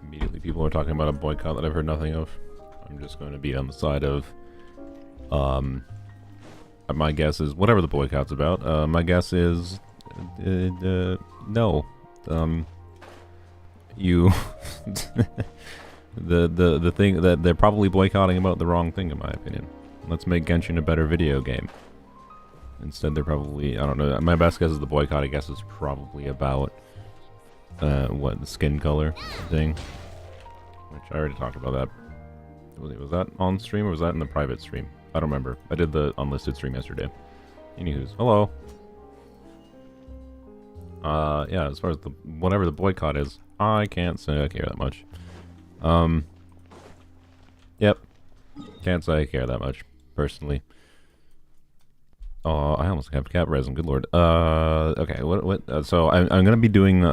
Immediately people are talking about a boycott that I've heard nothing of. I'm just going to be on the side of, my guess is, whatever the boycott's about, my guess is, no. You, the thing that they're probably boycotting about the wrong thing, in my opinion. Let's make Genshin a better video game. Instead, they're probably, I don't know, my best guess is the boycott, I guess, is probably about, what, the skin color thing? Which I already talked about that. Was that on stream or was that in the private stream? I don't remember. I did the unlisted stream yesterday. Anywho's, hello. Yeah, as far as the, whatever the boycott is, I can't say I care that much. Yep. Can't say I care that much, personally. Oh, I almost have cat resin, good lord. Okay, so I'm gonna be doing,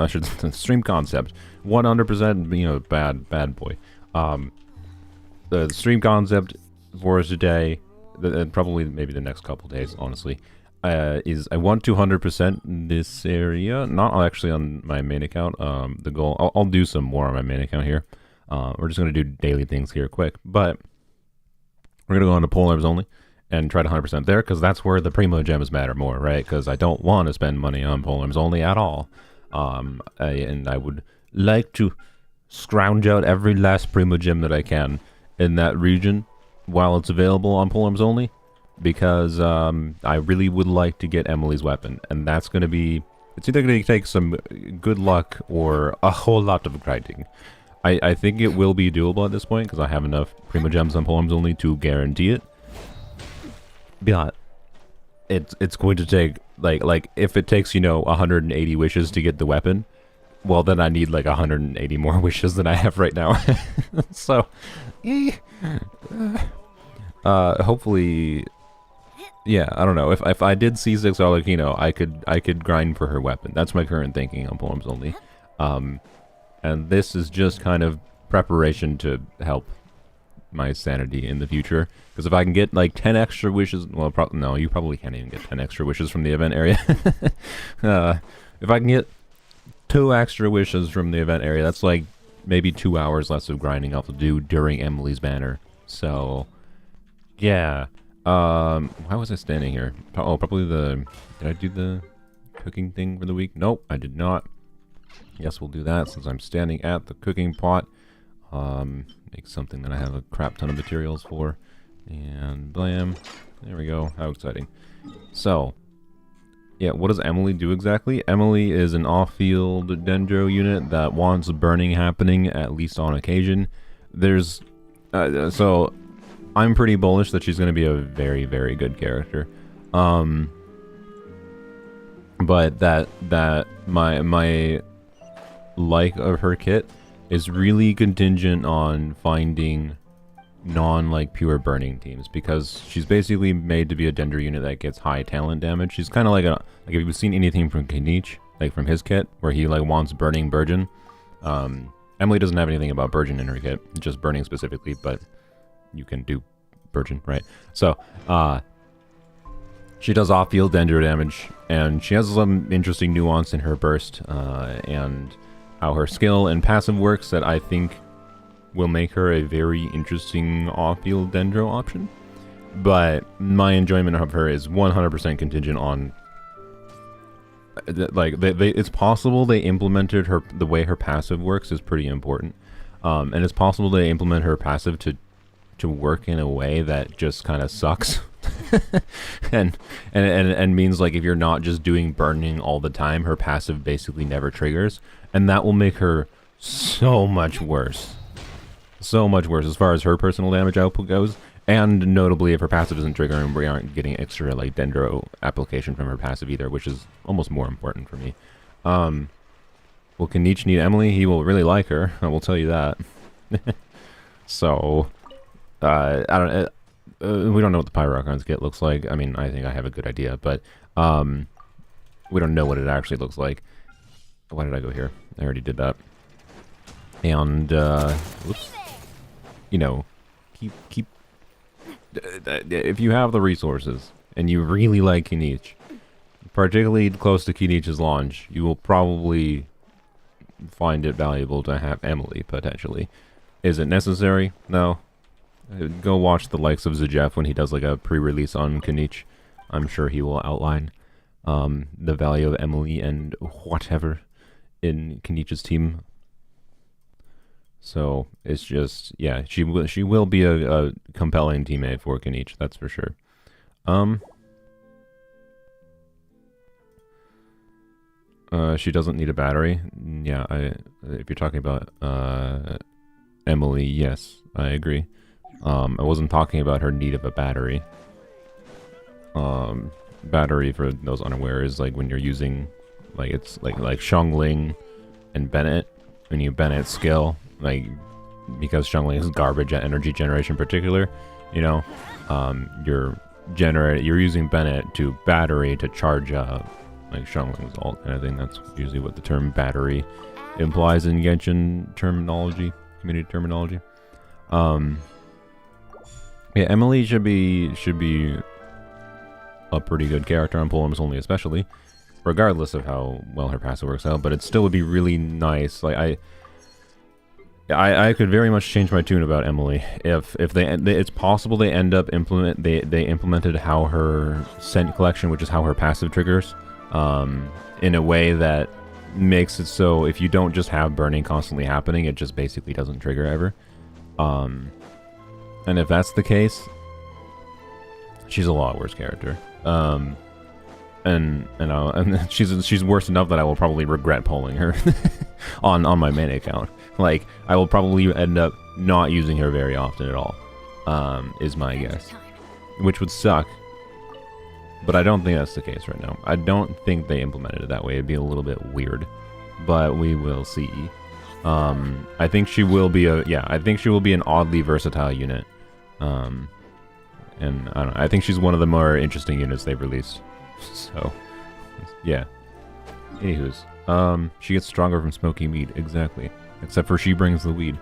stream concept. 100%, you know, bad boy. The stream concept for today, probably maybe the next couple days, honestly, is I want to 100% this area, not actually on my main account. The goal, I'll do some more on my main account here. We're just gonna do daily things here quick, but we're gonna go on to Polearms Only and try to 100% there, because that's where the Primo Gems matter more, right? Because I don't want to spend money on Polearms Only at all. And I would like to scrounge out every last Primo Gem that I can in that region while it's available on Polearms Only, because I really would like to get Emilie's weapon, and that's going to be, it's either going to take some good luck or a whole lot of grinding. I think it will be doable at this point, because I have enough Primo Gems on Polearms Only to guarantee it. But it's going to take, like if it takes, you know, 180 wishes to get the weapon, well, then I need like 180 more wishes than I have right now. So, hopefully, yeah, I don't know. If I did C6 Arlecchino, I could grind for her weapon. That's my current thinking on Polearms Only. And this is just kind of preparation to help my sanity in the future, because if I can get like 10 extra wishes, well, no, you probably can't even get 10 extra wishes from the event area. If I can get 2 extra wishes from the event area, that's like maybe 2 hours less of grinding I'll have to do during Emilie's banner. So yeah, why was I standing here? Oh, probably did I do the cooking thing for the week? Nope, I did not. Guess we'll do that since I'm standing at the cooking pot. Make something that I have a crap ton of materials for, and blam, there we go. How exciting. So yeah, what does Emilie do exactly? Emilie is an off-field dendro unit that wants burning happening at least on occasion. There's so I'm pretty bullish that she's going to be a very, very good character. But that my like of her kit is really contingent on finding non pure burning teams, because she's basically made to be a dendro unit that gets high talent damage. She's kind of like if you've seen anything from Kinich, like from his kit, where he like wants burning Burgeon. Emilie doesn't have anything about Burgeon in her kit, just burning specifically, but you can do Burgeon, right? So she does off-field dendro damage, and she has some interesting nuance in her burst, and how her skill and passive works that I think will make her a very interesting off-field dendro option. But my enjoyment of her is 100% contingent on, like, it's possible they implemented her, the way her passive works is pretty important. And it's possible they implement her passive to work in a way that just kind of sucks. and means like if you're not just doing burning all the time, her passive basically never triggers, and that will make her so much worse. So much worse as far as her personal damage output goes, and notably if her passive isn't triggering, we aren't getting extra like dendro application from her passive either, which is almost more important for me. Will Kinich need Emilie? He will really like her, I will tell you that. So I don't we don't know what the Pyrocon's kit looks like. I mean, I think I have a good idea, but we don't know what it actually looks like. Why did I go here? I already did that. And whoops. You know, keep if you have the resources and you really like Kinich, particularly close to Kinich's launch, you will probably find it valuable to have Emilie, potentially. Is it necessary? No. Go watch the likes of Zajeff when he does like a pre-release on Kanich. I'm sure he will outline the value of Emilie and whatever in Kanich's team. So it's just, yeah, she will be a compelling teammate for Kanich, that's for sure. She doesn't need a battery. Yeah, if you're talking about Emilie, yes, I agree. I wasn't talking about her need of a battery. Battery, for those unaware, is like when you're using, like, it's like Xiangling and Bennett, when you Bennett skill, like, because Xiangling is garbage at energy generation in particular, you know, you're using Bennett to battery to charge up, like Xiangling's ult, and I think that's usually what the term battery implies in Genshin terminology, community terminology. Yeah, Emilie should be a pretty good character on Polearms Only, especially, regardless of how well her passive works out. But it still would be really nice. Like I could very much change my tune about Emilie if it's possible they end up they implemented how her scent collection, which is how her passive triggers, in a way that makes it so if you don't just have burning constantly happening, it just basically doesn't trigger ever. And if that's the case, she's a lot worse character. And she's worse enough that I will probably regret pulling her on my main account. Like, I will probably end up not using her very often at all, is my guess. Which would suck, but I don't think that's the case right now. I don't think they implemented it that way. It'd be a little bit weird, but we will see. I think she will be an oddly versatile unit. And I don't know, I think she's one of the more interesting units they've released. So, yeah. Anywho's, she gets stronger from smoking weed, exactly. Except for she brings the weed.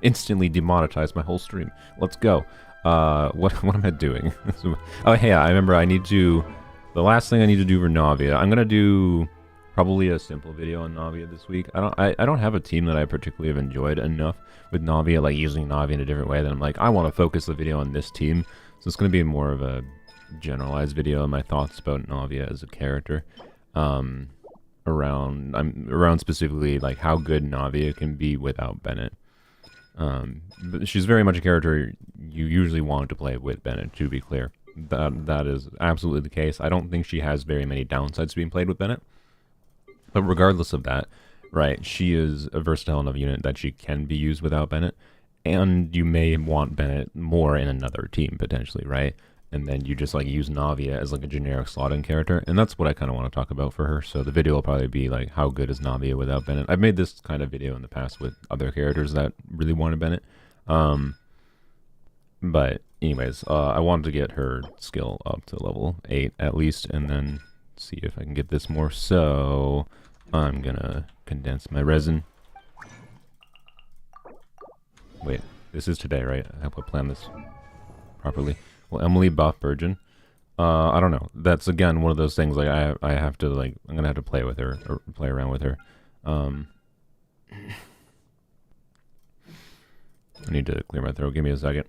Instantly demonetized my whole stream. Let's go. What am I doing? Oh, hey, I remember the last thing I need to do for Navia, I'm gonna do probably a simple video on Navia this week. I don't have a team that I particularly have enjoyed enough with Navia, like using Navia in a different way that I'm like, I want to focus the video on this team. So it's going to be more of a generalized video on my thoughts about Navia as a character. Around specifically like how good Navia can be without Bennett. But she's very much a character you usually want to play with Bennett, to be clear. That is absolutely the case. I don't think she has very many downsides to being played with Bennett. But regardless of that, right, she is a versatile enough unit that she can be used without Bennett. And you may want Bennett more in another team, potentially, right? And then you just, like, use Navia as, like, a generic slot-in character. And that's what I kind of want to talk about for her. So the video will probably be, like, how good is Navia without Bennett? I've made this kind of video in the past with other characters that really wanted Bennett. But anyways, I wanted to get her skill up to level 8 at least, and then see if I can get this more. So I'm gonna condense my resin. Wait, this is today, right? I hope I planned this properly. Well, Emilie buff virgin. I don't know. That's again one of those things. Like I have to like I'm gonna have to play with her or play around with her. I need to clear my throat. Give me a second.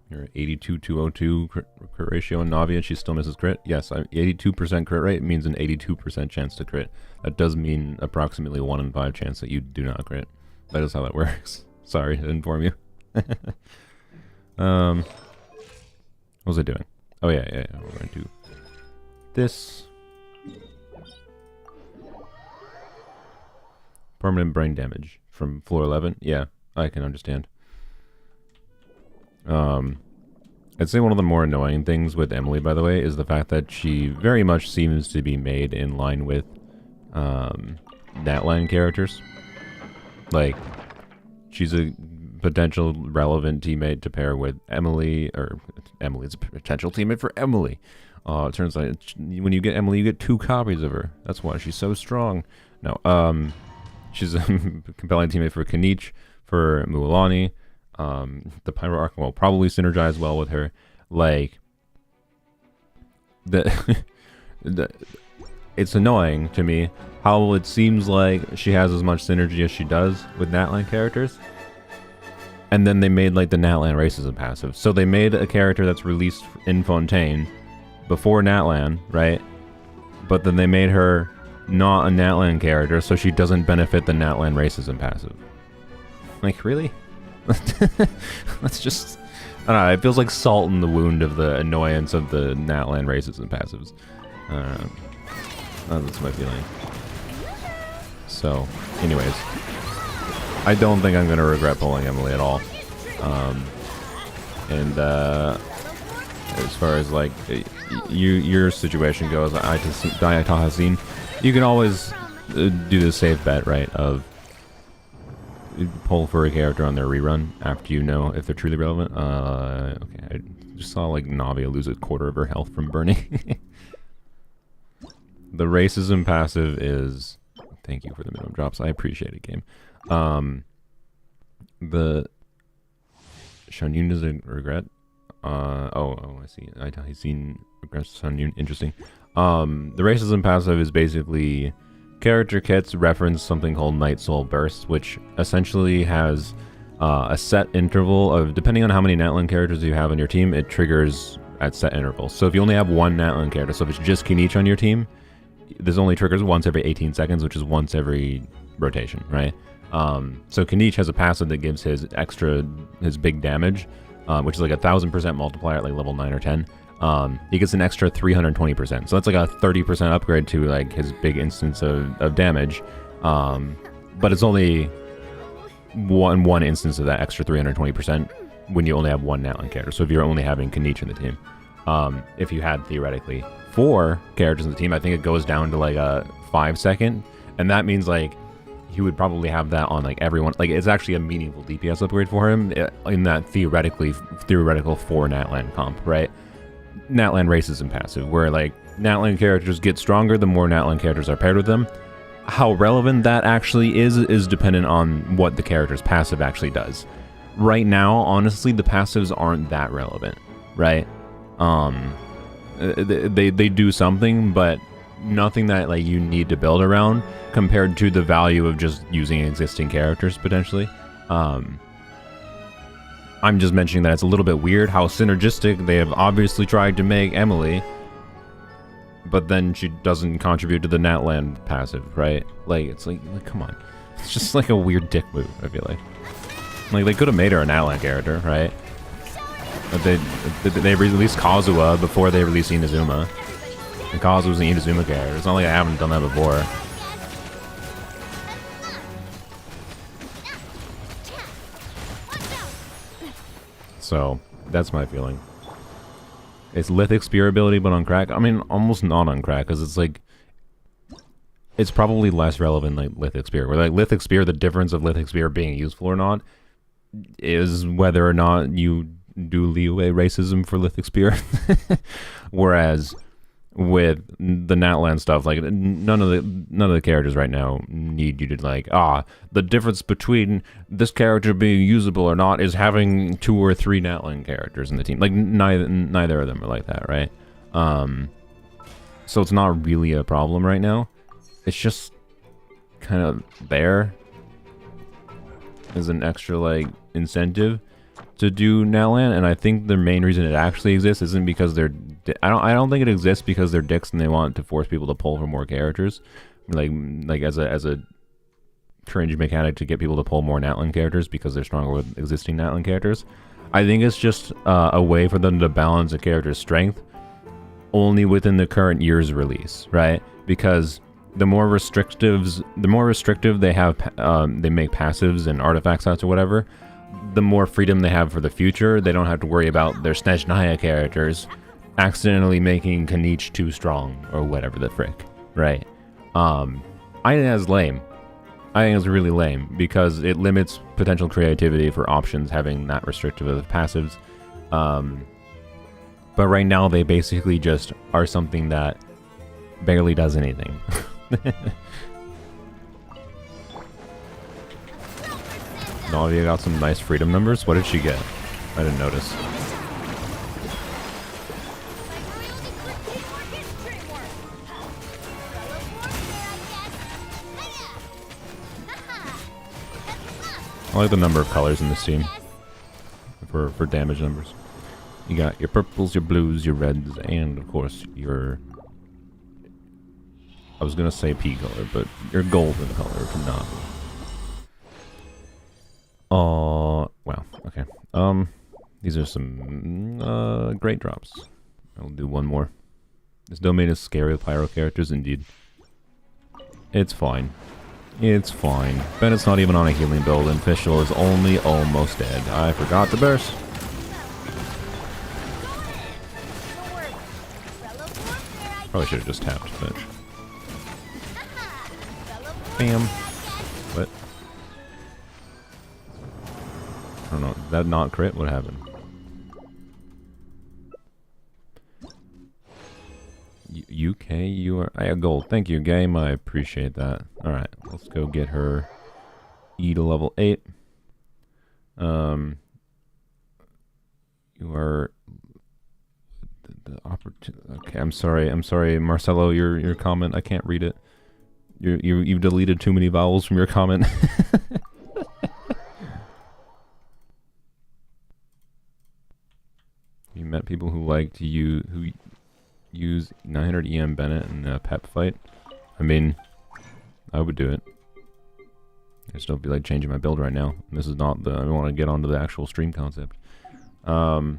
You're 82-202 crit ratio in Navia, and she still misses crit. Yes, 82% crit rate means an 82% chance to crit. That does mean approximately 1 in 5 chance that you do not crit. That is how that works. Sorry to inform you. What was I doing? Oh yeah. We're going to do this. Permanent brain damage from floor 11. Yeah, I can understand. I'd say one of the more annoying things with Emilie, by the way, is the fact that she very much seems to be made in line with Natlan characters. Like, she's a potential relevant teammate to pair with Emilie, or Emilie's a potential teammate for Emilie. It turns out when you get Emilie, you get 2 copies of her. That's why she's so strong. No, she's a compelling teammate for Kanich, for Mualani. The Pyro Arc will probably synergize well with her. Like, it's annoying to me how it seems like she has as much synergy as she does with Natlan characters. And then they made like the Natlan racism passive. So they made a character that's released in Fontaine before Natlan, right? But then they made her not a Natlan character, so she doesn't benefit the Natlan racism passive. Like, really? That's just... I don't know, it feels like salt in the wound of the annoyance of the Natlan racism passives. That's my feeling. So, anyways. I don't think I'm going to regret pulling Emilie at all. As far as, like, your situation goes, Ayatollah, you can always do the safe bet, right, of pull for a character on their rerun after you know if they're truly relevant. Okay, I just saw, like, Navia lose a quarter of her health from burning. The racism passive is... Thank you for the minimum drops. I appreciate it, game. The Shanyun is a regret. Oh, I see. He's seen regrets Shanyun. Interesting. The racism passive is basically character kits reference something called Night Soul Burst, which essentially has a set interval of, depending on how many Natlan characters you have on your team, it triggers at set intervals. So if you only have one Natlan character, so if it's just Kinich on your team, this only triggers once every 18 seconds, which is once every rotation, right? So Kinich has a passive that gives his big damage, which is like 1,000% multiplier at like level 9 or 10. He gets an extra 320%. So that's like a 30% upgrade to like his big instance of damage. But it's only one instance of that extra 320% when you only have one Natlan character. So if you're only having Kinich in the team. If you had theoretically 4 characters in the team, I think it goes down to like a 5 second. And that means like he would probably have that on like everyone. Like it's actually a meaningful DPS upgrade for him in that theoretical 4 Natlan comp, right? Natlan racism passive, where like Natlan characters get stronger the more Natlan characters are paired with them. How relevant that actually is dependent on what the character's passive actually does. Right now, honestly, the passives aren't that relevant, right? They do something, but nothing that like you need to build around compared to the value of just using existing characters potentially. I'm just mentioning that it's a little bit weird how synergistic they have obviously tried to make Emilie, but then she doesn't contribute to the Natlan passive, right? Like it's like come on, it's just like a weird dick move. I feel like they could have made her a Natlan character, right? But they released Kazuha before they released Inazuma. And Kazuha was an Inazuma character. It's not like I haven't done that before. So, that's my feeling. It's Lithic Spear ability, but on crack. I mean, almost not on crack, because it's like... It's probably less relevant like Lithic Spear. Where like Lithic Spear, the difference of Lithic Spear being useful or not is whether or not you do leeway racism for Lithic Spear. Whereas with the Natlan stuff, like none of the characters right now need you to like, the difference between this character being usable or not is having 2 or 3 Natlan characters in the team. Like neither of them are like that, right? So it's not really a problem right now. It's just kind of there as an extra like incentive to do Natlan, and I think the main reason it actually exists isn't because they're... I don't think it exists because they're dicks and they want to force people to pull for more characters, like as a cringe mechanic to get people to pull more Natlan characters because they're stronger with existing Natlan characters. I think it's just a way for them to balance a character's strength only within the current year's release, right? Because the more restrictive they have, they make passives and artifact sets or whatever, the more freedom they have for the future. They don't have to worry about their Snezhnaya characters accidentally making Kinich too strong or whatever the frick, right? I think that's lame. I think it's really lame because it limits potential creativity for options having that restrictive of passives. But right now they basically just are something that barely does anything. Navia got some nice freedom numbers. What did she get? I didn't notice. I like the number of colors in this team for damage numbers. You got your purples, your blues, your reds, and of course your... I was gonna say pea color, but your golden color for Navia. Oh, wow. Okay. These are some great drops. I'll do one more. This domain is scary with pyro characters, indeed. It's fine. It's fine. Bennett's not even on a healing build, and Fischl is only almost dead. I forgot to burst. Probably should have just tapped, but... Bam. What? I don't know. Did that not crit? What happened? UK, you are... I got gold. Thank you, game. I appreciate that. Alright, let's go get her E to level 8. You are... The opportunity... Okay, I'm sorry, Marcelo, your comment, I can't read it. You've deleted too many vowels from your comment. You met people who like to use 900 EM Bennett in a pep fight. I mean, I would do it. I just don't feel like changing my build right now. This is not the... I want to get onto the actual stream concept. The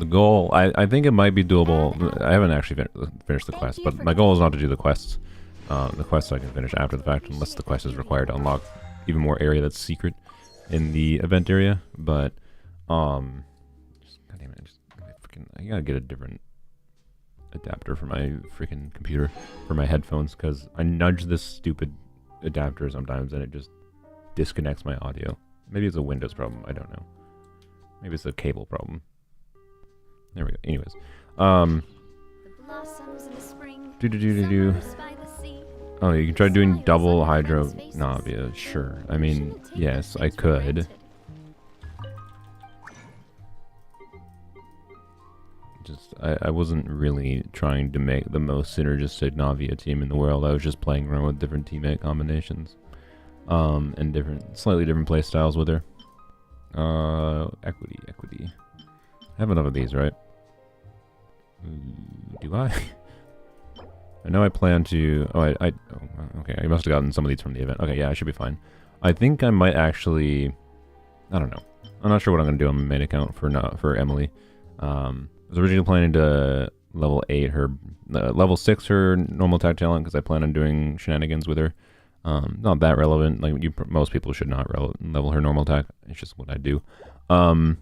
goal, I think it might be doable. I haven't actually finished the quest, but my goal is not to do the quests. The quests I can finish after the fact, unless the quest is required to unlock even more area that's secret in the event area. But, God damn it, I gotta get a different adapter for my freaking computer, for my headphones, because I nudge this stupid adapter sometimes and it just disconnects my audio. Maybe it's a Windows problem, I don't know. Maybe it's a cable problem. There we go. Anyways, Oh, you can try doing double hydro Navia. Sure. I mean, yes, I could. Just, I wasn't really trying to make the most synergistic Navia team in the world. I was just playing around with different teammate combinations. And slightly different play styles with her. Equity. I have enough of these, right? Do I? I know I plan to... Oh, okay, I must have gotten some of these from the event. Okay, yeah, I should be fine. I think I might actually... I don't know. I'm not sure what I'm going to do on my main account for Emilie. I was originally planning to level 8 her... level 6 her normal attack talent, because I plan on doing shenanigans with her. Not that relevant. Like most people should not level her normal attack. It's just what I do. And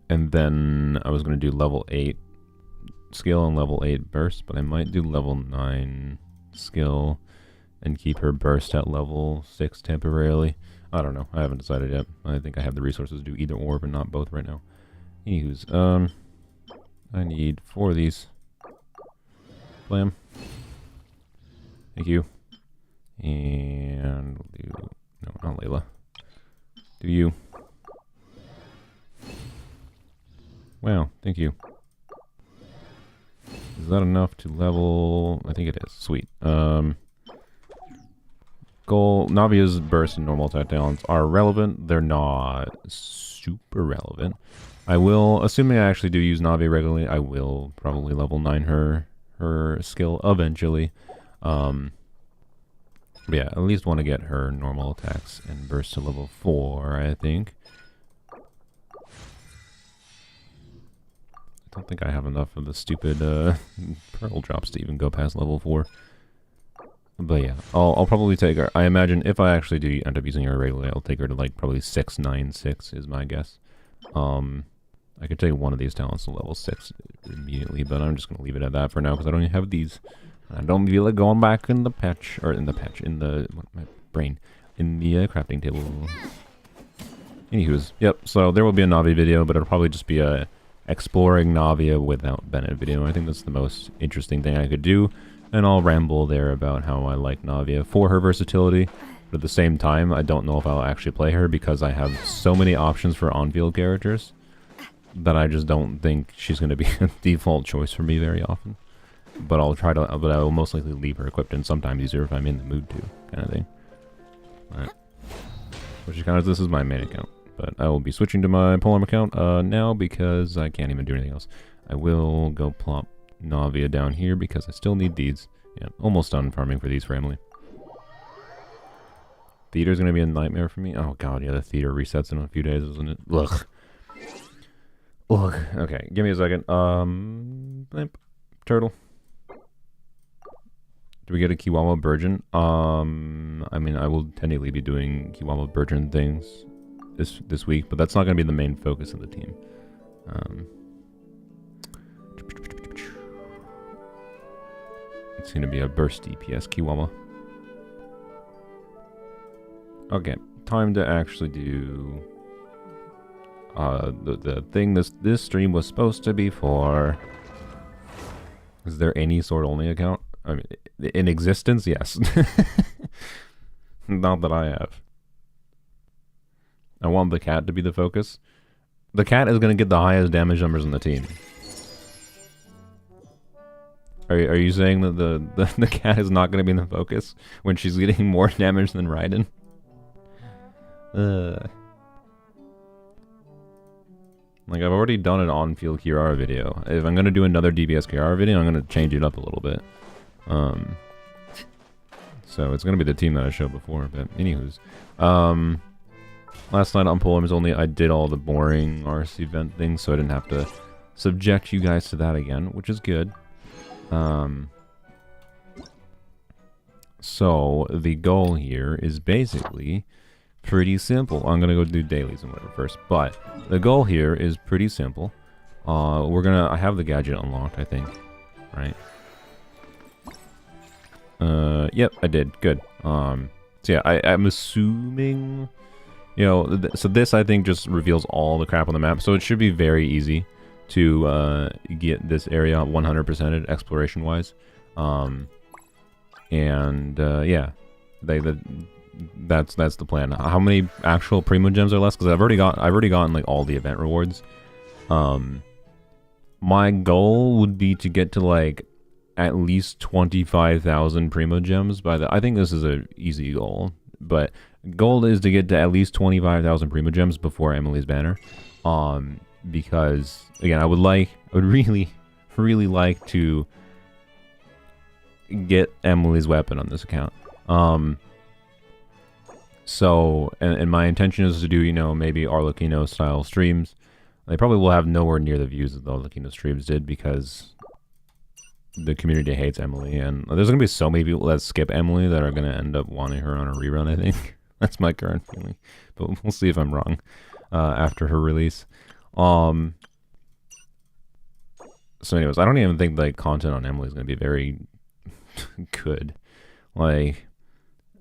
then I was going to do level 8 skill and level 8 burst, but I might do level 9 skill and keep her burst at level 6 temporarily. I don't know. I haven't decided yet. I think I have the resources to do either or, but not both right now. Anywho's, I need 4 of these. Blam. Thank you. And we'll do... No, not Layla. Do you. Wow, thank you. Is that enough to level... I think it is. Sweet. Navia's burst and normal attack talents are relevant. They're not super relevant. I will, assuming I actually do use Navia regularly, I will probably level 9 her skill eventually. But yeah, at least want to get her normal attacks and burst to level 4, I think. I don't think I have enough of the stupid pearl drops to even go past level 4. But yeah, I'll probably take her. I imagine if I actually do end up using her regularly, I'll take her to like probably 696 is my guess. I could take one of these talents to level 6 immediately, but I'm just going to leave it at that for now because I don't even have these. I don't feel like going back in the patch, or in the patch, in the, my brain, in the crafting table. Anywho's, yep, so there will be a Navia video, but it'll probably just be a exploring Navia without Bennett video. I think that's the most interesting thing I could do, and I'll ramble there about how I like Navia for her versatility, But at the same time, I don't know if I'll actually play her because I have so many options for on-field characters that I just don't think she's going to be a default choice for me very often. But I'll try to, but I will most likely leave her equipped, and sometimes easier if I'm in the mood to, kind of thing. Alright. Which is kind of, this is my main account. But I will be switching to my Polearm account now because I can't even do anything else. I will go plop Navia down here because I still need these. Yeah, almost done farming for these for Emilie. Theater's gonna be a nightmare for me. Oh god, yeah, the theater resets in a few days, isn't it? Ugh. Ugh. Okay, give me a second. Blimp. Turtle. Do we get a Kiwawa Burgeon? I mean, I will technically be doing Kiwawa Burgeon things this week, but that's not going to be the main focus of the team. It's going to be a burst DPS Kiwawa. Okay, time to actually do the thing this stream was supposed to be for. Is there any sword only account? I mean, in existence, yes. Not that I have. I want the cat to be the focus. The cat is going to get the highest damage numbers in the team. Are you saying that the cat is not going to be in the focus when she's getting more damage than Raiden? Like, I've already done an on-field Kirara video. If I'm going to do another DPS Kirara video, I'm going to change it up a little bit. So it's going to be the team that I showed before, but anywho's. Last night on Polearms Only, I did all the boring RC event things, so I didn't have to subject you guys to that again, which is good. So the goal here is basically pretty simple. I'm gonna go do dailies and whatever first, but the goal here is pretty simple. I have the gadget unlocked, I think, right? Yep, I did. Good. So yeah, I'm assuming, you know, so this I think just reveals all the crap on the map, so it should be very easy to get this area 100%ed exploration wise. Yeah, that's the plan. How many actual primo gems are left? Because I've already gotten like all the event rewards. My goal would be to get to like at least 25,000 primo gems by I think this is an easy goal, but goal is to get to at least 25,000 primo gems before Emilie's banner. Because again, I would really like to get Emilie's weapon on this account. So, and my intention is to do, you know, maybe Arlecchino style streams. They probably will have nowhere near the views that the Arlecchino streams did because the community hates Emilie, and there's going to be so many people that skip Emilie that are going to end up wanting her on a rerun, I think. That's my current feeling. But we'll see if I'm wrong after her release. So anyways, I don't even think like content on Emilie is going to be very good. Like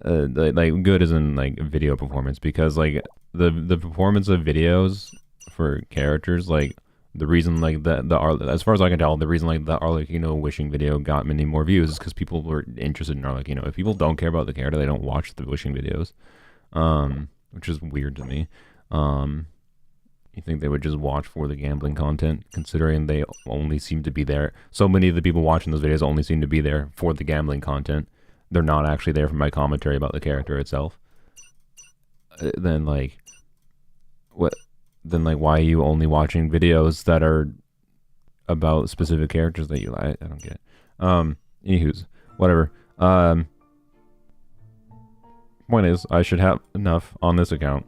good as in like video performance, because like the performance of videos for characters, like the reason like as far as I can tell, the reason like the Arlecchino wishing video got many more views is because people were interested in Arlecchino. If people don't care about the character, they don't watch the wishing videos, which is weird to me. You think they would just watch for the gambling content, considering they only seem to be there. So many of the people watching those videos only seem to be there for the gambling content. They're not actually there for my commentary about the character itself. Then like, what? Then like, why are you only watching videos that are about specific characters that you like? I don't get it. Anywho's, whatever. Point is, I should have enough on this account.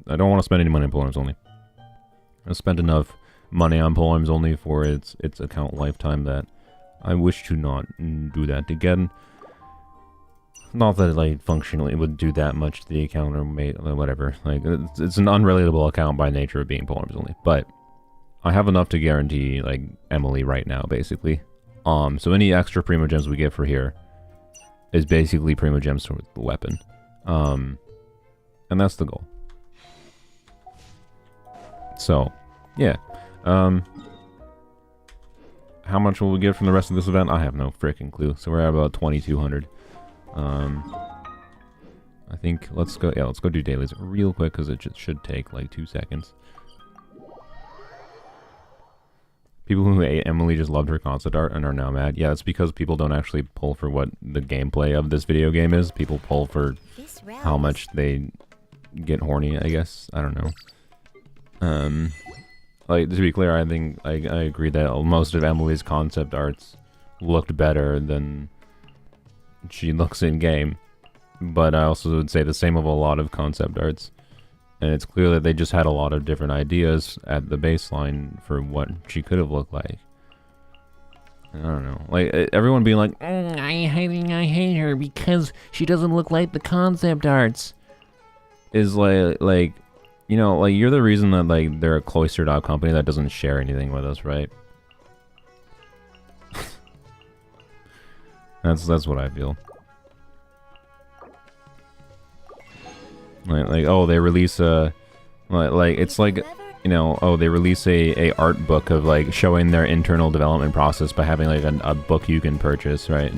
I don't want to spend any money on Polearms Only. I spent enough money on Polearms Only for its account lifetime that I wish to not do that again. Not that like functionally it would do that much to the account or whatever. Like it's an unrelatable account by nature of being Polearms Only. But I have enough to guarantee like Emilie right now, basically. So any extra primo gems we get for here is basically primo gems for the weapon. And that's the goal. So, yeah. How much will we get from the rest of this event? I have no freaking clue. So we're at about 2,200. I think let's go do dailies real quick because it just should take like 2 seconds. People who hate Emilie just loved her concept art and are now mad. Yeah, it's because people don't actually pull for what the gameplay of this video game is. People pull for how much they get horny, I guess. I don't know. Like, to be clear, I think I agree that most of Emilie's concept arts looked better than she looks in game. But I also would say the same of a lot of concept arts. And it's clear that they just had a lot of different ideas at the baseline for what she could have looked like. I don't know. Like, everyone being like, I hate her because she doesn't look like the concept arts. Is like, you know, like, you're the reason that, like, they're a cloistered out company that doesn't share anything with us, right? That's what I feel. Like, oh, they release a, like, it's like, you know, oh, they release a art book of, like, showing their internal development process by having, like, a book you can purchase, right?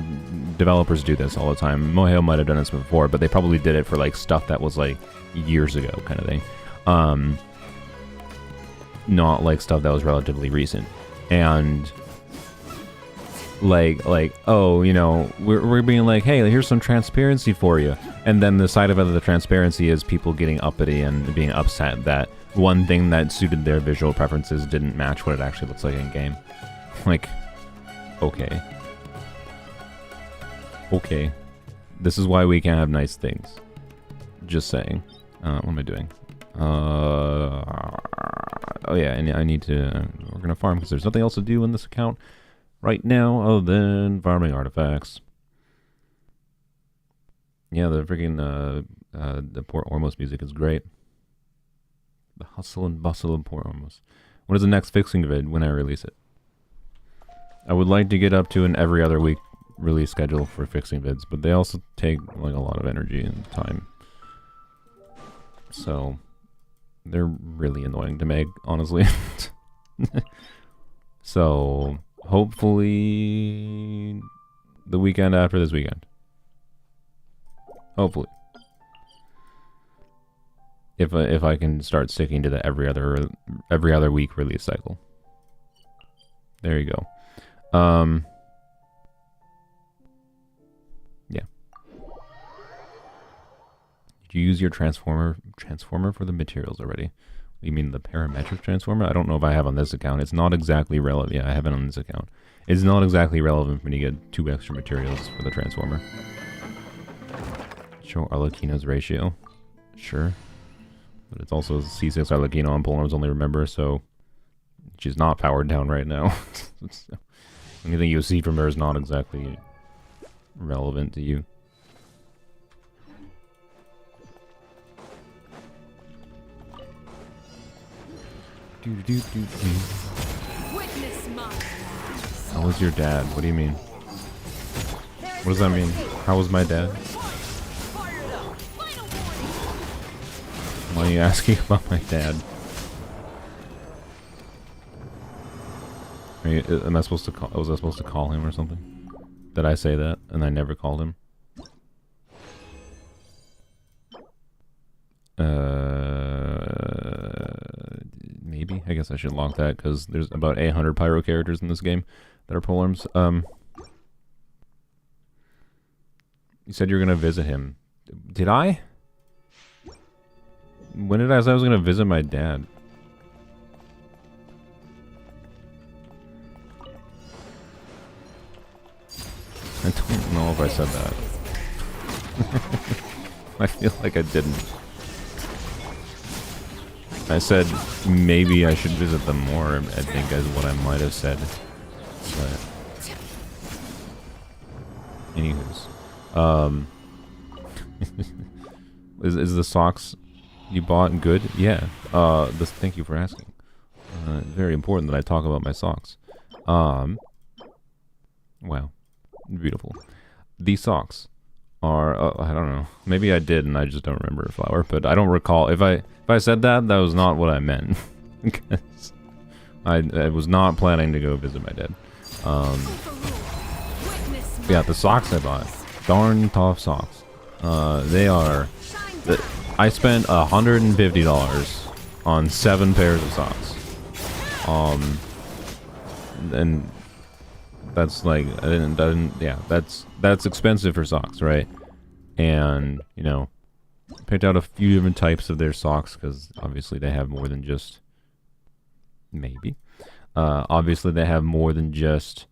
Developers do this all the time. Moheo might have done this before, but they probably did it for, like, stuff that was, like, years ago kind of thing. Not, like, stuff that was relatively recent. And like, oh, you know, we're being like, hey, here's some transparency for you. And then the side of the transparency is people getting uppity and being upset that one thing that suited their visual preferences didn't match what it actually looks like in game. Like, okay. Okay. This is why we can't have nice things. Just saying. What am I doing? Oh yeah, and I need to, we're gonna farm because there's nothing else to do in this account right now other than farming artifacts. Yeah, the freaking the Port Ormos music is great. The hustle and bustle of Port Ormos. What is the next fixing vid when I release it? I would like to get up to an every other week release schedule for fixing vids, but they also take like a lot of energy and time. So they're really annoying to make, honestly. So hopefully the weekend after this weekend. Hopefully. If I can start sticking to the every other week release cycle. There you go. Yeah. Did you use your transformer for the materials already? You mean the parametric transformer? I don't know if I have on this account. It's not exactly relevant. Yeah, I have it on this account. It's not exactly relevant when you get 2 extra materials for the transformer. Show Arlecchino's ratio. Sure. But it's also C6 Arlecchino on Polearms Only, remember, so she's not powered down right now. So anything you see from her is not exactly relevant to you. How was your dad? What do you mean? What does that mean? How was my dad? Why are you asking about my dad? Am I supposed to call? Was I supposed to call him or something? Did I say that and I never called him? Maybe. I guess I should log that because there's about 800 pyro characters in this game that are polearms. You said you were gonna visit him. Did I? When did I say I was gonna visit my dad? I don't know if I said that. I feel like I didn't. I said maybe I should visit them more, I think is what I might have said. But anywho's. Is the socks you bought good? Yeah. Thank you for asking. Very important that I talk about my socks. Wow. Beautiful. These socks are, I don't know. Maybe I did and I just don't remember, Flower, but I don't recall. If I said that, that was not what I meant. Because I was not planning to go visit my dad. Yeah, the socks I bought. Darn tough socks. They are. I spent $150 on 7 pairs of socks. And that's like yeah, that's expensive for socks, right? And you know, picked out a few different types of their socks because obviously they have more than just obviously they have more than just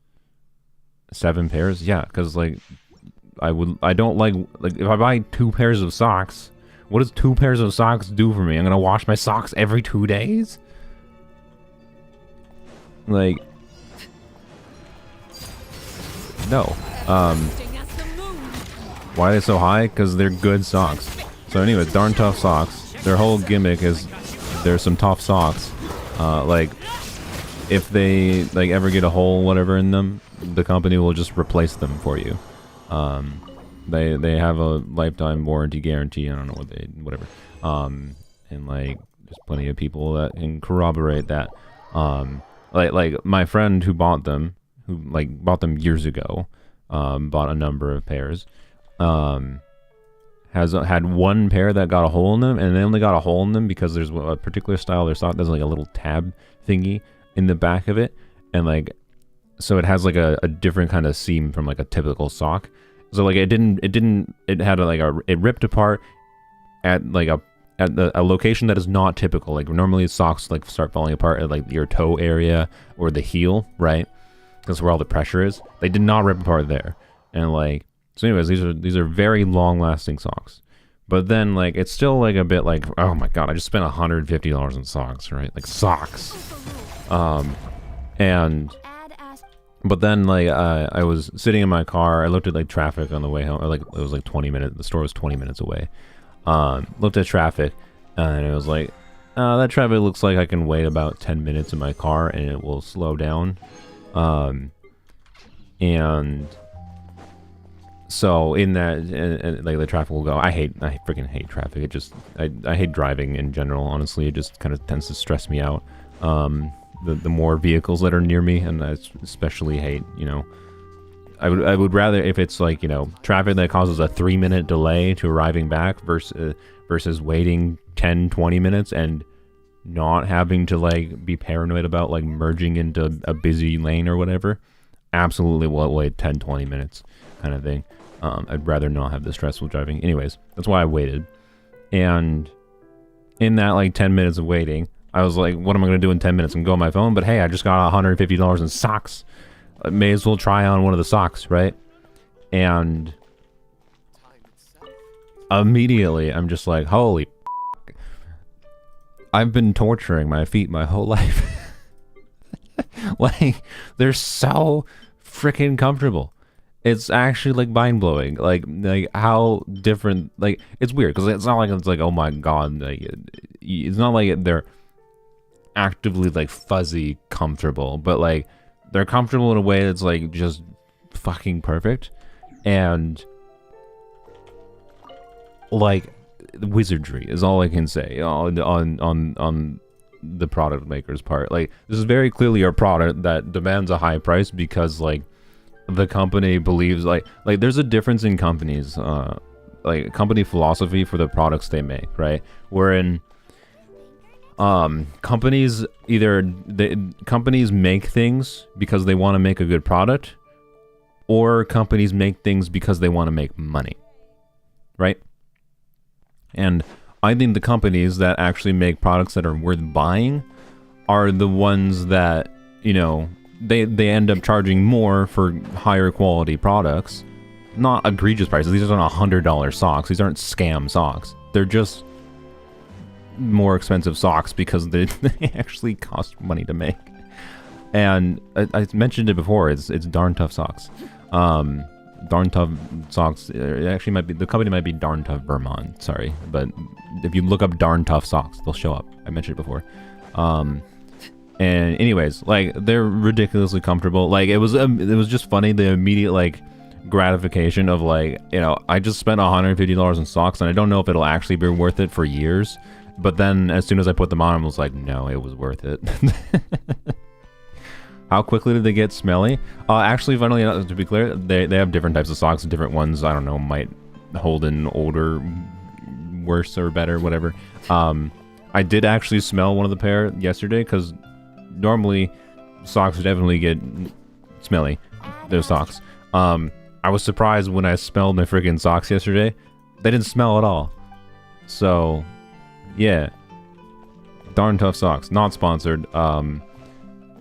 7 pairs. Yeah, because like I don't like if I buy 2 pairs of socks, what does 2 pairs of socks do for me? I'm gonna wash my socks every 2 days? Like, no. Why are they so high? Because they're good socks. So anyways, darn tough socks. Their whole gimmick is there's some tough socks. Like, if they like ever get a hole, whatever in them, the company will just replace them for you. They have a lifetime warranty guarantee. I don't know what whatever. And like, there's plenty of people that can corroborate that. Like my friend who bought them, bought them years ago, bought a number of pairs, has had 1 pair that got a hole in them, and they only got a hole in them because there's a particular style of their sock that's like a little tab thingy in the back of it, and like, so it has like a different kind of seam from like a typical sock. So like it had it ripped apart at a location that is not typical. Like normally socks like start falling apart at like your toe area or the heel, right? That's where all the pressure is. They did not rip apart there. And like, so anyways, these are very long lasting socks. But then like, it's still like a bit like, oh my God, I just spent $150 on socks, right? Like socks. But then like, I was sitting in my car, I looked at like traffic on the way home, or like, it was like 20 minutes, the store was 20 minutes away. Looked at traffic, and it was like, that traffic looks like I can wait about 10 minutes in my car and it will slow down. And so in that, and like the traffic will go. I freaking hate traffic. It just, I hate driving in general, honestly. It just kind of tends to stress me out. The more vehicles that are near me, and I especially hate, you know, I would rather if it's like, you know, traffic that causes a 3-minute delay to arriving back versus waiting 10-20 minutes and not having to like be paranoid about like merging into a busy lane or whatever. Absolutely will wait 10-20 minutes kind of thing. I'd rather not have the stress with driving. Anyways, that's why I waited. And in that like 10 minutes of waiting, I was like, what am I going to do in 10 minutes? I'm going to go on my phone, but hey, I just got $150 in socks. I may as well try on one of the socks, right? And immediately, I'm just like, holy f***. I've been torturing my feet my whole life. Like, they're so freaking comfortable. It's actually like mind-blowing. Like how different, like, it's weird, because it's not like, it's like, oh my God, like, it's not like they're actively like fuzzy comfortable, but like, they're comfortable in a way that's like just fucking perfect, and like wizardry is all I can say on the product maker's part. Like, this is very clearly a product that demands a high price because like the company believes like there's a difference in companies, like company philosophy for the products they make, right? Wherein companies companies make things because they want to make a good product, or companies make things because they want to make money, right? And I think the companies that actually make products that are worth buying are the ones that, you know, they end up charging more for higher quality products. Not egregious prices. These aren't $100 socks. These aren't scam socks. They're just more expensive socks because they actually cost money to make. And I mentioned it before, it's darn tough socks. Darn tough socks, it actually might be, the company might be Darn Tough Vermont, sorry, but if you look up darn tough socks, they'll show up. I mentioned it before. And anyways, like, they're ridiculously comfortable. Like, it was just funny, the immediate like gratification of like, you know, I just spent $150 on socks and I don't know if it'll actually be worth it for years. But then as soon as I put them on, I was like, no, it was worth it. How quickly did they get smelly? Actually, funnily enough, to be clear, they have different types of socks. Different ones, I don't know, might Holden older, worse or better, whatever. I did actually smell one of the pair yesterday, because normally socks definitely get smelly. Those socks. I was surprised when I smelled my freaking socks yesterday. They didn't smell at all. So, yeah. Darn Tough Socks. Not sponsored.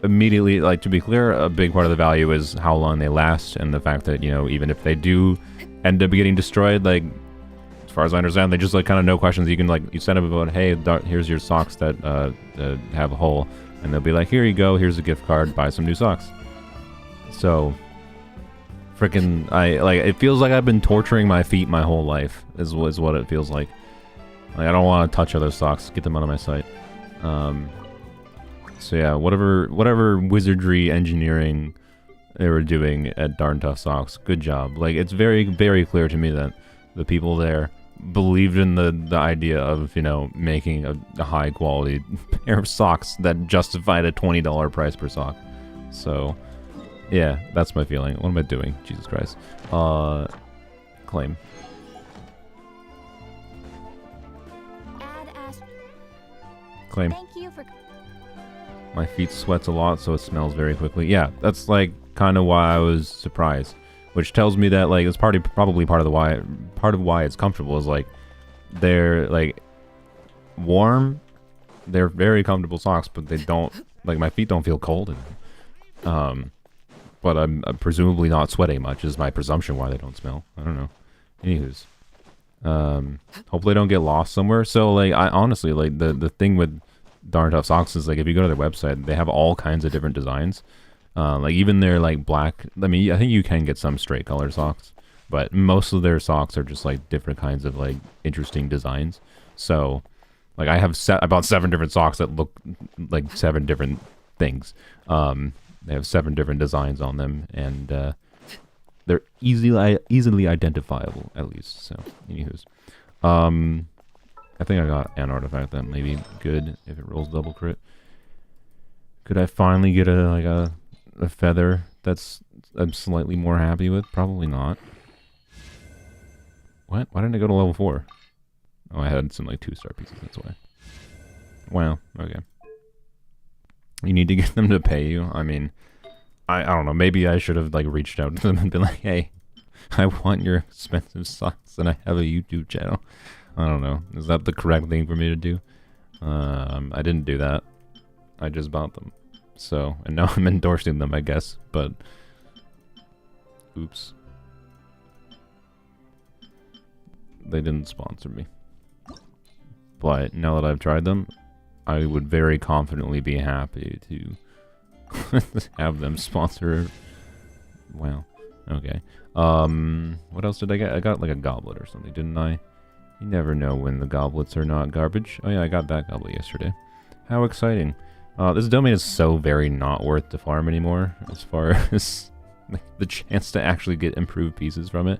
Immediately, like, to be clear, a big part of the value is how long they last, and the fact that, you know, even if they do end up getting destroyed, like, as far as I understand, they just, like, kind of no questions. You can, like, you send them about, hey, here's your socks that have a hole, and they'll be like, here you go, here's a gift card, buy some new socks. So, freaking, it feels like I've been torturing my feet my whole life, is what it feels like. Like, I don't want to touch other socks, get them out of my sight. So yeah, whatever wizardry engineering they were doing at Darn Tough Socks, good job. Like, it's very, very clear to me that the people there believed in the idea of, you know, making a high quality pair of socks that justified a $20 price per sock. So, yeah, that's my feeling. What am I doing? Jesus Christ. Claim. Claim. Thank you for... My feet sweats a lot, so it smells very quickly. Yeah, that's like kind of why I was surprised, which tells me that like it's probably part of why it's comfortable is like they're like warm. They're very comfortable socks, but they don't like my feet don't feel cold. But I'm presumably not sweating much is my presumption why they don't smell. I don't know. Anywho's, hopefully I don't get lost somewhere. So like I honestly like the thing with Darn Tough Socks is like if you go to their website, they have all kinds of different designs. Like even their like black. I mean, I think you can get some straight color socks, but most of their socks are just like different kinds of like interesting designs. So, like I have about 7 different socks that look like 7 different things. They have 7 different designs on them, and they're easily identifiable at least. So, anywho's. I think I got an artifact that may be good if it rolls double crit. Could I finally get a feather that's I'm slightly more happy with? Probably not. What? Why didn't I go to level 4? Oh, I had some like 2-star pieces, that's why. Wow, okay. You need to get them to pay you? I mean, I don't know, maybe I should have like reached out to them and been like, hey, I want your expensive socks and I have a YouTube channel. I don't know. Is that the correct thing for me to do? I didn't do that. I just bought them. So, and now I'm endorsing them, I guess, but... Oops. They didn't sponsor me. But now that I've tried them, I would very confidently be happy to have them sponsor. Wow. Okay. What else did I get? I got like a goblet or something, didn't I? You never know when the goblets are not garbage. Oh yeah, I got that goblet yesterday. How exciting. This domain is so very not worth to farm anymore, as far as like, the chance to actually get improved pieces from it.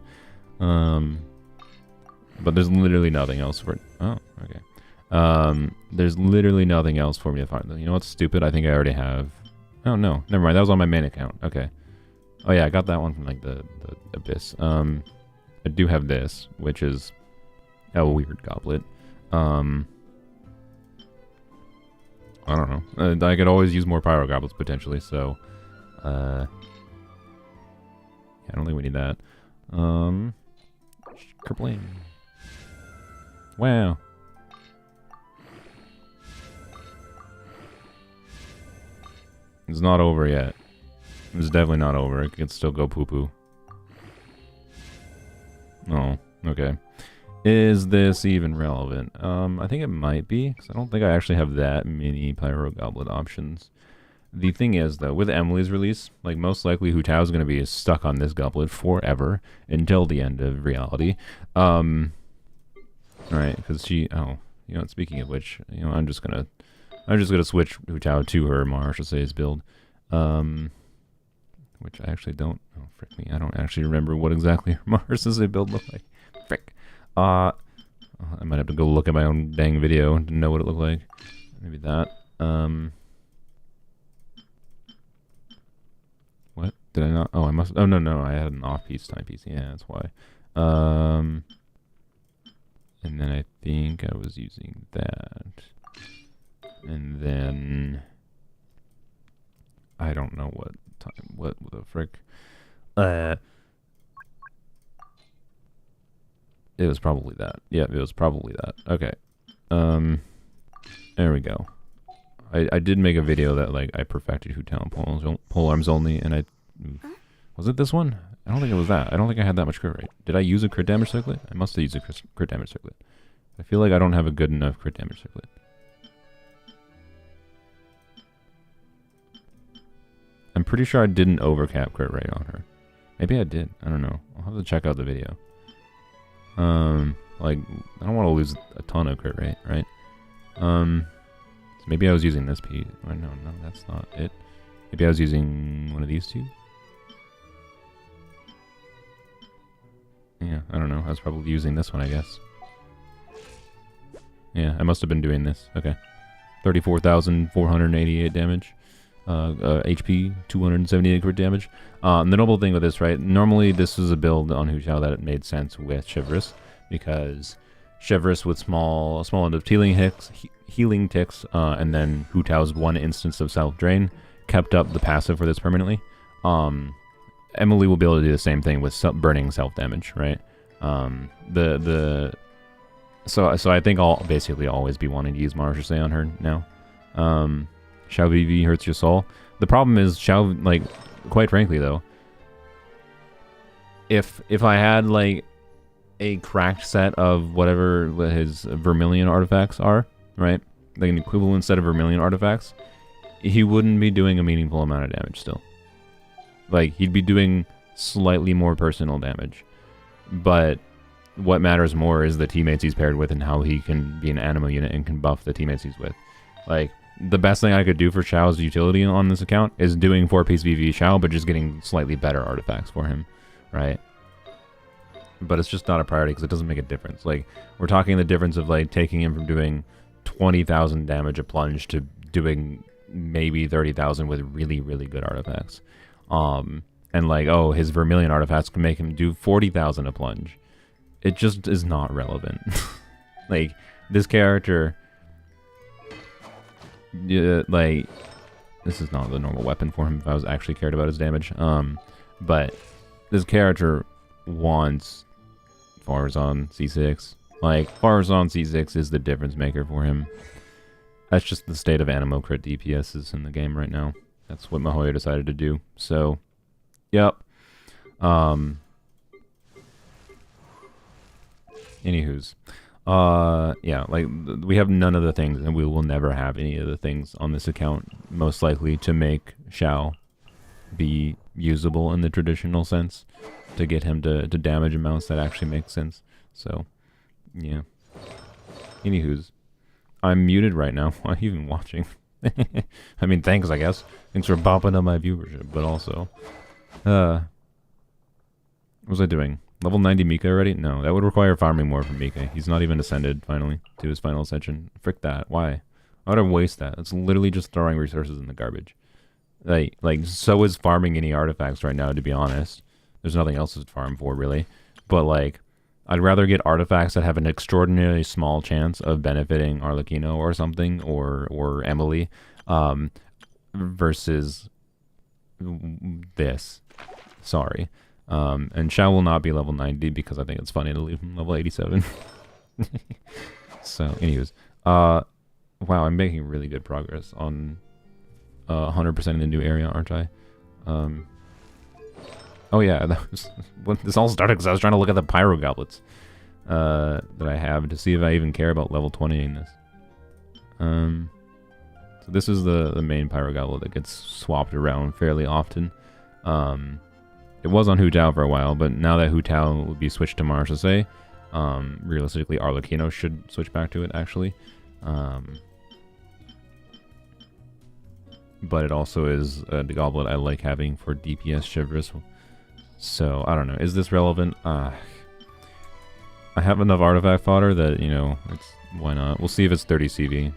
But there's literally nothing else for it. Oh, okay. There's literally nothing else for me to find. You know what's stupid? I think I already have... Oh no, never mind. That was on my main account. Okay. Oh yeah, I got that one from like the Abyss. I do have this, which is a weird goblet. I don't know. I could always use more pyro goblets potentially, so yeah, I don't think we need that. Kerpling. Wow. It's not over yet. It's definitely not over. It can still go poo-poo. Oh, okay. Is this even relevant? I think it might be, because I don't think I actually have that many Pyro Goblet options. The thing is, though, with Emilie's release, like, most likely Hu Tao's going to be stuck on this goblet forever, until the end of reality. Alright, because she... Oh, you know, speaking of which, you know, I'm just gonna switch Hu Tao to her Maharsha's build. Which I actually don't... Oh, frick me. I don't actually remember what exactly her Maharsha's build looked like. Frick. I might have to go look at my own dang video to know what it looked like. Maybe that. What? Did I not? Oh, I must... Oh, no, I had an off-piece timepiece. Yeah, that's why. And then I think I was using that. And then I don't know what time. What the frick? It was probably that. Yeah, it was probably that. Okay. There we go. I did make a video that like I perfected Hu Tao Polearms Only, and was it this one? I don't think it was that. I don't think I had that much crit rate. Did I use a crit damage circlet? I must have used a crit damage circlet. I feel like I don't have a good enough crit damage circlet. I'm pretty sure I didn't overcap crit rate on her. Maybe I did. I don't know. I'll have to check out the video. Like, I don't want to lose a ton of crit rate, right? So maybe I was using this piece. Oh, no, that's not it. Maybe I was using one of these two? Yeah, I don't know. I was probably using this one, I guess. Yeah, I must have been doing this. Okay. 34,488 damage. HP, 278 crit damage. The notable thing with this, right? Normally, this is a build on Hu Tao that it made sense with Chivalrous, because Chivalrous with small end of healing ticks, and then Hu Tao's one instance of self-drain kept up the passive for this permanently. Emilie will be able to do the same thing with burning self-damage, right? So I think I'll basically always be wanting to use Marche on her now. Xiao VV hurts your soul. The problem is Xiao, like, quite frankly though, if I had like a cracked set of whatever his Vermilion artifacts are, right? Like an equivalent set of Vermilion artifacts, he wouldn't be doing a meaningful amount of damage still. Like, he'd be doing slightly more personal damage. But what matters more is the teammates he's paired with and how he can be an animo unit and can buff the teammates he's with. Like, the best thing I could do for Xiao's utility on this account is doing 4-piece VV Xiao, but just getting slightly better artifacts for him, right? But it's just not a priority because it doesn't make a difference. Like, we're talking the difference of, like, taking him from doing 20,000 damage a plunge to doing maybe 30,000 with really, really good artifacts. And, like, oh, his Vermilion artifacts can make him do 40,000 a plunge. It just is not relevant. Like, this character... Yeah, like, this is not the normal weapon for him if I was actually cared about his damage. But this character wants Farazan C6. Like, Farazan C6 is the difference maker for him. That's just the state of animo crit DPSs in the game right now. That's what Mihoyo decided to do. So, yep. Anywho's. Yeah, like, we have none of the things, and we will never have any of the things on this account, most likely, to make Xiao be usable in the traditional sense, to get him to damage amounts that actually make sense. So, yeah. Anywho's. I'm muted right now. Why are you even watching? I mean, thanks, I guess. Thanks for bumping up my viewership, but also... what was I doing? Level 90 Mika already? No, that would require farming more from Mika. He's not even ascended, finally, to his final ascension. Frick that. Why? Why would I waste that? It's literally just throwing resources in the garbage. Like, so is farming any artifacts right now, to be honest. There's nothing else to farm for, really. But, like, I'd rather get artifacts that have an extraordinarily small chance of benefiting Arlecchino or something, or Emilie, versus this. Sorry. And Xiao will not be level 90 because I think it's funny to leave him level 87. So, anyways. Wow, I'm making really good progress on 100% in the new area, aren't I? Oh yeah, that was, this all started because I was trying to look at the Pyro Goblets that I have to see if I even care about level 20 in this. So this is the main Pyro Goblet that gets swapped around fairly often. It was on Hu Tao for a while, but now that Hu Tao will be switched to Marche, realistically Arlecchino should switch back to it, actually. But it also is the goblet I like having for DPS Chivalrous. So, I don't know. Is this relevant? I have enough artifact fodder that, you know, why not? We'll see if it's 30 CV.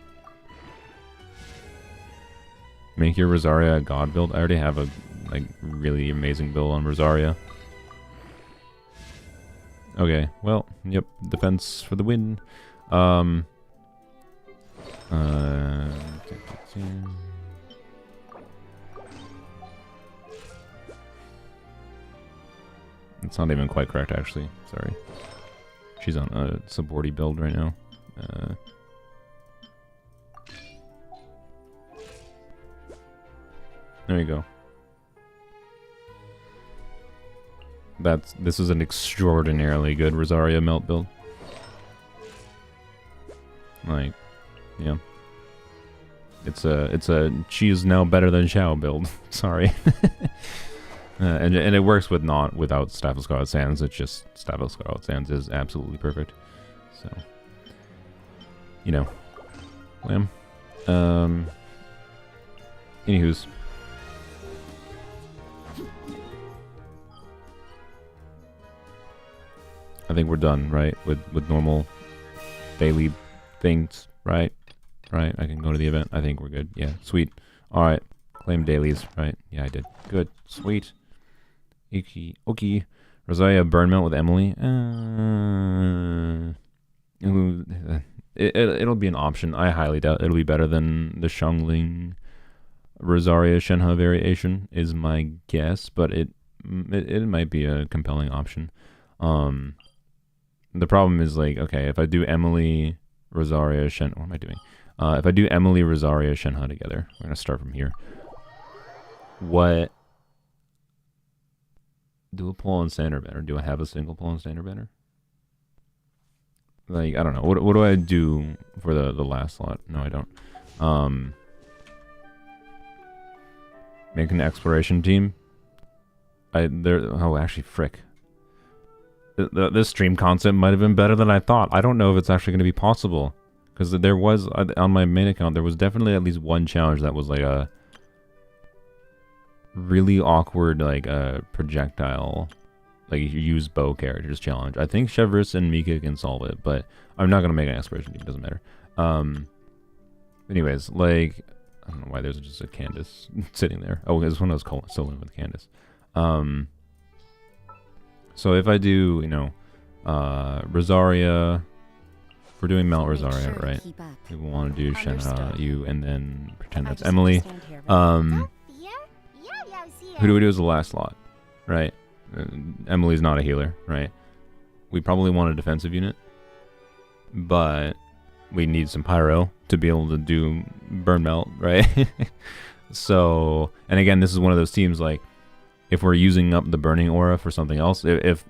Make your Rosaria a god build. I already have a really amazing build on Rosaria. Okay, well, yep, defense for the win. It's not even quite correct, actually. Sorry. She's on a supporty build right now. There you go. This is an extraordinarily good Rosaria melt build. Like, yeah. It's a she is now better than Xiao build. Sorry. And it works without Staff of Scarlet Sands. It's just Staff of Scarlet Sands is absolutely perfect. So, you know, lamb. Anywho's. I think we're done, right? With normal daily things, right? Right? I can go to the event. I think we're good. Yeah, sweet. All right. Claim dailies, right? Yeah, I did. Good. Sweet. Okay. Rosaria Burnmelt with Emilie. It'll be an option. I highly doubt it'll be better than the Xiangling Rosaria Shenhe variation is my guess, but it might be a compelling option. The problem is, like, okay, if I do Emilie, Rosaria, what am I doing? If I do Emilie, Rosaria, Shenhe together, we're going to start from here. What? Do a pull on standard banner? Do I have a single pull on standard banner? Like, I don't know. What do I do for the last slot? No, I don't. Make an exploration team. Oh, actually, frick. This stream concept might have been better than I thought. I don't know if it's actually going to be possible. Because there was, on my main account, there was definitely at least one challenge that was like a really awkward, like, projectile, like, you use bow characters challenge. I think Chevris and Mika can solve it, but I'm not going to make an exploration team. It doesn't matter. Anyways, like, I don't know why there's just a Candace sitting there. Oh, it's when I was soloing with Candace. So if I do, you know, Rosaria, we're doing Melt Rosaria, right? We want to do Shenhe, you, and then pretend that's Emilie. Who do we do as the last slot, right? Emily's not a healer, right? We probably want a defensive unit, but we need some pyro to be able to do burn melt, right? So, and again, this is one of those teams, like, if we're using up the burning aura for something else, if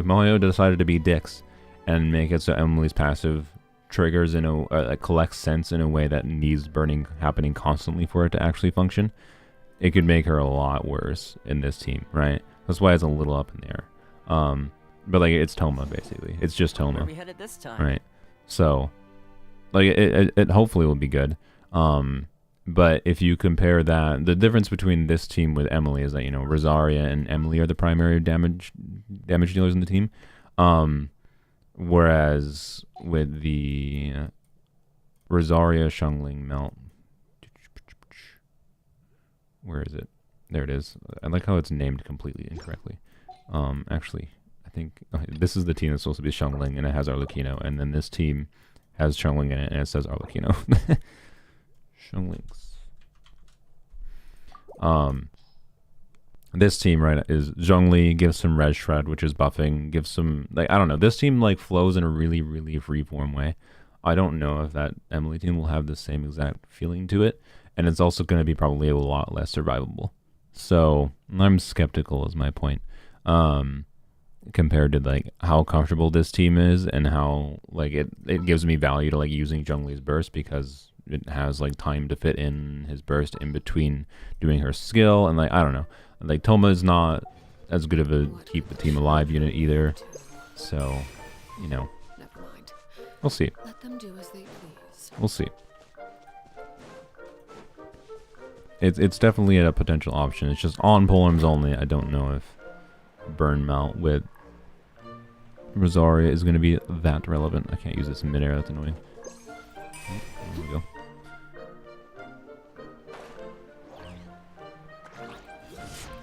Mario decided to be dicks and make it so Emily's passive triggers in a collects sense in a way that needs burning happening constantly for it to actually function, it could make her a lot worse in this team, right? That's why it's a little up in the air. But like, it's Toma basically. It's just Toma. Where are we headed this time? Right. So, like, it hopefully will be good. But if you compare that, the difference between this team with Emilie is that, you know, Rosaria and Emilie are the primary damage dealers in the team. Whereas with the Rosaria Xiangling melt, where is it? There it is. I like how it's named completely incorrectly. Actually, I think this is the team that's supposed to be Xiangling, and it has Arlecchino, and then this team has Xiangling in it, and it says Arlecchino. Xianglings. This team, right, is Zhongli, gives some Res Shred, which is buffing, gives some, like, I don't know, this team, like, flows in a really, really free-form way. I don't know if that Emilie team will have the same exact feeling to it, and it's also going to be probably a lot less survivable. So, I'm skeptical is my point, compared to, like, how comfortable this team is, and how, like, it gives me value to, like, using Zhongli's burst, because it has, like, time to fit in his burst in between doing her skill, and, like, I don't know. Like, Toma is not as good of a keep the team alive unit either, so, you know, we'll see. Let them do as they please. We'll see. It's definitely a potential option. It's just on Polearms Only. I don't know if Burn Melt with Rosaria is going to be that relevant. I can't use this in midair. That's annoying. Oh, there we go.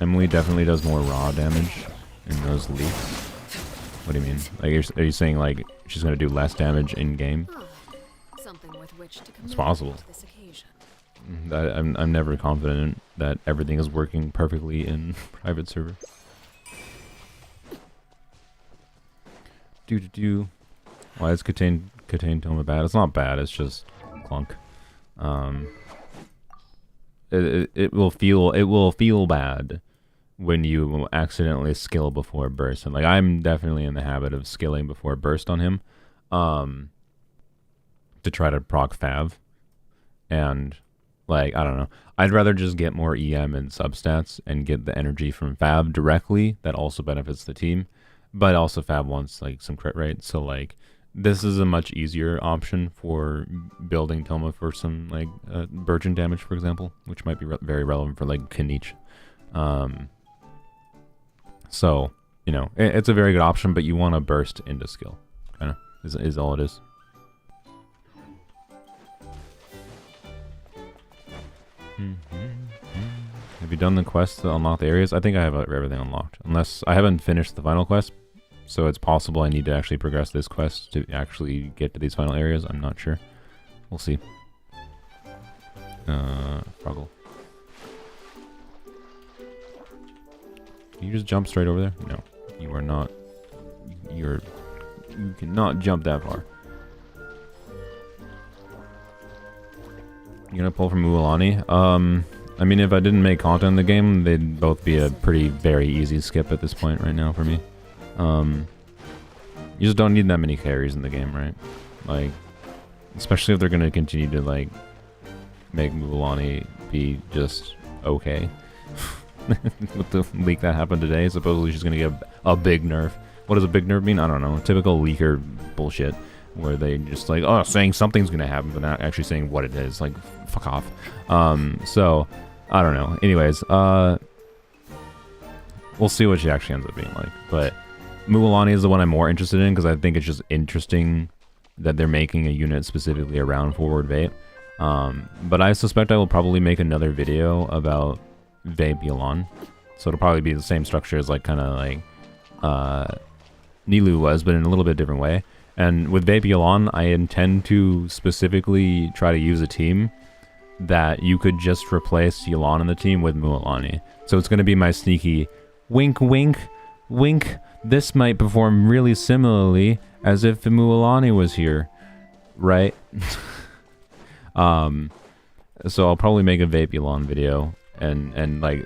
Emilie definitely does more raw damage in those leaks. What do you mean? Like, are you saying like she's gonna do less damage in game? Something with which to It's possible. this occasion. I'm never confident that everything is working perfectly in private server. Why is Catane Toma bad? It's not bad. It's just clunk. It will feel bad when you accidentally skill before burst, and like I'm definitely in the habit of skilling before burst on him, to try to proc Fav, and like I don't know. I'd rather just get more EM and substats and get the energy from Fav directly. That also benefits the team, but also Fav wants like some crit rate, so like this is a much easier option for building Toma for some like Burgeon damage, for example, which might be very relevant for like Kanich. So, you know, it's a very good option, but you want to burst into skill, kind of, is all it is. Have you done the quest to unlock the areas? I think I have everything unlocked, unless I haven't finished the final quest. So it's possible I need to actually progress this quest to actually get to these final areas. I'm not sure. We'll see. Froggle. Can you just jump straight over there? No, you are not. You cannot jump that far. You gonna pull from Mualani? I mean, if I didn't make content in the game, they'd both be a very easy skip at this point right now for me. You just don't need that many carries in the game, right? Like, especially if they're gonna continue to like make Mualani be just okay. With the leak that happened today, supposedly she's gonna get a big nerf. What does a big nerf mean? I don't know. Typical leaker bullshit, where they just like, oh, saying something's gonna happen, but not actually saying what it is. Like, fuck off. So I don't know. Anyways, we'll see what she actually ends up being like. But Mualani is the one I'm more interested in because I think it's just interesting that they're making a unit specifically around forward Vape. But I suspect I will probably make another video about Vape Yulon. So it'll probably be the same structure as like kind of like Nilu was, but in a little bit different way. And with Vape Yulon, I intend to specifically try to use a team that you could just replace Yulon in the team with Mualani. So it's going to be my sneaky wink, wink, wink. This might perform really similarly as if Mualani was here, right? So I'll probably make a Vape Yulon video, and like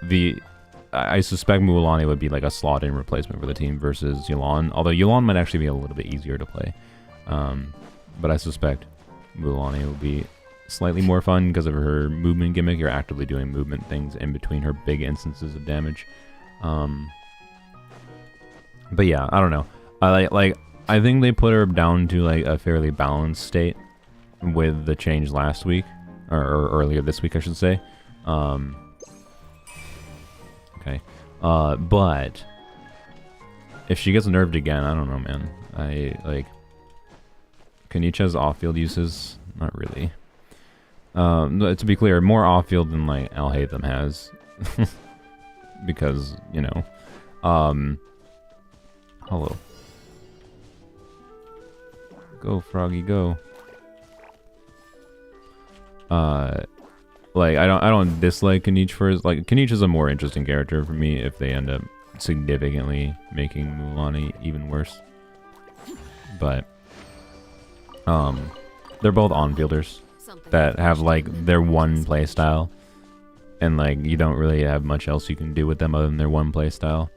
I suspect Mualani would be like a slot-in replacement for the team versus Yulon, although Yulon might actually be a little bit easier to play. But I suspect Mualani will be slightly more fun because of her movement gimmick. You're actively doing movement things in between her big instances of damage. But yeah, I don't know. I think they put her down to like a fairly balanced state with the change last week, or earlier this week, I should say. Okay. But if she gets nerfed again, I don't know, man. Kanicha's off-field uses, not really. To be clear, more off-field than like Alhaitham has, because you know. Hello. Go, Froggy, go. Like I don't dislike Kanich for his, like, Kanich is a more interesting character for me if they end up significantly making Mualani even worse. But they're both on-fielders that have like their one play style, and like you don't really have much else you can do with them other than their one play style.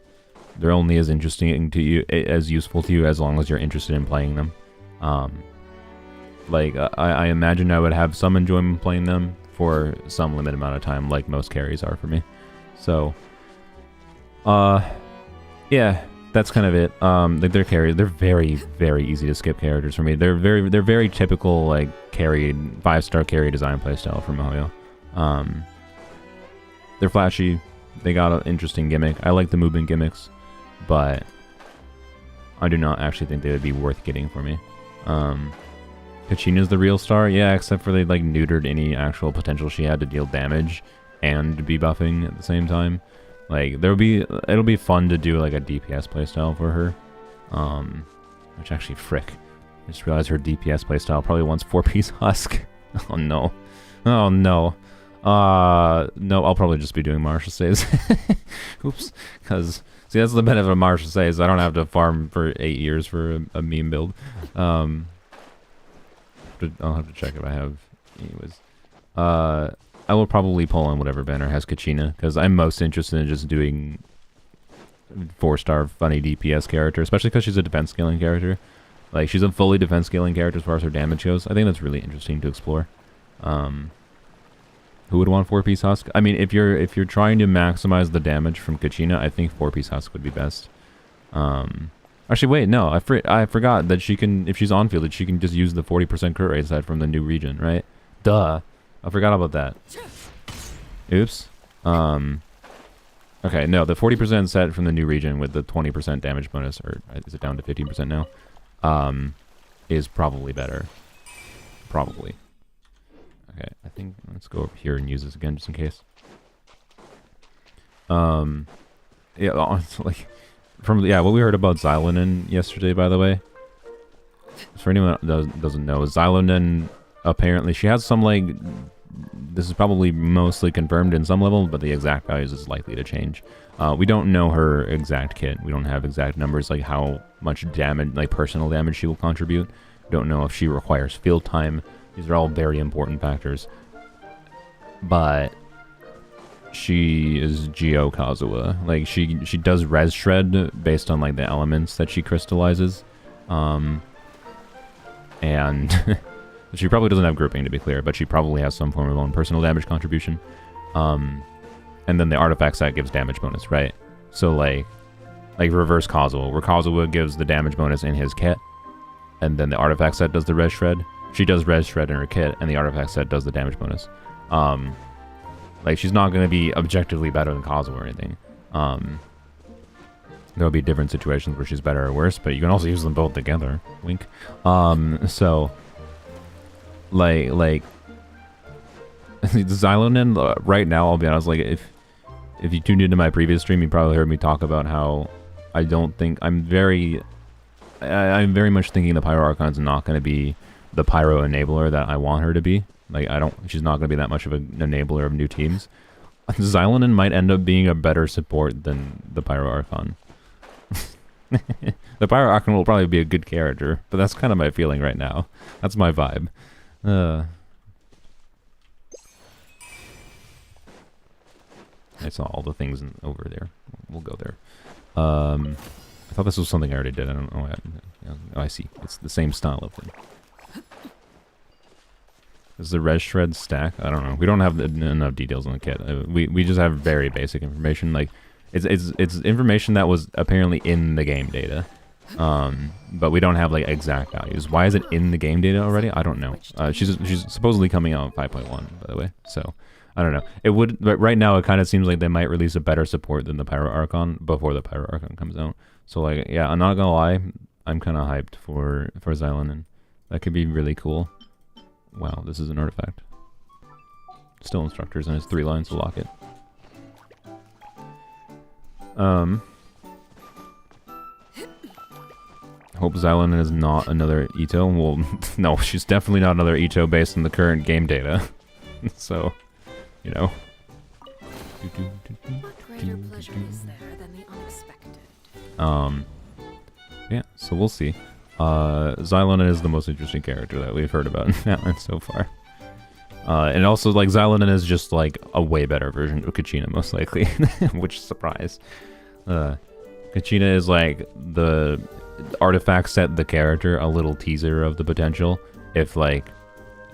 They're only as interesting to you, as useful to you, as long as you're interested in playing them. Like I imagine I would have some enjoyment playing them for some limited amount of time, like most carries are for me. So, yeah, that's kind of it. Like their carries, they're very easy to skip characters for me. They're very typical like carried 5-star carry design playstyle from Mahoyo. They're flashy. They got an interesting gimmick. I like the movement gimmicks, but I do not actually think they would be worth getting for me. Kachina's the real star, yeah, except for they like neutered any actual potential she had to deal damage and be buffing at the same time. Like it'll be fun to do like a DPS playstyle for her. Which actually, frick. I just realized her DPS playstyle probably wants 4-piece husk. Oh no. Oh no. No, I'll probably just be doing martial saves. Oops. Because, see, that's the benefit of martial saves. I don't have to farm for 8 years for a meme build. I'll have to check if I have. Anyways. I will probably pull on whatever banner has Kachina, because I'm most interested in just doing 4-star funny DPS character, especially because she's a defense scaling character. Like, she's a fully defense scaling character as far as her damage goes. I think that's really interesting to explore. Who would want 4-piece husk? I mean, if you're trying to maximize the damage from Kachina, I think 4-piece husk would be best. Actually, wait, no, I forgot that she can, if she's on field, that she can just use the 40% crit rate set from the new region, right? Duh. I forgot about that. Oops. Okay, no, the 40% set from the new region with the 20% damage bonus, or is it down to 15% now? Is probably better. Probably. Okay, I think let's go over here and use this again just in case. Yeah, like what we heard about Xylonen yesterday, by the way. For anyone that doesn't know, Xylonen apparently she has some like. This is probably mostly confirmed in some level, but the exact values is likely to change. We don't know her exact kit. We don't have exact numbers like how much damage, like personal damage, she will contribute. We don't know if she requires field time. These are all very important factors. But she is Geo Kazuha. Like she does res shred based on like the elements that she crystallizes. And she probably doesn't have grouping, to be clear, but she probably has some form of own personal damage contribution. And then the artifact set gives damage bonus, right? So like reverse Kazuha, where Kazuha gives the damage bonus in his kit, and then the artifact set does the res shred. She does res shred in her kit, and the artifact set does the damage bonus. Like she's not going to be objectively better than Kazuha or anything. There'll be different situations where she's better or worse, but you can also use them both together. Wink. So like Xylonen right now, I'll be honest, like if you tuned into my previous stream, you probably heard me talk about how I don't think I'm very much thinking the Pyro Archon's not going to be the Pyro enabler that I want her to be. Like she's not going to be that much of an enabler of new teams. Xylonen might end up being a better support than the Pyro Archon. The Pyro Archon will probably be a good character, but that's kind of my feeling right now. That's my vibe. I saw all the things over there. We'll go there. I thought this was something I already did. I don't know. Oh, I see. It's the same style of thing. Is the res shred stack? I don't know. We don't have enough details on the kit. We just have very basic information. Like it's information that was apparently in the game data. But we don't have like exact values. Why is it in the game data already? I don't know. She's supposedly coming out 5.1, by the way. So I don't know. It would, but right now it kind of seems like they might release a better support than the Pyro Archon before the Pyro Archon comes out. So like, yeah, I'm not gonna lie, I'm kind of hyped for Xylonen. That could be really cool. Wow, this is an artifact. Still instructors, and it's 3 lines to lock it. Hope Xylonen is not another Ito. Well, no, she's definitely not another Ito based on the current game data. So, you know. What greater pleasure is there than the unexpected? Yeah, so we'll see. Xylonen is the most interesting character that we've heard about in Natlan so far. And also, like, Xylonen is just, like, a way better version of Kachina, most likely. Which, surprise. Kachina is, like, the artifact set the character a little teaser of the potential. If, like,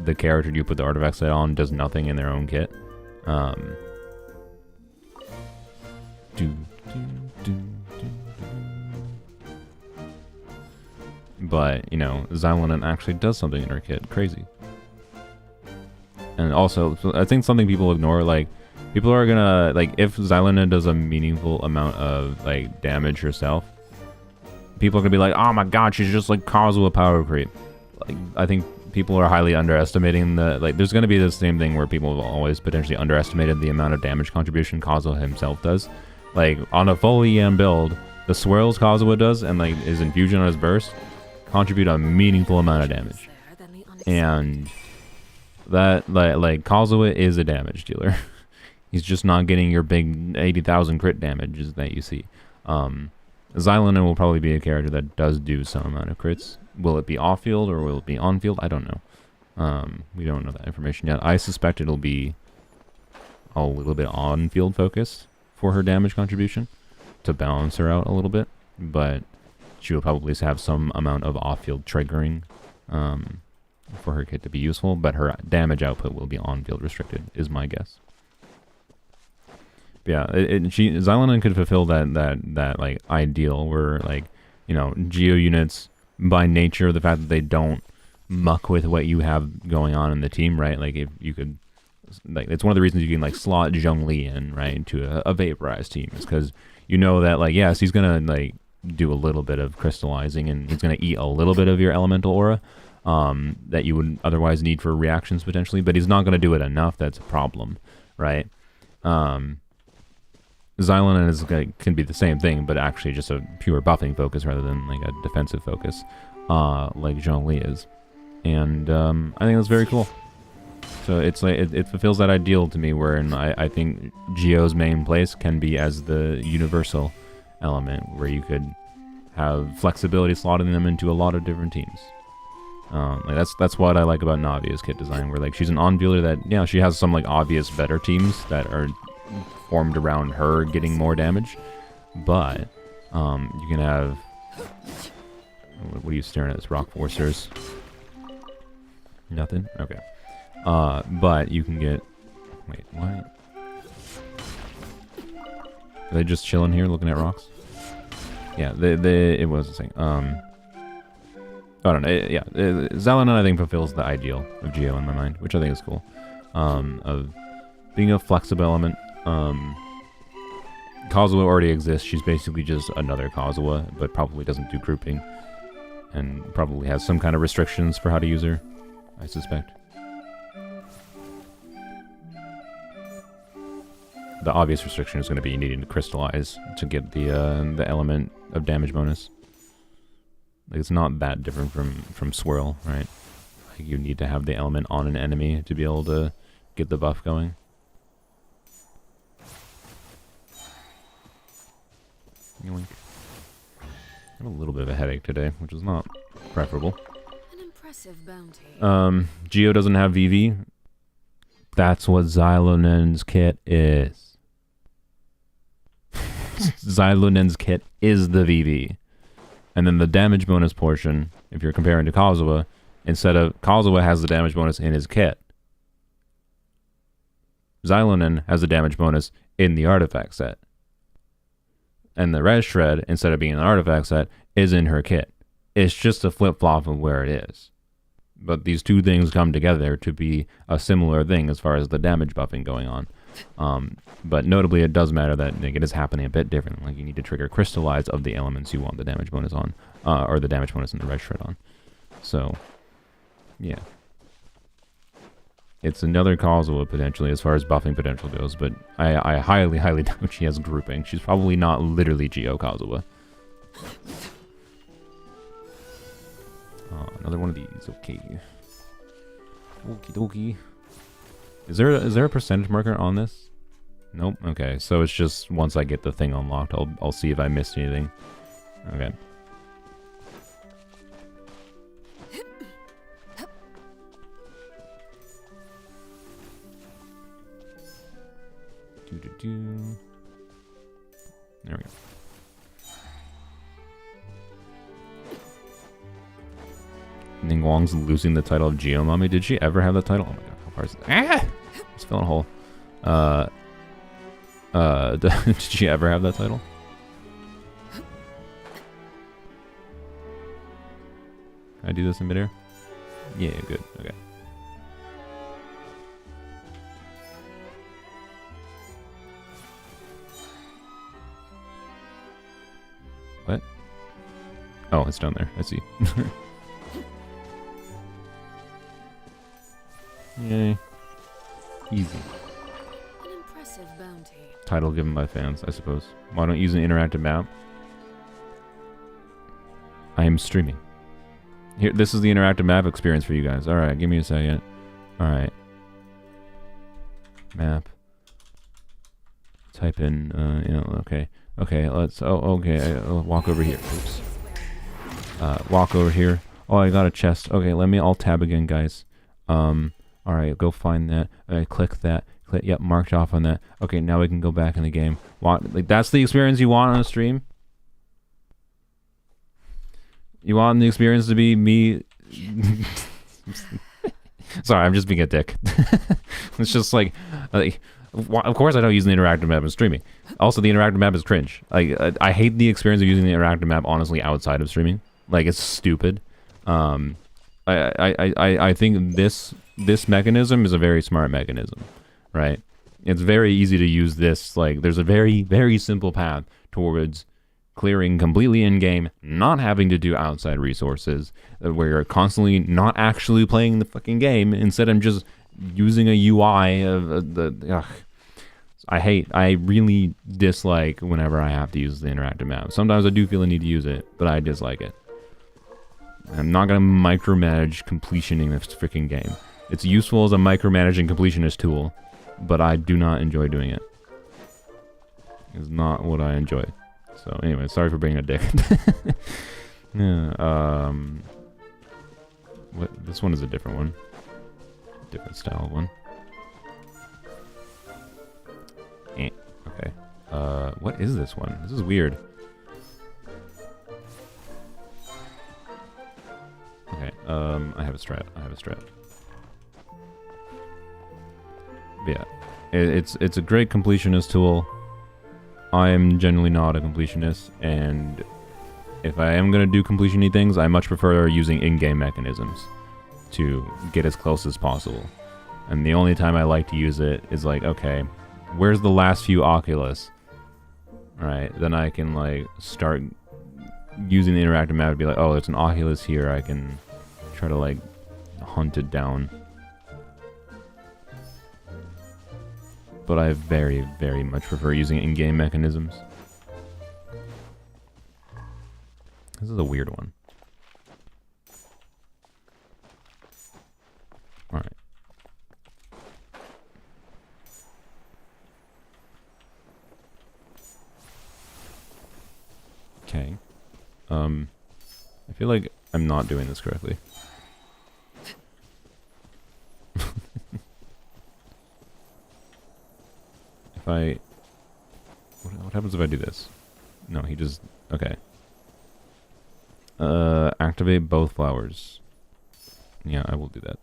the character you put the artifact set on does nothing in their own kit. But, you know, Xylonen actually does something in her kit. Crazy. And also, I think something people ignore, like, people are gonna, like, if Xylonen does a meaningful amount of, like, damage herself, people are gonna be like, oh my god, she's just, like, Kazuha power creep. Like, I think people are highly underestimating the, like, there's gonna be the same thing where people have always potentially underestimated the amount of damage contribution Kazuha himself does. Like, on a full EM build, the swirls Kazuha does and like his infusion on his burst contribute a meaningful amount of damage. And that like Kazuha is a damage dealer. He's just not getting your big 80,000 crit damages that you see. Xylonen will probably be a character that does do some amount of crits. Will it be off-field or will it be on-field? I don't know. We don't know that information yet. I suspect it'll be a little bit on-field focused for her damage contribution to balance her out a little bit, but she will probably have some amount of off-field triggering for her kit to be useful, but her damage output will be on-field restricted, is my guess. But yeah, Xylonen could fulfill that like ideal where, like, you know, Geo units by nature, the fact that they don't muck with what you have going on in the team, right? Like if you could, like, it's one of the reasons you can like slot Zhongli in, right, to a vaporized team, is because you know that, like, yes, he's gonna like do a little bit of crystallizing and he's gonna eat a little bit of your elemental aura that you would otherwise need for reactions potentially, but he's not gonna do it enough. That's a problem, right? Xylonen is can be the same thing, but actually just a pure buffing focus rather than like a defensive focus, like Zhongli is, and I think that's very cool. So it's like it fulfills that ideal to me, wherein I think Geo's main place can be as the universal element, where you could have flexibility slotting them into a lot of different teams. Like that's what I like about Navia's kit design, where like she's an on-fielder that, yeah, she has some like obvious better teams that are formed around her getting more damage, but you can have, what are you staring at? This Rock Forcers? Nothing? Okay. But you can get, wait, what? Are they just chilling here looking at rocks? Yeah, it was a thing. I don't know. Yeah, Xylonen I think fulfills the ideal of Geo in my mind, which I think is cool. Of being a flexible element. Kazuha already exists. She's basically just another Kazuha, but probably doesn't do grouping, and probably has some kind of restrictions for how to use her, I suspect. The obvious restriction is going to be needing to crystallize to get the element of damage bonus. Like, it's not that different from Swirl, right? Like, you need to have the element on an enemy to be able to get the buff going. Yoink. I have a little bit of a headache today, which is not preferable. An impressive bounty. Geo doesn't have VV. That's what Xylonen's kit is. Xylonen's kit is the VV. And then the damage bonus portion, if you're comparing to Kazuha, instead of Kazuha has the damage bonus in his kit, Xylonen has the damage bonus in the artifact set. And the Red Shred, instead of being an artifact set, is in her kit. It's just a flip-flop of where it is. But these two things come together to be a similar thing as far as the damage buffing going on. But notably, it does matter that it is happening a bit different. Like, you need to trigger crystallize of the elements you want the damage bonus on, or the damage bonus in the Red Shred on. So, yeah. It's another Kazuha, potentially, as far as buffing potential goes, but I highly, highly doubt she has grouping. She's probably not literally Geo Kazuha. Another one of these, okay. Okie dokie. Is there a percentage marker on this? Nope, okay, so it's just once I get the thing unlocked, I'll see if I missed anything. Okay. There we go. Ningguang's losing the title of Geo Mommy. Did she ever have that title? Oh my god, how far is it? Ah! It's filling a hole. Did she ever have that title? Can I do this in midair? Yeah, good. Okay. What? Oh, it's down there. I see. Yay. Easy. An impressive bounty. Title given by fans, I suppose. Why don't you use an interactive map? I am streaming. Here, this is the interactive map experience for you guys. Alright, give me a second. Alright. Map. Type in, okay. Okay, let's, okay, I'll walk over here. Oops. Walk over here. Oh, I got a chest. Okay, let me alt tab again, guys. Alright, go find that. Alright, click that. Click, yep, marked off on that. Okay, now we can go back in the game. Like, that's the experience you want on a stream? You want the experience to be me... Sorry, I'm just being a dick. It's just like, of course I don't use the interactive map in streaming. Also, the interactive map is cringe. Like, I hate the experience of using the interactive map, honestly, outside of streaming. Like, it's stupid. I think this mechanism is a very smart mechanism, right? It's very easy to use this. Like, there's a very, very simple path towards clearing completely in-game, not having to do outside resources, where you're constantly not actually playing the fucking game. Instead, I'm just using a UI of the... I really dislike whenever I have to use the interactive map. Sometimes I do feel the need to use it, but I dislike it. I'm not going to micromanage completioning this freaking game. It's useful as a micromanaging completionist tool, but I do not enjoy doing it. It's not what I enjoy. So anyway, sorry for being a dick. Yeah, what? This one is a different one. Different style one. Okay. What is this one? This is weird. Okay, I have a strat. But yeah, it's a great completionist tool. I am generally not a completionist, and if I am gonna do completion-y things, I much prefer using in-game mechanisms to get as close as possible. And the only time I like to use it is like, okay, where's the last few Oculus? Right, then I can like start using the interactive map to be like, oh, there's an Oculus here, I can try to like hunt it down. But I very, very much prefer using in-game mechanisms. This is a weird one. Alright. Okay. I feel like I'm not doing this correctly. What happens if I do this? No, he just... Okay. Activate both flowers. Yeah, I will do that.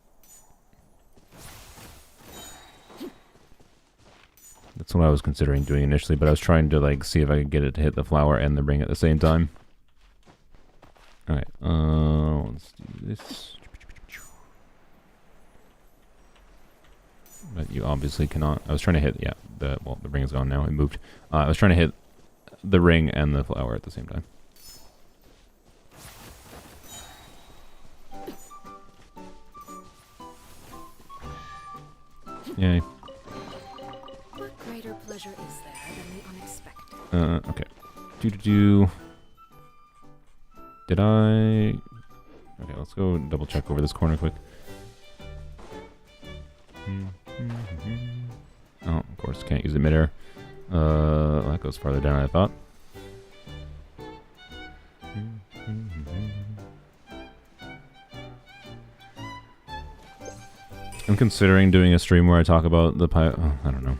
That's what I was considering doing initially, but I was trying to like see if I could get it to hit the flower and the ring at the same time. Alright, let's do this. But you obviously cannot. I was trying to hit, yeah, the ring is gone now, it moved. I was trying to hit the ring and the flower at the same time. Yay. What greater pleasure is there than the unexpected? Okay. Did I... Okay, let's go double check over this corner quick. Oh, of course, can't use it midair. That goes farther down than I thought. I'm considering doing a stream where I talk about the I don't know.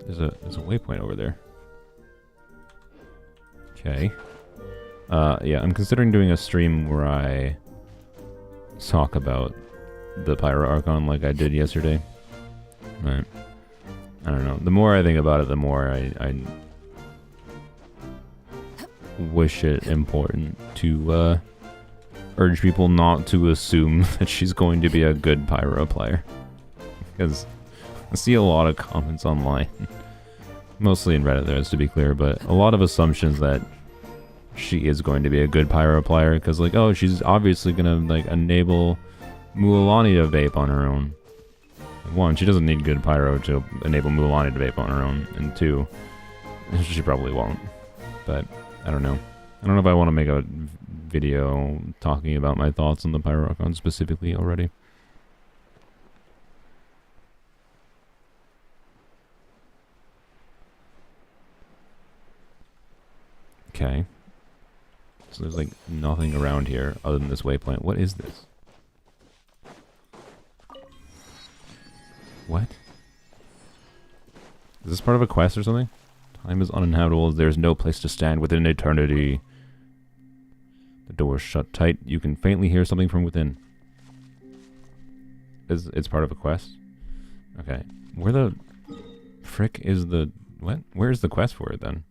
There's a waypoint over there. Okay. Yeah, I'm considering doing a stream where I talk about the Pyro Archon like I did yesterday. Right. I don't know. The more I think about it, the more I wish it important to urge people not to assume that she's going to be a good Pyro player. Because I see a lot of comments online, mostly in Reddit there, to be clear, but a lot of assumptions that she is going to be a good Pyro player, because like, oh, she's obviously gonna like enable Mualani to vape on her own. One, she doesn't need good Pyro to enable Mualani to vape on her own, and two, she probably won't. but I don't know. I don't know if I want to make a video talking about my thoughts on the Pyrocon specifically already. Okay. So there's like nothing around here other than this waypoint. What is this? What? Is this part of a quest or something? Time is uninhabitable. There's no place to stand within eternity. The door is shut tight. You can faintly hear something from within. It's part of a quest? Okay. Where the frick is the... What? Where's the quest for it then?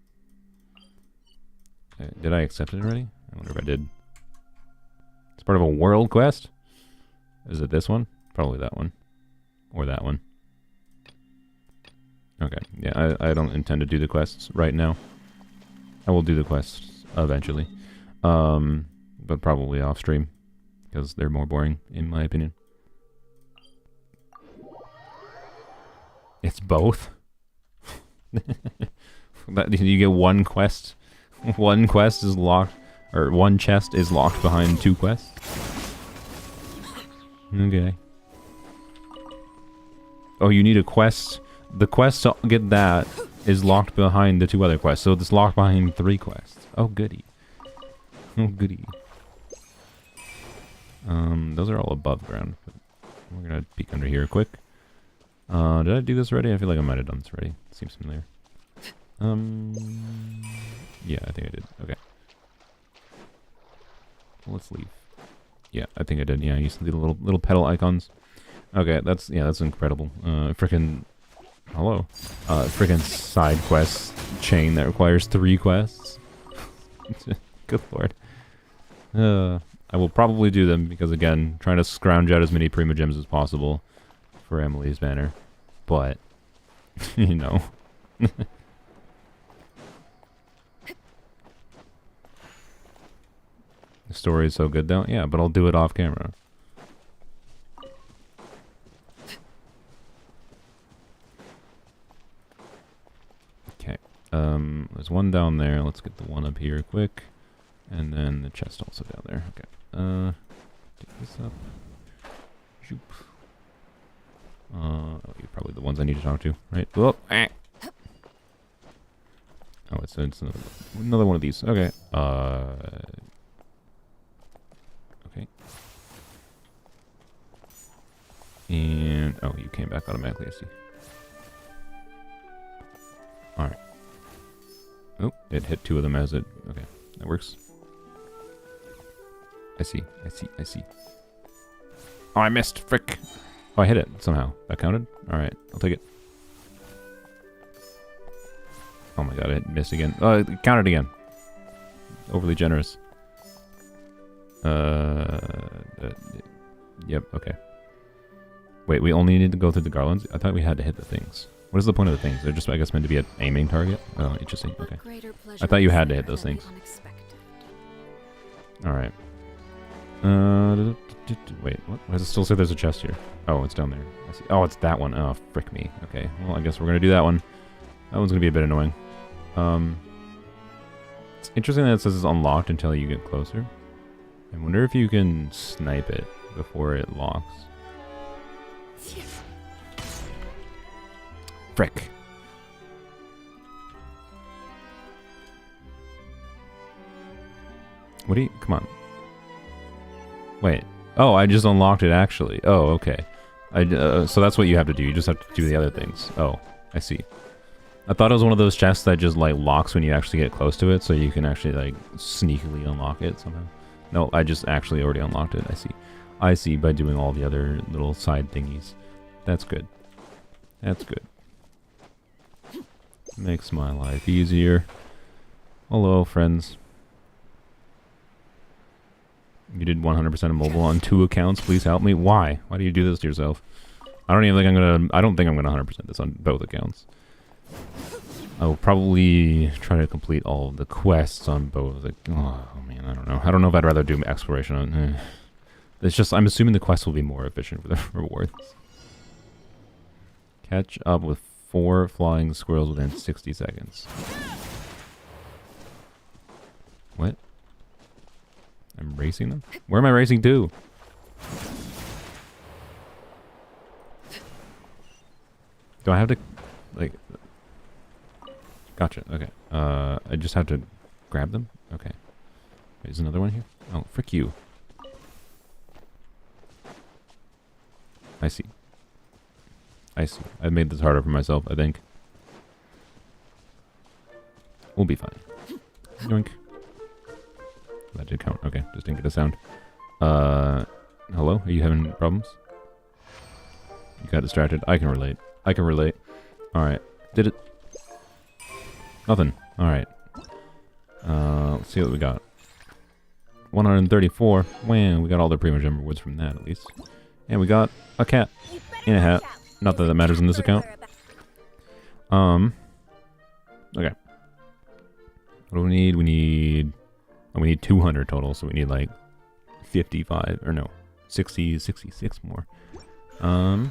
Did I accept it already? I wonder if I did. It's part of a world quest? Is it this one? Probably that one. Or that one. Okay, yeah, I don't intend to do the quests right now. I will do the quests eventually. But probably off stream. Because they're more boring, in my opinion. It's both? You get one quest. One quest is locked, or one chest is locked behind two quests. Okay. Oh, you need a quest. The quest to get that is locked behind the two other quests, so it's locked behind 3 quests. Oh, goody. Oh, goody. Those are all above ground. But we're gonna peek under here quick. Did I do this already? I feel like I might have done this already. Seems familiar. Yeah, I think I did. Okay. Let's leave. Yeah, I think I did. Yeah, I used to do the little pedal icons. Okay, that's incredible. Frickin' hello. Frickin' side quest chain that requires 3 quests. Good lord. I will probably do them because again, trying to scrounge out as many Prima Gems as possible for Emilie's banner. But you know. The story is so good though. Yeah, but I'll do it off camera. Okay. There's one down there. Let's get the one up here quick. And then the chest also down there. Okay. Take this up. Shoop. Oh, you're probably the ones I need to talk to, right? Oh, ah. Oh, it's another one of these. Okay. Okay. And oh, you came back automatically. I see. All right. Oh, it hit 2 of them as it. Okay, that works. I see. Oh, I missed. Frick. Oh, I hit it somehow. That counted? Alright, I'll take it. Oh my god, I missed again. Oh, it counted again. Overly generous. Yep, okay. Wait, we only need to go through the garlands? I thought we had to hit the things. What is the point of the things? They're just, I guess, meant to be an aiming target? Oh, interesting. Okay. I thought you had to hit those things. Alright. Wait, what? Why does it still say there's a chest here? Oh, it's down there. I see. Oh, it's that one. Oh, frick me. Okay, well, I guess we're gonna do that one. That one's gonna be a bit annoying. It's interesting that it says it's unlocked until you get closer. I wonder if you can snipe it before it locks. Frick. What do you... Come on. Wait. Oh, I just unlocked it actually. Oh, okay. So that's what you have to do. You just have to do the other things. Oh, I see. I thought it was one of those chests that just like locks when you actually get close to it, so you can actually like sneakily unlock it somehow. No, I just actually already unlocked it. I see. I see by doing all the other little side thingies. That's good. That's good. Makes my life easier. Hello, friends. You did 100% mobile on 2 accounts. Please help me. Why? Why do you do this to yourself? I don't even think I'm gonna. I don't think I'm gonna 100% this on both accounts. I will probably try to complete all of the quests on both. Like, oh man, I don't know. I don't know if I'd rather do exploration on. It's just I'm assuming the quests will be more efficient for the rewards. Catch up with 4 flying squirrels within 60 seconds. I'm racing them? Where am I racing to? Do I have to, like... Gotcha, okay. I just have to grab them? Okay. There's another one here? Oh, frick you. I see. I see. I made this harder for myself, I think. We'll be fine. Yoink. That did count. Okay, just didn't get a sound. Hello? Are you having problems? You got distracted. I can relate. I can relate. Alright. Did it? Nothing. Alright. Let's see what we got. 134. Wow, we got all the Primogem rewards from that, at least. And we got a cat in a hat. Not that that matters in this account. Okay. What do we need? We need... Oh, we need 200 total, so we need like 55, or no, 60, 66 more. I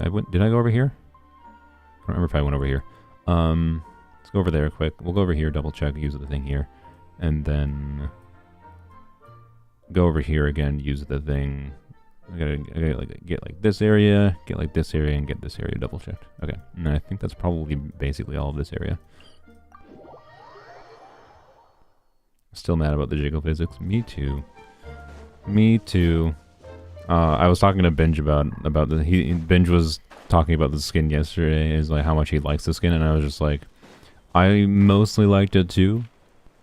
went, did I go over here? I don't remember if I went over here. Let's go over there quick. We'll go over here, double check, use the thing here. And then go over here again, use the thing. I gotta like, get like this area, get like this area, and get this area double checked. Okay, and I think that's probably basically all of this area. Still mad about the jiggle physics. Me too. Me too. I was talking to Binge about the Binge was talking about the skin yesterday. Is like how much he likes the skin, and I was just like, I mostly liked it too,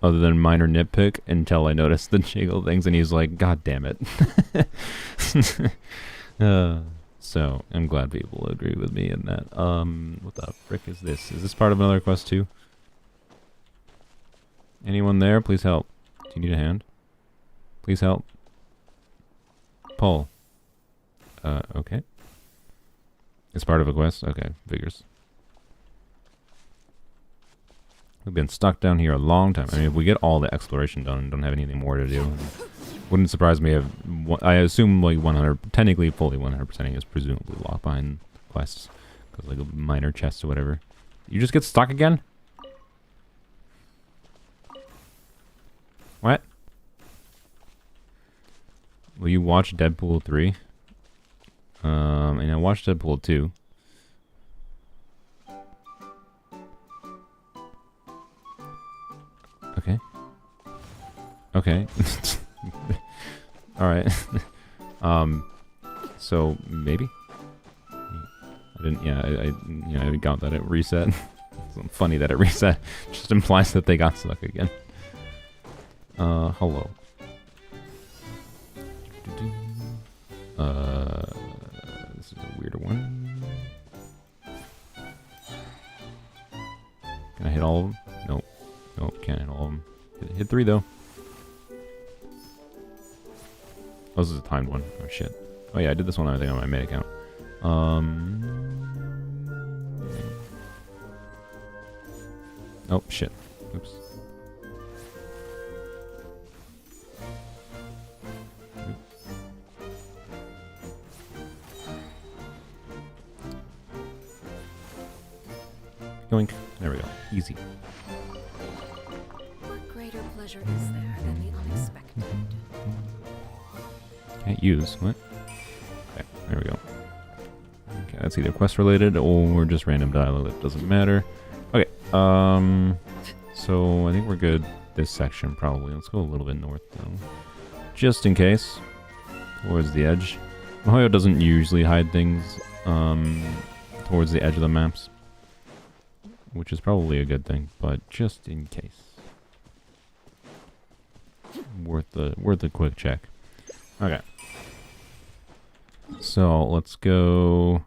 other than minor nitpick until I noticed the jiggle things, and he's like, God damn it. So I'm glad people agree with me in that. What the frick is this? Is this part of another quest too? Anyone there? Please help. Do you need a hand? Please help. Paul. Okay. It's part of a quest? Okay, figures. We've been stuck down here a long time. I mean, if we get all the exploration done and don't have anything more to do, wouldn't surprise me if... I assume, like, 100... Technically, fully 100%ing is presumably locked behind quests. Because, like, a minor chest or whatever. You just get stuck again? What? Will you watch Deadpool 3? And I watched Deadpool 2. Okay. Okay. Alright. So, maybe? I didn't, yeah, I got that it reset. It's funny that it reset. Just implies that they got stuck again. Hello. This is a weirder one. Can I hit all of them? Nope. Nope, can't hit all of them. Hit 3 though. Oh, this is a timed one. Oh shit. Oh yeah, I did this one I think on my main account. Oh shit. Oops. Yoink. There we go. Easy. What greater pleasure is there than the unexpected? Can't use. What? Okay, there we go. Okay, that's either quest related or just random dialogue. That doesn't matter. Okay, so I think we're good this section probably. Let's go a little bit north though. Just in case. Towards the edge. Mahoyo doesn't usually hide things towards the edge of the maps. Which is probably a good thing, but just in case. Worth a quick check. Okay. So let's go.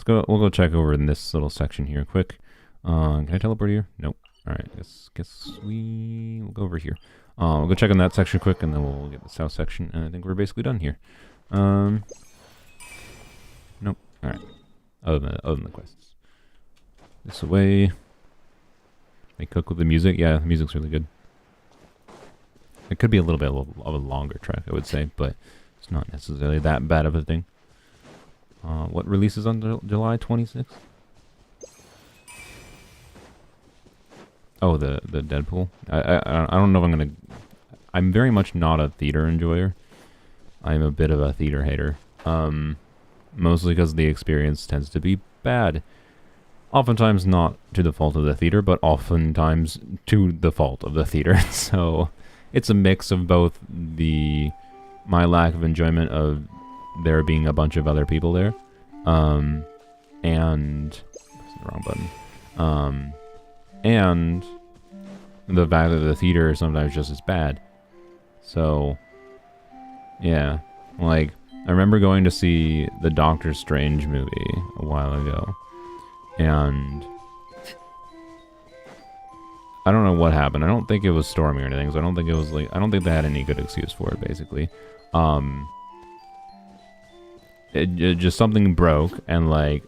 We'll go check over in this little section here quick. Can I teleport here? Nope. Alright, guess we'll go over here. We'll go check on that section quick and then we'll get the south section, and I think we're basically done here. Nope. Alright. Other than the quests. This way. They cook with the music. Yeah, the music's really good. It could be a little bit of a longer track, I would say, but it's not necessarily that bad of a thing. What releases on July 26th? Oh, the Deadpool. I don't know if I'm gonna. I'm very much not a theater enjoyer. I'm a bit of a theater hater. Mostly because the experience tends to be bad. Oftentimes not to the fault of the theater, but oftentimes to the fault of the theater. So it's a mix of both my lack of enjoyment of there being a bunch of other people there, and the wrong button. And the fact that the theater is sometimes just as bad. So, yeah. Like, I remember going to see the Doctor Strange movie a while ago. And I don't know what happened. I don't think it was storming or anything. So I don't think it was like, I don't think they had any good excuse for it, basically. It just something broke, and like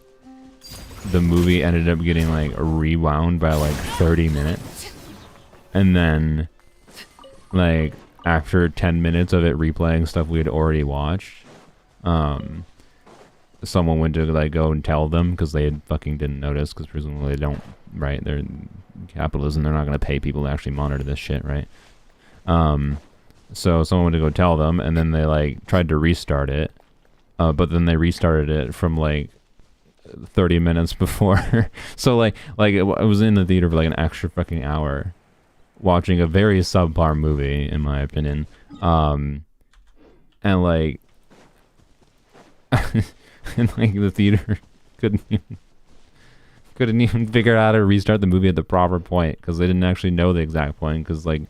the movie ended up getting like rewound by like 30 minutes. And then like after 10 minutes of it replaying stuff we had already watched, someone went to like go and tell them because they fucking didn't notice, because presumably they don't, right? They're capitalism, they're not going to pay people to actually monitor this shit, right? So someone went to go tell them, and then they like tried to restart it, but then they restarted it from like 30 minutes before. So like I was in the theater for like an extra fucking hour watching a very subpar movie, in my opinion. And like and like the theater couldn't even figure out how to restart the movie at the proper point, because they didn't actually know the exact point, because like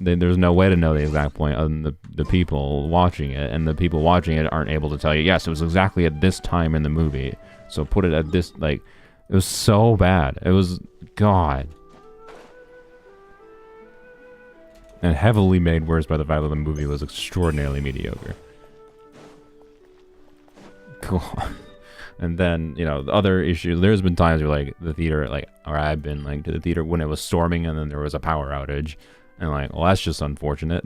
there's no way to know the exact point other than the people watching it, and the people watching it aren't able to tell you, yes, it was exactly at this time in the movie, so put it at this. Like, it was so bad. It was, God. And heavily made worse by the fact that the movie was extraordinarily mediocre. Cool. And then, you know, the other issue, there's been times where like the theater, like, or I've been like to the theater when it was storming and then there was a power outage, and like, well, that's just unfortunate.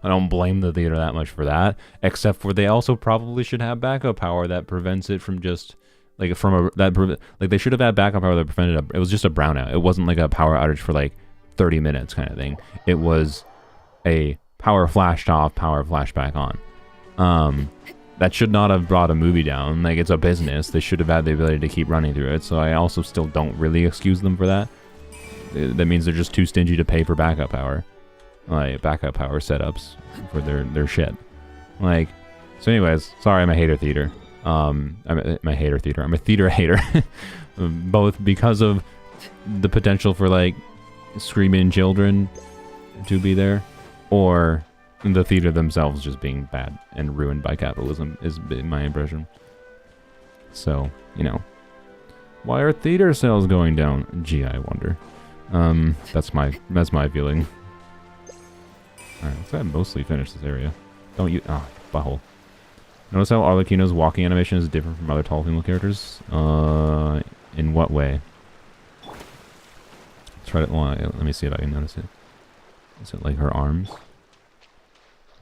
I don't blame the theater that much for that, except for they also probably should have backup power that prevents it from just like like they should have had backup power that prevented it was just a brownout. It wasn't like a power outage for like 30 minutes kind of thing. It was a power flashed off, power flashed back on. That should not have brought a movie down. Like, it's a business. They should have had the ability to keep running through it. So I also still don't really excuse them for that. That means they're just too stingy to pay for backup power. Like, backup power setups for their shit. Like, so anyways, sorry, I'm a hater theater. I'm a hater theater. I'm a theater hater. Both because of the potential for, like, screaming children to be there, or the theater themselves just being bad and ruined by capitalism is my impression. So, you know, why are theater sales going down? Gee, I wonder. That's my feeling. Alright, so I mostly finished this area. Don't you? Ah, butthole. Notice how Arlecchino's walking animation is different from other tall female characters? In what way? Try to, well, let me see if I can notice it. Is it like her arms?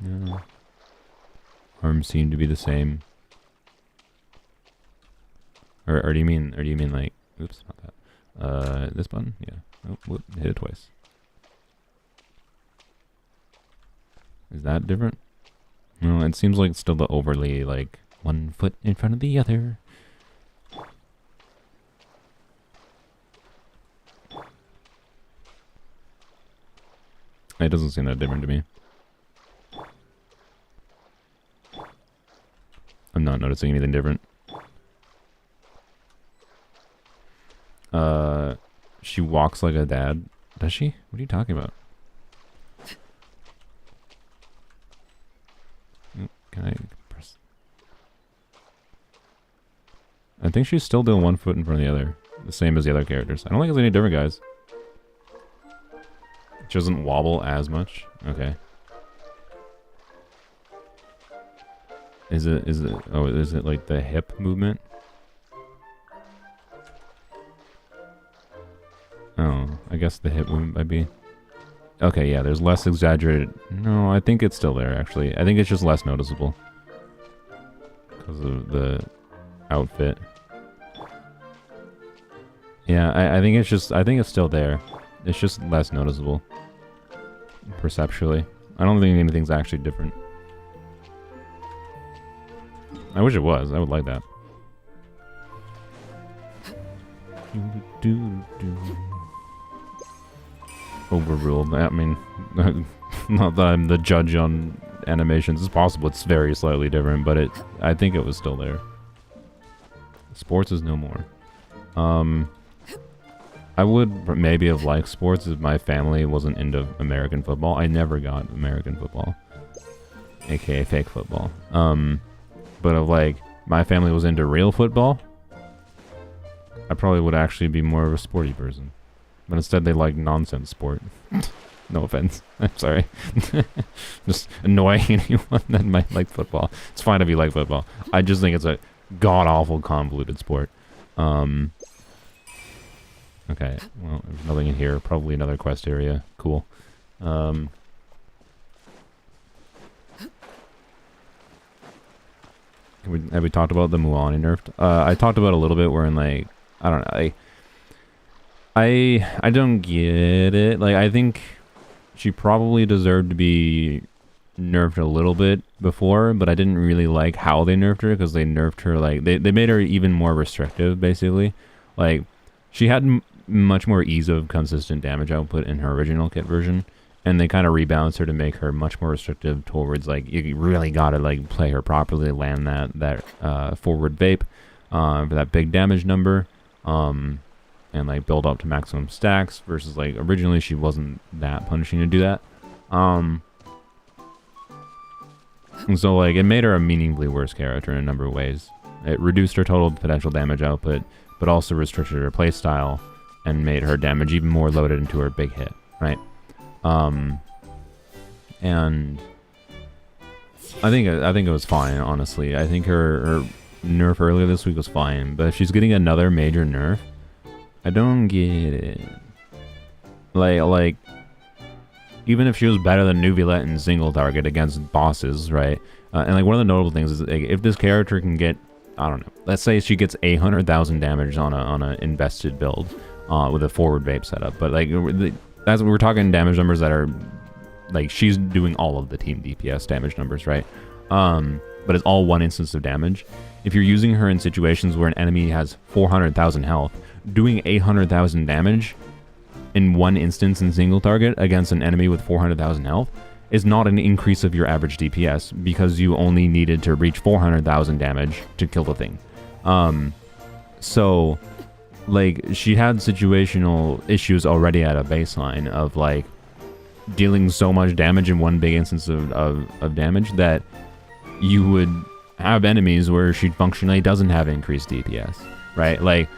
No. Arms seem to be the same. Or do you mean like, oops, not that. This button? Yeah. Oh, whoop, hit it twice. Is that different? No, it seems like it's still the overly, like, one foot in front of the other. It doesn't seem that different to me. I'm not noticing anything different. She walks like a dad. Does she? What are you talking about? Can I press? I think she's still doing one foot in front of the other. The same as the other characters. I don't think it's any different, guys. She doesn't wobble as much. Okay. Is it like the hip movement? Oh, I guess the hip movement might be. Okay, yeah, there's less exaggerated. No, I think it's still there, actually. I think it's just less noticeable. Because of the outfit. Yeah, I think it's just, I think it's still there. It's just less noticeable. Perceptually. I don't think anything's actually different. I wish it was. I would like that. Overruled. I mean, not that I'm the judge on animations. It's possible it's very slightly different, but I think it was still there. Sports is no more. I would maybe have liked sports if my family wasn't into American football. I never got American football, aka fake football. But if like my family was into real football, I probably would actually be more of a sporty person. But instead they like nonsense sport. No offense. I'm sorry. Just annoying anyone that might like football. It's fine if you like football. I just think it's a god-awful convoluted sport. Okay, well, there's nothing in here. Probably another quest area. Cool. Have we talked about the Muani nerfed? I talked about it a little bit where in like, I don't know, I don't get it. Like, I think she probably deserved to be nerfed a little bit before, but I didn't really like how they nerfed her, because they nerfed her, like, they made her even more restrictive, basically. Like, she had much more ease of consistent damage output in her original kit version, and they kind of rebalanced her to make her much more restrictive towards, like, you really gotta, like, play her properly, land that forward vape for that big damage number, and, like, build up to maximum stacks, versus, like, originally she wasn't that punishing to do that. And so, like, it made her a meaningfully worse character in a number of ways. It reduced her total potential damage output, but also restricted her playstyle, and made her damage even more loaded into her big hit, right? And I think it was fine, honestly. I think her nerf earlier this week was fine, but if she's getting another major nerf, I don't get it. Like even if she was better than Navia in single target against bosses, right? And like one of the notable things is, like, if this character can get, I don't know, let's say she gets 800,000 damage on a invested build with a forward vape setup, but like that's, we're talking damage numbers that are like, she's doing all of the team DPS damage numbers, right? But it's all one instance of damage. If you're using her in situations where an enemy has 400,000 health, doing 800,000 damage in one instance in single target against an enemy with 400,000 health is not an increase of your average DPS, because you only needed to reach 400,000 damage to kill the thing. So, like, she had situational issues already at a baseline of, like, dealing so much damage in one big instance of damage that you would have enemies where she functionally doesn't have increased DPS, right? Like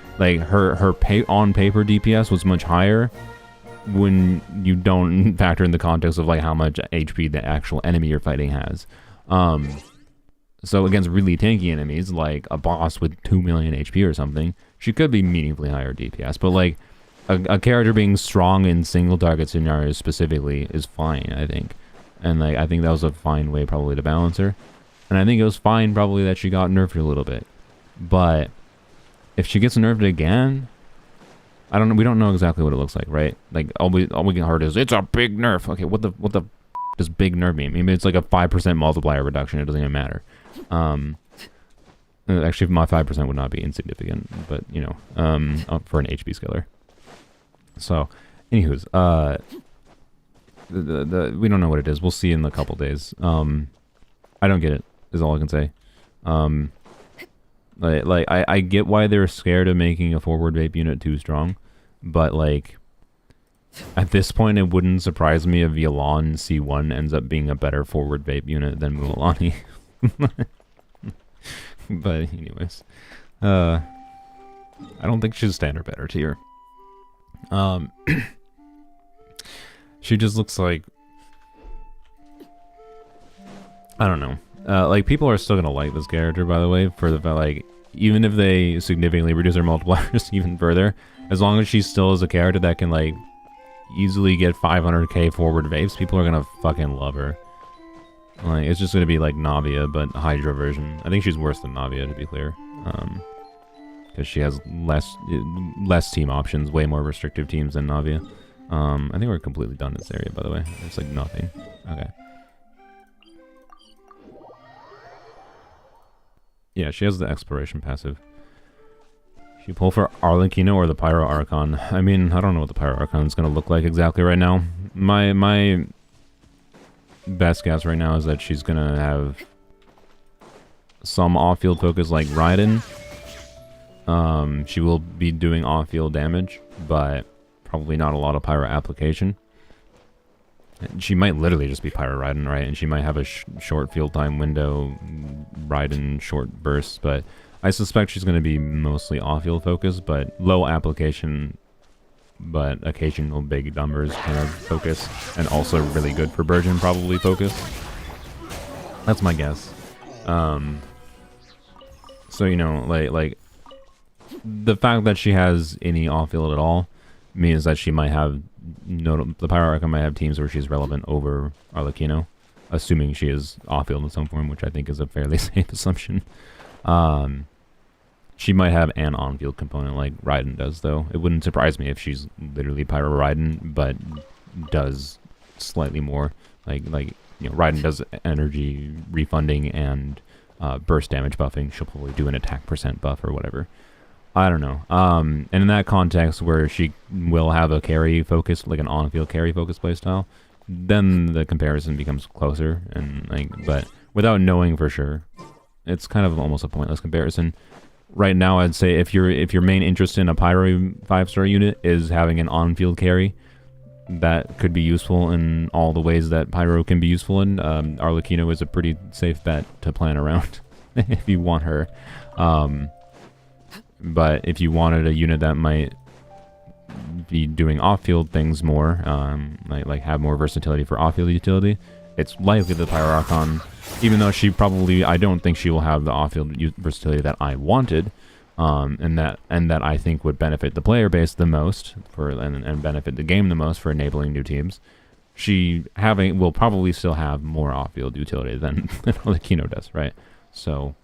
her on paper DPS was much higher when you don't factor in the context of, like, how much HP the actual enemy you're fighting has. So against really tanky enemies, like a boss with 2 million HP or something, she could be meaningfully higher DPS. But, like, a character being strong in single target scenarios specifically is fine, I think. And, like, I think that was a fine way probably to balance her. And I think it was fine probably that she got nerfed a little bit. But if she gets nerfed again, I don't know. We don't know exactly what it looks like, right? Like, all we can heard is, it's a big nerf. Okay, what the does big nerf mean? Maybe it's like a 5% multiplier reduction. It doesn't even matter. Actually, my 5% would not be insignificant, but, you know, for an HP scaler. So, anywho's, we don't know what it is. We'll see in a couple days. I don't get it, is all I can say. I get why they're scared of making a forward vape unit too strong, but, like, at this point, it wouldn't surprise me if Yalan C1 ends up being a better forward vape unit than Mualani. But anyways, I don't think she's standard better tier. She just looks like, I don't know. Like, people are still gonna like this character, by the way, for the fact, like, even if they significantly reduce her multipliers even further, as long as she still is a character that can, like, easily get 500k forward vapes, people are gonna fucking love her. Like, it's just gonna be like Navia, but Hydra version. I think she's worse than Navia, to be clear. Because she has less team options, way more restrictive teams than Navia. I think we're completely done this area, by the way. It's like nothing. Okay. Yeah, she has the exploration passive. Should you pull for Arlecchino or the Pyro Archon? I mean, I don't know what the Pyro Archon is going to look like exactly right now. My best guess right now is that she's going to have some off-field focus like Raiden. She will be doing off-field damage, but probably not a lot of Pyro application. She might literally just be Pyro Raiden, right? And she might have a short field time window, Raiden short bursts, but I suspect she's going to be mostly off-field focused, but low application, but occasional big numbers kind of focus, and also really good for Burgeon probably focus. That's my guess. So, you know, like the fact that she has any off-field at all means that she might have the Pyro Archon might have teams where she's relevant over Arlecchino, assuming she is off-field in some form, which I think is a fairly safe assumption. She might have an on-field component like Raiden does, though. It wouldn't surprise me if she's literally Pyro Raiden, but does slightly more. Like you know, Raiden does energy refunding and burst damage buffing. She'll probably do an attack percent buff or whatever. I don't know. And in that context where she will have a carry focus, like an on-field carry focus playstyle, then the comparison becomes closer. And like, but without knowing for sure, it's kind of almost a pointless comparison. Right now, I'd say if your main interest in a Pyro 5-star unit is having an on-field carry, that could be useful in all the ways that Pyro can be useful in. Arlecchino is a pretty safe bet to plan around if you want her. But if you wanted a unit that might be doing off-field things more, like have more versatility for off-field utility, it's likely the Pyro Archon, even though she probably, I don't think she will have the off-field versatility that I wanted, and that I think would benefit the player base the most and benefit the game the most for enabling new teams. She will probably still have more off-field utility than Arlecchino does, right? So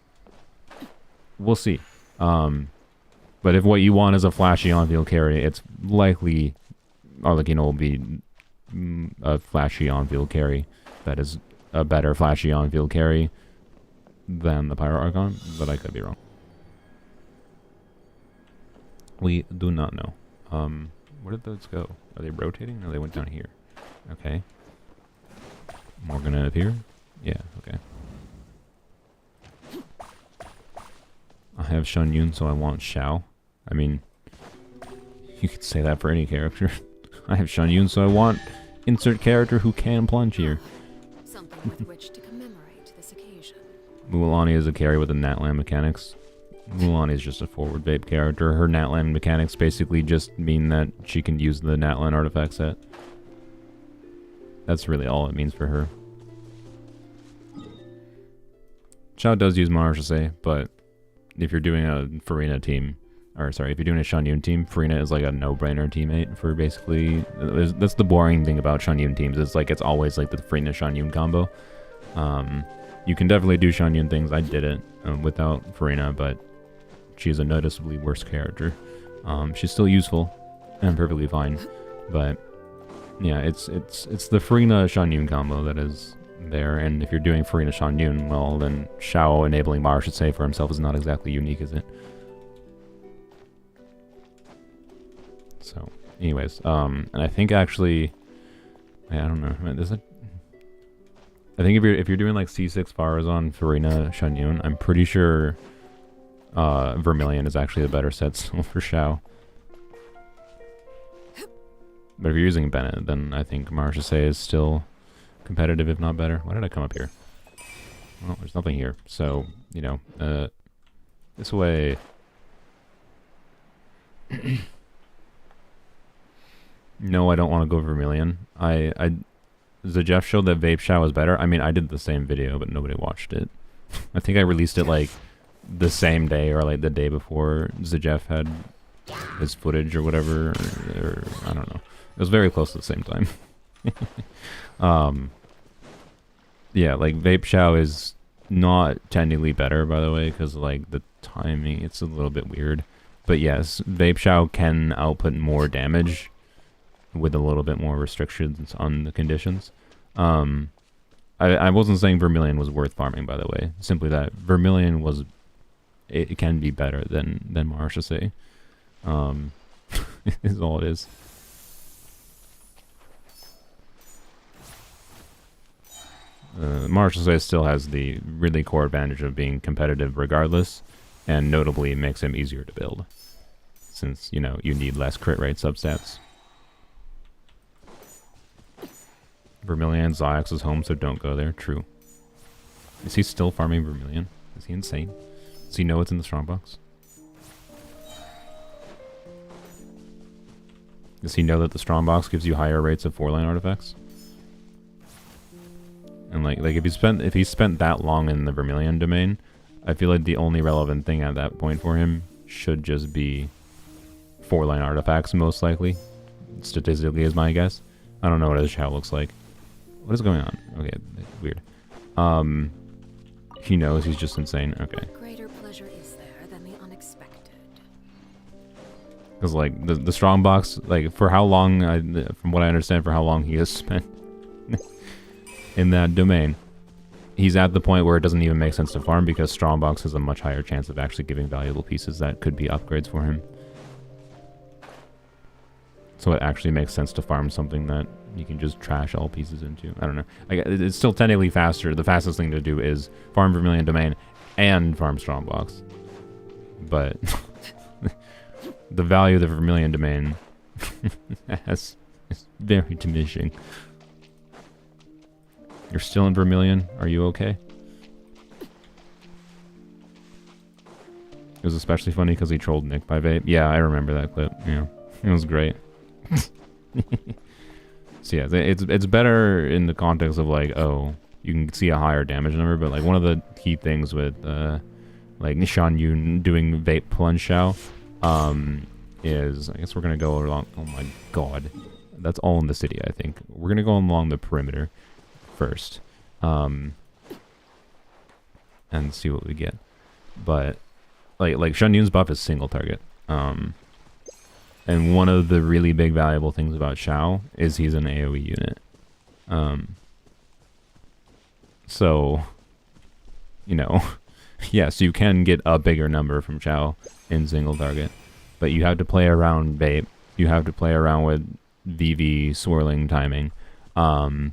we'll see. But if what you want is a flashy on-field carry, it's likely Arlecchino will be a flashy on-field carry that is a better flashy on-field carry than the Pyro Archon, but I could be wrong. We do not know. Where did those go? Are they rotating? No, they went down here. Okay. More gonna appear? Yeah, okay. I have Shun Yun, so I want Xiao. I mean, you could say that for any character. I have Shun Yun, so I want insert character who can plunge here. Something with which to commemorate this occasion. Mualani is a carry with the Natlan mechanics. Mualani is just a forward vape character. Her Natlan mechanics basically just mean that she can use the Natlan artifact set. That's really all it means for her. Xiao does use Marche, but if you're doing a Farina team, or sorry, if you're doing a Shun Yun team, Farina is like a no-brainer teammate for basically, that's the boring thing about Shun Yun teams, it's like it's always like the Farina Shun Yun combo. You can definitely do Shun Yun things, I did it without Farina, but she's a noticeably worse character. She's still useful and perfectly fine, but yeah, it's the Farina Shun Yun combo that is there, and if you're doing Farina Shun Yun, well then Xiao enabling Marche for himself is not exactly unique, is it? So, anyways, and I think actually, I don't know, I think if you're doing like C6 Farazan, Farina, Shun Yun, I'm pretty sure Vermilion is actually a better set still for Xiao. But if you're using Bennett, then I think Marche is still competitive, if not better. Why did I come up here? Well, there's nothing here, so, you know, this way. No, I don't want to go Vermilion. Zajeff showed that Vape Xiao was better. I mean, I did the same video, but nobody watched it. I think I released it like the same day or like the day before Zajeff had his footage or whatever, or I don't know. It was very close to the same time. Yeah, like Vape Chow is not technically better, by the way, because like the timing, it's a little bit weird. But yes, Vape Chow can output more damage with a little bit more restrictions on the conditions. I wasn't saying Vermilion was worth farming, by the way. Simply that Vermilion was, it can be better than Marchese. Is all it is. Marchese still has the really core advantage of being competitive regardless, and notably makes him easier to build, since, you know, you need less crit rate substats. Vermilion, Ziox is home, so don't go there. True. Is he still farming Vermilion? Is he insane? Does he know what's in the strongbox? Does he know that the strongbox gives you higher rates of 4-line artifacts? And like if he spent that long in the Vermilion domain, I feel like the only relevant thing at that point for him should just be 4-line artifacts, most likely. Statistically is my guess. I don't know what his Chow looks like. What is going on? Okay, weird. He knows, he's just insane. Okay. What greater pleasure is there than the unexpected? Because like the strongbox, like for how long, from what I understand, for how long he has spent in that domain, he's at the point where it doesn't even make sense to farm because strongbox has a much higher chance of actually giving valuable pieces that could be upgrades for him. So it actually makes sense to farm something that you can just trash all pieces into. I don't know. Like, it's still technically faster. The fastest thing to do is farm Vermilion Domain and farm Strongbox. But the value of the Vermilion Domain is very diminishing. You're still in Vermilion? Are you okay? It was especially funny because he trolled Nick by vape. Yeah, I remember that clip. Yeah, it was great. So yeah, it's better in the context of like, oh, you can see a higher damage number, but like one of the key things with like Nishan Yun doing vape plunge Shao is, I guess we're gonna go along. Oh my god, that's all in the city. I think we're gonna go along the perimeter first, and see what we get. But like Shan Yun's buff is single target. And one of the really big valuable things about Shao is he's an AoE unit. So, you know, yes, you can get a bigger number from Shao in single target, but you have to play around vape. You have to play around with VV swirling timing. And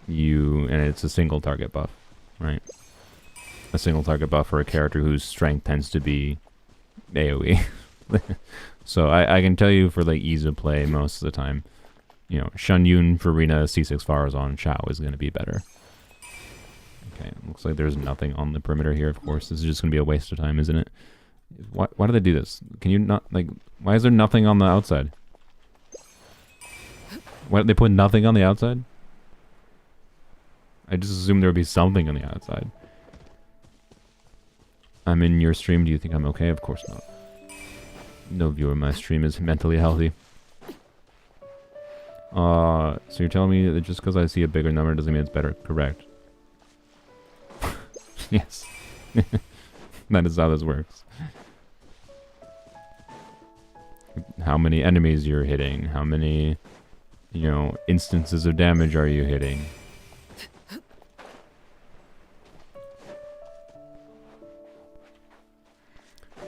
it's a single target buff, right? A single target buff for a character whose strength tends to be AoE. So I can tell you for like ease of play most of the time, you know, Shan Yun, Farina, C6 Farazan, Shao is going to be better. Okay, looks like there's nothing on the perimeter here, of course. This is just going to be a waste of time, isn't it? Why do they do this? Can you not, like, why is there nothing on the outside? Why did they put nothing on the outside? I just assumed there would be something on the outside. I'm in your stream. Do you think I'm okay? Of course not. No viewer in my stream is mentally healthy. So you're telling me that just because I see a bigger number doesn't mean it's better? Correct. Yes. That is how this works. How many enemies you're hitting? How many, you know, instances of damage are you hitting?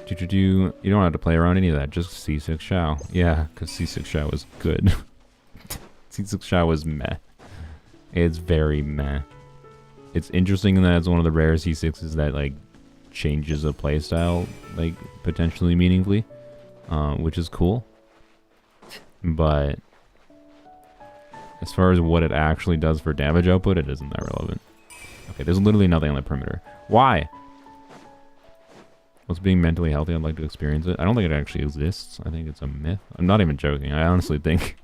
You don't have to play around any of that, just C6 Shao. Yeah, because C6 Shao is good. C6 Shao is meh. It's very meh. It's interesting that it's one of the rare C6s that, like, changes a playstyle, like, potentially meaningfully, which is cool. But as far as what it actually does for damage output, it isn't that relevant. Okay, there's literally nothing on the perimeter. Why? What's being mentally healthy? I'd like to experience it. I don't think it actually exists. I think it's a myth. I'm not even joking. I honestly think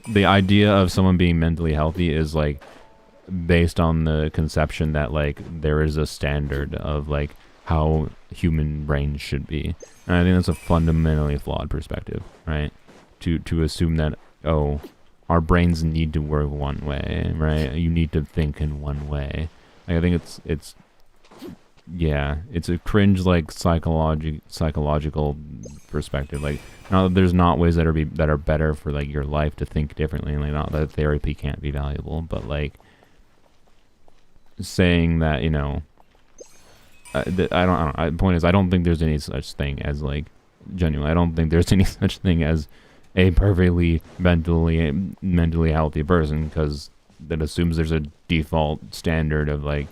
the idea of someone being mentally healthy is like based on the conception that like there is a standard of like how human brains should be. And I think that's a fundamentally flawed perspective, right? To assume that, oh, our brains need to work one way, right? You need to think in one way. Like, I think it's yeah, it's a cringe like psychological perspective. Like, not that there's not ways that are better for like your life to think differently, and like not that therapy can't be valuable, but like saying that, you know, the point is, I don't think there's any such thing as like genuine. I don't think there's any such thing as a perfectly mentally healthy person, because that assumes there's a default standard of like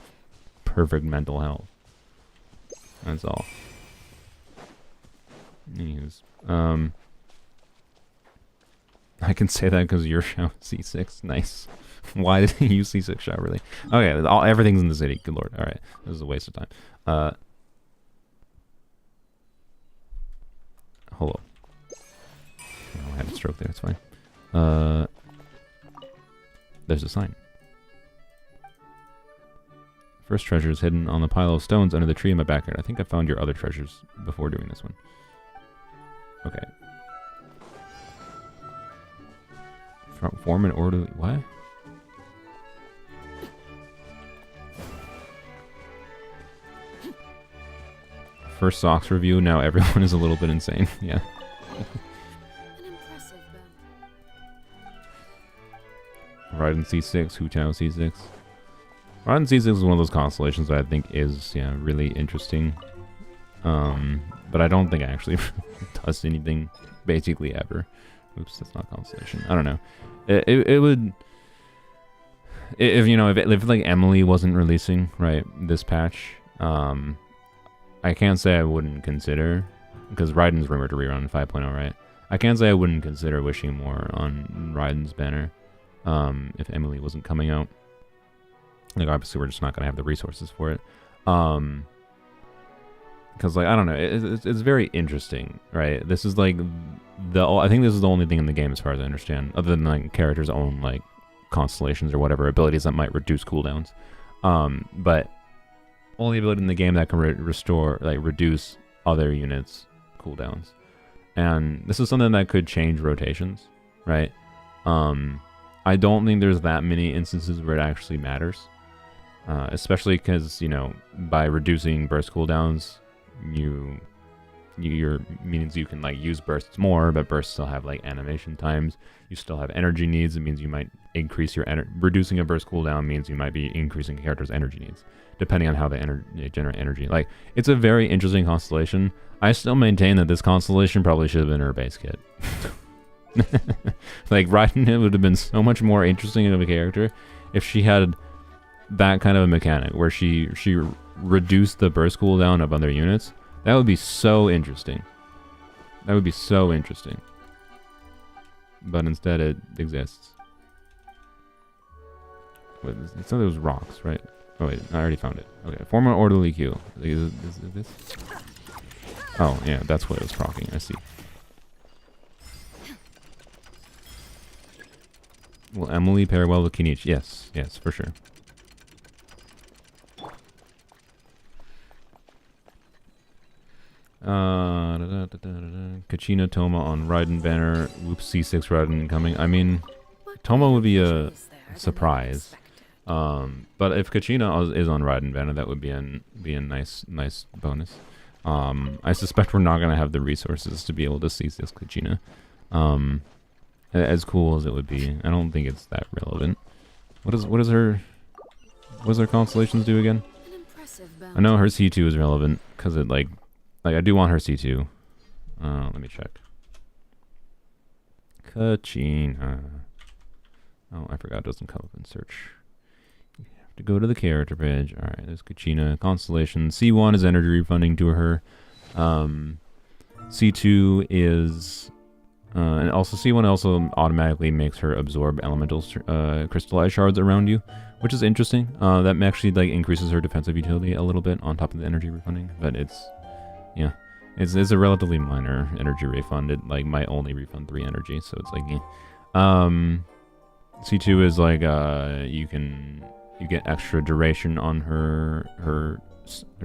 perfect mental health. That's all. Anyways, I can say that because your show C6. Nice. Why did you C6 shot really? Okay, everything's in the city. Good lord. All right, this is a waste of time. Hello. Oh, I had a stroke there. It's fine. There's a sign. First treasure is hidden on the pile of stones under the tree in my backyard. I think I found your other treasures before doing this one. Okay. Form an orderly... What? First socks review. Now everyone is a little bit insane. Yeah. An impressive bow. Raiden C6. Hu Tao C6. Raiden C6 is one of those constellations that I think is, yeah, really interesting. But I don't think it actually does anything basically ever. Oops, that's not constellation. I don't know. It would... If, you know, if like Emilie wasn't releasing, right, this patch, I can't say I wouldn't consider, because Raiden's rumored to rerun 5.0, right? I can't say I wouldn't consider wishing more on Raiden's banner, if Emilie wasn't coming out. Like, obviously, we're just not going to have the resources for it. Because, like, I don't know, it's very interesting, right? This is, like, I think this is the only thing in the game, as far as I understand, other than, like, characters' own, like, constellations or whatever, abilities that might reduce cooldowns. But only ability in the game that can reduce other units' cooldowns. And this is something that could change rotations, right? I don't think there's that many instances where it actually matters. Especially because, you know, by reducing burst cooldowns, your means you can like use bursts more, but bursts still have like animation times. You still have energy needs. It means you might increase your reducing a burst cooldown means you might be increasing a character's energy needs, depending on how they generate energy. Like, it's a very interesting constellation. I still maintain that this constellation probably should have been her base kit. Like, Raiden, it would have been so much more interesting of a character if she had that kind of a mechanic where she reduced the burst cooldown of other units. That would be so interesting. That would be so interesting. But instead it exists. Wait, it said it was rocks, right? Oh wait, I already found it. Okay, form an orderly queue. Is this? Oh yeah, that's what it was proccing. I see. Will Emilie pair well with Kenichi? Yes, yes, for sure. Kachina Toma on Raiden banner. Whoops, C6 Raiden coming. I mean, Toma would be a surprise. But if Kachina is on Raiden banner, that would be a nice bonus. I suspect we're not gonna have the resources to be able to seize this Kachina. As cool as it would be, I don't think it's that relevant. What does her constellations do again? I know her C2 is relevant because it like I do want her C2. Let me check. Kachina. Oh, I forgot it doesn't come up in search. You have to go to the character page. Alright, there's Kachina. Constellation. C1 is energy refunding to her. C2 is... and also C1 also automatically makes her absorb elemental crystallized shards around you, which is interesting. That actually like increases her defensive utility a little bit on top of the energy refunding, but it's... yeah, it's a relatively minor energy refund. It like might only refund 3 energy, so it's like, C2 is like you get extra duration on her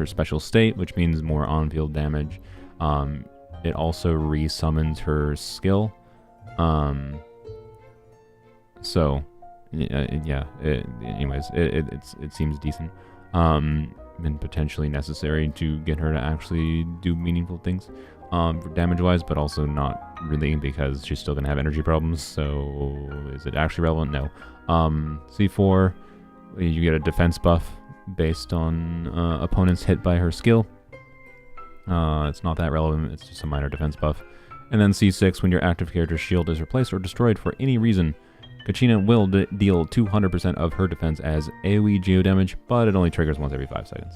special state, which means more on-field damage. It also resummons her skill, So, yeah. Anyways, it seems decent. And potentially necessary to get her to actually do meaningful things, damage-wise, but also not really because she's still gonna have energy problems. So, is it actually relevant? No. C4, you get a defense buff based on opponents hit by her skill. It's not that relevant. It's just a minor defense buff. And then C6, when your active character's shield is replaced or destroyed for any reason, Kachina will deal 200% of her defense as AoE geo damage, but it only triggers once every 5 seconds.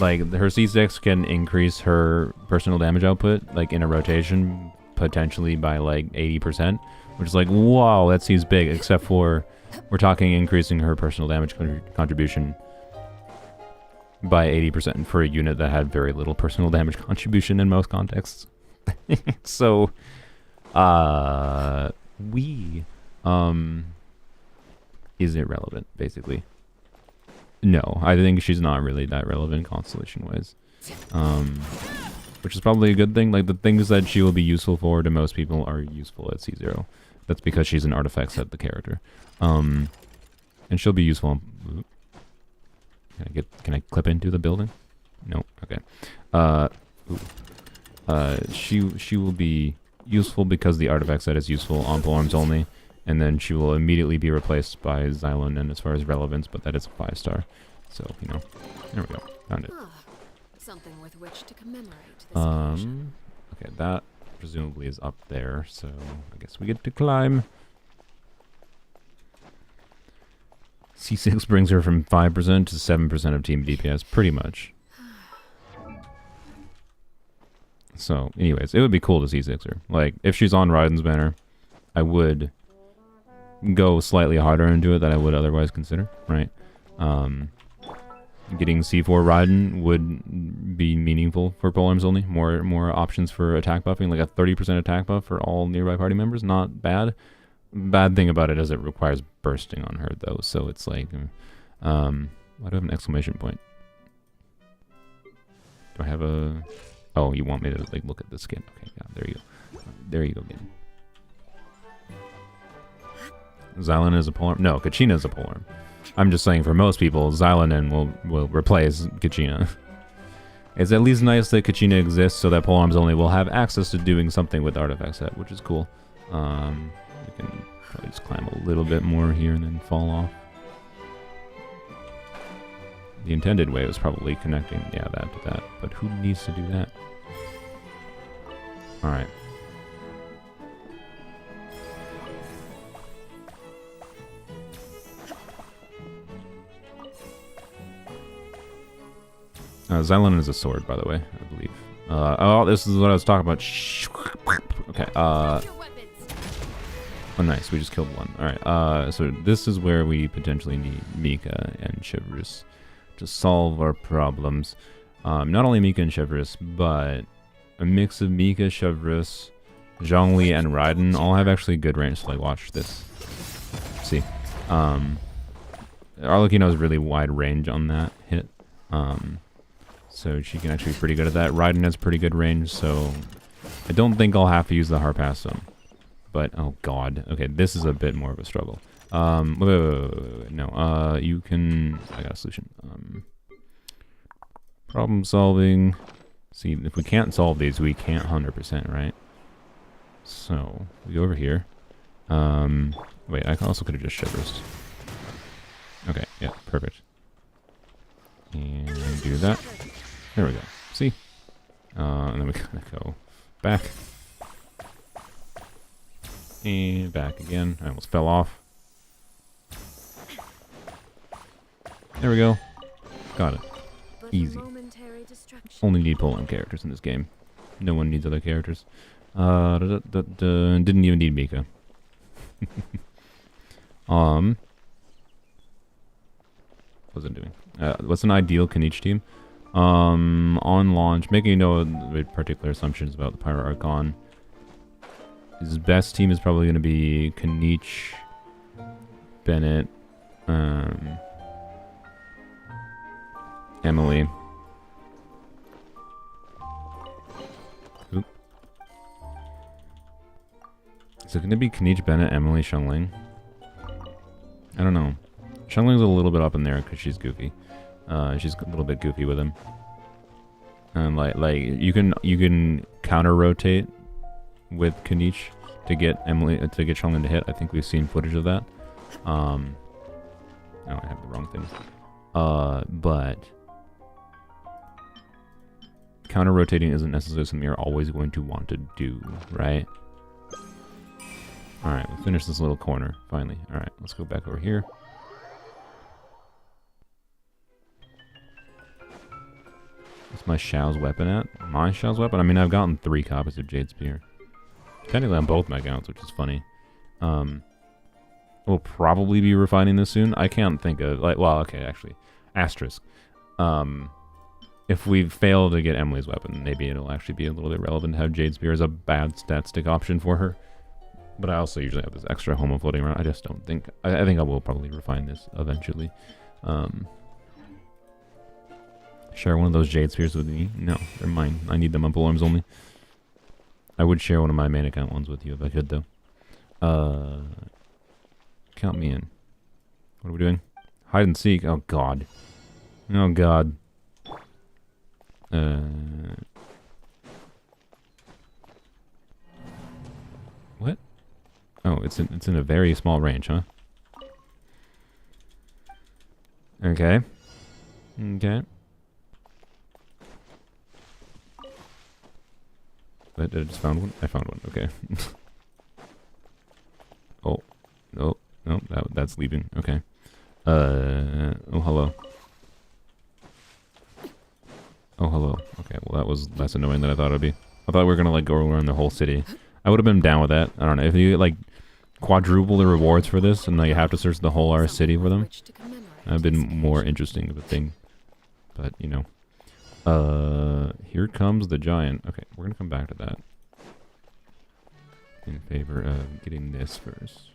Like, her C6 can increase her personal damage output, like, in a rotation, potentially by, like, 80%, which is like, wow, that seems big, except for, we're talking increasing her personal damage contribution by 80% for a unit that had very little personal damage contribution in most contexts. So, is it relevant, basically? No, I think she's not really that relevant constellation-wise. Which is probably a good thing. Like, the things that she will be useful for to most people are useful at C0. That's because she's an artifact set, the character. And she'll be useful. Can I clip into the building? No, okay. She will be useful because the artifact set is useful on Polearms Only, and then she will immediately be replaced by Xylon, and as far as relevance, but that is a 5-star. So, you know, there we go. Found it. Something with which to commemorate this occasion. Okay, that presumably is up there, so I guess we get to climb. C6 brings her from 5% to 7% of team DPS, pretty much. So, anyways, it would be cool to C6 her. Like, if she's on Raiden's banner, I would go slightly harder into it than I would otherwise consider, right? Getting C4 Raiden would be meaningful for Polearms Only. More options for attack buffing, like a 30% attack buff for all nearby party members. Not bad. Bad thing about it is it requires bursting on her, though. So it's like, why do I have an exclamation point? Do I have a... Oh, you want me to, like, look at the skin? Okay, yeah, there you go. There you go again. Xylan is a polearm. No, Kachina is a polearm. I'm just saying, for most people, Xylan will replace Kachina. It's at least nice that Kachina exists so that Polearms Only will have access to doing something with the artifact set, which is cool. We can probably just climb a little bit more here and then fall off. The intended way was probably connecting, yeah, that to that. But who needs to do that? Alright. Xylan is a sword, by the way, I believe. Oh, this is what I was talking about. Okay, oh nice, we just killed one. Alright, so this is where we potentially need Mika and Chivrus to solve our problems. Not only Mika and Chivrus, but a mix of Mika, Chivrus, Zhongli, and Raiden all have actually good range, so like, watch this. See. Arlecchino has really wide range on that hit. So she can actually be pretty good at that. Raiden has pretty good range, so I don't think I'll have to use the Harpassum. But, oh god. Okay, this is a bit more of a struggle. Wait, no, you can... I got a solution. Problem solving. See, if we can't solve these, we can't 100%, right? So, we go over here. Wait, I also could have just Shivers. Okay, yeah, perfect. And do that. There we go. See? And then we gotta go back. And back again. I almost fell off. There we go. Got it. Easy. Only need Polearm characters in this game. No one needs other characters. Didn't even need Mika. What was it doing? What's an ideal Kanichi team? On launch, making no particular assumptions about the Pyro Archon. His best team is probably going to be Kanichi, Bennett, Emilie. Oop. Is it going to be Kniech, Bennett, Emilie, Xiangling? I don't know. Xiangling's a little bit up in there because she's goofy. She's a little bit goofy with him. And like you can counter rotate with Kniech to get Xiangling to hit. I think we've seen footage of that. No, I have the wrong things. But counter rotating isn't necessarily something you're always going to want to do, right? Alright, we'll finish this little corner, finally. Alright, let's go back over here. What's my Xiao's weapon at? My Xiao's weapon? I mean, I've gotten 3 copies of Jade Spear. Technically on both my accounts, which is funny. We'll probably be refining this soon. I can't think of, like, well, okay, actually. Asterisk. If we fail to get Emilie's weapon, maybe it'll actually be a little bit relevant to have Jade Spear as a bad stat stick option for her. But I also usually have this extra homo floating around. I just don't think... I think I will probably refine this eventually. Share one of those Jade Spears with me? No, they're mine. I need them on Polearms Only. I would share one of my main account ones with you if I could, though. Count me in. What are we doing? Hide and seek. Oh, God. Oh, God. What? Oh, it's in a very small range, huh? Okay. Okay. Did I just found one? I found one. Okay. Oh. Oh. No, that's leaving. Okay. Oh, hello. Oh, hello. Okay, well, that was less annoying than I thought it would be. I thought we were going to, like, go around the whole city. I would have been down with that. I don't know. If you, like, quadruple the rewards for this, and now you have to search the whole R city for them, that would have been more interesting of a thing. But, you know. Here comes the giant. Okay, we're going to come back to that. In favor of getting this first.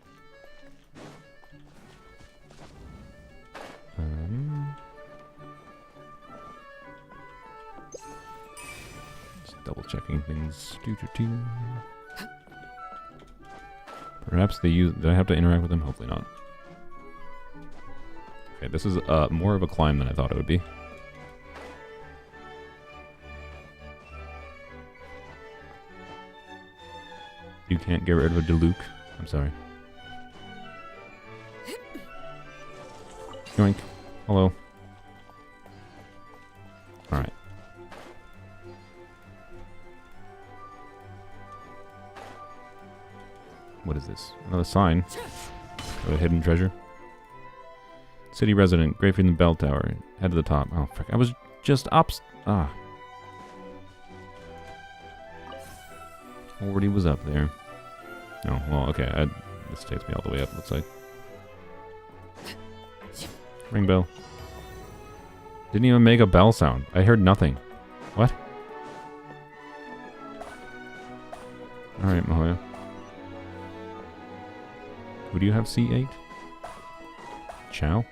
Just double checking things. Perhaps they use... Do I have to interact with them? Hopefully not. Okay, this is more of a climb than I thought it would be. You can't get rid of a Diluc. I'm sorry. Yoink. Hello. Alright. What is this? Another sign. Of a hidden treasure. City resident, grave in the bell tower. Head to the top. Oh, frick. I was just up. Already was up there. Oh, well, okay. This takes me all the way up, looks like. Ring bell. Didn't even make a bell sound. I heard nothing. What? Alright, Mahoya. Who do you have C8? Chow?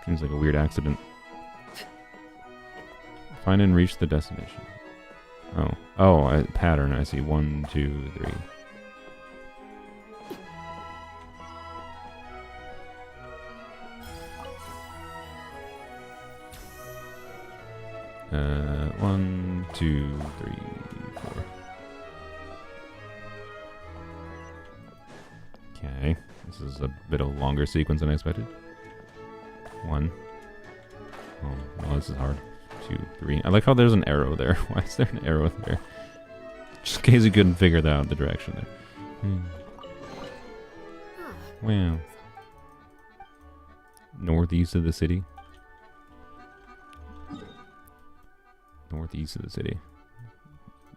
Seems like a weird accident. Find and reach the destination. Oh. Oh, a pattern. I see. 1, 2, 3. One, 2, 3, 4. Okay. This is a bit of a longer sequence than I expected. 1. Oh, well, this is hard. 2, 3. I like how there's an arrow there. Why is there an arrow there? Just in case you couldn't figure out the direction there. Wow. Northeast of the city. Northeast of the city.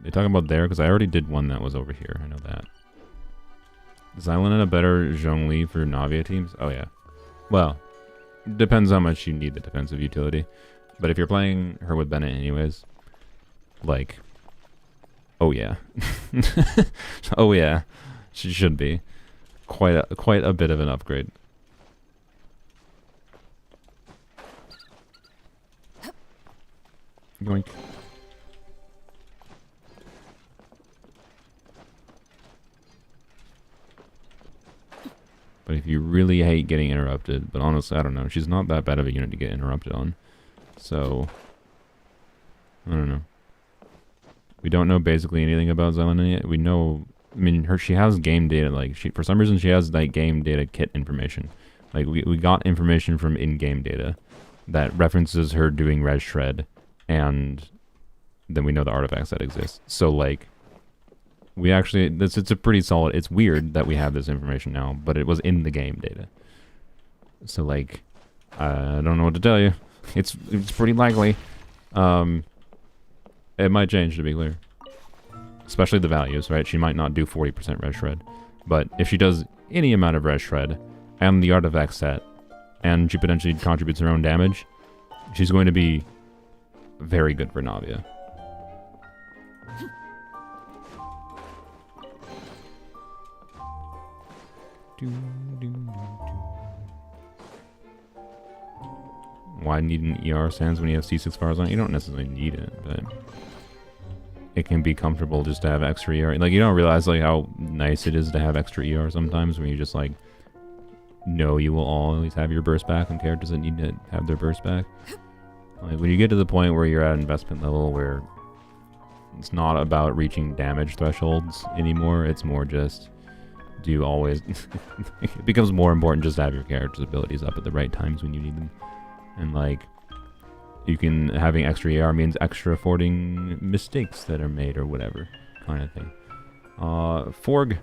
They talking about there? Because I already did one that was over here. I know that. Is Island a better Zhongli for Navia teams? Oh, yeah. Well, depends how much you need the defensive utility. But if you're playing her with Bennett anyways, like, oh yeah. Oh yeah. She should be. Quite a bit of an upgrade. Yoink. But if you really hate getting interrupted, but honestly, I don't know. She's not that bad of a unit to get interrupted on. So, I don't know. We don't know basically anything about Zelena yet. We know, I mean, she has game data, like, for some reason she has, like, game data kit information. Like, we got information from in-game data that references her doing res shred, and then we know the artifacts that exist. So, like, we actually, it's a pretty solid, it's weird that we have this information now, but it was in the game data. So, like, I don't know what to tell you. It's pretty likely. It might change, to be clear. Especially the values, right? She might not do 40% res shred. But if she does any amount of res shred, and the artifact set, and she potentially contributes her own damage, she's going to be very good for Navia. Why need an ER sans when you have C6 fires on it? You don't necessarily need it, but it can be comfortable just to have extra ER. Like, you don't realize, like, how nice it is to have extra ER sometimes when you just, like, know you will always have your burst back on characters that need to have their burst back. Like, when you get to the point where you're at investment level where it's not about reaching damage thresholds anymore, it's more just, do you always... it becomes more important just to have your character's abilities up at the right times when you need them. And, like, you can... having extra AR means extra affording mistakes that are made or whatever kind of thing. Forg,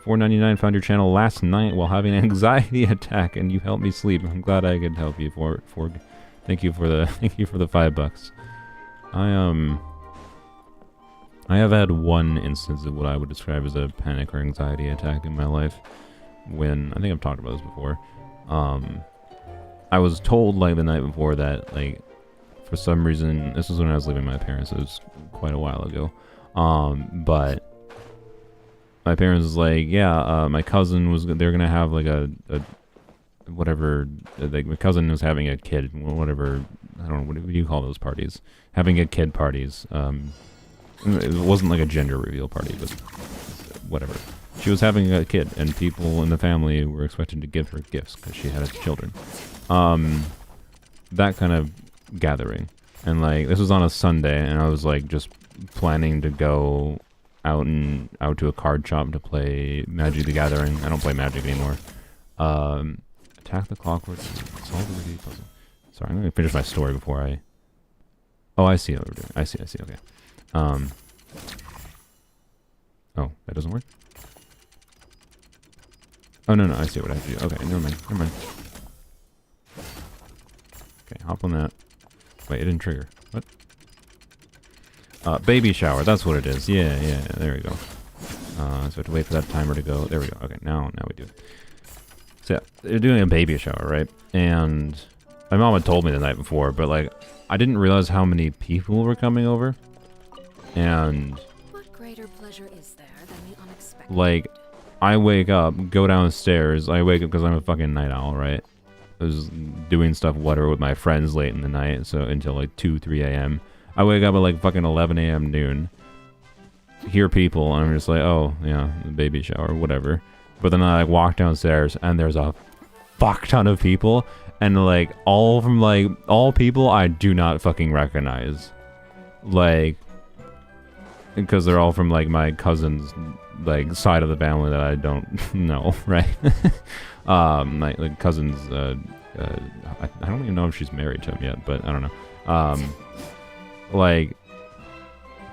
$4.99 found your channel last night while having an anxiety attack, and you helped me sleep. I'm glad I could help you, Forg. Thank you for the $5. I have had one instance of what I would describe as a panic or anxiety attack in my life. When I think I've talked about this before. I was told, like, the night before that, like, for some reason, this was when I was living with my parents. It was quite a while ago. But my parents was like, yeah, my cousin was, they're gonna have like a whatever, like my cousin was having a kid, whatever, I don't know, what do you call those parties? Having a kid parties. It wasn't like a gender reveal party, but whatever. She was having a kid, and people in the family were expected to give her gifts because she had children. That kind of gathering. And like, this was on a Sunday, and I was like just planning to go out to a card shop to play Magic the Gathering. I don't play Magic anymore. Attack the clockwork, solve the Rickety puzzle. Sorry, I'm gonna finish my story before I... Oh, I see what we're doing. I see, okay. Oh, that doesn't work? Oh, no, I see what I have to do. Okay, never mind. Okay, hop on that. Wait, it didn't trigger. What? Baby shower, that's what it is. Yeah, there we go. So I have to wait for that timer to go. There we go. Okay, now we do it. So yeah, they're doing a baby shower, right? And my mom had told me the night before, but like, I didn't realize how many people were coming over. And what greater pleasure is there than the unexpected? Like, I wake up, go downstairs. I wake up because I'm a fucking night owl, right? I was doing stuff, whatever, with my friends late in the night, so until like 2, 3 a.m. I wake up at like fucking 11 a.m. noon. Hear people, and I'm just like, oh, yeah, the baby shower, whatever. But then I like walk downstairs, and there's a fuck ton of people, and like, all people I do not fucking recognize. Like, because they're all from like my cousin's like side of the family that I don't know, right? My like cousin's I don't even know if she's married to him yet, but I don't know. Like,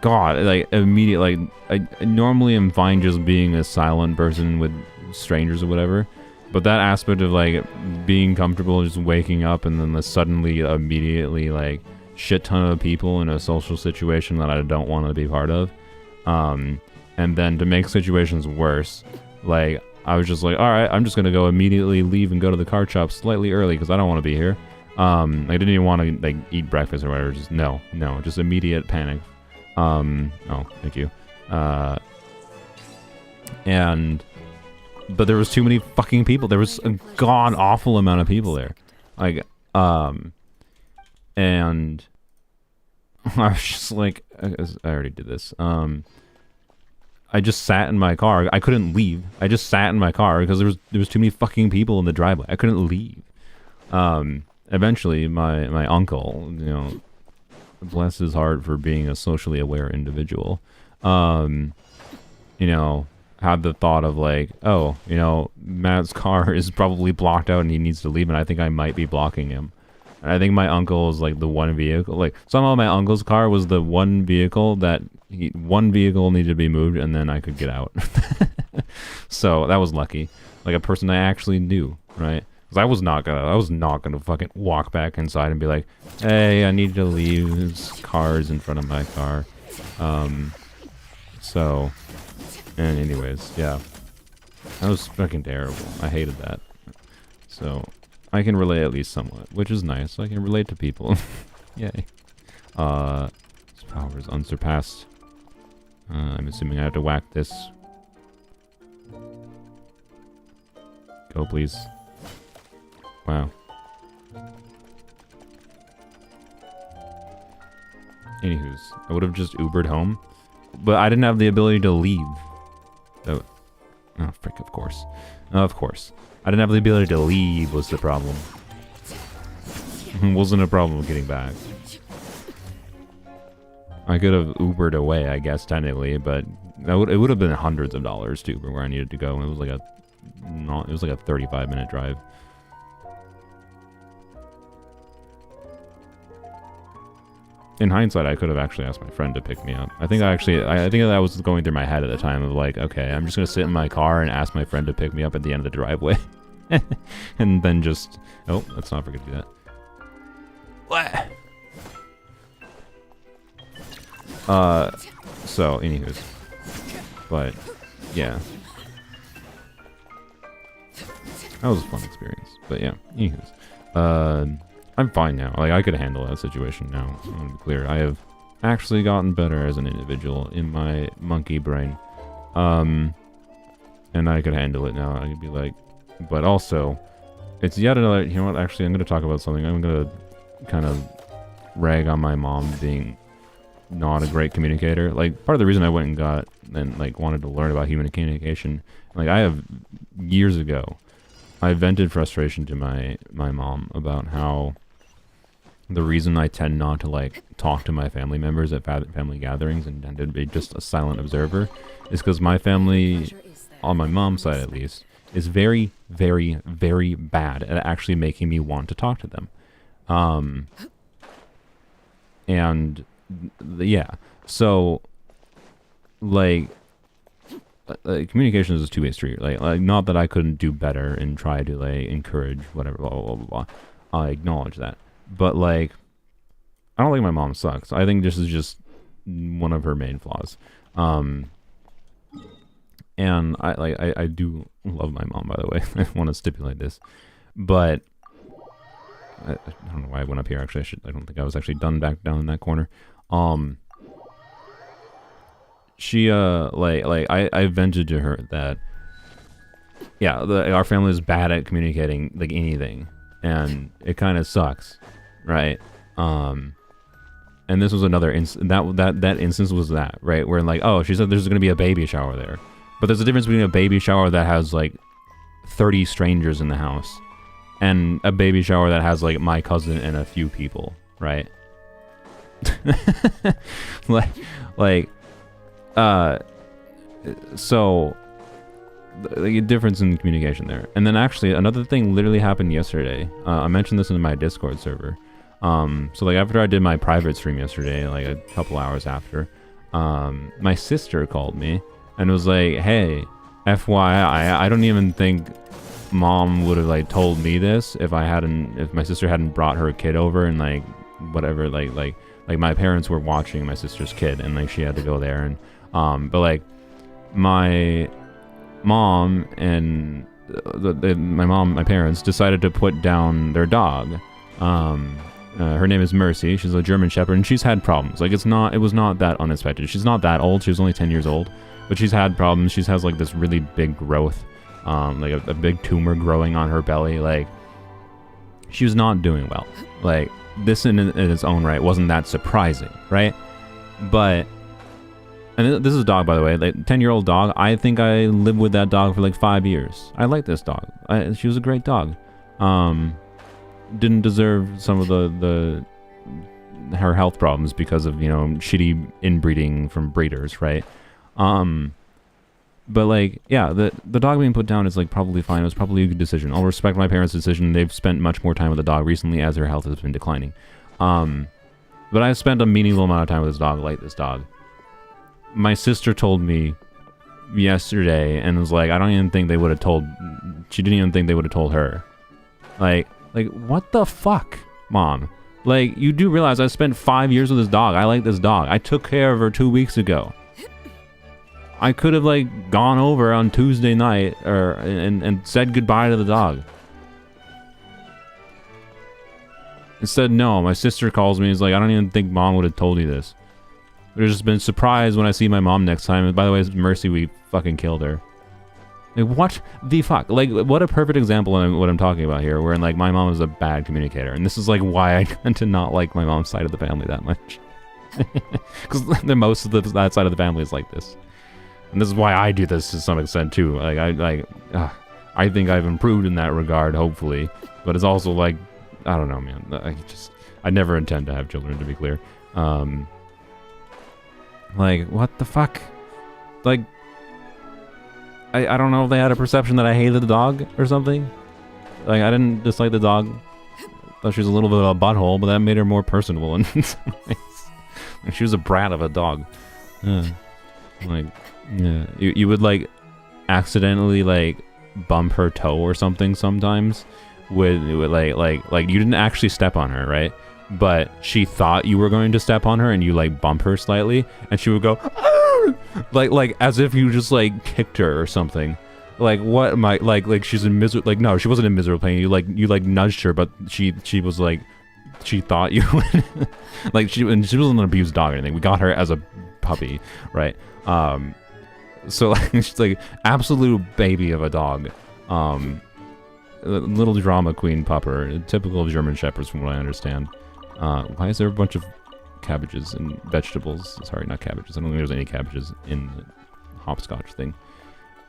God, like immediately, like I normally am fine just being a silent person with strangers or whatever, but that aspect of like being comfortable just waking up and then suddenly immediately like shit ton of people in a social situation that I don't want to be part of, and then to make situations worse, like I was just like, all right, I'm just gonna go immediately leave and go to the card shop slightly early because I don't want to be here. I didn't even want to like eat breakfast or whatever. Just no, just immediate panic. Oh, thank you. But there was too many fucking people. There was a god awful amount of people there. Like, and I was just like, I already did this. I just sat in my car. I couldn't leave. I just sat in my car because there was too many fucking people in the driveway. I couldn't leave. Eventually, my uncle, you know, bless his heart for being a socially aware individual, you know, had the thought of like, oh, you know, Matt's car is probably blocked out and he needs to leave, and I think I might be blocking him. And I think my uncle is like the one vehicle, like somehow my uncle's car was the one vehicle that one vehicle needed to be moved, and then I could get out. So that was lucky, like a person I actually knew, right? Because I was not gonna fucking walk back inside and be like, hey, I need to leave. There's cars in front of my car. So, and anyways, yeah, that was fucking terrible. I hated that. So I can relate at least somewhat, which is nice. I can relate to people. Yay. This power is unsurpassed. I'm assuming I have to whack this. Go, please. Wow. Anywho's, I would have just Ubered home, but I didn't have the ability to leave. Oh, frick, of course. Of course. I didn't have the ability to leave was the problem. Wasn't a problem getting back. I could have Ubered away, I guess, technically, but it would have been hundreds of dollars to Uber where I needed to go. It was like a 35-minute drive. In hindsight, I could have actually asked my friend to pick me up. I think that was going through my head at the time of like, okay, I'm just gonna sit in my car and ask my friend to pick me up at the end of the driveway, and then just, oh, let's not forget to do that. What? So, anywho's, but yeah, that was a fun experience. But yeah, anywho's, I'm fine now. Like, I could handle that situation now. I want to be clear. I have actually gotten better as an individual in my monkey brain. And I could handle it now. I could be like, but also, it's yet another, you know what, actually, I'm going to talk about something. I'm going to kind of rag on my mom being not a great communicator. Like, part of the reason I went and got, and like, wanted to learn about human communication, like, I have, years ago, I vented frustration to my mom about how the reason I tend not to like talk to my family members at family gatherings and tend to be just a silent observer is because my family, on my mom's side at least, is very, very, very bad at actually making me want to talk to them. And yeah, so like communication is a two-way street. Like not that I couldn't do better and try to like encourage whatever, blah, blah, blah, blah, blah. I acknowledge that. But like, I don't think my mom sucks. I think this is just one of her main flaws. And I do love my mom, by the way. I want to stipulate this, but I don't know why I went up here. Actually, I don't think I was actually done back down in that corner. She I vented to her that yeah, our family is bad at communicating like anything, and it kind of sucks, right? And this was another that instance was that, right, where like, oh, she said there's gonna be a baby shower there, but there's a difference between a baby shower that has like 30 strangers in the house and a baby shower that has like my cousin and a few people, right? So the difference in communication there. And then actually another thing literally happened yesterday. I mentioned this in my Discord server. So like after I did my private stream yesterday, like a couple hours after, my sister called me and was like, hey, FYI, I don't even think mom would have like told me this if my sister hadn't brought her kid over and like whatever, like my parents were watching my sister's kid and like she had to go there, and but like my mom and my parents decided to put down their dog. Her name is Mercy. She's a German Shepherd, and she's had problems. Like it was not that unexpected. She's not that old. She was only 10 years old, but she's had problems. She has like this really big growth, like a big tumor growing on her belly. Like she was not doing well. Like this in its own right wasn't that surprising, right? But And this is a dog, by the way, like 10-year-old dog. I think I lived with that dog for like 5 years. I like this dog. She was a great dog. Didn't deserve some of her health problems because of, you know, shitty inbreeding from breeders, right? But like, yeah, the dog being put down is like probably fine. It was probably a good decision. I'll respect my parents' decision. They've spent much more time with the dog recently as her health has been declining. But I've spent a meaningful amount of time with this dog, like this dog. My sister told me yesterday and was like, I don't even think they would have told, she didn't even think they would have told her. Like, what the fuck, Mom? Like, you do realize I spent 5 years with this dog. I like this dog. I took care of her 2 weeks ago. I could have, like, gone over on Tuesday night and said goodbye to the dog. Instead, no. My sister calls me and is like, I don't even think Mom would have told you this. I've just been surprised when I see my mom next time. And by the way, it's Mercy, we fucking killed her. Like, what the fuck? Like, what a perfect example of what I'm talking about here, where, like, my mom is a bad communicator. And this is, like, why I tend to not like my mom's side of the family that much. Because most of that side of the family is like this. And this is why I do this to some extent, too. Like, I think I've improved in that regard, hopefully. But it's also, like, I don't know, man. I never intend to have children, to be clear. Like, what the fuck? Like, I don't know if they had a perception that I hated the dog or something. Like, I didn't dislike the dog. Thought she was a little bit of a butthole, but that made her more personable in some ways. Like, she was a brat of a dog. Yeah. Like, yeah. You would, like, accidentally, like, bump her toe or something sometimes. With like you didn't actually step on her, right? But she thought you were going to step on her and you like bump her slightly and she would go like as if you just like kicked her or something. Like, what am I, like she's in miserable, like, no, she wasn't in miserable pain. You like nudged her, but she was like, she thought you would. Like, she wasn't an abused dog or anything. We got her as a puppy, right? So like, she's like absolute baby of a dog. Little drama queen pupper, typical of German shepherds from what I understand. Why is there a bunch of cabbages and vegetables? Sorry, not cabbages. I don't think there's any cabbages in the hopscotch thing.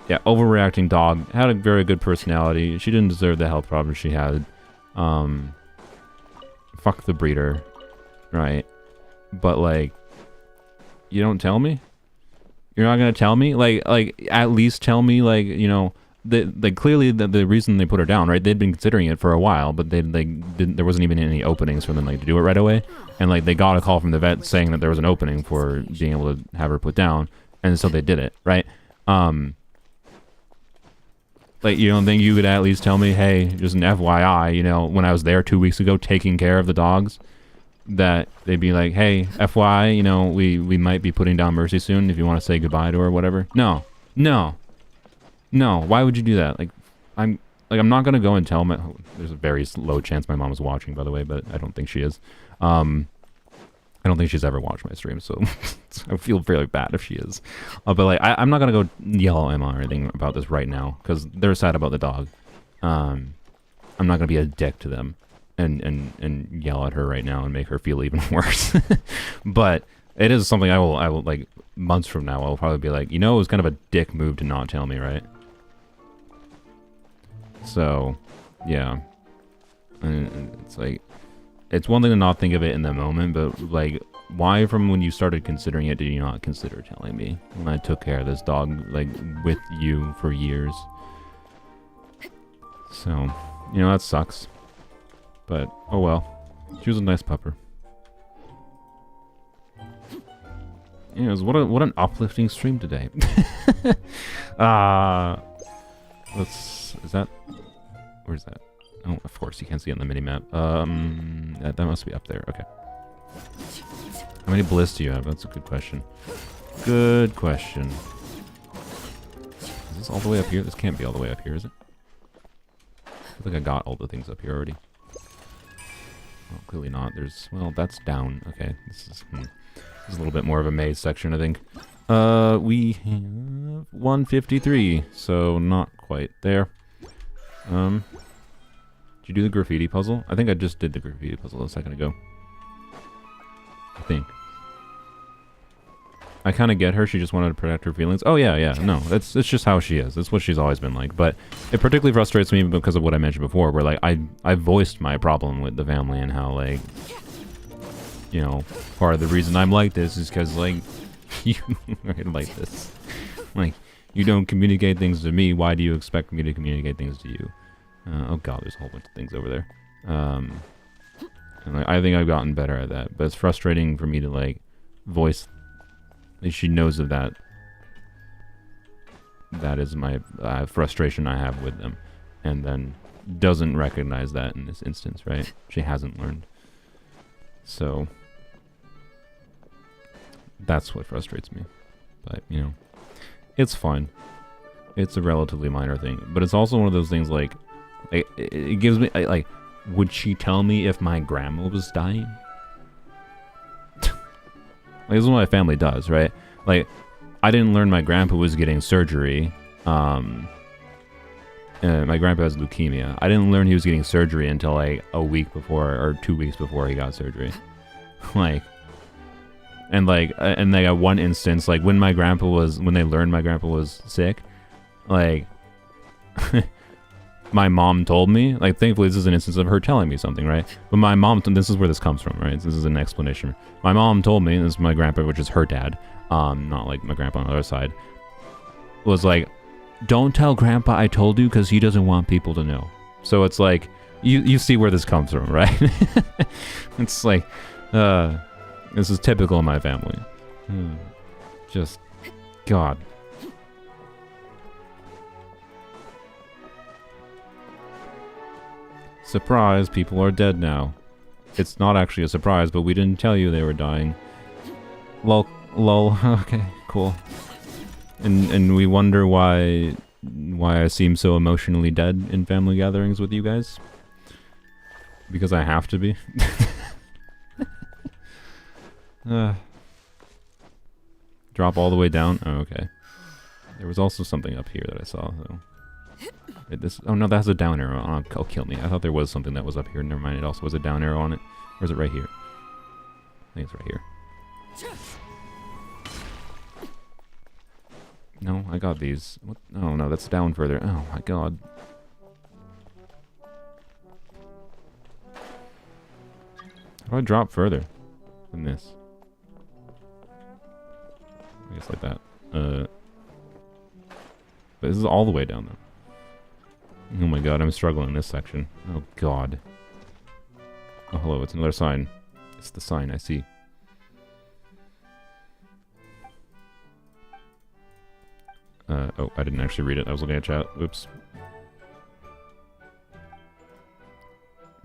Yeah, overreacting dog. Had a very good personality. She didn't deserve the health problems she had. Fuck the breeder. Right. But, like, you don't tell me? You're not gonna tell me? Like, at least tell me, like, you know, clearly the reason they put her down, right? They'd been considering it for a while, but they didn't. There wasn't even any openings for them like to do it right away. And like they got a call from the vet saying that there was an opening for being able to have her put down, and so they did it, right? Like, you don't think you could at least tell me, hey, just an FYI, you know, when I was there 2 weeks ago taking care of the dogs, that they'd be like, hey, FYI, you know, we might be putting down Mercy soon if you want to say goodbye to her or whatever. No. Why would you do that? Like, I'm not gonna go and tell my. There's a very low chance my mom is watching, by the way, but I don't think she is. I don't think she's ever watched my stream, so I feel fairly bad if she is. But like, I'm not gonna go yell at Emma or anything about this right now because they're sad about the dog. I'm not gonna be a dick to them and yell at her right now and make her feel even worse. But it is something I will like months from now. I'll probably be like, you know, it was kind of a dick move to not tell me, right? So, yeah. And it's like, it's one thing to not think of it in the moment, but like, why from when you started considering it did you not consider telling me when I took care of this dog, like, with you for years? So, you know, that sucks. But, oh well. She was a nice pupper. Anyways, what an uplifting stream today. Is that... Where's that? Oh, of course, you can't see it on the mini-map. That must be up there. Okay. How many bliss do you have? That's a good question. Good question. Is this all the way up here? This can't be all the way up here, is it? I feel like I got all the things up here already. Well, clearly not. There's... Well, that's down. Okay. This is a little bit more of a maze section, I think. We have 153, so not quite there. Did you do the graffiti puzzle? I think I just did the graffiti puzzle a second ago. I think. I kind of get her. She just wanted to protect her feelings. Oh yeah. No, it's just how she is. It's what she's always been like. But it particularly frustrates me because of what I mentioned before, where like I voiced my problem with the family and how like, you know, part of the reason I'm like this is because like you are like this, like you don't communicate things to me. Why do you expect me to communicate things to you? Oh god, there's a whole bunch of things over there. And like, I think I've gotten better at that, but it's frustrating for me to like voice. She knows of that. That is my frustration I have with them, and then doesn't recognize that in this instance, right? She hasn't learned. So that's what frustrates me. But you know, it's fine. It's a relatively minor thing, but it's also one of those things like it gives me like, would she tell me if my grandma was dying? Like, this is what my family does, right? Like, I didn't learn my grandpa was getting surgery. My grandpa has leukemia. I didn't learn he was getting surgery until like a week before or 2 weeks before he got surgery. Like, and at one instance, like when they learned my grandpa was sick, like, my mom told me, like, thankfully this is an instance of her telling me something, right? But my mom, this is where this comes from, right? This is an explanation. My mom told me, this is my grandpa, which is her dad, not like my grandpa on the other side, was like, don't tell grandpa I told you because he doesn't want people to know. So it's like, you see where this comes from, right? It's like, this is typical of my family. Just, God. Surprise, people are dead now. It's not actually a surprise, but we didn't tell you they were dying. Lol, okay, cool. And we wonder why I seem so emotionally dead in family gatherings with you guys. Because I have to be. Drop all the way down? Oh, okay. There was also something up here that I saw, though. Oh no, that has a down arrow. Oh, it'll kill me. I thought there was something that was up here. Never mind, it also was a down arrow on it. Or is it right here? I think it's right here. No, I got these. What? Oh no, that's down further. Oh my god. How do I drop further than this? I guess like that. But this is all the way down though. Oh my god, I'm struggling in this section. Oh god. Oh hello, it's another sign. It's the sign, I see. Oh, I didn't actually read it. I was looking at chat. Oops.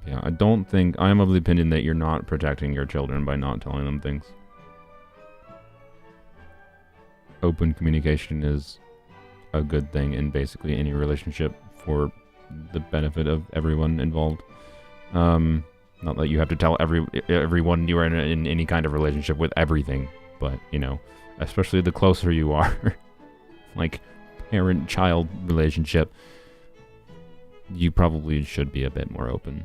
Yeah, I don't think... I am of the opinion that you're not protecting your children by not telling them things. Open communication is a good thing in basically any relationship for the benefit of everyone involved. Not that you have to tell everyone you are in any kind of relationship with everything, but, you know, especially the closer you are, like parent-child relationship, you probably should be a bit more open.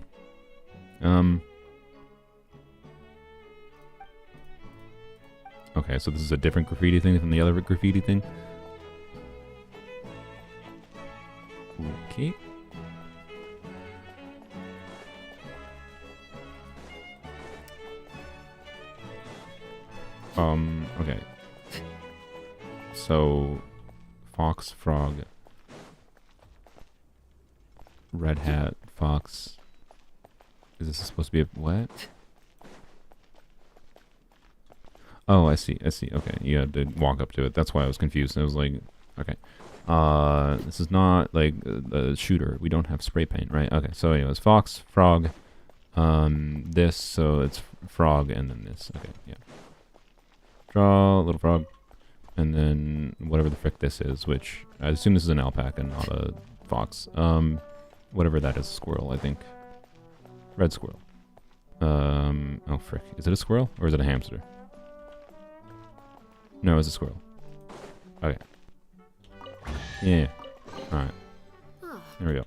Okay, so this is a different graffiti thing from the other graffiti thing. Okay. Okay. So, fox, frog, red hat, fox. Is this supposed to be a what? Oh, I see. Okay, you had to walk up to it. That's why I was confused. I was like, okay. This is not like a shooter. We don't have spray paint, right? Okay, so anyways, fox, frog, this, so it's frog, and then this. Okay, yeah. Draw a little frog, and then whatever the frick this is, which I assume this is an alpaca, not a fox. Whatever that is, squirrel, I think. Red squirrel. Oh frick. Is it a squirrel, or is it a hamster? No, it's a squirrel. Okay. Yeah. Alright. There we go.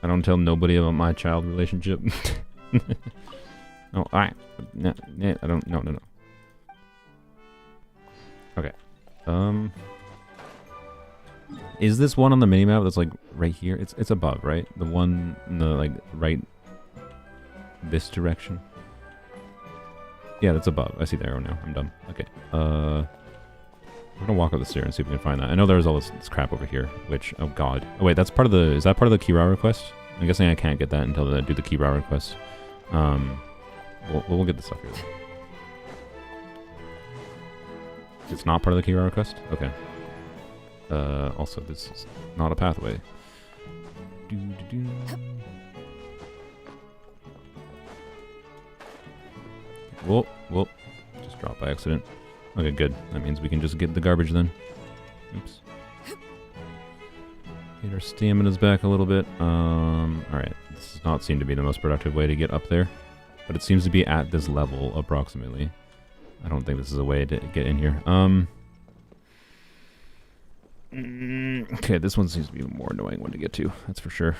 I don't tell nobody about my child relationship. Oh, alright. No, I don't. No. Okay. Is this one on the minimap that's like right here? It's above, right? The one in the like right this direction. Yeah, that's above. I see the arrow now. I'm done. Okay. We're gonna walk up the stairs and see if we can find that. I know there's all this crap over here, which oh god. Oh wait, that's part of the is that part of the Kirara quest? I'm guessing I can't get that until I do the Kirara quest. We'll get the stuff here. It's not part of the Kirara quest? Okay. Also, this is not a pathway. Whoa, whoa. Just dropped by accident. Okay, good. That means we can just get the garbage then. Oops. Get our stamina's back a little bit. Alright. This does not seem to be the most productive way to get up there. But it seems to be at this level, approximately. I don't think this is a way to get in here. Okay, this one seems to be a more annoying one to get to. That's for sure.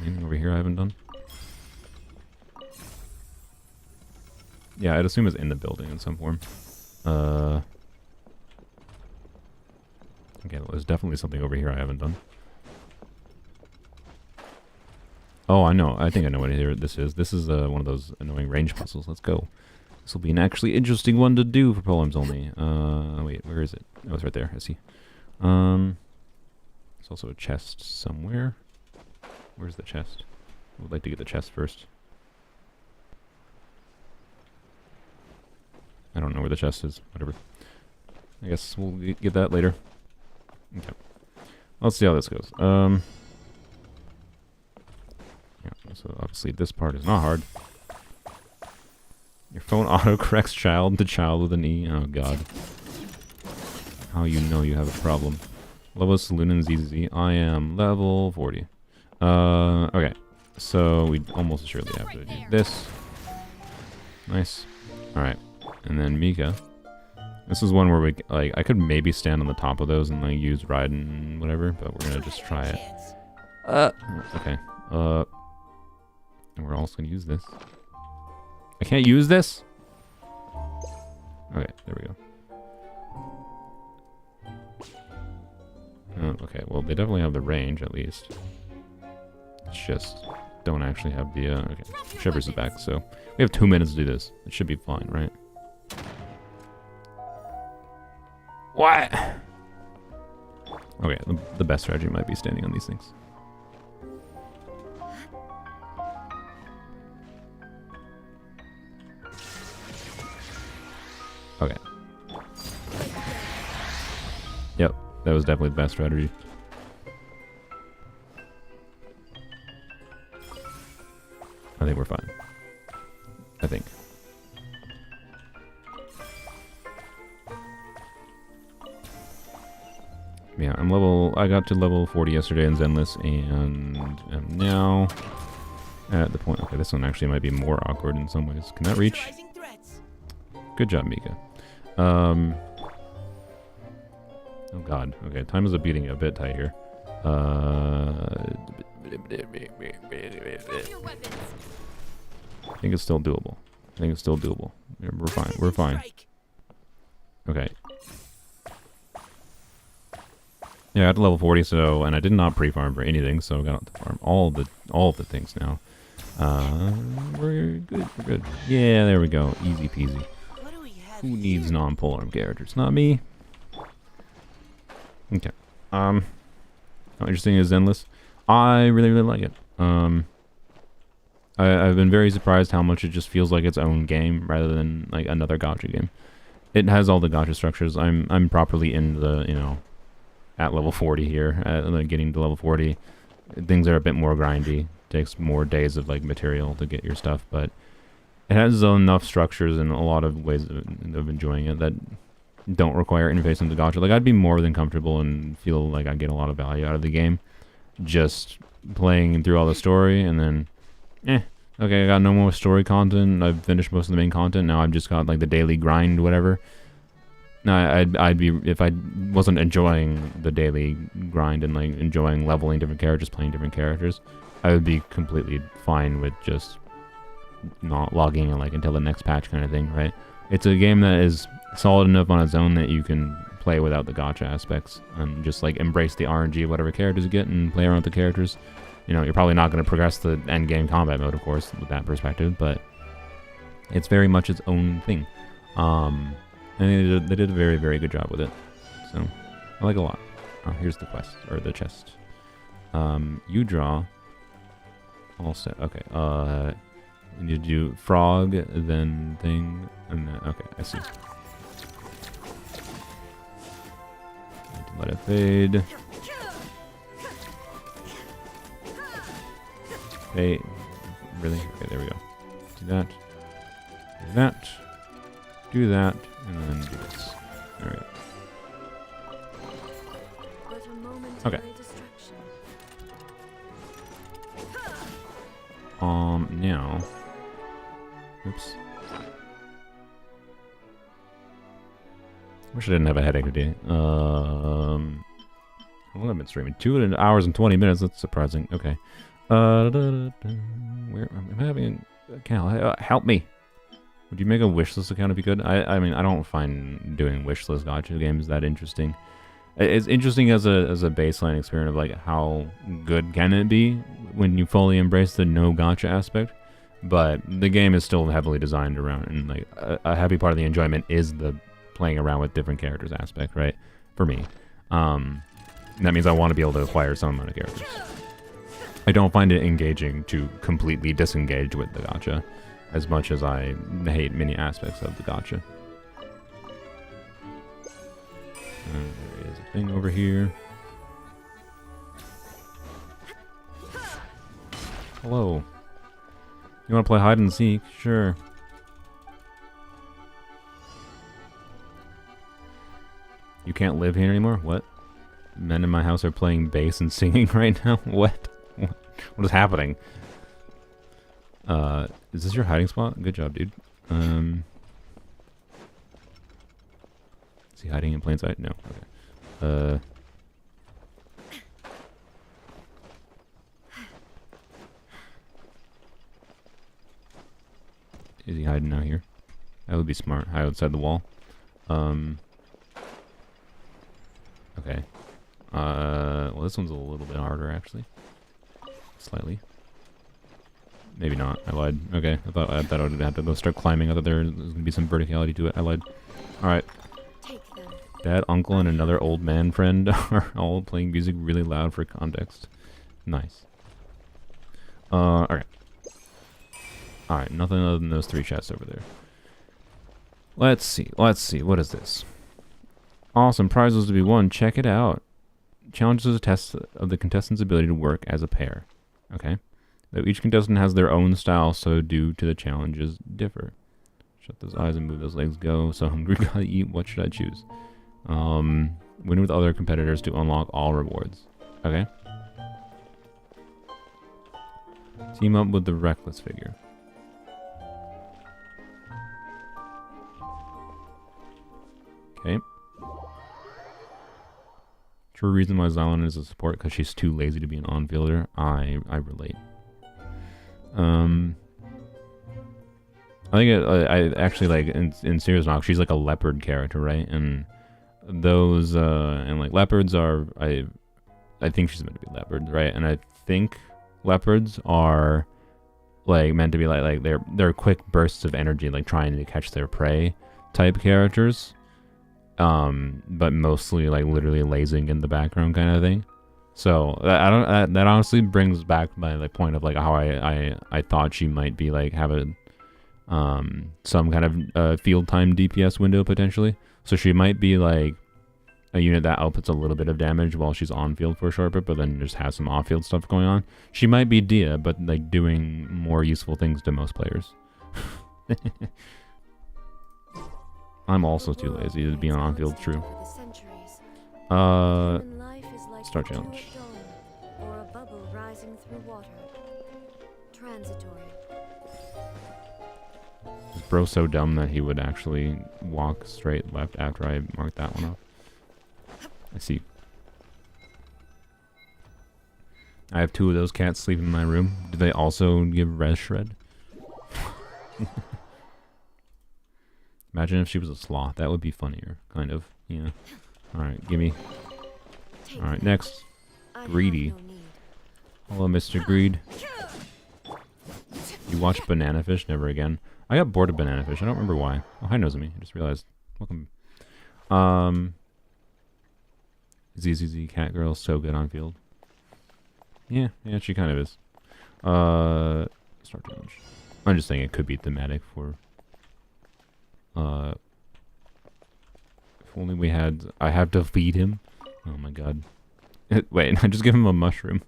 Anything over here I haven't done? Yeah, I'd assume it's in the building in some form. Okay, well, there's definitely something over here I haven't done. Oh, I know. I think I know what this is. This is one of those annoying range puzzles. Let's go. This will be an actually interesting one to do for Polearms Only. Wait, where is it? Oh, it's right there. I see. There's also a chest somewhere. Where's the chest? I would like to get the chest first. I don't know where the chest is. Whatever. I guess we'll get that later. Okay. Let's see how this goes. Yeah, so obviously this part is not hard. Your phone auto-corrects child to child with an E. Oh god. How you know you have a problem. Level Saloon and ZZ. I am level 40. Okay. So we almost surely have to do this. Nice. Alright. And then Mika. This is one where we, like, I could maybe stand on the top of those and, like, use ride and whatever, but we're gonna just try it. Okay. And we're also gonna use this. I can't use this? Okay, there we go. Okay, well, they definitely have the range, at least. It's just don't actually have the, okay. Shivers is back, so we have 2 minutes to do this. It should be fine, right? What? Okay, the best strategy might be standing on these things. Okay. Yep, that was definitely the best strategy. I think we're fine. I think. Yeah, I got to level 40 yesterday in Zenless, and am now at the point. Okay, this one actually might be more awkward in some ways. Can that reach? Good job, Mika. Oh god. Okay, time is beating a bit tight here. I think it's still doable. We're fine. We're fine. Okay. Yeah, I got to level 40, so, and I did not pre-farm for anything, so I got to farm all the things now. We're good, we're good. Yeah, there we go. Easy peasy. Who needs non-polearm characters? Not me. Okay. How interesting is Endless? I really, really like it. I've been very surprised how much it just feels like its own game rather than like another gacha game. It has all the gacha structures. I'm properly in the, you know, at level 40 here, like getting to level 40. Things are a bit more grindy. Takes more days of like material to get your stuff, but it has enough structures and a lot of ways of enjoying it that don't require interface into gacha. Like, I'd be more than comfortable and feel like I get a lot of value out of the game just playing through all the story, and then okay, I got no more story content. I've finished most of the main content. Now I've just got like the daily grind, whatever. No, I'd be, if I wasn't enjoying the daily grind and like enjoying leveling different characters, playing different characters, I would be completely fine with just not logging in like until the next patch kind of thing, right? It's a game that is solid enough on its own that you can play without the gacha aspects and just like embrace the RNG of whatever characters you get and play around with the characters. You know, you're probably not going to progress the end game combat mode, of course, with that perspective, but it's very much its own thing. And they did a very, very good job with it. So I like it a lot. Here's the quest, or the chest. You draw. All set. Okay. You need to do frog, then thing, and then okay. I see. Let it fade. Fade. Really? Okay, there we go. Do that. Do that. Do that, and then do this. There we go. Okay. Now. Oops. Wish I didn't have a headache today. How long have I been streaming? 2 hours and 20 minutes. That's surprising. Okay. Where am I having a account? Help me. Would you make a wishlist account if you could? I mean, I don't find doing wishlist gacha games that interesting. It's interesting as a baseline experience of like how good can it be when you fully embrace the no gacha aspect, but the game is still heavily designed around, and like a heavy part of the enjoyment is the playing around with different characters aspect, right? For me, that means I want to be able to acquire some amount of characters. I don't find it engaging to completely disengage with the gacha, as much as I hate many aspects of the gacha. There is a thing over here. Hello. You want to play hide and seek? Sure. You can't live here anymore? What? Men in my house are playing bass and singing right now? What? What is happening? Is this your hiding spot? Good job, dude. Is he hiding in plain sight? No. Okay. Is he hiding out here? That would be smart. Hide outside the wall. Okay. Well, this one's a little bit harder, actually. Slightly. Maybe not. I lied. Okay. I thought I would have to go start climbing. I thought there was going to be some verticality to it. I lied. Alright. Dad, uncle, and another old man friend are all playing music really loud for context. Nice. Alright. Alright, nothing other than those 3 chests over there. Let's see. What is this? Awesome prizes to be won. Check it out. Challenges a test of the contestant's ability to work as a pair. Okay. Though each contestant has their own style, so due to the challenges differ. Shut those eyes and move those legs. Go. So hungry, gotta eat. What should I choose? Win with other competitors to unlock all rewards. Okay. Team up with the reckless figure. Okay. True reason why Xylon is a support, because she's too lazy to be an on-fielder. I relate. I think I actually like in Serious Knock, she's like a leopard character, right? And those and like leopards are I think she's meant to be leopards, right? And I think leopards are like meant to be like they're quick bursts of energy, like trying to catch their prey type characters. But mostly like literally lazing in the background kind of thing. So that honestly brings back my like point of like how I thought she might be like have a some kind of field time DPS window potentially. So she might be like a unit that outputs a little bit of damage while she's on field for a short bit, but then just has some off field stuff going on. She might be Dia, but like doing more useful things to most players. I'm also too lazy to be on on-field, true. Start challenge. Is bro so dumb that he would actually walk straight left after I marked that one off? I see. I have 2 of those cats sleeping in my room. Do they also give res shred? Imagine if she was a sloth. That would be funnier, kind of. Yeah. Alright, gimme. Alright, next. Greedy. Hello, Mr. Greed. You watch Banana Fish? Never again. I got bored of Banana Fish. I don't remember why. Oh, hi, Nozomi. I just realized. Welcome. ZZZ Cat Girl, so good on field. Yeah, she kind of is. Start challenge. I'm just saying it could be thematic for... if only we had... I have to feed him. Oh my god. Wait, I just give him a mushroom.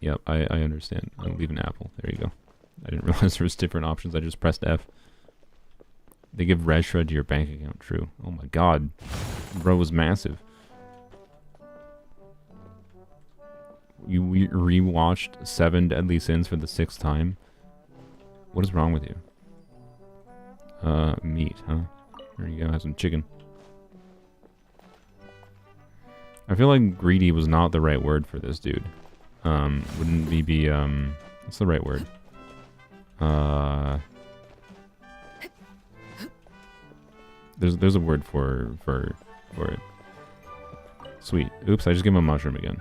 Yep, I understand. I'll leave an apple. There you go. I didn't realize there was different options. I just pressed F. They give red shred to your bank account. True. Oh my god. Bro was massive. You rewatched 7 Deadly Sins for the 6th time? What is wrong with you? Meat, huh? There you go, have some chicken. I feel like greedy was not the right word for this dude. Wouldn't we be, what's the right word? There's a word for it. Sweet. Oops, I just gave him a mushroom again.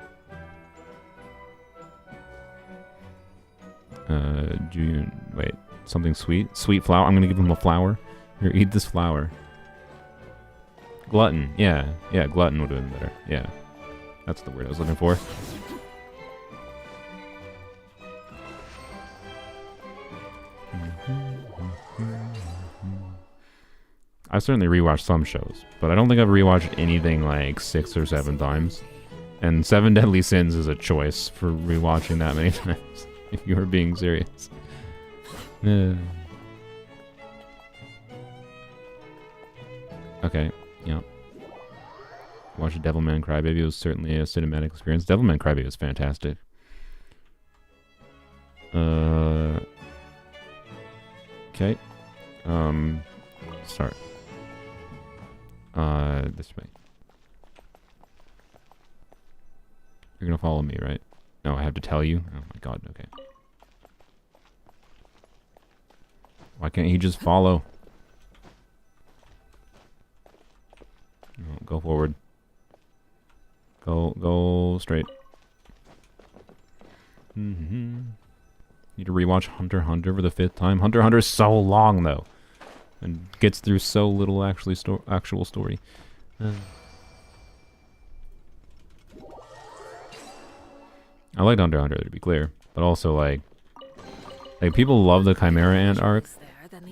Wait, something sweet? Sweet flower? I'm gonna give him a flower. Here, eat this flower. Glutton. Yeah, glutton would have been better. Yeah. That's the word I was looking for. I've certainly rewatched some shows, but I don't think I've rewatched anything like 6 or 7 times. And 7 Deadly Sins is a choice for rewatching that many times, if you were being serious. Okay, yeah. Watch Devilman Crybaby was certainly a cinematic experience. Devilman Crybaby was fantastic. Okay. Start. This way. You're gonna follow me, right? No, I have to tell you? Oh my god, okay. Why can't he just follow? No, go forward. Go straight. Need to rewatch Hunter x Hunter for the 5th time. Hunter x Hunter is so long though, and gets through so little actual story. I liked Hunter x Hunter, to be clear, but also like people love the Chimera Ant arc,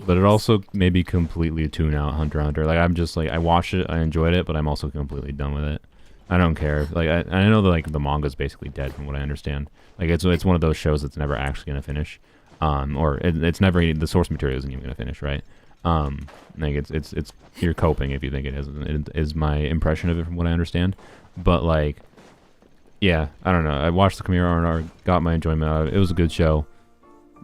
but it also made me completely tune out Hunter x Hunter. Like I'm just like I watched it, I enjoyed it, but I'm also completely done with it. I don't care. Like I know that like the manga's basically dead from what I understand. Like it's one of those shows that's never actually gonna finish, or it's never the source material isn't even gonna finish, right? Like it's you're coping if you think it is. It is my impression of it from what I understand. But like, yeah, I don't know. I watched the Chimera Ant arc, got my enjoyment out of it. It was a good show.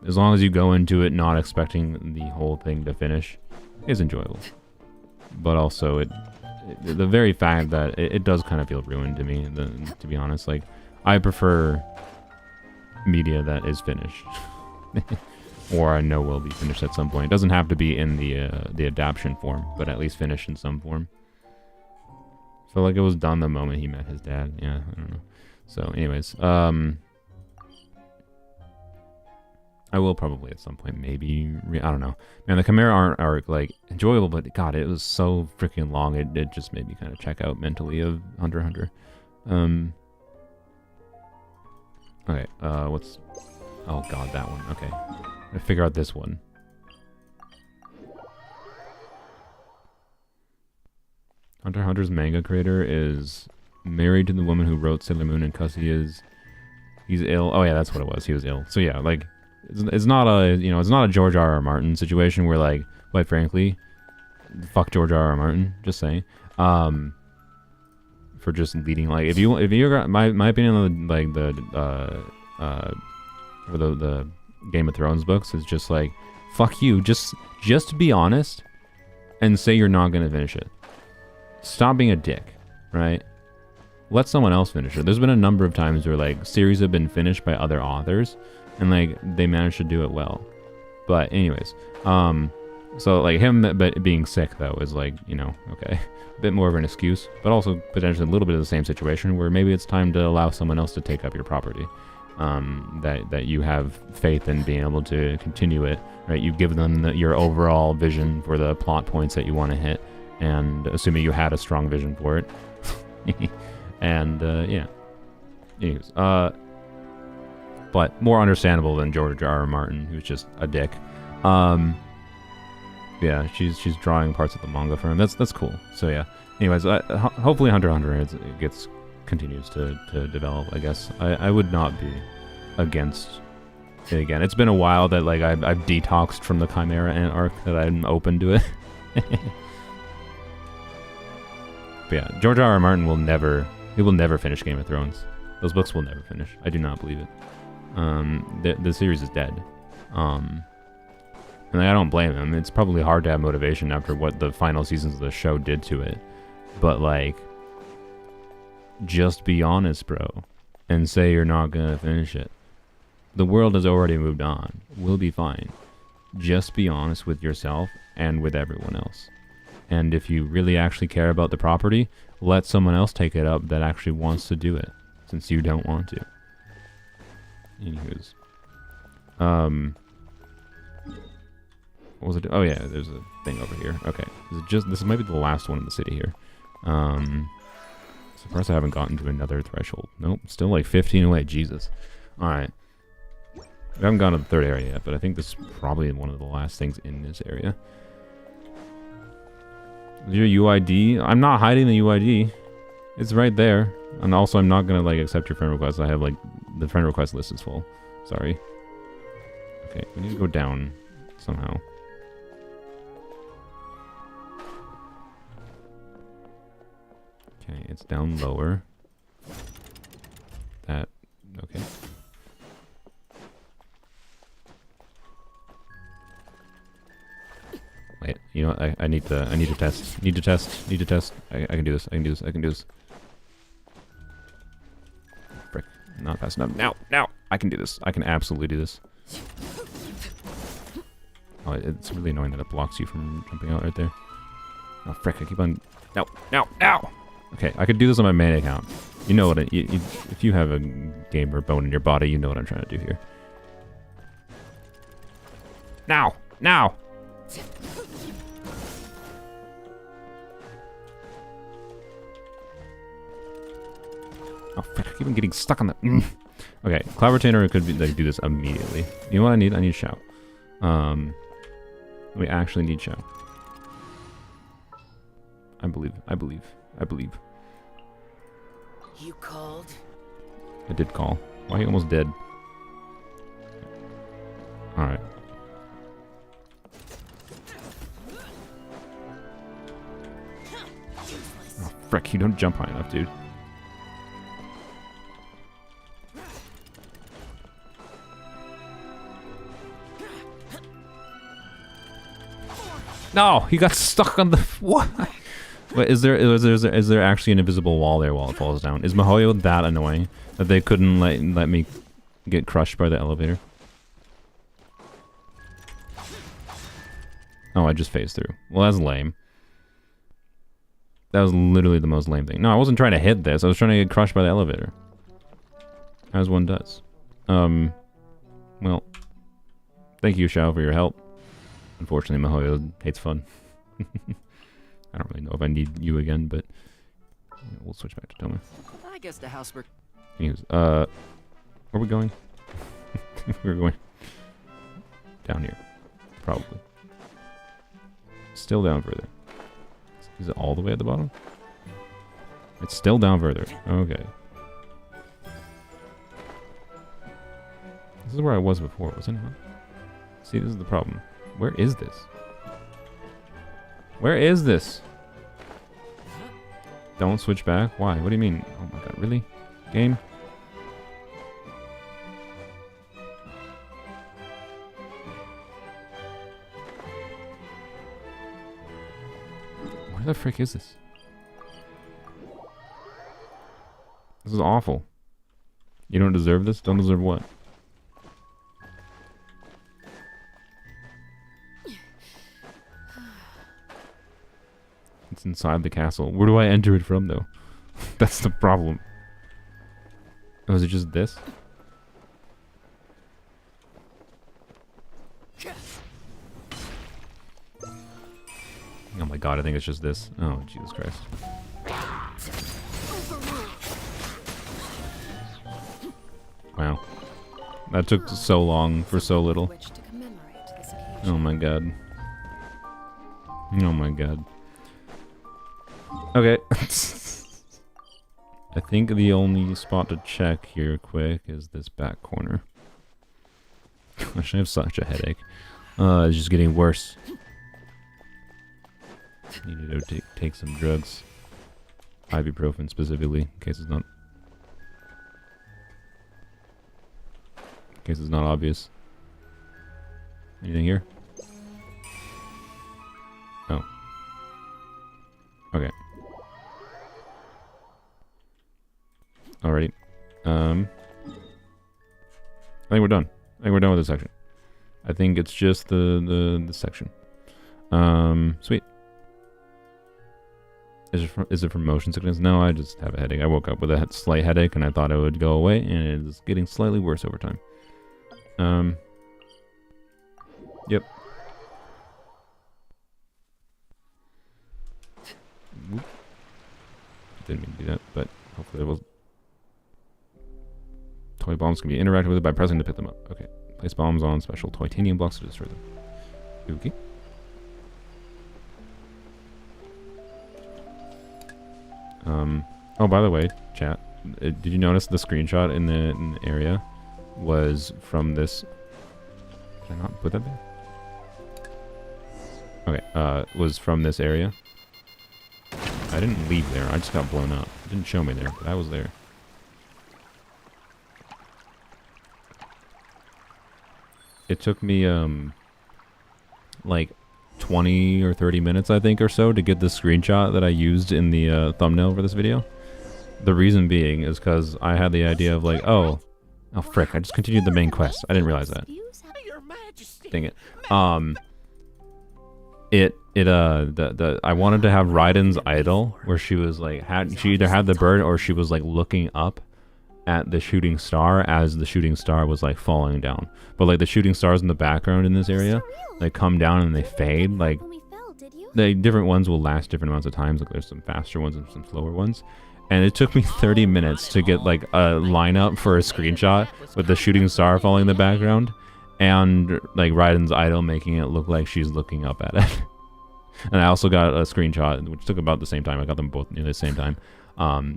As long as you go into it not expecting the whole thing to finish, it's enjoyable. But also the very fact that it does kind of feel ruined to me, to be honest. Like, I prefer media that is finished. Or I know will be finished at some point. It doesn't have to be in the adaptation form, but at least finished in some form. I feel like it was done the moment he met his dad. Yeah, I don't know. So, anyways, I will probably at some point, maybe, I don't know. Man, the Chimera Ant arc, like, enjoyable, but god, it was so freaking long, it just made me kind of check out mentally of Hunter x Hunter. Okay, what's, oh god, that one, okay. I'm gonna figure out this one. Hunter x Hunter's manga creator is married to the woman who wrote Sailor Moon, and cause he's ill. Oh yeah, that's what it was, he was ill. So yeah, like, it's not a, you know, it's not a George R.R. Martin situation where, like, quite frankly, fuck George R.R. Martin, just saying, for just leading, like, if you got, my opinion on the, like, for the Game of Thrones books is just like, fuck you, just be honest, and say you're not gonna finish it. Stop being a dick, right? Let someone else finish it. There's been a number of times where, like, series have been finished by other authors, and like they managed to do it well, But anyways, so like him being sick though is like, you know, okay, a bit more of an excuse, but also potentially a little bit of the same situation where maybe it's time to allow someone else to take up your property. That you have faith in being able to continue it, right? You give them your overall vision for the plot points that you want to hit, and assuming you had a strong vision for it, and yeah. Anyways, but more understandable than George R. R. Martin, who's just a dick. Yeah, she's drawing parts of the manga for him. That's cool. So yeah. Anyways, hopefully Hunter x Hunter continues to develop. I guess I would not be against it again. It's been a while that like I've detoxed from the Chimera Ant arc, that I'm open to it. But yeah, George R. R. Martin will never finish Game of Thrones. Those books will never finish. I do not believe it. The series is dead. And I don't blame him. It's probably hard to have motivation after what the final seasons of the show did to it. But like, just be honest, bro, and say you're not gonna finish it. The world has already moved on. We'll be fine. Just be honest with yourself and with everyone else. And if you really actually care about the property, let someone else take it up that actually wants to do it, since you don't want to. Anywho's. What was it? Oh yeah, there's a thing over here. Okay. This might be the last one in the city here. Surprised I haven't gotten to another threshold. Nope, still like 15 away. Jesus. Alright. I haven't gone to the third area yet, but I think this is probably one of the last things in this area. Your UID? I'm not hiding the UID. It's right there. And also, I'm not gonna like accept your friend request. I have like the friend request list is full. Sorry. Okay, we need to go down somehow. Okay, it's down lower. Okay. Wait, you know what? I need to test. Need to test. I can do this. I can do this. Frick. Not fast enough. Now! I can do this. I can absolutely do this. Oh, it's really annoying that it blocks you from jumping out right there. Oh, frick. I keep on... Now! Okay, I could do this on my main account. You know what if you have a gamer bone in your body, you know what I'm trying to do here. Now! Oh, frick, I keep on getting stuck on that. Okay, Cloud Retainer could be, like, do this immediately. You know what I need? I need Shout. We actually need Shout. I believe. You called? I did call. Why are you almost dead? Alright. Oh, frick, you don't jump high enough, dude. No, he got stuck on the... What? Wait, is there actually an invisible wall there while it falls down? Is Mihoyo that annoying that they couldn't let me get crushed by the elevator? Oh, I just phased through. Well, that's lame. That was literally the most lame thing. No, I wasn't trying to hit this. I was trying to get crushed by the elevator. As one does. Well, thank you, Xiao, for your help. Unfortunately, Mihoyo hates fun. I don't really know if I need you again, but we'll switch back to Toma. I guess the house work. Anyways, where are we going? We're going down here, probably. Still down further. Is it all the way at the bottom? It's still down further. Okay. This is where I was before, wasn't it? See, this is the problem. Where is this? Where is this? Don't switch back? Why? What do you mean? Oh my god, really? Game? Where the frick is this? This is awful. You don't deserve this? Don't deserve what? It's inside the castle. Where do I enter it from, though? That's the problem. Oh, is it just this? Oh my god, I think it's just this. Oh, Jesus Christ. Wow. That took so long for so little. Oh my god. Oh my god. Okay. I think the only spot to check here quick is this back corner. Gosh, I have such a headache. It's just getting worse. Need to go take some drugs. Ibuprofen specifically, in case it's not obvious. Anything here? Oh. Okay. Alrighty. I think we're done. I think we're done with this section. I think it's just the section. Sweet. Is it from motion sickness? No, I just have a headache. I woke up with a slight headache and I thought it would go away, and it's getting slightly worse over time. Yep. Whoop. Didn't mean to do that, but hopefully it will. Toy bombs can be interacted with by pressing to pick them up. Okay. Place bombs on special titanium blocks to destroy them. Okay. Oh, by the way, chat, did you notice the screenshot in the area was from this? Did I not put that there? Okay, was from this area. I didn't leave there, I just got blown up. It didn't show me there, but I was there. It took me, like 20 or 30 minutes, I think, or so to get the screenshot that I used in the thumbnail for this video. The reason being is because I had the idea of like, oh frick, I just continued the main quest. I didn't realize that. Dang it. I wanted to have Raiden's idol where she was like, she either had the bird or she was like looking up at the shooting star as the shooting star was like falling down. But like the shooting stars in the background in this area, they come down and they fade. Like the different ones will last different amounts of times. Like there's some faster ones and some slower ones. And it took me 30 minutes to get like a lineup for a screenshot with the shooting star falling in the background and like Raiden's idol making it look like she's looking up at it. And I also got a screenshot, which took about the same time. I got them both near the same time,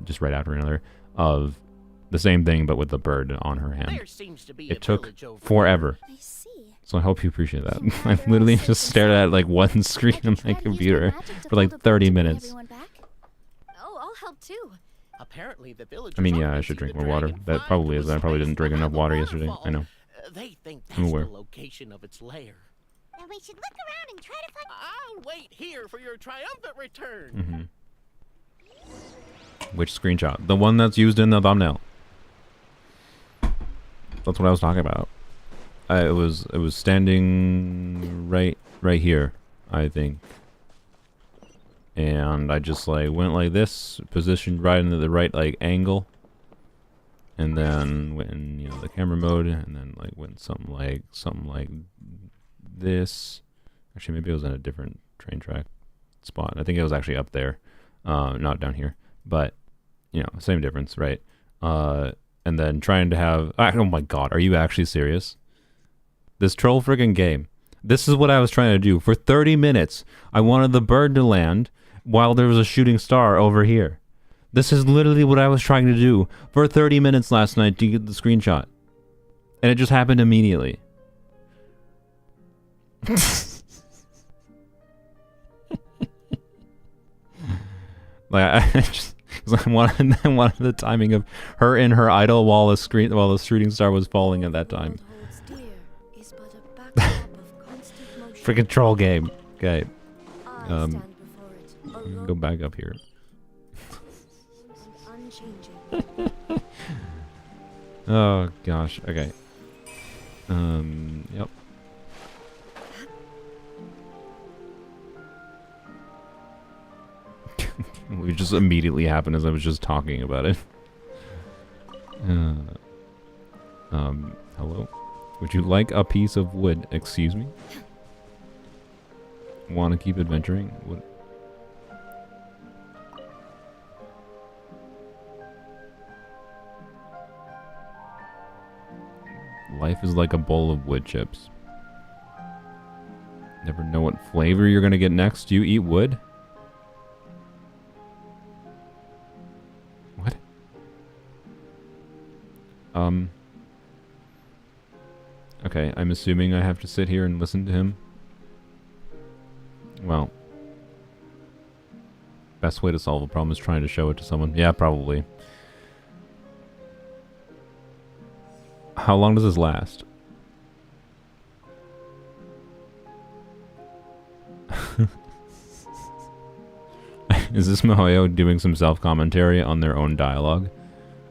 just right after another, of the same thing but with the bird on her hand. It took forever. So I hope you appreciate that. I literally just stared at like one screen on my computer for like 30 minutes. Oh, I'll help too. Apparently the villagers, I mean, yeah, I should drink more water. That probably is. I probably didn't drink enough water yesterday. I know. They think I'm that's aware. the location of its lair. Then we should look around and try to find. I'll wait here for your triumphant return. Which screenshot? The one that's used in the thumbnail. That's what I was talking about. It was standing right here, I think. And I just like went like this, positioned right into the right like angle, and then went in, you know, the camera mode, and then like went something like this. Actually, maybe it was in a different train track spot. I think it was actually up there, not down here. But you know, same difference, right? And then trying to have. Oh my god, are you actually serious? This troll friggin' game. This is what I was trying to do for 30 minutes. I wanted the bird to land while there was a shooting star over here. This is literally what I was trying to do for 30 minutes last night to get the screenshot. And it just happened immediately. Like I just I wanted the timing of her in her idol while the shooting star was falling at that time. Freaking troll game. Okay. Go back up here. Oh gosh. Okay. Yep. It just immediately happened as I was just talking about it. Hello? Would you like a piece of wood? Excuse me? Want to keep adventuring? What? Life is like a bowl of wood chips. Never know what flavor you're gonna get next. Do you eat wood? What? Okay, I'm assuming I have to sit here and listen to him. Well, best way to solve a problem is trying to show it to someone. Yeah, probably. How long does this last? Is this MiHoYo doing some self-commentary on their own dialogue?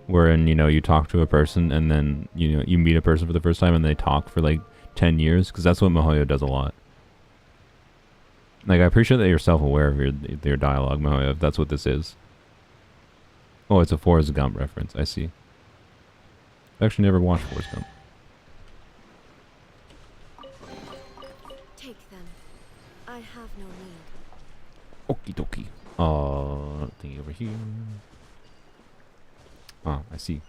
Wherein, you know, you talk to a person and then, you know, you meet a person for the first time and they talk for like 10 years? Because that's what MiHoYo does a lot. Like, I appreciate that you're self-aware of your dialogue, MiHoYo, if that's what this is. Oh, it's a Forrest Gump reference. I see. I've actually never watched Forrest Gump. Take them. I have no need. Okie dokie. Thingy over here. Ah, I see.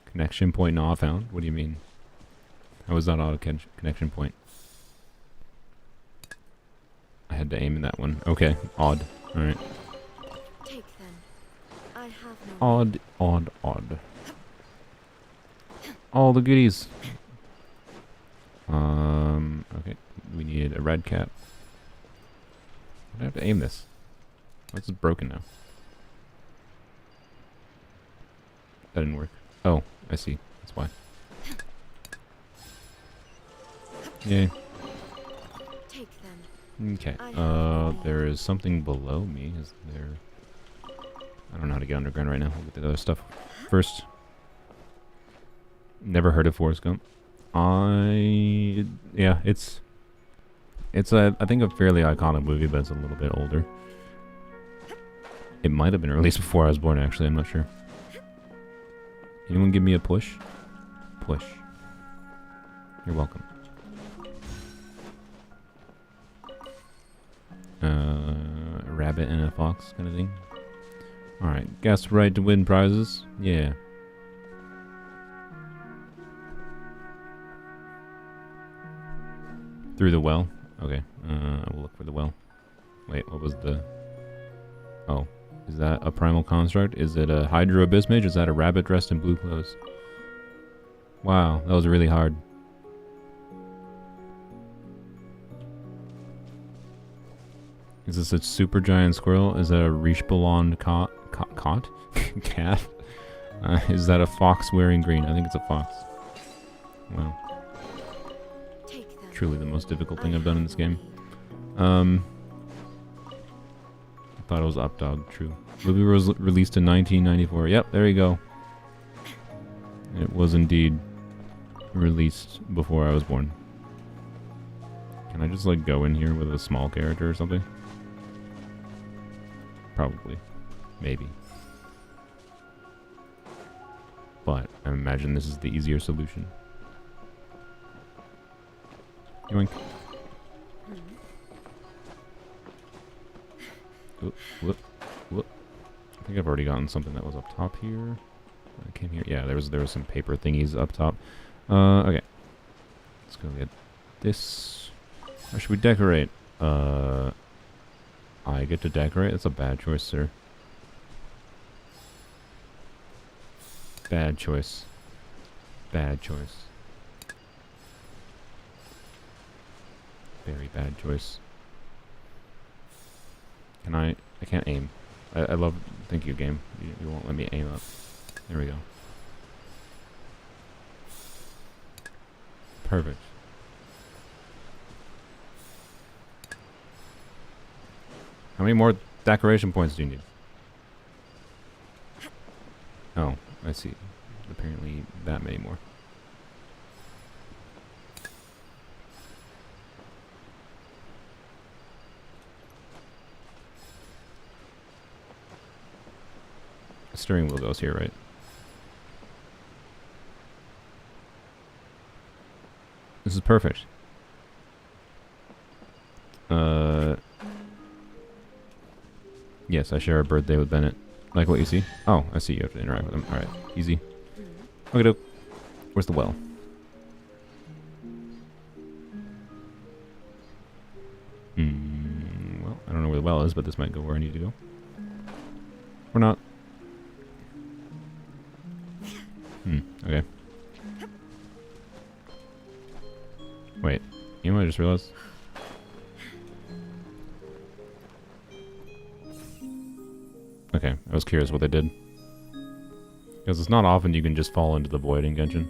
Connection point not found? What do you mean? How is that auto connection point? I had to aim in that one. Okay, odd. Alright. Take them. I have no Odd, odd, odd. All the goodies. Okay. We need a red cap. I have to aim this. What's broken now? That didn't work. Oh, I see. That's why. Yay. Take them. Okay. There is something below me. Is there? I don't know how to get underground right now. We'll get the other stuff first. Never heard of Forrest Gump. Yeah, it's I think a fairly iconic movie, but it's a little bit older. It might have been released before I was born, actually. I'm not sure. Anyone give me a push? Push. You're welcome. A rabbit and a fox kind of thing. Alright, guess right to win prizes. Yeah. Through the well? Okay, we'll look for the well. Wait, what was the... Oh, is that a primal construct? Is it a Hydro Abyss Mage? Is that a rabbit dressed in blue clothes? Wow, that was really hard. Is this a super giant squirrel? Is that a Riche-Ballon cat? Cat? Is that a fox wearing green? I think it's a fox. Wow. Truly the most difficult thing I've done in this game. I thought it was Updog. True. Movie was released in 1994. Yep, there you go. It was indeed released before I was born. Can I just like go in here with a small character or something? Probably. Maybe. But I imagine this is the easier solution. Yoink. Whoop, whoop, whoop. I think I've already gotten something that was up top here. I came here. Yeah, there was some paper thingies up top. Okay. Let's go get this. How should we decorate? I get to decorate? That's a bad choice, sir. Bad choice. Bad choice. Very bad choice. Can I can't aim. I love... Thank you, game. You won't let me aim up. There we go. Perfect. How many more decoration points do you need? Oh, I see. Apparently that many more. The steering wheel goes here, right? This is perfect. Yes, I share a birthday with Bennett. Like what you see? Oh, I see you have to interact with him. Alright, easy. Okay, doke. Where's the well? Well, I don't know where the well is, but this might go where I need to go. Or not. Okay. Wait, you know what I just realized? Okay, I was curious what they did. Because it's not often you can just fall into the void in Genshin.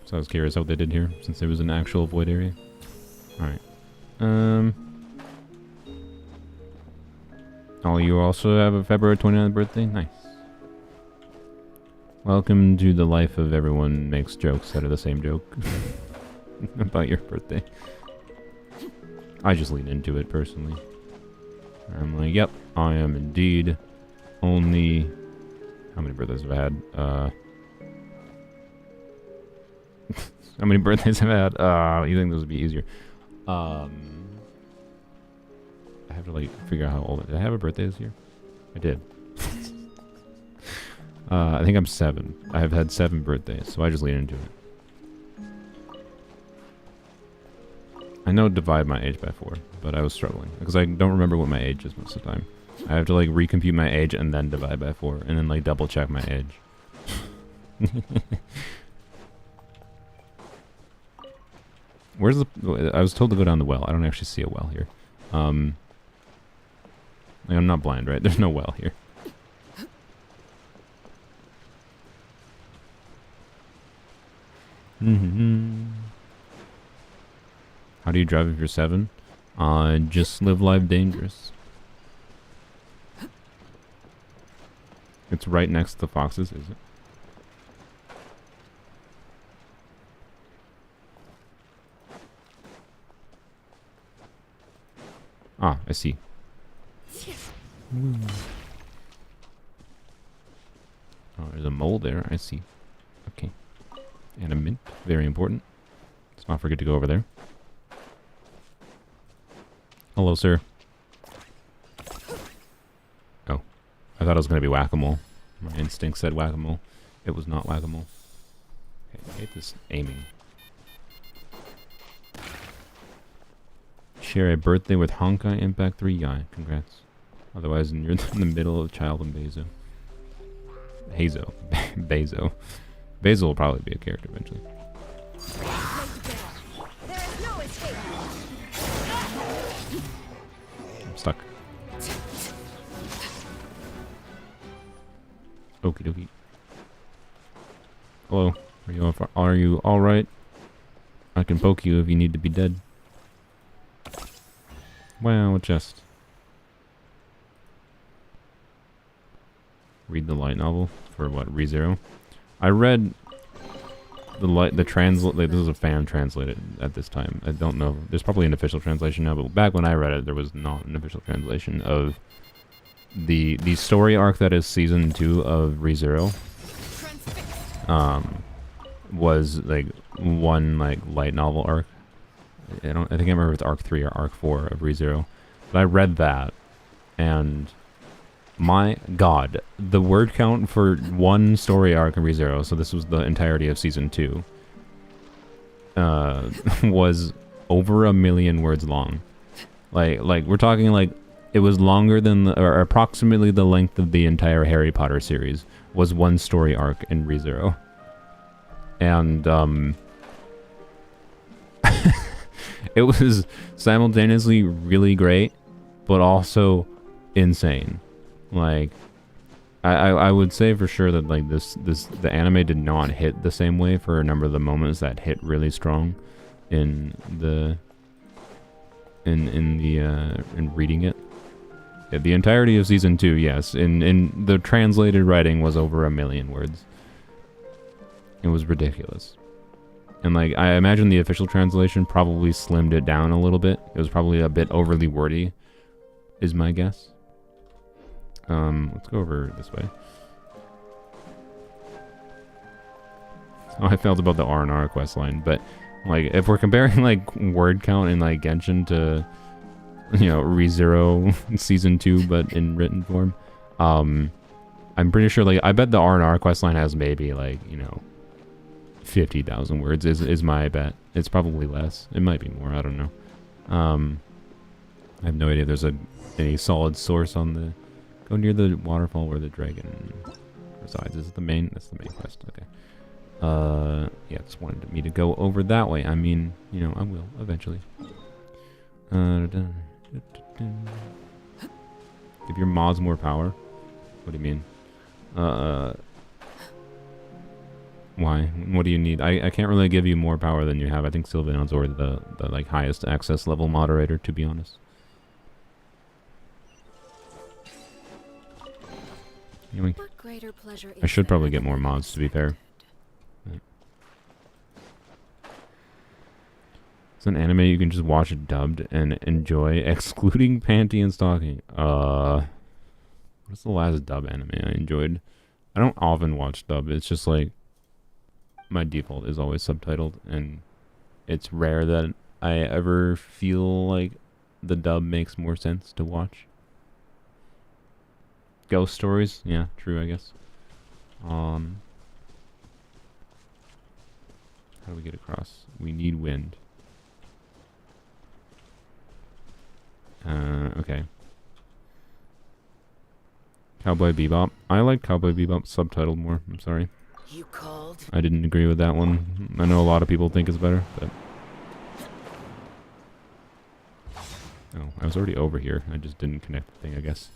So I was curious what they did here, since it was an actual void area. Alright. Oh, you also have a February 29th birthday? Nice. Welcome to the life of everyone makes jokes out of the same joke. About your birthday. I just lean into it, personally. I'm like, yep, I am indeed only... How many birthdays have I had? How many birthdays have I had? You think this would be easier? I have to, like, figure out how old... Did I have a birthday this year? I did. I think I'm 7. I have had 7 birthdays, so I just lean into it. I know divide my age by 4, but I was struggling. Because I don't remember what my age is most of the time. I have to, like, recompute my age and then divide by 4. And then, like, double check my age. Where's the... I was told to go down the well. I don't actually see a well here. Like, I'm not blind, right? There's no well here. How do you drive if you're 7? Just live life dangerous. It's right next to the foxes, is it? Ah, I see. Oh, there's a mole there. I see. Okay. And a mint. Very important. Let's not forget to go over there. Hello, sir. Oh. I thought it was going to be whack-a-mole. My instinct said whack-a-mole. It was not whack-a-mole. Okay, I hate this aiming. Share a birthday with Honkai Impact 3 guy. Congrats. Otherwise, you're in the middle of Child and Bezo. Hazo. Bezo. Basil will probably be a character eventually. I'm stuck. Okie dokie. Hello. Are you alright? I can poke you if you need to be dead. Wow, a chest. Read the light novel for what, ReZero? I read the translate. Like, this is a fan translated at this time. I don't know. There's probably an official translation now, but back when I read it, there was not an official translation of the story arc that is season 2 of ReZero. Was like one like light novel arc. I think I remember if it's arc 3 or arc 4 of ReZero. But I read that, and my god, the word count for one story arc in ReZero, so this was the entirety of season 2, was over 1 million words long. Like we're talking like it was longer than or approximately the length of the entire Harry Potter series was one story arc in ReZero. And it was simultaneously really great, but also insane. Like, I would say for sure that like the anime did not hit the same way for a number of the moments that hit really strong in reading it. Yeah, the entirety of season 2, yes, in the translated writing was over 1 million words. It was ridiculous. And like, I imagine the official translation probably slimmed it down a little bit. It was probably a bit overly wordy, is my guess. Let's go over this way. Oh, I felt about the R&R quest line, but like if we're comparing like word count in like Genshin to, you know, ReZero season 2 but in written form, I'm pretty sure like I bet the R&R quest line has maybe like, you know, 50,000 words is my bet. It's probably less. It might be more, I don't know. I have no idea if there's any solid source on the... Go near the waterfall where the dragon resides. Is it the main? That's the main quest. Okay. Yeah, just wanted me to go over that way. I mean, you know, I will eventually. Give your mods more power. What do you mean? Why? What do you need? I can't really give you more power than you have. I think Sylvanon's already the like highest access level moderator, to be honest. Anyway, What greater pleasure I should is probably there get more than mods, to be fair. It's an anime you can just watch it dubbed and enjoy, excluding panty and stocking. What's the last dub anime I enjoyed? I don't often watch dub. It's just like my default is always subtitled, and it's rare that I ever feel like the dub makes more sense to watch. Ghost stories, yeah, true, I guess. How do we get across? We need wind. Okay. Cowboy Bebop. I like Cowboy Bebop subtitled more. I'm sorry. You called? I didn't agree with that one. I know a lot of people think it's better, but... Oh, I was already over here. I just didn't connect the thing, I guess.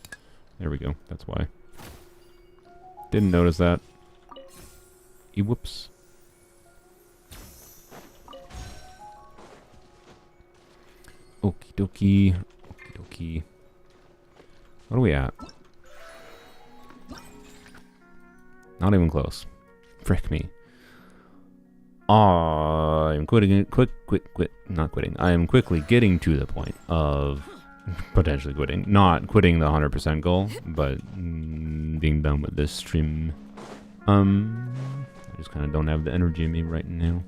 There we go. That's why. Didn't notice that. Whoops. Okie dokie. Okie dokie. What are we at? Not even close. Frick me. I'm quitting. Not quitting. I am quickly getting to the point of potentially quitting. Not quitting the 100% goal, but being done with this stream. I just kind of don't have the energy in me right now.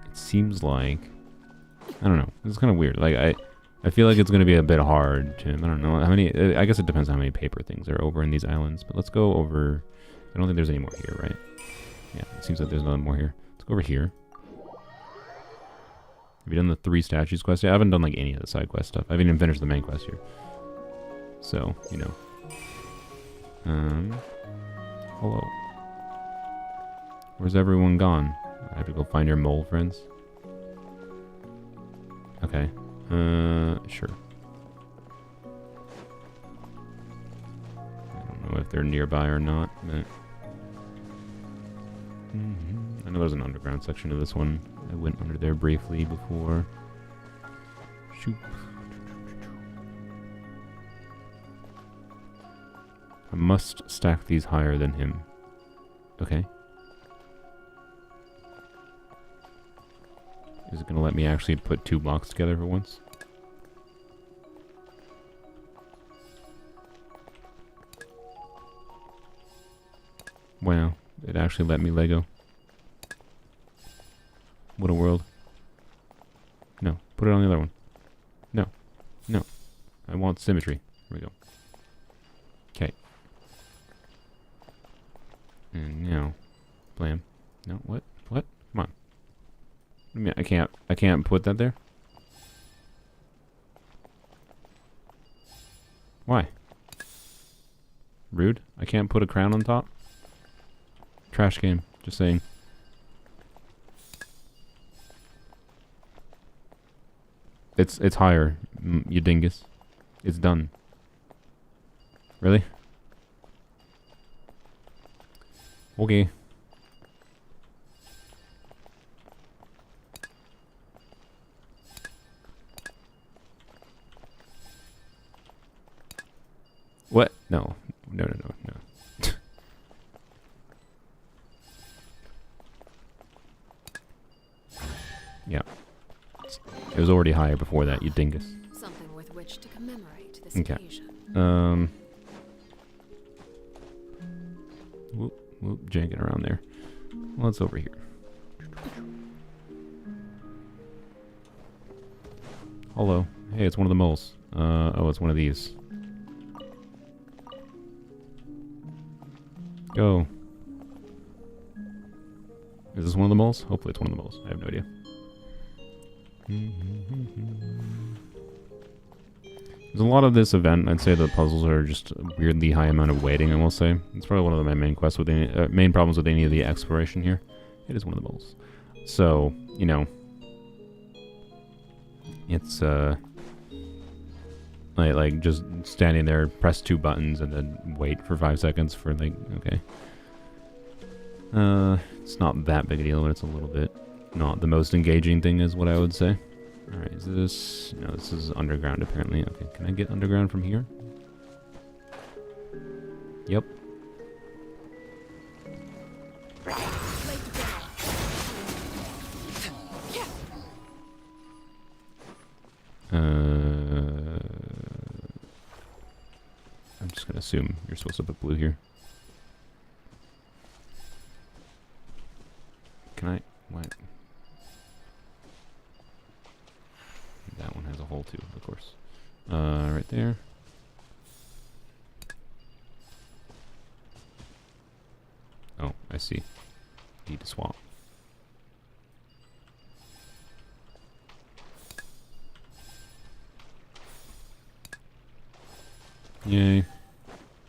It seems like... I don't know. It's kind of weird. Like, I feel like it's going to be a bit hard to... I don't know how many... I guess it depends on how many paper things are over in these islands. But let's go over... I don't think there's any more here, right? Yeah, it seems like there's none more here. Let's go over here. Have you done the 3 statues quest? Yeah, I haven't done like any of the side quest stuff. I haven't even finished the main quest here. So, you know. Hello. Where's everyone gone? I have to go find your mole friends. Okay. Sure. I don't know if they're nearby or not, but... I know there's an underground section of this one. I went under there briefly before. Shoop. I must stack these higher than him. Okay. Is it going to let me actually put 2 blocks together for once? Wow, it actually let me Lego. What a world. No, put it on the other one. No, no. I want symmetry. Here we go. Okay. And now, blam. No, what? What? Come on. I mean, I can't put that there? Why? Rude. I can't put a crown on top? Trash game. Just saying. It's higher, you dingus. It's done. Really? Okay. What? No. No, no, no, no. Yeah. It was already higher before that, you dingus. Something with which to commemorate this Okay. occasion. Whoop, janking around there. What's over here? Hello. Hey, it's one of the moles. Oh, it's one of these. Go. Is this one of the moles? Hopefully it's one of the moles. I have no idea. There's a lot of this event. I'd say the puzzles are just a weirdly high amount of waiting, I will say. It's probably one of my main quests with any, main problems with any of the exploration here. It is one of the moles. So, you know, it's like just standing there, press 2 buttons, and then wait for 5 seconds for like, okay. It's not that big a deal, but it's a little bit not the most engaging thing, is what I would say. Alright, is this... No, this is underground, apparently. Okay, can I get underground from here? Yep. I'm just gonna assume you're supposed to put blue here. Can I... What? That one has a hole too, of course. Right there. Oh, I see. Need to swap. Yay.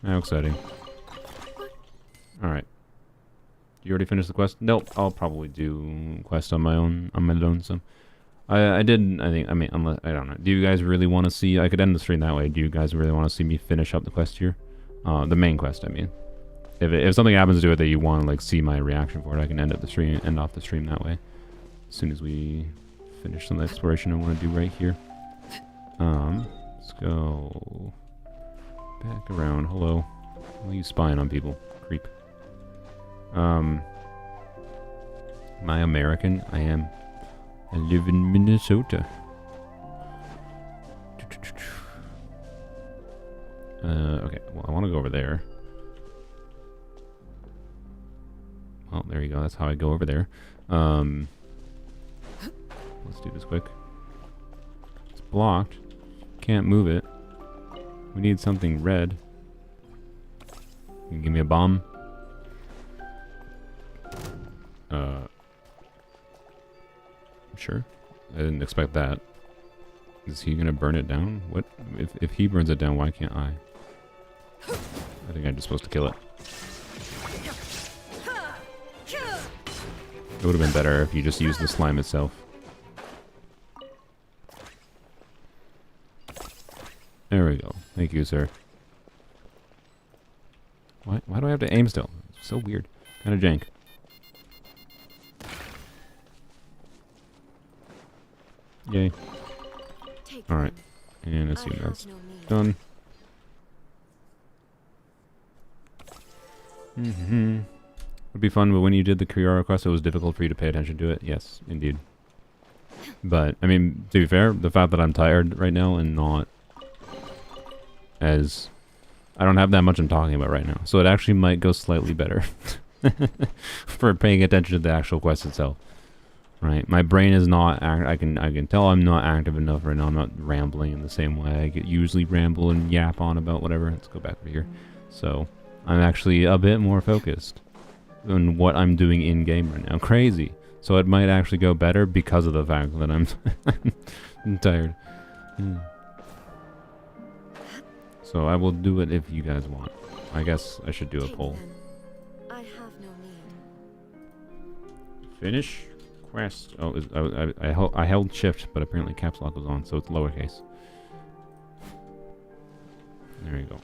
How exciting. Alright. You already finished the quest? Nope, I'll probably do quest on my own, on my lonesome. I did, I think, I mean, unless, I don't know. Do you guys really want to see, I could end the stream that way. Do you guys really want to see me finish up the quest here? The main quest, I mean. If something happens to it that you want to, like, see my reaction for it, I can end off the stream that way. As soon as we finish some exploration I want to do right here. Let's go back around. Hello. Why are you spying on people? Creep. Am I American? I am. I live in Minnesota. Okay, well, I want to go over there. Well, there you go. That's how I go over there. Let's do this quick. It's blocked. Can't move it. We need something red. You can give me a bomb. Sure. I didn't expect that. Is he gonna burn it down? What? If he burns it down, why can't I? I think I'm just supposed to kill it. It would have been better if you just used the slime itself. There we go. Thank you, sir. Why do I have to aim still? It's so weird. Kind of jank. Yay. Alright. And assume that's done. Would be fun, but when you did the Kyora quest, it was difficult for you to pay attention to it. Yes, indeed. But, I mean, to be fair, the fact that I'm tired right now and not as... I don't have that much I'm talking about right now. So it actually might go slightly better for paying attention to the actual quest itself. Right, my brain is not. I can tell I'm not active enough right now. I'm not rambling in the same way I usually ramble and yap on about whatever. Let's go back over here. So I'm actually a bit more focused on what I'm doing in game right now. Crazy. So it might actually go better because of the fact that I'm tired. So I will do it if you guys want. I guess I should do a poll. I have no need. Finish. Quest. Oh, I held shift, but apparently caps lock was on, so it's lowercase. There you go.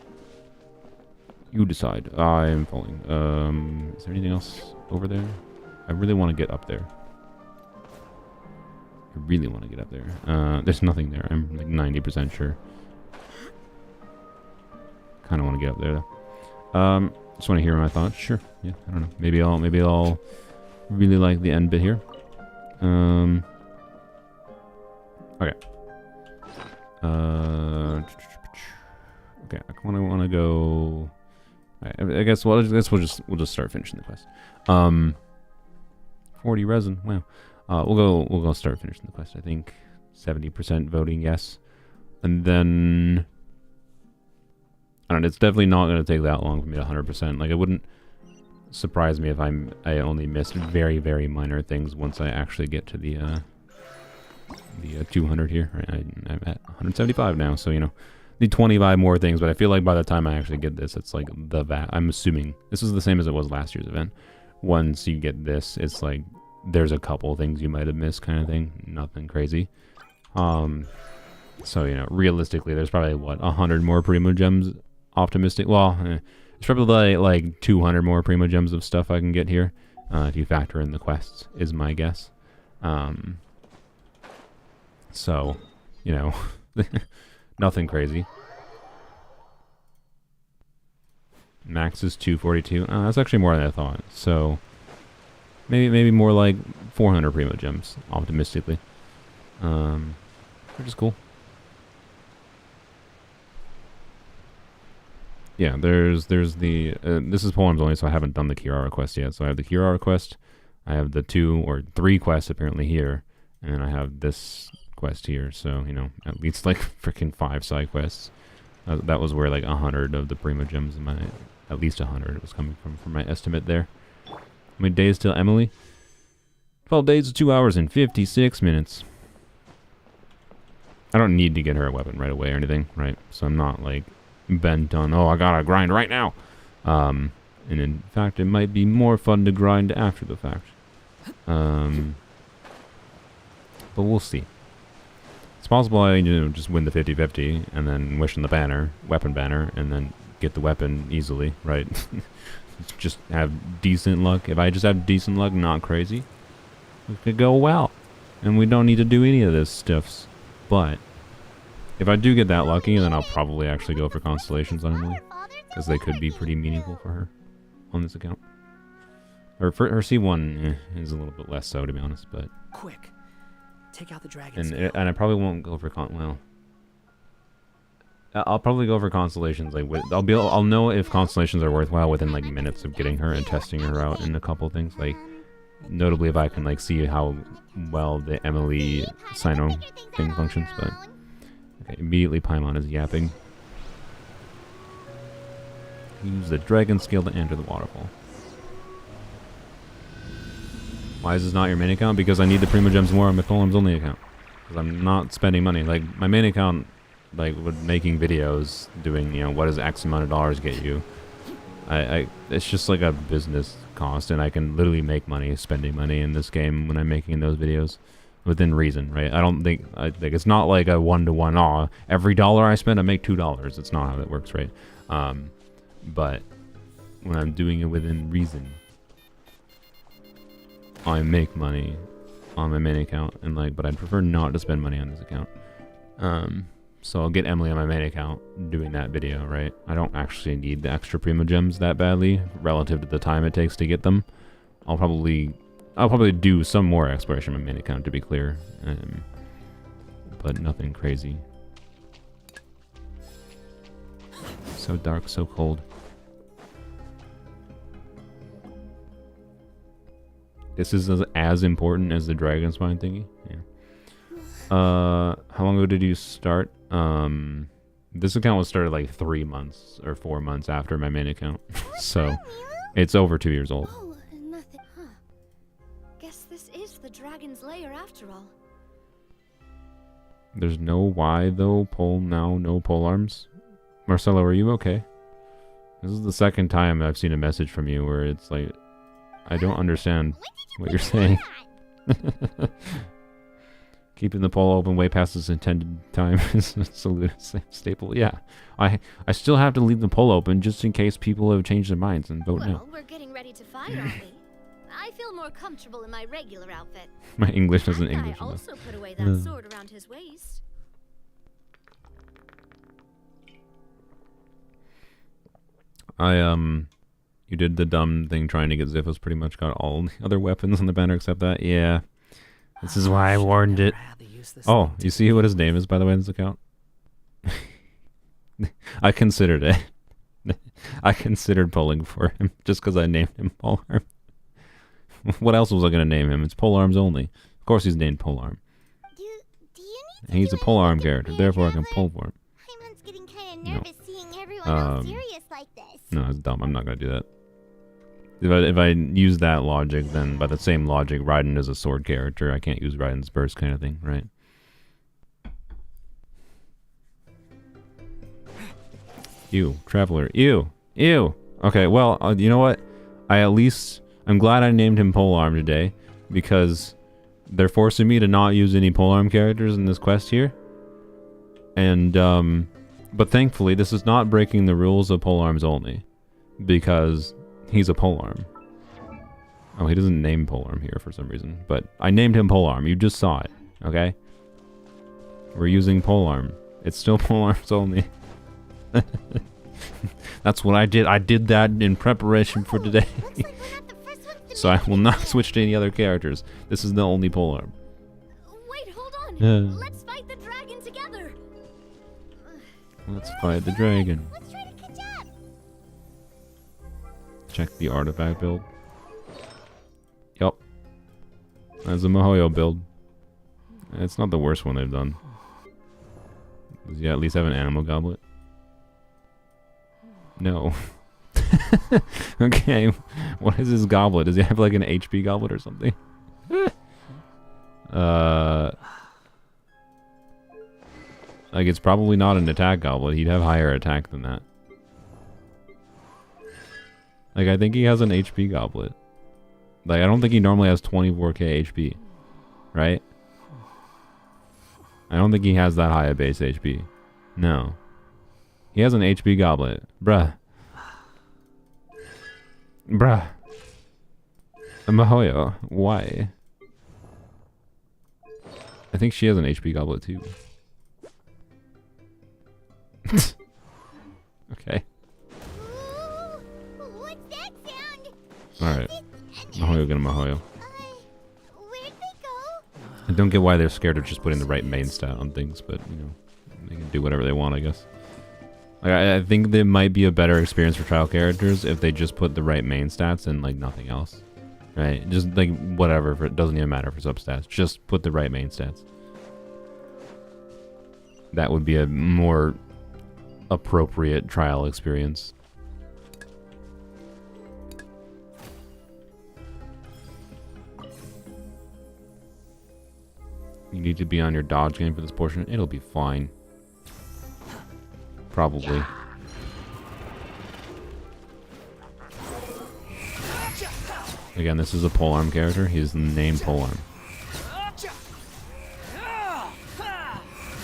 You decide. I am falling. Is there anything else over there? I really want to get up there. I really want to get up there. There's nothing there. I'm like 90% sure. Kind of want to get up there though. Just want to hear my thoughts. Sure. Yeah. I don't know. Maybe I'll really like the end bit here. Are Okay. Okay, I want to go. I guess we'll just start finishing the quest. 40 resin. Wow. We'll go start finishing the quest. I think 70% voting yes, and then I don't know. It's definitely not going to take that long for me to 100%. Like, it wouldn't surprise me if I only missed very, very minor things once I actually get to the 200 here. Right? I'm at 175 now, so you know, need 25 more things. But I feel like by the time I actually get this, it's like the VAT. I'm assuming this is the same as it was last year's event. Once you get this, it's like there's a couple things you might have missed, kind of thing. Nothing crazy. So you know, realistically, there's probably what 100 more Primo Gems. Optimistic. Well, it's probably like 200 more Primo Gems of stuff I can get here, if you factor in the quests, is my guess. So, you know, nothing crazy. Max is 242. That's actually more than I thought. So, maybe more like 400 Primo Gems, optimistically. Which is cool. Yeah, there's the this is Polearms Only, so I haven't done the Kirara quest yet. So I have the Kirara quest, I have the 2 or 3 quests apparently here, and I have this quest here. So you know, at least like freaking 5 side quests. That was where like 100 of the Primo Gems in my, at least 100 was coming from my estimate there. How many days till Emilie? 12 days, 2 hours and 56 minutes. I don't need to get her a weapon right away or anything, right? So I'm not like bent on, oh, I gotta grind right now. And in fact, it might be more fun to grind after the fact. But we'll see. It's possible I, you know, just win the 50-50 and then wish in the banner, weapon banner, and then get the weapon easily, right? Just have decent luck. If I just have decent luck, not crazy, it could go well. And we don't need to do any of this stuffs. But if I do get that lucky, then I'll probably actually go for constellations on Emilie, because they could be pretty meaningful for her on this account. Or for her C1 is a little bit less so, to be honest. But quick, take out the dragon. And I probably won't go for I'll probably go for constellations. Like I'll know if constellations are worthwhile within like minutes of getting her and testing her out in a couple things. Like notably, if I can like see how well the Emilie Sino thing functions, but. Okay, immediately Paimon is yapping. Use the dragon scale to enter the waterfall. Why is this not your main account? Because I need the Primo Gems more on my Polearms Only account. Because I'm not spending money. Like, my main account, like, with making videos, doing, you know, what does X amount of dollars get you? It's just like a business cost, and I can literally make money spending money in this game when I'm making those videos. Within reason, right? I don't think, it's not like a one-to-one, every dollar I spend, I make $2. It's not how that works, right? But when I'm doing it within reason, I make money on my main account, and but I'd prefer not to spend money on this account. So I'll get Emilie on my main account doing that video, right? I don't actually need the extra Primo Gems that badly, relative to the time it takes to get them. I'll probably do some more exploration on my main account, to be clear, but nothing crazy. So dark, so cold. This is as important as the dragon spine thingy. Yeah. How long ago did you start? This account was started like 3 months or 4 months after my main account, so it's over 2 years old. Oh, nothing, huh? Guess this is the dragon's lair after all. There's no why though. No polearms. Marcelo, are you okay? This is the second time I've seen a message from you where it's like, I don't understand what you're saying. Keeping the poll open way past its intended time is a staple. Yeah, I still have to leave the poll open just in case people have changed their minds and vote no. Well, we're getting ready to fight, aren't we? I feel more comfortable in my regular outfit. My English isn't English I enough. also put away that sword around his waist. You did the dumb thing trying to get Ziphos, pretty much got all the other weapons on the banner except that. Yeah. This is why I warned it. Oh, you see what his name is, by the way, in this account? I considered it. I considered pulling for him just because I named him Polearm. What else was I going to name him? It's Polearms Only. Of course he's named Polearm. Do you need to He's do a polearm anything character, with therefore I Navia, can pull but for him. Hyman's getting kind of No. nervous seeing everyone else serious like this. No, it's dumb. I'm not going to do that. If I use that logic, then by the same logic, Raiden is a sword character. I can't use Raiden's burst kind of thing, right? Ew, Traveler. Ew. Ew. Okay, well, you know what? I'm glad I named him Polearm today, because they're forcing me to not use any Polearm characters in this quest here. And, but thankfully, this is not breaking the rules of Polearms Only, because he's a Polearm. Oh, he doesn't name Polearm here for some reason, but I named him Polearm. You just saw it, okay? We're using Polearm. It's still Polearms Only. That's what I did. I did that in preparation for today. Looks like we're not the first ones to So I make will it. not switch to any other characters. This is the only Polearm. Wait, hold on. Yeah. Let's fight the dragon together. Let's fight the dragon. Let's try to catch up. Check the artifact build. Yup. That's a Mihoyo build. It's not the worst one they've done. Does he at least have an animal goblet? No. Okay. What is his goblet? Does he have like an HP goblet or something? Like it's probably not an attack goblet. He'd have higher attack than that. Like I think he has an HP goblet. Like I don't think he normally has 24k HP. Right? I don't think he has that high a base HP. No. He has an HP goblet. Bruh. Bruh. Mihoyo, why? I think she has an HP goblet too. Okay. Ooh, what's that sound? Alright. Mihoyo gonna Mihoyo. Where'd they go? I don't get why they're scared of just putting the right main stat on things, but you know, they can do whatever they want, I guess. Like, I think there might be a better experience for trial characters if they just put the right main stats and like nothing else. Right? Just like whatever, it doesn't even matter for substats. Just put the right main stats. That would be a more appropriate trial experience. You need to be on your dodge game for this portion. It'll be fine. Probably. Again, this is a polearm character. He's named Polearm.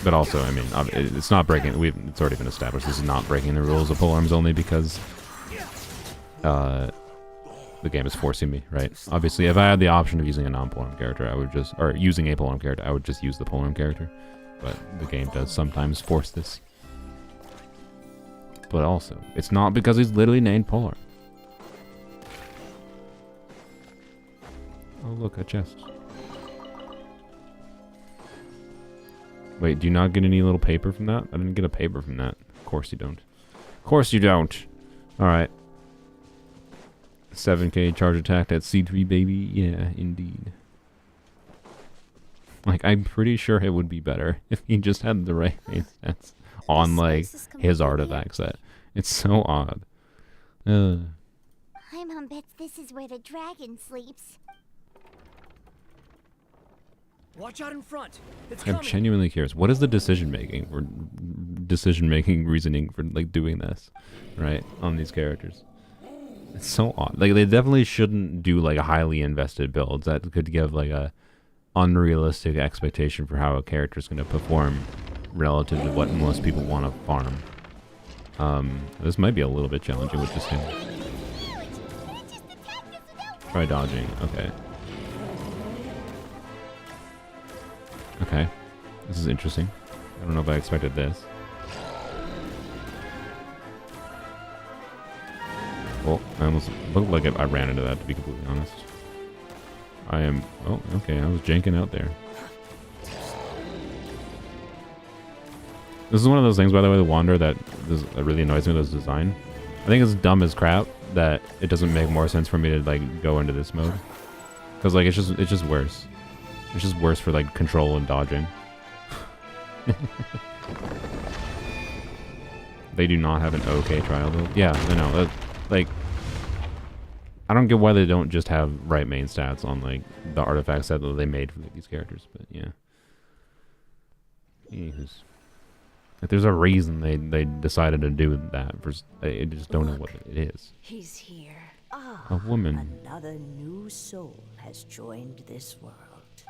But also, I mean, it's not breaking. It's already been established. This is not breaking the rules of Polearms Only because the game is forcing me, right? Obviously, if I had the option of using a non-polearm character, I would just, or using a polearm character, I would just use the polearm character. But the game does sometimes force this. But also, it's not because he's literally named Polearm. Oh look, a chest. Wait, do you not get any little paper from that? I didn't get a paper from that. Of course you don't. Of course you don't! Alright. 7k charge attack, that's C3 baby. Yeah, indeed. Like, I'm pretty sure it would be better if he just had the right main stats on, like, his artifact set. It's so odd. My mom bets this is where the dragon sleeps. Watch out in front. It's I'm coming. genuinely curious. What is the decision-making or decision-making reasoning for, like, doing this, right, on these characters? It's so odd. Like, they definitely shouldn't do, like, a highly invested builds that could give, like, a unrealistic expectation for how a character is going to perform relative to what most people want to farm. This might be a little bit challenging with this thing. Try dodging. Okay. Okay. This is interesting. I don't know if I expected this. Well, I almost looked like I ran into that, to be completely honest. I am... Oh, okay, I was janking out there. This is one of those things, by the way, the Wander, that really annoys me with this design. I think it's dumb as crap that it doesn't make more sense for me to, like, go into this mode. Because, like, it's just worse. It's just worse for, like, control and dodging. They do not have an okay trial, though. Yeah, I know. Like, I don't get why they don't just have right main stats on, like, the artifact set that they made for these characters, but yeah. Anywho's. Like, there's a reason they decided to do that. I just don't know what it is. He's here. A woman. Another new soul has joined this world.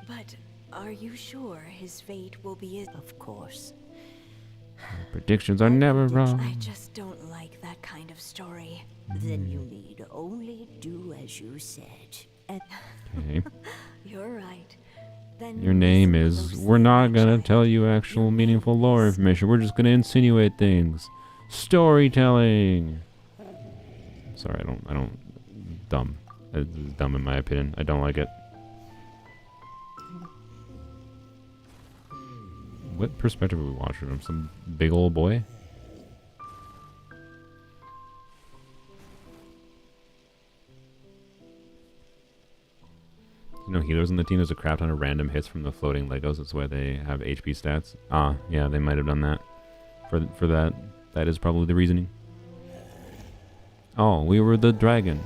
But are you sure his fate will be as... Of course. Predictions are never wrong. I just don't like that kind of story. Then you need only do as you said. Okay. You're right. Then Your name is... We're not gonna tell you actual meaningful lore information. We're just gonna insinuate things. Storytelling! Sorry, I don't... Dumb. It's dumb in my opinion. I don't like it. What perspective are we watching from? Some big old boy? No healers on the team. There's a crap ton of random hits from the floating Legos. That's why they have HP stats. Ah, yeah, they might have done that. For that. That is probably the reasoning. Oh, we were the dragon.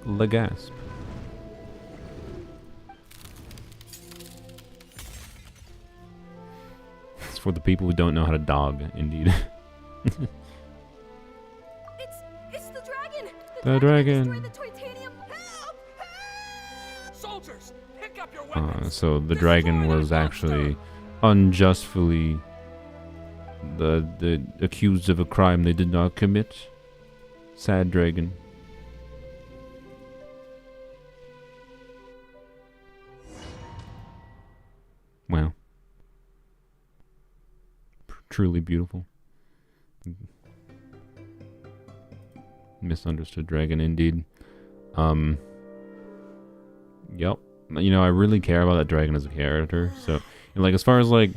Legasp. It's for the people who don't know how to dog, indeed. It's the dragon! The dragon! Destroyed the titanium! Help! Soldiers, pick up your weapons. So the dragon was actually unjustly the accused of a crime they did not commit. Sad dragon. Wow. Truly beautiful. Misunderstood dragon indeed. Yep. You know, I really care about that dragon as a character. So, like, as far as, like,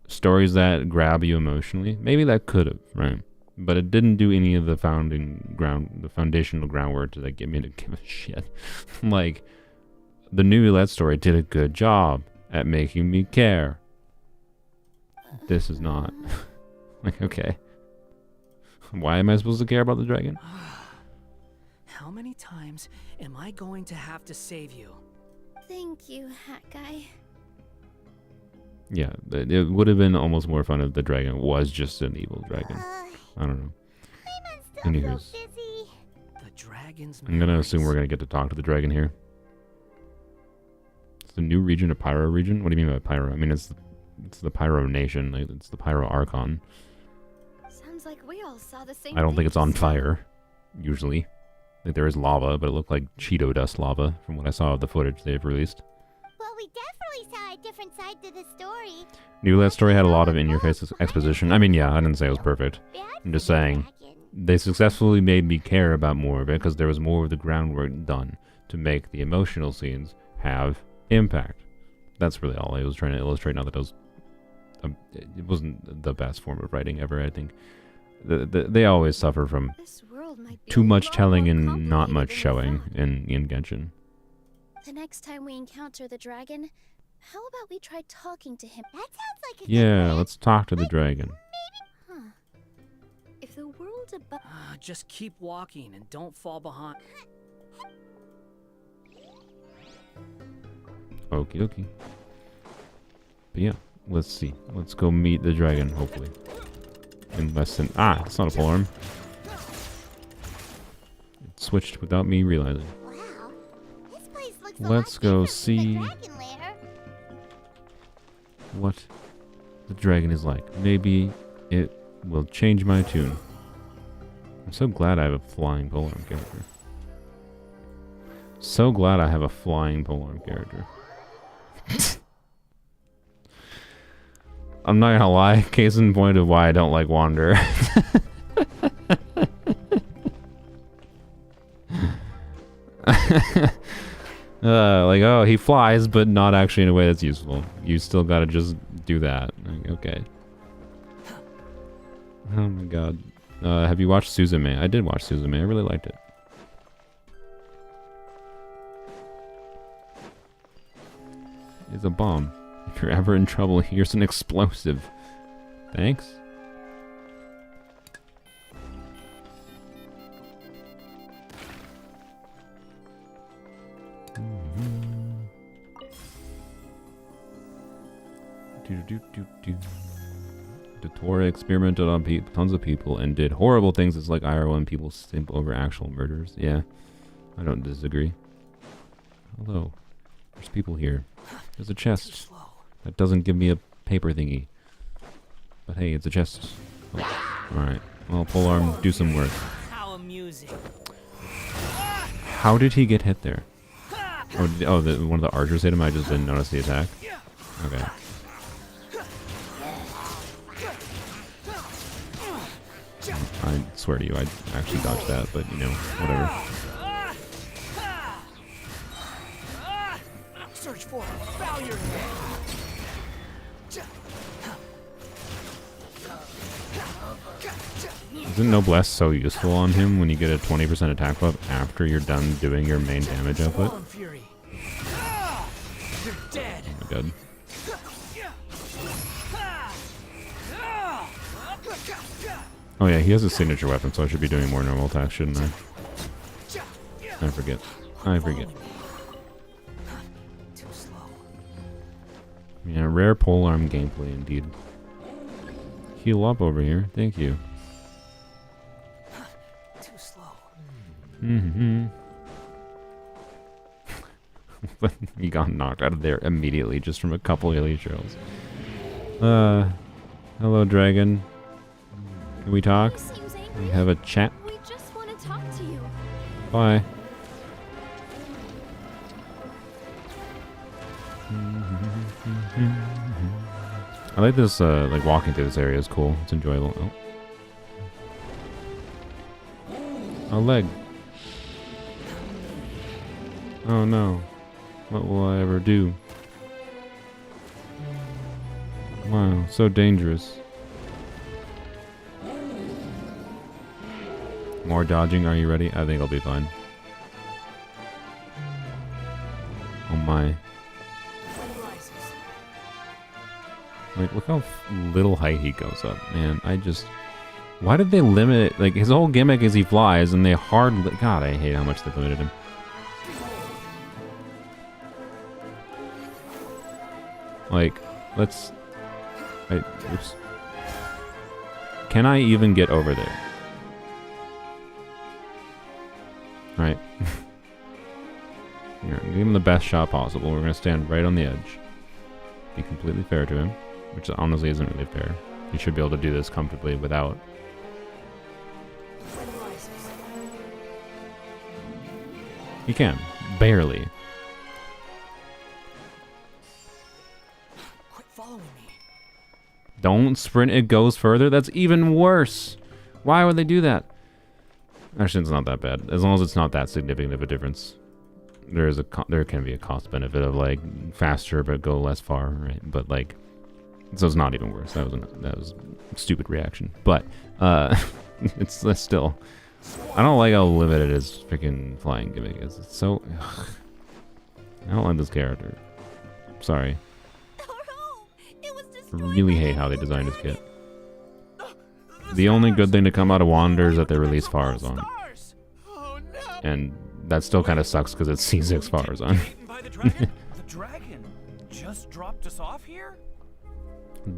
stories that grab you emotionally, maybe that could have, right? But it didn't do any of the foundational groundwork to, like, get me to give a shit. Like, the new Emilie story did a good job at making me care. This is not. Like, okay. Why am I supposed to care about the dragon? How many times am I going to have to save you? Thank you, Hat Guy. Yeah, it would have been almost more fun if the dragon was just an evil dragon. I don't know. Anywho's, The dragon's I'm gonna assume we're gonna get to talk to the dragon here. It's the new region, a Pyro region? What do you mean by Pyro? I mean, it's the Pyro Nation. Like, it's the Pyro Archon. Sounds like we all saw the same I don't think it's on things. fire, usually. Like, there is lava, but it looked like Cheeto dust lava from what I saw of the footage they've released. Well, we definitely saw a different side to the story. New Emilie story had a lot of in-your-face exposition. I mean, yeah, I didn't say it was perfect. I'm just saying, they successfully made me care about more of it because there was more of the groundwork done to make the emotional scenes have impact. That's really all I was trying to illustrate. Not that it wasn't the best form of writing ever, I think. They always suffer from This world might be too a much lot telling more and not complicated much than we showing thought. in Genshin. The next time we encounter the dragon, how about we try talking to him? That sounds like a good Yeah, plan. let's talk to the dragon. Huh. If the world above... Just keep walking and don't fall behind. Okie dokie. But yeah, let's see. Let's go meet the dragon, hopefully. In less than... Ah, it's not a polearm. It switched without me realizing. Wow. This place looks a Let's lot go different from see the dragon lair. what the dragon is like. Maybe it will change my tune. I'm so glad I have a flying polearm character. So glad I have a flying polearm character. I'm not gonna lie, case in point of why I don't like Wander. Like, oh, he flies, but not actually in a way that's useful. You still gotta just do that. Like, okay. Oh my god. Have you watched Suzume? I did watch Suzume. I really liked it. It's a bomb. If you're ever in trouble, here's an explosive. Thanks. Dottore experimented on tons of people and did horrible things. It's like IRL when people simp over actual murders. Yeah, I don't disagree. Hello, there's people here. There's a chest that doesn't give me a paper thingy. But hey, it's a chest. Oh, alright, well, Polearm, do some work. How amusing. How did he get hit there? Oh, one of the archers hit him. I just didn't notice the attack. Okay. I swear to you, I actually dodged that, but you know, whatever. Search for failure. Isn't Noblesse so useful on him when you get a 20% attack buff after you're done doing your main damage output? You're dead. Oh my god. Oh yeah, he has a signature weapon, so I should be doing more normal attacks, shouldn't I? I forget. I forget. Too slow. Yeah, rare polearm gameplay indeed. Heal up over here, thank you. Too slow. Mm-hmm. He got knocked out of there immediately just from a couple elite trails. Hello dragon. Can we talk? Seems Can angry. we have a chat? We just want to talk to you. Bye. I like this, like walking through this area is cool. It's enjoyable. Oh. A leg. Oh no. What will I ever do? Wow, so dangerous. More dodging, are you ready? I think I'll be fine. Oh my. Like, look how little height he goes up, man. I just... Why did they limit it? Like, his whole gimmick is he flies, and they God, I hate how much they limited him. Like, let's... Oops. Can I even get over there? Right. Here, give him the best shot possible. We're gonna stand right on the edge. Be completely fair to him, which honestly isn't really fair. He should be able to do this comfortably without. He can. Barely. Quit following me. Don't sprint, it goes further. That's even worse. Why would they do that? Actually, it's not that bad. As long as it's not that significant of a difference. There can be a cost benefit of like faster but go less far, right? But like, so it's not even worse. That was a stupid reaction. But it's still. I don't like how limited his freaking flying gimmick is. It's so. Ugh. I don't like this character. Sorry. I really hate how they designed his kit. The only good thing to come out of Wander is that they release Farazan. And that still kind of sucks because it's C6 Farazan. The dragon just dropped us off here?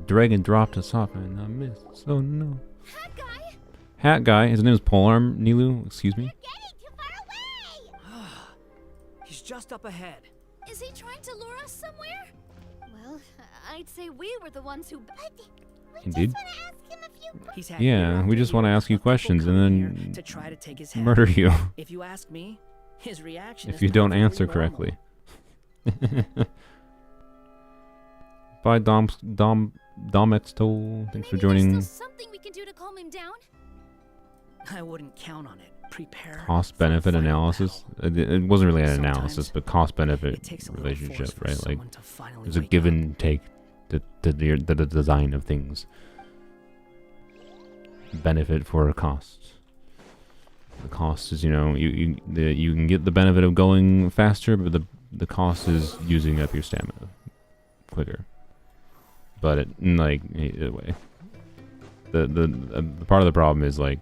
Dragon dropped us off and I missed. So no. Hat guy, Hat guy. His name is Polearm Nilu. Excuse me. getting too far away. He's just up ahead. Is he trying to lure us somewhere? Well, I'd say we were the ones who... But we Indeed. just want to ask him a few questions. He's had Yeah, year we after just year want to ask you of people questions and coming here then to try to take his head. murder you If you ask me, his reaction if is you don't perfectly answer normal. correctly. Bye, Domexto. Thanks for Maybe joining. there's still something we can do to calm him down? I wouldn't count on it. prepare. Cost for benefit final analysis. battle. It wasn't really an Sometimes analysis, but cost benefit It takes a little relationship, force for right? Like someone to finally there's a wake give up. and take to the design of things. Benefit for a cost. The cost is, you know, you can get the benefit of going faster, but the cost is using up your stamina quicker. But it, like, either way, the part of the problem is, like,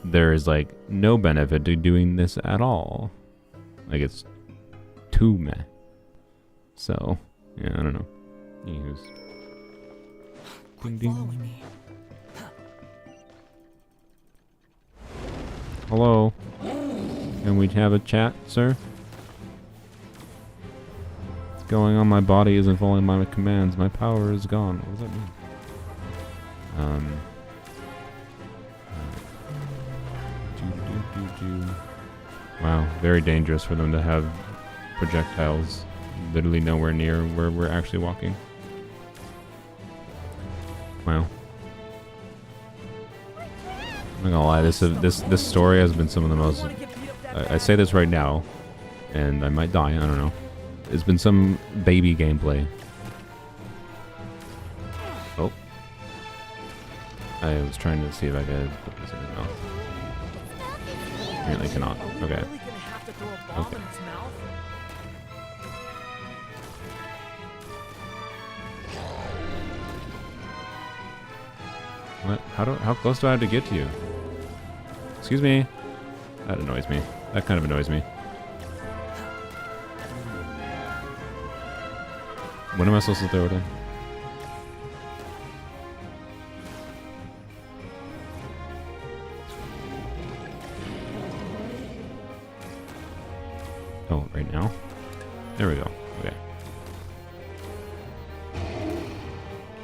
there is, like, no benefit to doing this at all. Like, it's too meh. So, yeah, I don't know. Anywho's. Ding ding. Following me. Hello. Can we have a chat, sir? What's going on? My body isn't following my commands. My power is gone. What does that mean? Wow, very dangerous for them to have projectiles literally nowhere near where we're actually walking. Wow. I'm not gonna lie, this story has been some of the most. I say this right now, and I might die. I don't know. It's been some baby gameplay. Oh, I was trying to see if I could put this in his mouth. Apparently cannot. Are we Okay. really gonna have to throw a bomb Okay. in its mouth? What? How close do I have to get to you? Excuse me. That annoys me. That kind of annoys me. When am I supposed to throw it in? Oh, right now? There we go. Okay.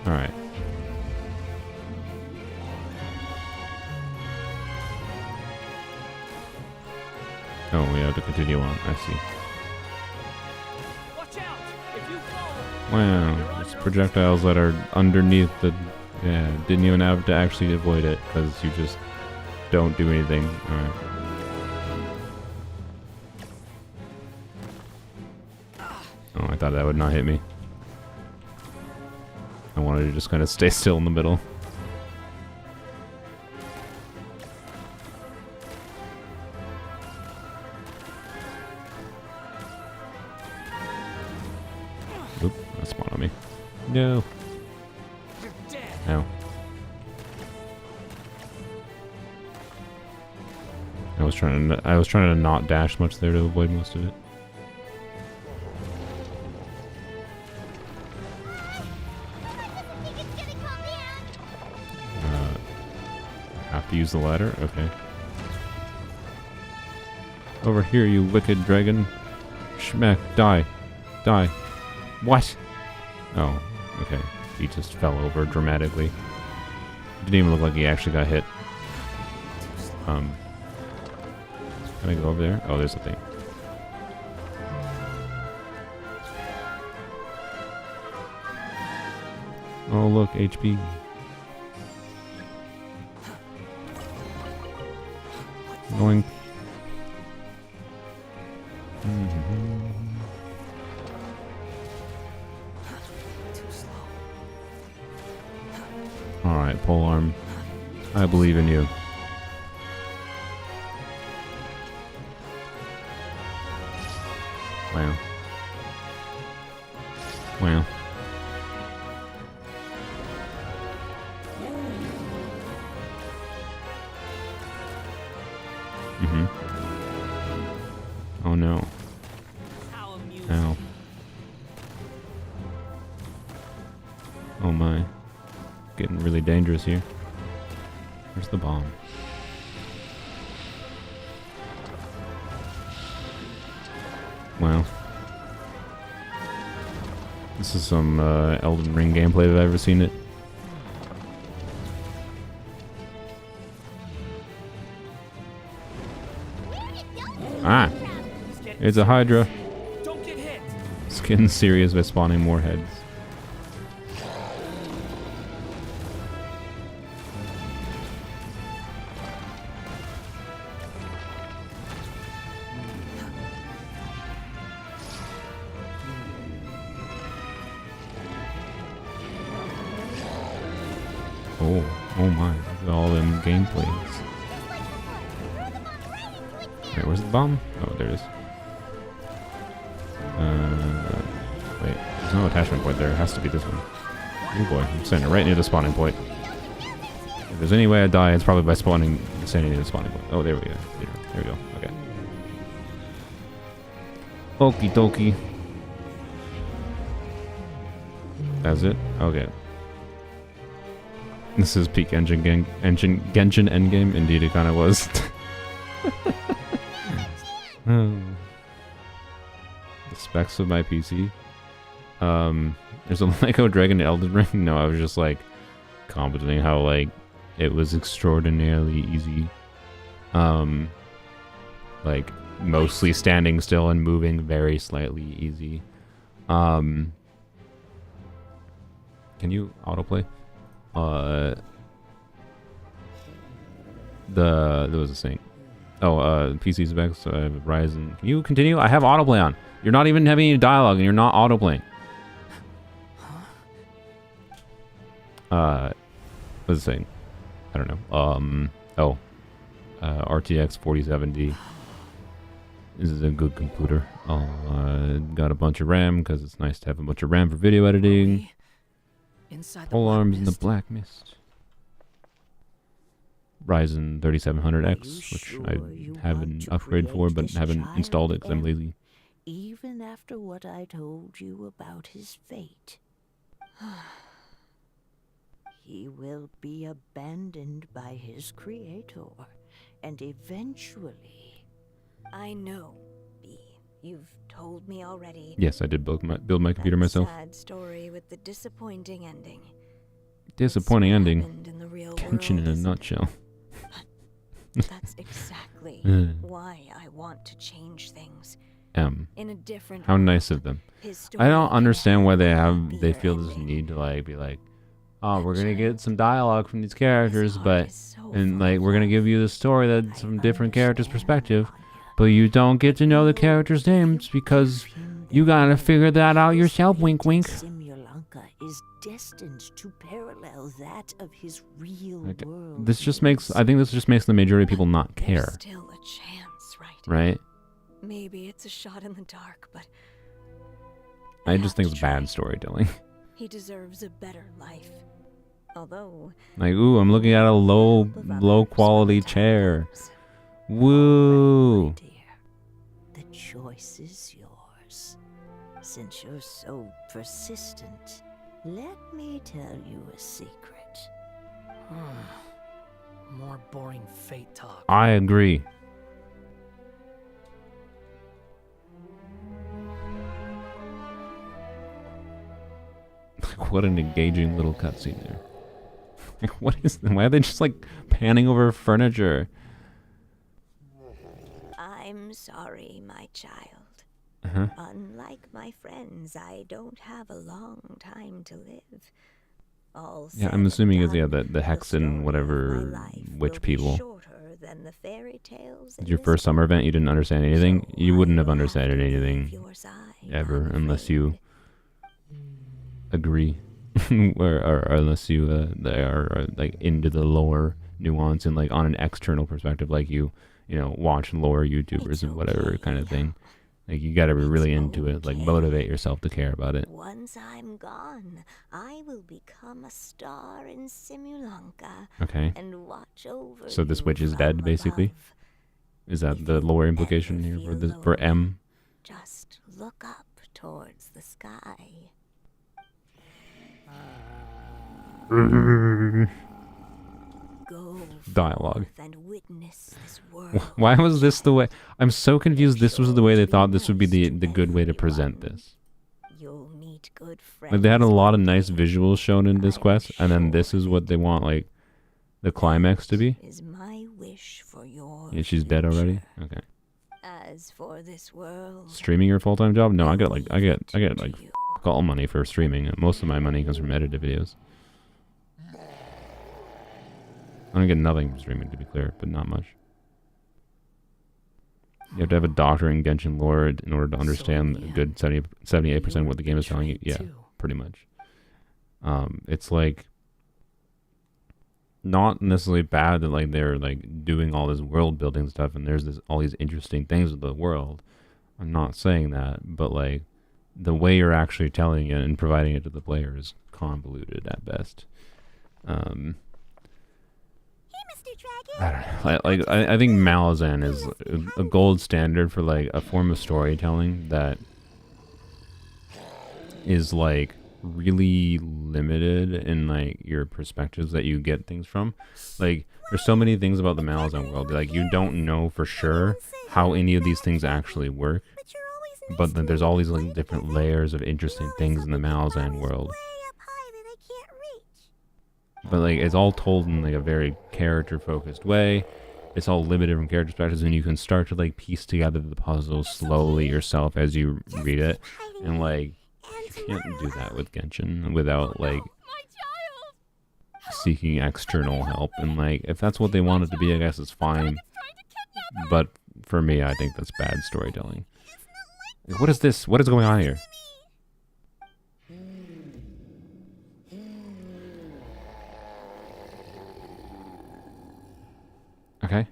Alright. Oh, we have to continue on. I see. Watch out! If you fall, Wow, it's projectiles that are underneath the... Yeah, didn't even have to actually avoid it, because you just don't do anything. Alright. Oh, I thought that would not hit me. I wanted to just kind of stay still in the middle. Oop, that spawned on me. No. you're dead. Ow. I was trying to not dash much there to avoid most of it. Have to use the ladder? Okay. Over here, you wicked dragon. Schmeck, die. Die. What? Oh, okay. He just fell over dramatically. Didn't even look like he actually got hit. Can I go over there? Oh, there's a thing. Oh, look, HP. Going. Too slow. Alright, Polearm. I believe in you. Wow. Wow. Oh no. How amusing. Ow. Oh my. Getting really dangerous here. Where's the bomb? Wow. This is some Elden Ring gameplay if I've ever seen it. Ah! It's a Hydra. Don't get hit. It's getting serious by spawning more heads. Oh my, look at all them gameplays. Wait, where's the bomb? Oh, there it is. Wait, there's no attachment point there. It has to be this one. Oh boy, I'm standing right near the spawning point. If there's any way I die, it's probably by standing near the spawning point. Oh, there we go. There we go. Okay. Okie dokie. That's it? Okay. This is peak Genshin Endgame. Indeed, it kind of was. The specs of my PC. There's a Lego Dragon Elden Ring. No, I was just like commenting how like it was extraordinarily easy. Like mostly standing still and moving very slightly easy. Can you autoplay? There was a thing. Oh, PC specs, Ryzen. Can you continue? I have autoplay on. You're not even having any dialogue and you're not autoplaying. What's the thing? I don't know. RTX 4070. This is a good computer. Got a bunch of RAM because it's nice to have a bunch of RAM for video editing. Inside the Polearms in the mist. black mist. Ryzen 3700X, which sure I you have want an to upgrade for, create but this haven't child, installed it because I'm Em? lazy. Even after what I told you about his fate. He will be abandoned by his creator, and eventually... I know, B. You've told me already. Yes, I did build my computer That myself. sad story with the disappointing ending. Disappointing It's what ending. happened in the real Genshin world, in a isn't it? nutshell. That's exactly why I want to change things in a different How world. nice of them. His I story don't can understand why they a they happier feel this ending. need to like be like, oh, we're gonna get some dialogue from these characters, His heart but is so and full like of we're gonna love. give you the story that's from different characters' understand, perspective, Anya. but you don't get to know the characters' names because you gotta figure that out yourself. Wink, wink. Simulanka is destined to parallel that of his real Like, world. this just makes I think this just makes the majority of people not There's care, still a chance, right? right? Maybe it's a shot in the dark, but I just have think to it's bad try. storytelling. He deserves a better life. Although Like, ooh, I'm looking at a low help of others quality when the time chair. comes. Woo! Dear, the choice is yours. Since you're so persistent, let me tell you a secret. More boring fate talk. I agree. What an engaging little cutscene there. Like, what is? Why are they just like panning over furniture? I'm sorry, my child. Uh-huh. Unlike my friends, I don't have a long time to live. All Yeah, said I'm and assuming it's done, the hex story and of whatever my life will witch be people. shorter than the fairy tales in Did your this first summer book. event you didn't understand anything? So You wouldn't I have will understood to leave anything your side, ever I'm unless you afraid. agree, or unless you are like into the lore nuance and like on an external perspective, like you know watch lore YouTubers It's and whatever okay, kind of you know. thing. Like you got to be It's really into it, like okay. motivate yourself to care about it. Once I'm gone, I will become a star in Simulanka Okay, and watch over so this you witch is dead, from basically. above. Is that If the you lore implication ever here for feel this for lonely, M? Just look up towards the sky. Go Dialogue. forth and witness this world. Why was this the way? I'm so confused. This was the way they thought this would be the good way to present this. You'll meet good friends. Like they had a lot of one nice day. visuals shown in this I'm quest, and then sure this is what they want like the climax to be. Is my wish for your Yeah, she's dead already. future. Okay. As for this world, Streaming your full-time job? No, I get like leave it like to you. fuck all money for streaming. Most of my money comes from edited videos. I don't get nothing from streaming, to be clear, but not much. You have to have a doctor in Genshin lore in order to understand a good 78% of what the game is telling you. Yeah, Too. pretty much. It's like not necessarily bad that like they're like doing all this world building stuff and there's all these interesting things with the world. I'm not saying that, but like the way you're actually telling it and providing it to the player is convoluted at best. I don't know. I think Malazan is a gold standard for like a form of storytelling that is like really limited in like your perspectives that you get things from. Like there's so many things about the Malazan world, like you don't know for sure how any of these things actually work, but then there's all these like different layers of interesting things in the Malazan world. But like it's all told in like a very character focused way. It's all limited from character perspectives, and you can start to like piece together the puzzle slowly yourself as you read it. And like you can't do that with Genshin without like seeking external help. And like if that's what they want it to be, I guess it's fine. But for me, I think that's bad storytelling. Like, what is this? What is going on here? Okay.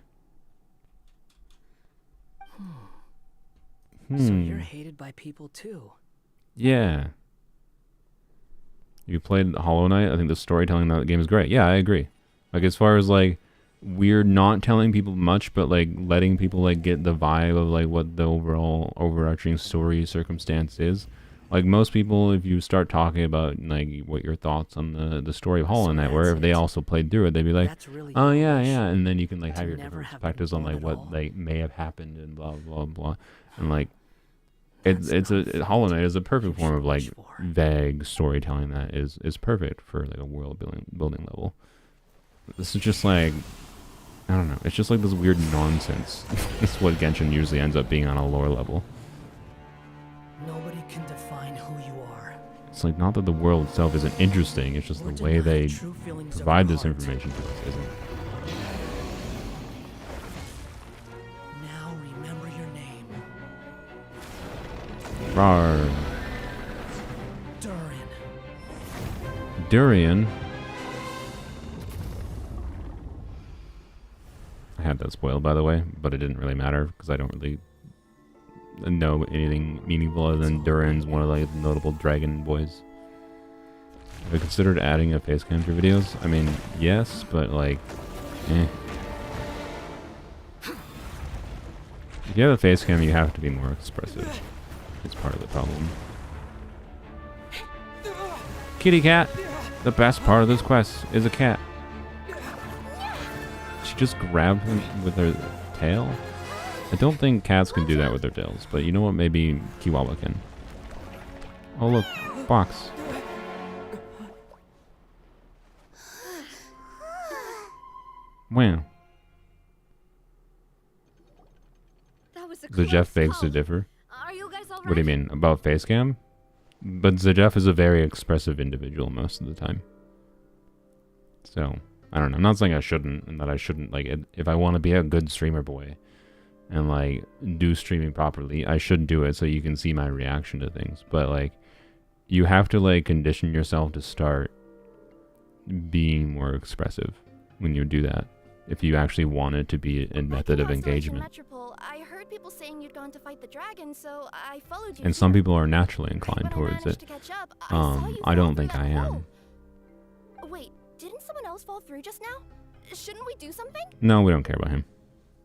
So you're hated by people too. Yeah. You played Hollow Knight? I think the storytelling in that game is great. Yeah, I agree. Like as far as like we're not telling people much, but like letting people like get the vibe of like what the overall overarching story circumstance is. Like most people, if you start talking about like what your thoughts on the story of Hollow Knight were, if they also played through it, they'd be like, oh yeah, and then you can like have your different perspectives on like what like may have happened and blah blah blah, and like Hollow Knight is a perfect form of like vague storytelling that is perfect for like a world building level. This is just like, I don't know, it's just like this weird nonsense. It's what Genshin usually ends up being on a lore level. Nobody can define who you are. It's like not that the world itself isn't interesting, it's just the way they provide this information to us isn't. Now remember your name. Rar. Durian. I had that spoiled, by the way, but it didn't really matter because I don't really know anything meaningful other than Durin's one of like the notable dragon boys. Have I considered adding a face cam to videos? I mean, yes, but like, eh. If you have a face cam, you have to be more expressive. It's part of the problem. Kitty cat! The best part of this quest is a cat. She just grabbed him with her tail? I don't think cats can do that with their tails, but you know what? Maybe Kiwawa can. Oh look, box. Wow. Zajef begs to differ. What do you mean? About face cam? But Zajef is a very expressive individual most of the time. So, I don't know. I'm not saying I shouldn't, and that I shouldn't, like, if I want to be a good streamer boy and, like, do streaming properly, I should do it so you can see my reaction to things. But, like, you have to, like, condition yourself to start being more expressive when you do that. If you actually want it to be a method of engagement. I heard people saying you'd gone to fight the dragon, so I followed you. And some people are naturally inclined towards it. I don't think I am. Wait, didn't someone else fall through just now? Shouldn't we do something? No, we don't care about him.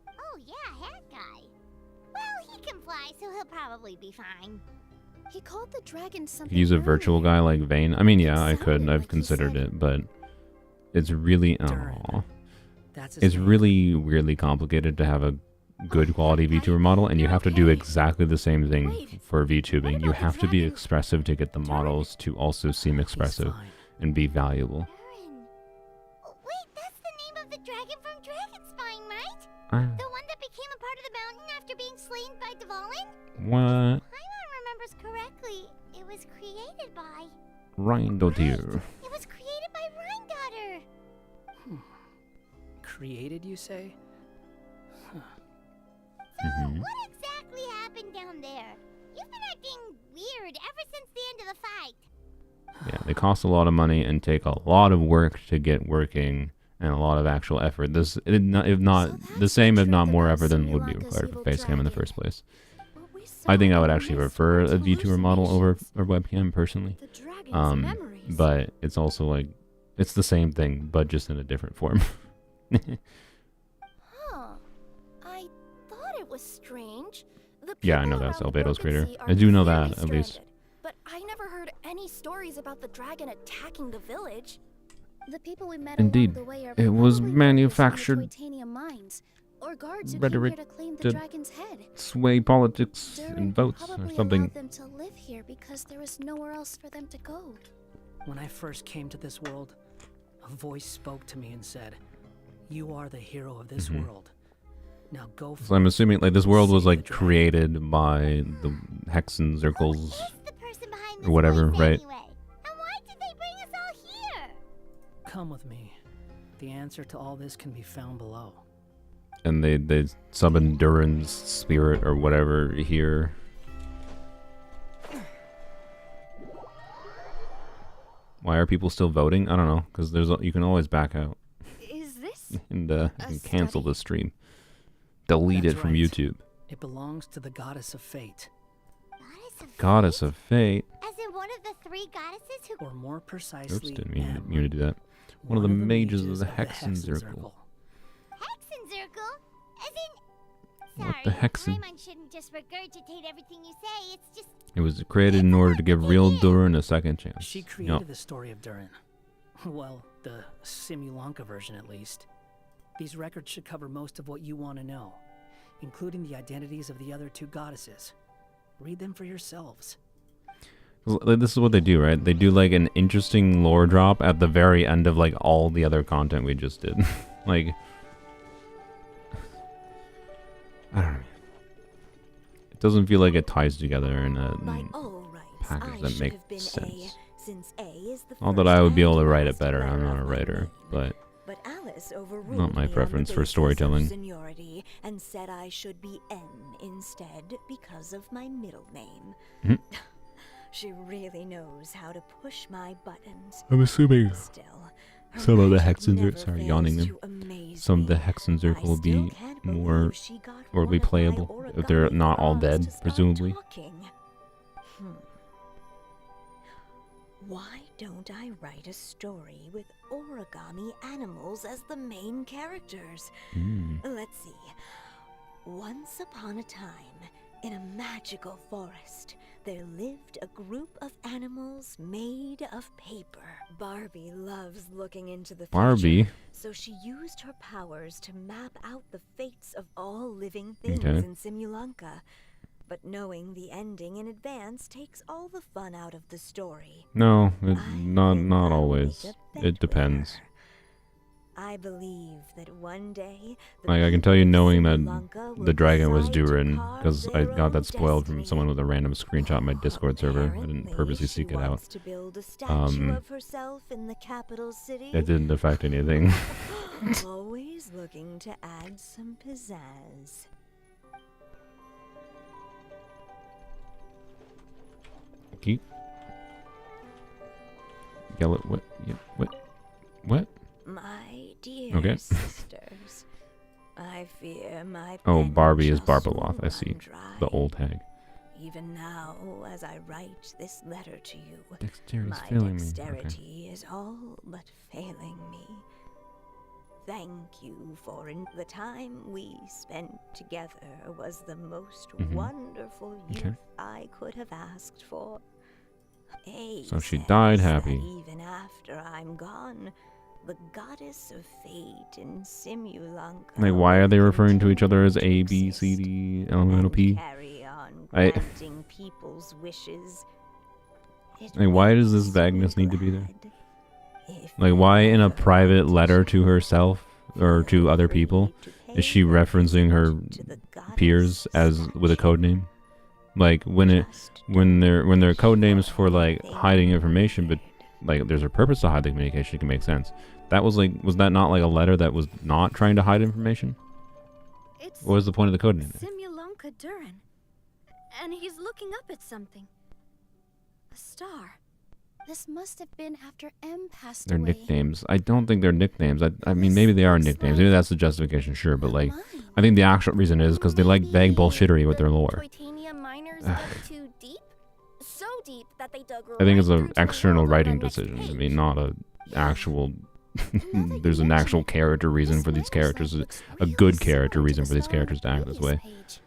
Oh yeah, that guy. Well, he can fly, so he'll probably be fine. He called the dragon something. Use a virtual guy like Vayne. I mean, yeah, I could. I've considered it, but it's really, it's really weirdly complicated to have a good quality VTuber model, and you have to do exactly the same thing for VTubing. You have to be expressive to get the models to also seem expressive and be valuable. Wait, that's the name of the dragon from Dragonspine, right? The one that became a part of the mountain after being slain by Dvalin? What? Paimon remembers correctly. It was created by... Reindotir. It was created by Reindaughter. Created, you say? Huh. So, what exactly happened down there? You've been acting weird ever since the end of the fight. Yeah, they cost a lot of money and take a lot of work to get working, and a lot of actual effort. This, if not the same, if not more effort than would be required for face cam in the first place. I think I would actually prefer a VTuber model over a webcam personally. But it's also like, it's the same thing, but just in a different form. Huh. I thought it was strange. Yeah, I know that's Albedo's creator. I do know that, at least. But I never heard any stories about the dragon attacking the village. The people we met Indeed, along the way are it was probably manufactured workers from the Titanium mines, or guards who rhetoric came here to claim the to dragon's head. sway politics Durin and votes or probably something. allowed them to live here because there was nowhere else for them to go. When I first came to this world, a voice spoke to me and said, "You are the hero of this world. Now go for So I'm assuming like this world was like Save the created by the Hexen Circles Who is the person behind this or whatever, voice right? anyway? And why did they bring us all here? Come with me. The answer to all this can be found below." And they summoned Durin's spirit or whatever here. Why are people still voting? I don't know, because you can always back out Is this and cancel the stream, delete That's it from right. YouTube. It belongs to the goddess of fate, Goddess of Fate. As in one of the three goddesses who... or more precisely, Oops, didn't mean M, to do that. One of the mages of the Hexen Circle. Hexen Circle? As in... What Sorry, the Hexen? Paimon shouldn't just regurgitate everything you say. It's just... It was created in order to give real Durin a second chance. She created the story of Durin. Well, the Simulanka version at least. These records should cover most of what you want to know, including the identities of the other two goddesses. Read them for yourselves. This is what they do, right? They do like an interesting lore drop at the very end of like all the other content we just did. Like, I don't know. It doesn't feel like it ties together in a package that makes sense. Not that I would be able to write it better. I'm not a writer, but Alice overruled not my me on the preference for basis of storytelling. seniority and said I should be N instead because of my middle name. Mhm. She really knows how to push my buttons. I'm assuming Still, her some of the magic Hexen never sorry, fails yawning them. to amaze Some of the me. Hexen Circle will I still be can't more believe she got or one be of my playable if they're origami not all frogs dead, to start presumably. talking. Why don't I write a story with origami animals as the main characters? Let's see. Once upon a time, in a magical forest, there lived a group of animals made of paper. Barbie loves looking into the future, Barbie? so she used her powers to map out the fates of all living things Okay. in Simulanka. But knowing the ending in advance takes all the fun out of the story. No, I not think I'll always. make a bet It with depends. her. I believe that one day, Like, I can tell you knowing that Simulanka will the dragon was decide to Durin, carve because I their got own that spoiled from destiny. someone with a random screenshot on my Discord server. I didn't Apparently, purposely she seek it out. wants to build a statue Um, of herself in the capital city. It didn't affect anything. Always looking to add some pizzazz. Keep. Yellow. What? Yeah, what? My dear Okay. sisters, I fear my Oh, pen Barbie is just Barbaloth, I will see. run dry. The old hag. Even now, as I write this letter to you, Dexterity's my failing me. dexterity is all but failing me. Thank you for the time we spent together was the most wonderful youth Okay. I could have asked for. A So she says died that happy. even after I'm gone, the goddess of fate in Simulanka Like, why are they will referring to each other as continue A, to B, C, exist D, elemental and P? carry on I- granting people's wishes. It Like, why does makes this me vagueness need to be there? glad if Like, you why in a ever private want letter to to herself or to feel other free people to is she pay a referencing her visit to the peers goddess as with a statue. code name? Like when Just they're code names for like they hiding information, but like there's a purpose to hide the communication, it can make sense. That was that not like a letter that was not trying to hide information? It's What was the point of the code name? Simulanka Durin. And he's looking up at something. A star. This must have been after M passed They're away. nicknames. I don't think they're nicknames. I mean, maybe they are nicknames. Maybe that's the justification, sure. But, like, I think the actual reason is because they like vague bullshittery with their lore. Titanium miners dug too deep? So deep that they dug I think it's right an through to external the logo on writing the next decision. I page. mean, not a actual... There's an actual character reason for these characters. A good character reason for these characters to act this way. The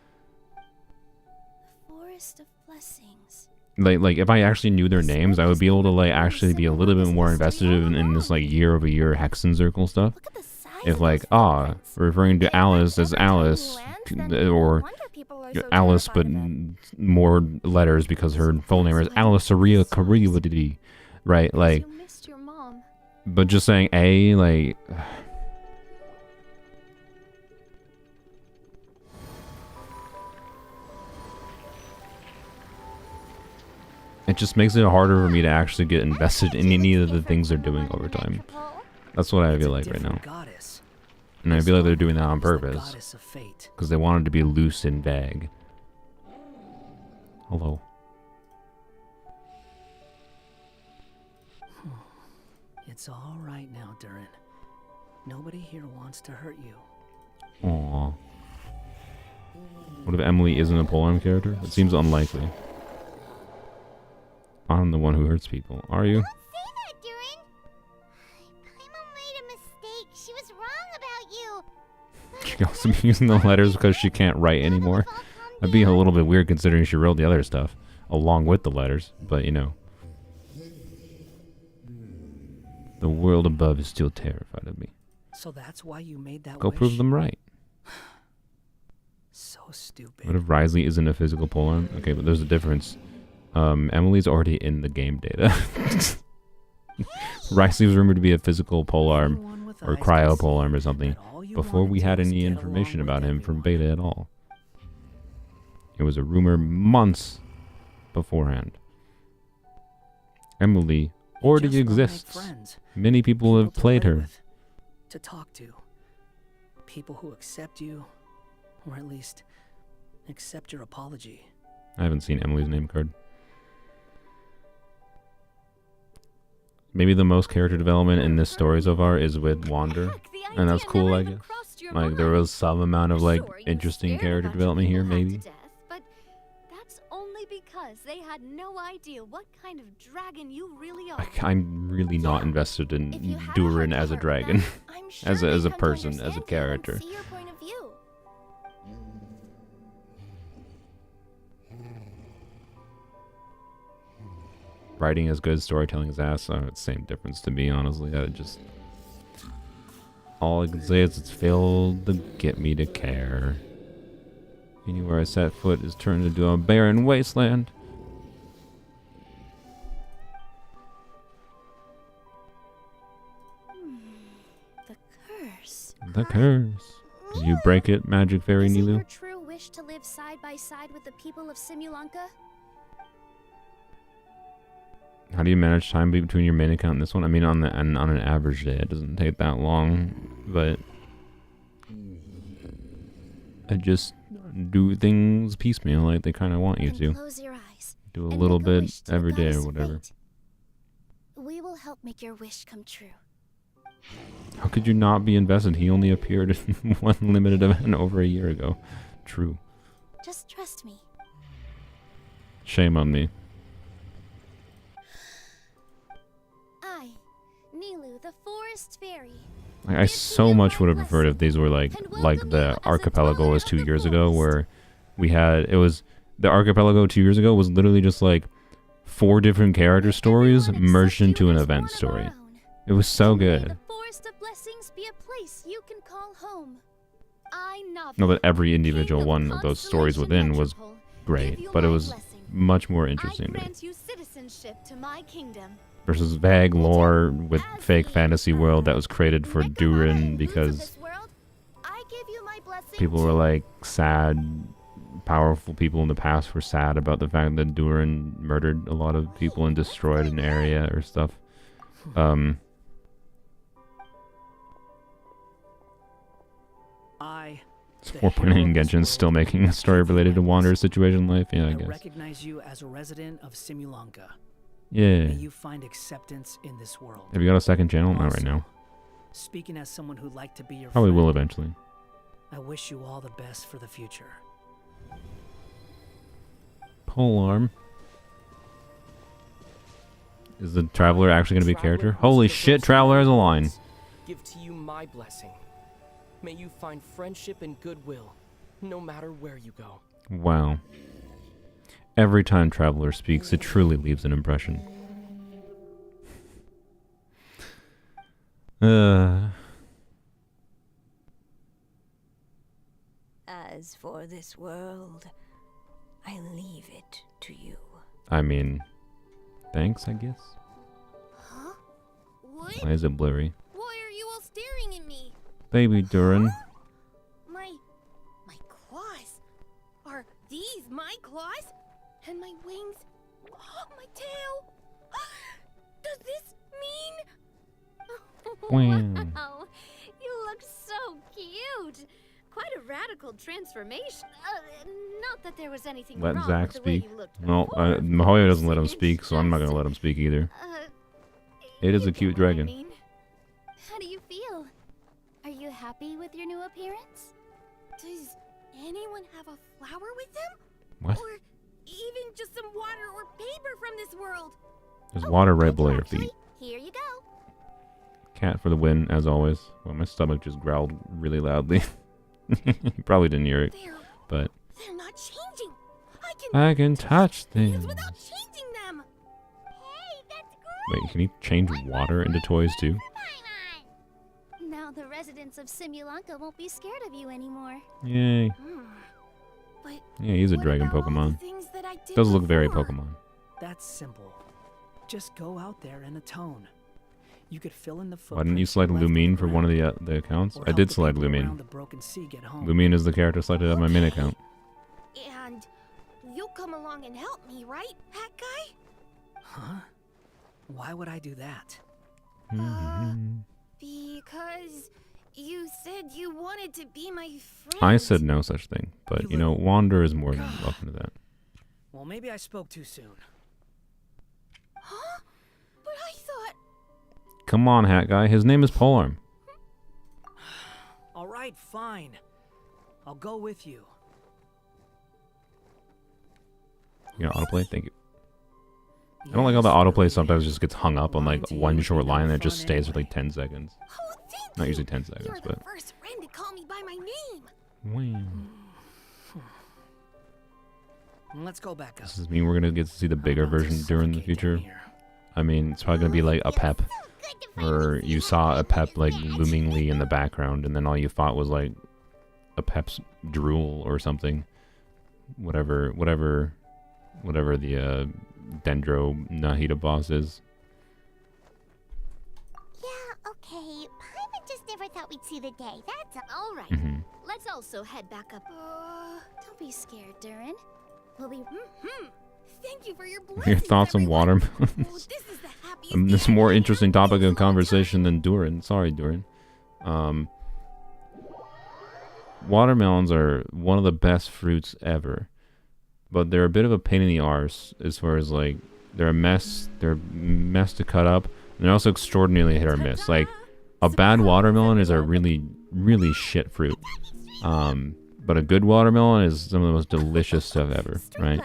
Forest of Blessings. Like if I actually knew their names, I would be able to like actually be a little bit more invested in this like year-over-year Hexen Circle stuff. Look at the size If of like those footprints. referring to If Alice there's as ever any Alice, lands, then or no wonder people are so Alice but terrified of it. more letters because her full name is Alice Saria Karivadidi, right? Like, You missed your mom. but just saying A, like. It just makes it harder for me to actually get invested in any of the things they're doing over time. That's what I feel like right now. Goddess. And I feel like they're doing that on The purpose. goddess of fate. Because they wanted to be loose and vague. Hello. It's all right now, Durin. Nobody here wants to hurt you. Aww. What if Emilie isn't a Polearm character? It seems unlikely. I'm the one who hurts people. Are you? Don't say that, Durin. Paimon made a mistake. She was wrong about you. She can also be using the letters because she can't write anymore. That'd be a little bit weird considering she wrote the other stuff along with the letters. But, you know. The world above is still terrified of me. So that's why you made that Go wish? prove them right. So stupid. What if Risley isn't a physical Polearm? Okay, but there's a difference. Emily's already in the game data. Risley was rumored to be a physical Polearm Anyone with or eyes cryo can see Polearm or something that all you before wanna we do had is any get information along about with him from everyone. beta at all. It was a rumor months beforehand. Emilie You already just wanna make exists. friends, Many people have to played play her. with, to talk to. People who accept you, or at least accept your apology. I haven't seen Emily's name card. Maybe the most character development in this story so far is with Wander. And that's cool, I guess. Like, there was some amount of, like, interesting character development here, maybe. But that's only because they had no idea what kind of dragon you really are. Like, I'm really not invested in If you had Durin heart as a to heart dragon. them, I'm sure as they'd a come to person, as a understand you and character. see your point of view. Writing is good, storytelling is ass. It's the same difference to me, honestly. I just... All I can say is it's failed to get me to care. Anywhere I set foot is turned into a barren wasteland. The curse. The curse. Did you break it, Magic Fairy Is it Nilu? your true wish to live side by side with the people of Simulanka? How do you manage time between your main account and this one? I mean, on an average day, it doesn't take that long, but I just do things piecemeal, like they kind of want you Then to. close your eyes. Do a and little make a bit wish to the every day or goddess of whatever. fate. We will help make your wish come true. How could you not be invested? He only appeared in one limited event over a year ago. True. Just trust me. Shame on me. I, Nilu, the forest fairy. I so much would have preferred if these were like the archipelago was 2 years ago, where we had the archipelago 2 years ago was literally just like 4 different character stories merged into an event story. It was so May good. the forest of blessings be a place you can call home. I, Navia, No, but every individual King one of those stories within was Metropole, great, give you but it my was blessing. much more I interesting to me. grant you citizenship to my kingdom. Versus vague lore with fake fantasy world that was created for Durin because I give you my blessing people were like sad, powerful people in the past were sad about the fact that Durin murdered a lot of people and destroyed an area or stuff. It's 4.8 in Genshin still making a story related to Wander's situation in life. Yeah, I guess. recognize you as a resident of Simulanka. Yeah. May you find acceptance in this world. Have you got a second channel? Not right Also, now. Speaking as someone who'd like to be your Probably friend, will eventually. I wish you all the best for the future. Polearm. Is the Traveler actually going to be a character? Holy shit, Traveler has a line. Give to you my blessing. May you find friendship and goodwill, no matter where you go. Wow. Every time Traveler speaks, it truly leaves an impression. As for this world, I leave it to you. I mean, thanks, I guess. Huh? What? Why is it blurry? Why are you all staring at me? Baby Durin. My claws. Are these my claws? And my wings? My tail? Does this mean? Wow, you look so cute. Quite a radical transformation. Not that there was anything Let wrong Zach with the way speak. you looked No, before, Mahoya doesn't let him it's speak, so I'm not gonna let him speak either. It is you a cute get what I dragon. mean. How do you feel? Are you happy with your new appearance? Does anyone have a flower with them? What? Or even just some water or paper from this world? There's water right below your feet. Here you go. Cat for the win, as always. Well, my stomach just growled really loudly. You probably didn't hear it, but They're not changing. I can touch things. Without changing them. Hey, that's great. Wait, can you change water into toys too? Now the residents of Simulanka won't be scared of you anymore. Yay. But Yeah, he's a what dragon about all the Pokemon. things that I did Does look very before? Pokemon. That's simple. Just go out there and atone. You could fill in the Why didn't you select Lumine for one of the accounts? I did select Lumine. Lumine is the character selected on my main account. And you'll come along and help me, right, Hat Guy? Huh? Why would I do that? Because you said you wanted to be my friend. I said no such thing, but you know, Wander is more than welcome to that. Well, maybe I spoke too soon. Huh? But I thought... Come on, Hat Guy. His name is Polearm. All right, fine. I'll go with you. You know, autoplay? Thank you. I don't like how the autoplay sometimes just gets hung up on like one short line and it just stays for like 10 seconds. Not usually 10 seconds, You're but... the first friend to call me by my name. Wow. Let's go back up. Does this mean we're gonna get to see the bigger version during the future? I mean, it's probably gonna be like a pep. Or you saw a pep like loomingly in the background and then all you thought was like a pep's drool or something. Whatever the Dendro Nahida boss is. Yeah, okay. Paimon just never thought we'd see the day. That's all right. Mm-hmm. Let's also head back up. Don't be scared, Durin. We'll be... Thank you for your Your thoughts on watermelons. This is the happiest This is a more interesting topic of conversation than Durin. Sorry, Durin. Watermelons are one of the best fruits ever. But they're a bit of a pain in the arse as far as like they're a mess to cut up, and they're also extraordinarily hit or miss. Like a bad watermelon is a really, really shit fruit. But a good watermelon is some of the most delicious stuff ever, right?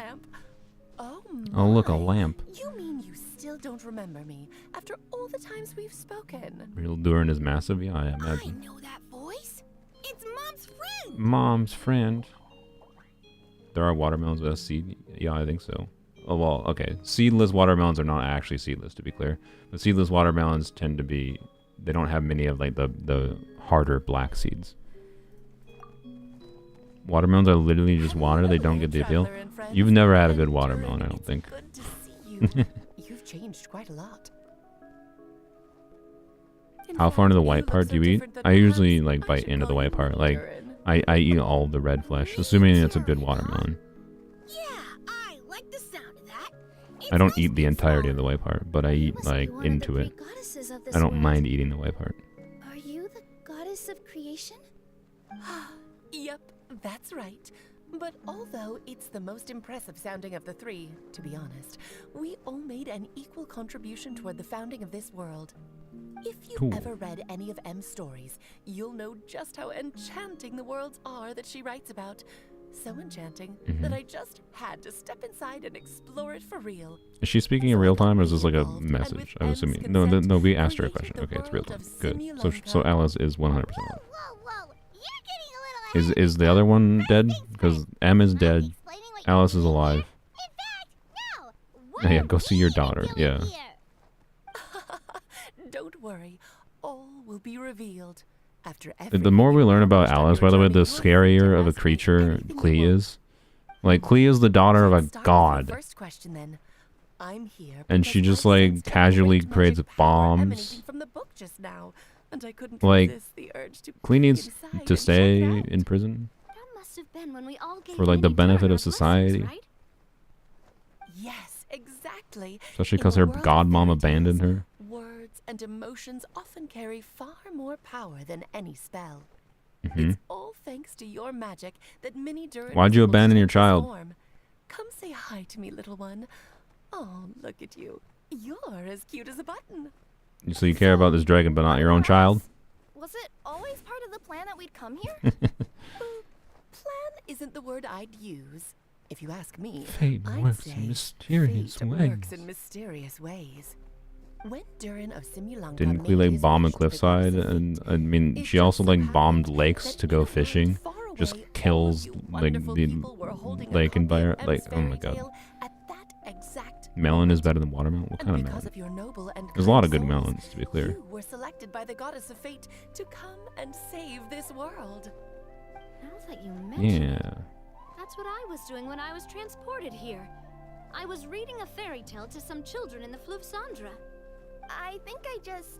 Oh look, a lamp. You mean you still don't remember me after all the times we've spoken? Real Durin is massive, yeah, I imagine. I know that voice. It's Mom's friend. Mom's friend. There are watermelons with a seed? Yeah, I think so. Oh, well, okay. Seedless watermelons are not actually seedless, to be clear. But seedless watermelons tend to be... They don't have many of, like, the harder black seeds. Watermelons are literally just water. They don't get the appeal. You've never had a good watermelon, I don't think. Good to see you. You've changed quite a lot. How far into the white part do you eat? I usually, like, bite into the white part. Like... I eat all the red flesh, assuming it's a good watermelon. Yeah, I like the sound of that. I don't eat the entirety of the white part, but I eat, like, into it. I don't mind eating the white part. Are you the goddess of creation? Yep, that's right. But although it's the most impressive sounding of the three, to be honest, we all made an equal contribution toward the founding of this world. If you've ever read any of M's stories, you'll know just how enchanting the worlds are that she writes about. So enchanting that I just had to step inside and explore it for real. Is she speaking in real time, or is this like a message? I was assuming. No, we asked her a question. Okay, it's real time. Good. So Alice is 100% alive. Is the other one dead? Because M is dead. Alice is alive. Yeah, go see your daughter. Yeah. Don't worry, all will be revealed. After the more we learn about Alice, by the way, the scarier of a creature Klee is. Like, Klee is the daughter of a god. And she just, like, casually creates bombs. Like, Klee needs to stay in prison for, like, the benefit of society. Yes, exactly. Especially because her godmom abandoned her. Words and emotions often carry far more power than any spell. Mm-hmm. It's all thanks to your magic that Mini Durin. Why'd you abandon your child? Come say hi to me, little one. Oh, look at you. You're as cute as a button. So you care about this dragon, but not your own child? Was it always part of the plan that we'd come here? Plan isn't the word I'd use. If you ask me, Fate works in mysterious ways. Works in mysterious ways. When Durin of Simulanka Didn't Klee like bomb a cliffside? And I mean, she also like bombed lakes to go fishing. Just kills like the lake environment. Like, oh my god. Melon is better than watermelon. What kind of melon? There's a lot of good melons, to be clear. You were selected by the goddess of fate to come and save this world. Now that you mention it, Yeah. that's what I was doing when I was transported here. I was reading a fairy tale to some children in the Fleuve Sandra. I think I just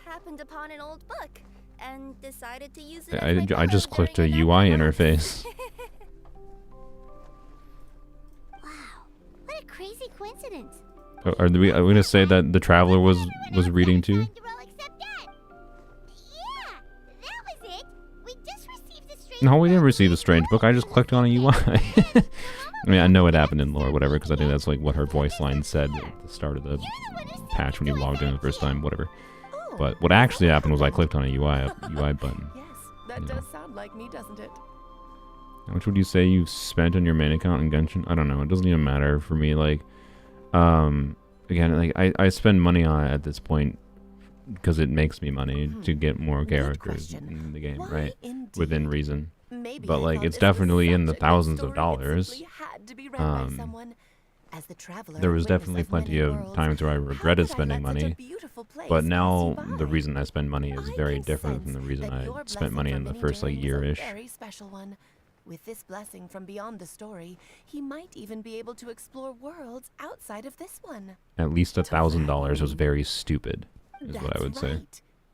happened upon an old book and decided to use it. I just clicked a UI interface. What a crazy coincidence. Are we gonna say that the traveler was reading too? Yeah, that was it. We just received a strange No, we didn't receive a strange book. I just clicked on a UI. I mean, I know it happened in lore, whatever, because I think that's like what her voice line said at the start of the patch when you logged in the first time, whatever. But what actually happened was I clicked on a UI button. Yes, that does sound like me, doesn't it? How much would you say you spent on your main account in Genshin? I don't know. It doesn't even matter for me. Like, again, like I spend money on it at this point because it makes me money to get more characters in the game, right? Within reason. But like, it's definitely in the thousands of dollars. There was definitely plenty of times where I regretted spending money, but now the reason I spend money is very different from the reason I spent money in the first like year-ish. With this blessing from beyond the story, he might even be able to explore worlds outside of this one. At least $1,000 was very stupid, is what I would say.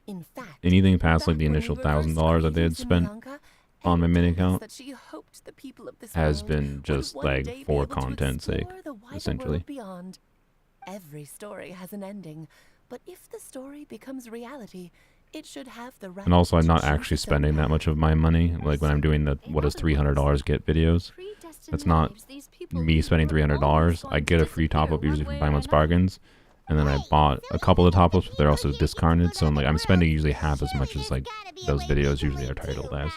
In fact, anything past like the initial $1,000 that they had spent on my mini account has been just like for content's sake, essentially. Every story has an ending, but if the story becomes reality, it should have the right. And also, I'm not actually spending that much of my money. Like when I'm doing the what does $300 get videos, that's not me spending $300. I get a free top up usually from Buy Months Bargains, and then I bought a couple of top ups, but they're also discounted. So I'm spending usually half as much as like those videos usually are titled as.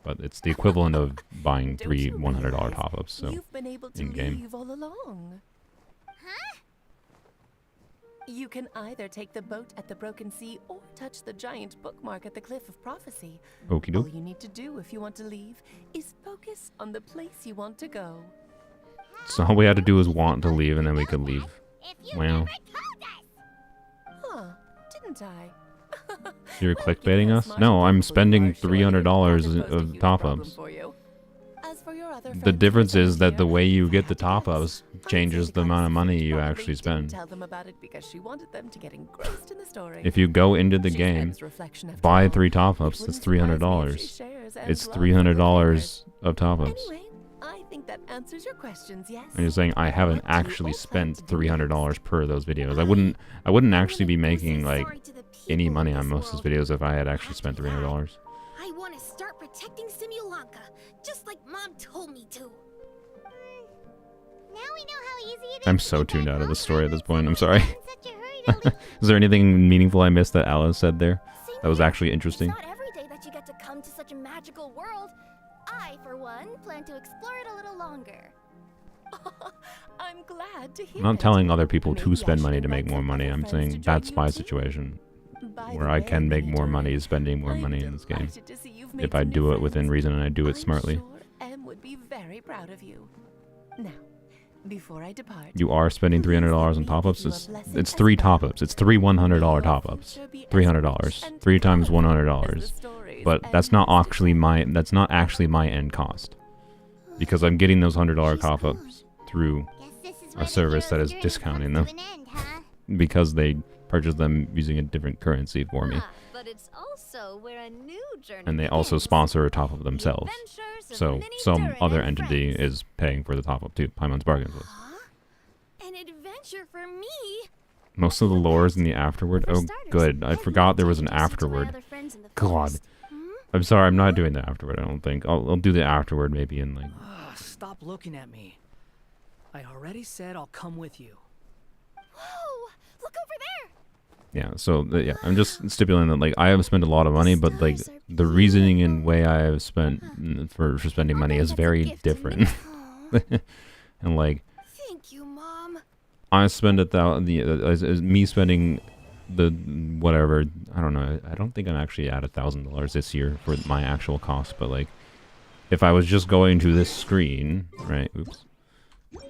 But it's the equivalent of buying 3 $100 top ups. So in game. You can either take the boat at the Broken Sea or touch the giant bookmark at the Cliff of Prophecy. Okie doke. All you need to do if you want to leave is focus on the place you want to go. So all we had to do was want to leave, and then we could leave. Wow. Huh, didn't I? You're clickbaiting us? No, I'm spending $300 of top-ups. The difference is that the way you get the top-ups changes the amount of money you actually spend. If you go into the game, buy 3 top-ups, that's $300. It's $300 of top-ups. I think that answers your questions, yes. And you're saying I haven't actually spent $300 per those videos. I wouldn't actually be making like any money on most of those videos if I had actually spent $300. I want to start protecting Simulanka, just like Mom Mom told me to. Now we know how easy it is. I'm so tuned out of the story at this point. I'm sorry. Is there anything meaningful I missed that Alice said there that was actually interesting? It's not every day that you get to come to such a magical world. I, for one, plan to explore it a little longer. I'm glad to hear I'm not it. telling other people to Maybe spend I money should to make invite more some money. other I'm friends saying to join that's you my too. situation By where the I can way, make more money Natlan, spending more I'm money in this game. delighted to see you've made If I some new do it within friends. reason and I do it I'm smartly. sure Em would be very proud of you. Now, before I depart, You are spending $300 on top-ups. you a It's blessing it's as 3 well. top-ups. It's 3 $100 May your top-ups. future be as $300. rich and 3 times colorful as $100. the stories But Em that's not used to actually tell. my end cost. Because I'm getting those $100 top-ups through Guess this is a where the service that hero's is journey discounting comes them to an end, huh? because they purchase them using a different currency for me. Ah, but it's also where a new journey And they also begins. sponsor a top-up themselves. Adventures of So Minnie, some Durin, other and entity friends. is paying for the top-up too. Paimon's Bargains was. Huh? An adventure for me? Most of the lore is in the afterward. For Oh, starters, good. I I'd forgot love there to was an introduce you to my afterward. other friends in the God. forest. I'm sorry, I'm not doing the afterward, I don't think. I'll do the afterward maybe in like... Stop looking at me. I already said I'll come with you. Whoa! Look over there! Yeah, so, yeah, I'm just stipulating that, like, I have spent a lot of money, but, like, stars are the reasoning and way I have spent for spending money is That's a very gift to me. different. Aw, And, like, thank you, Mom. I spend as me spending the whatever, I don't know, I don't think I'm actually at $1,000 this year for my actual cost, but, like, if I was just going to this screen, right, oops,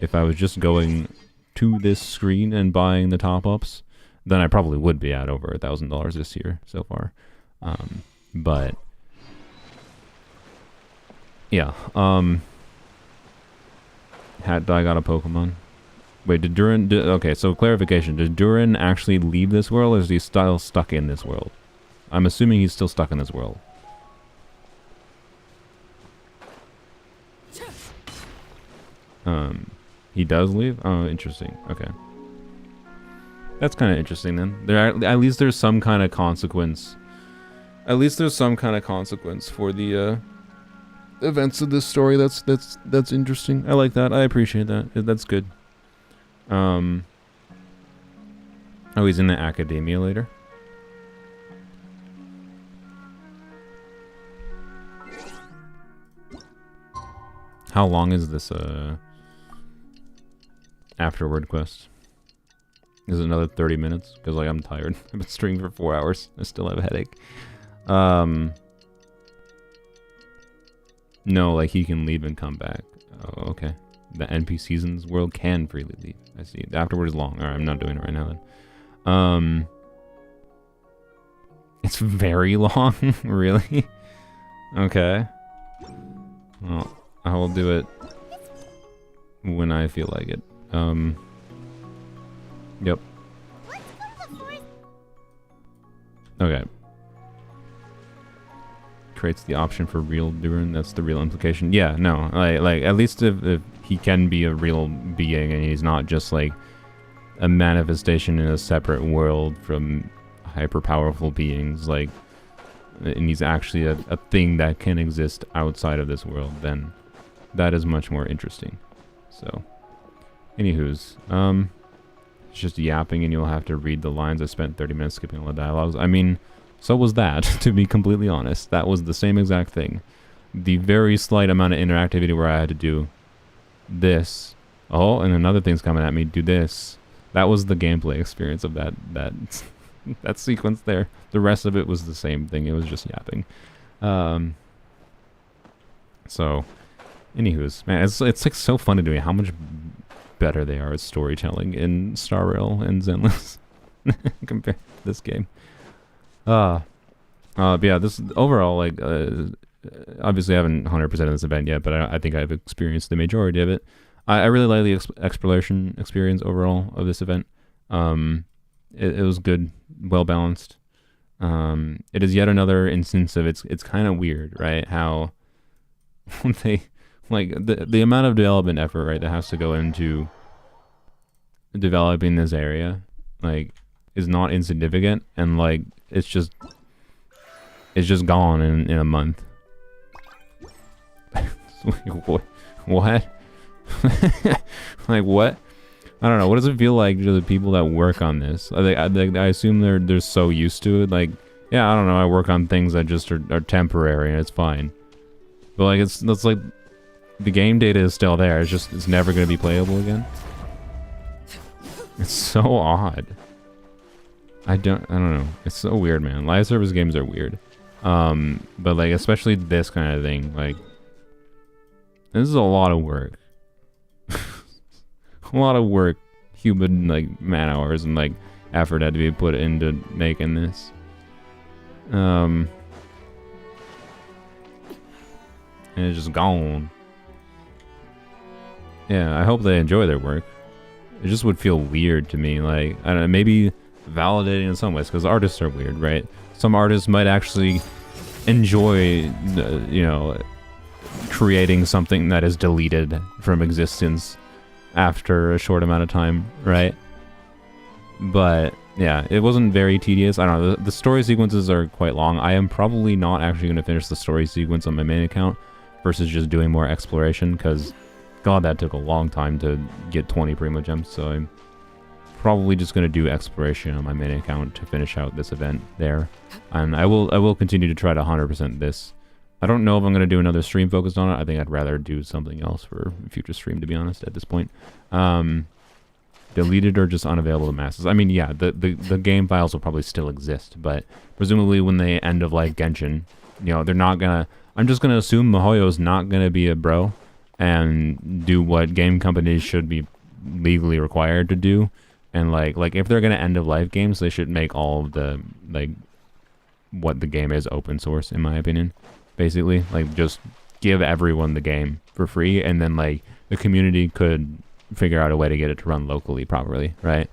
if I was just going to this screen and buying the top-ups, then I probably would be at over $1,000 this year so far. But yeah, Hat Dye got a Pokemon. Wait, did Durin? Okay, so clarification: did Durin actually leave this world, or is he still stuck in this world? I'm assuming he's still stuck in this world. He does leave? Oh, interesting. Okay. That's kind of interesting then. At least there's some kind of consequence. At least there's some kind of consequence for the events of this story. That's interesting. I like that. I appreciate that. That's good. Oh, he's in the academia later. How long is this afterward quest? Is it another 30 minutes? Because, like, I'm tired. I've been streaming for 4 hours. I still have a headache. No, like, he can leave and come back. Oh, okay. The NPCs in this world can freely leave. I see. The afterward is long. Alright, I'm not doing it right now then. It's very long? Really? Okay. Well, I will do it when I feel like it. Yep. Okay. Creates the option for real Durin. That's the real implication. Yeah, no. Like at least if he can be a real being and he's not just like a manifestation in a separate world from hyper powerful beings, like, and he's actually a thing that can exist outside of this world, then that is much more interesting. So, anywho's, it's just yapping and you'll have to read the lines. I spent 30 minutes skipping all the dialogues. I mean, so was that, to be completely honest. That was the same exact thing. The very slight amount of interactivity where I had to do this. Oh, and another thing's coming at me. Do this. That was the gameplay experience of that that sequence there. The rest of it was the same thing. It was just yapping. So, anywho's, man, it's like so funny to me how much better they are at storytelling in Star Rail and Zenless compared to this game. But yeah, this overall, like, obviously I haven't 100% of this event yet, but I think I've experienced the majority of it. I really like the exploration experience overall of this event. It was good, well balanced. It is yet another instance of it's kind of weird, right? How they, like, the amount of development effort, right, that has to go into developing this area, like, is not insignificant, and like it's just gone in a month. What? Like what? I don't know. What does it feel like to the people that work on this? I assume they're so used to it. Like, yeah, I don't know. I work on things that just are temporary and it's fine. But like it's like the game data is still there. It's never gonna be playable again. It's so odd. I don't know. It's so weird, man. Live service games are weird. But like especially this kind of thing. Like this is a lot of work. A lot of work, human like man hours and like effort had to be put into making this. And it's just gone. Yeah, I hope they enjoy their work. It just would feel weird to me, like I don't know, maybe validating in some ways because artists are weird, right? Some artists might actually enjoy, you know, creating something that is deleted from existence after a short amount of time, right? But yeah, it wasn't very tedious. I don't know, the story sequences are quite long. I am probably not actually going to finish the story sequence on my main account versus just doing more exploration because god, that took a long time to get 20 Primo Gems, so I'm probably just going to do exploration on my main account to finish out this event there. And I will continue to try to 100% this. I don't know if I'm going to do another stream focused on it. I think I'd rather do something else for a future stream, to be honest, at this point. Deleted or just unavailable to masses. I mean, yeah, the game files will probably still exist, but presumably when they end of life Genshin, you know, they're not going to... I'm just going to assume Mihoyo's not going to be a bro and do what game companies should be legally required to do. And like if they're going to end of life games, they should make all of the, like, what the game is open source, in my opinion. Basically, like, just give everyone the game for free, and then, like, the community could figure out a way to get it to run locally properly, right?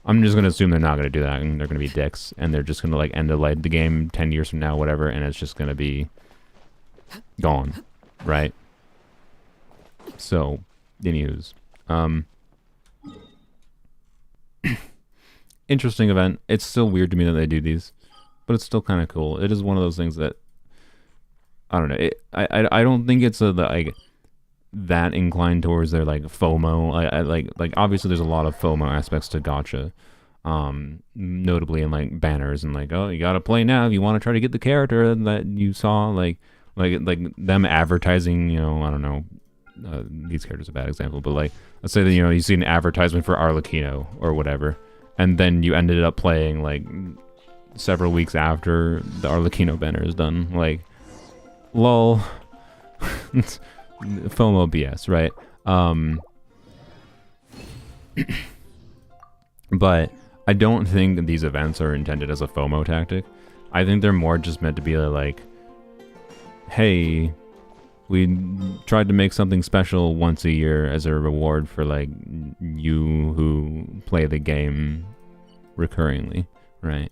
I'm just going to assume they're not going to do that, and they're going to be dicks, and they're just going to, like, end of life the game 10 years from now, whatever, and it's just going to be gone, right? So, anywho's, interesting event. It's still weird to me that they do these, but it's still kind of cool. It is one of those things that I don't know. I don't think it's like that inclined towards their like FOMO. I like obviously there's a lot of FOMO aspects to gacha, notably in like banners and like, oh, you gotta play now if you want to try to get the character that you saw. Like them advertising. You know, I don't know. These characters are a bad example, but like let's say that you know you see an advertisement for Arlecchino or whatever, and then you ended up playing like several weeks after the Arlecchino banner is done, like. Lol. FOMO BS, right? But I don't think that these events are intended as a FOMO tactic. I think they're more just meant to be like, hey, we tried to make something special once a year as a reward for like you who play the game recurringly, right?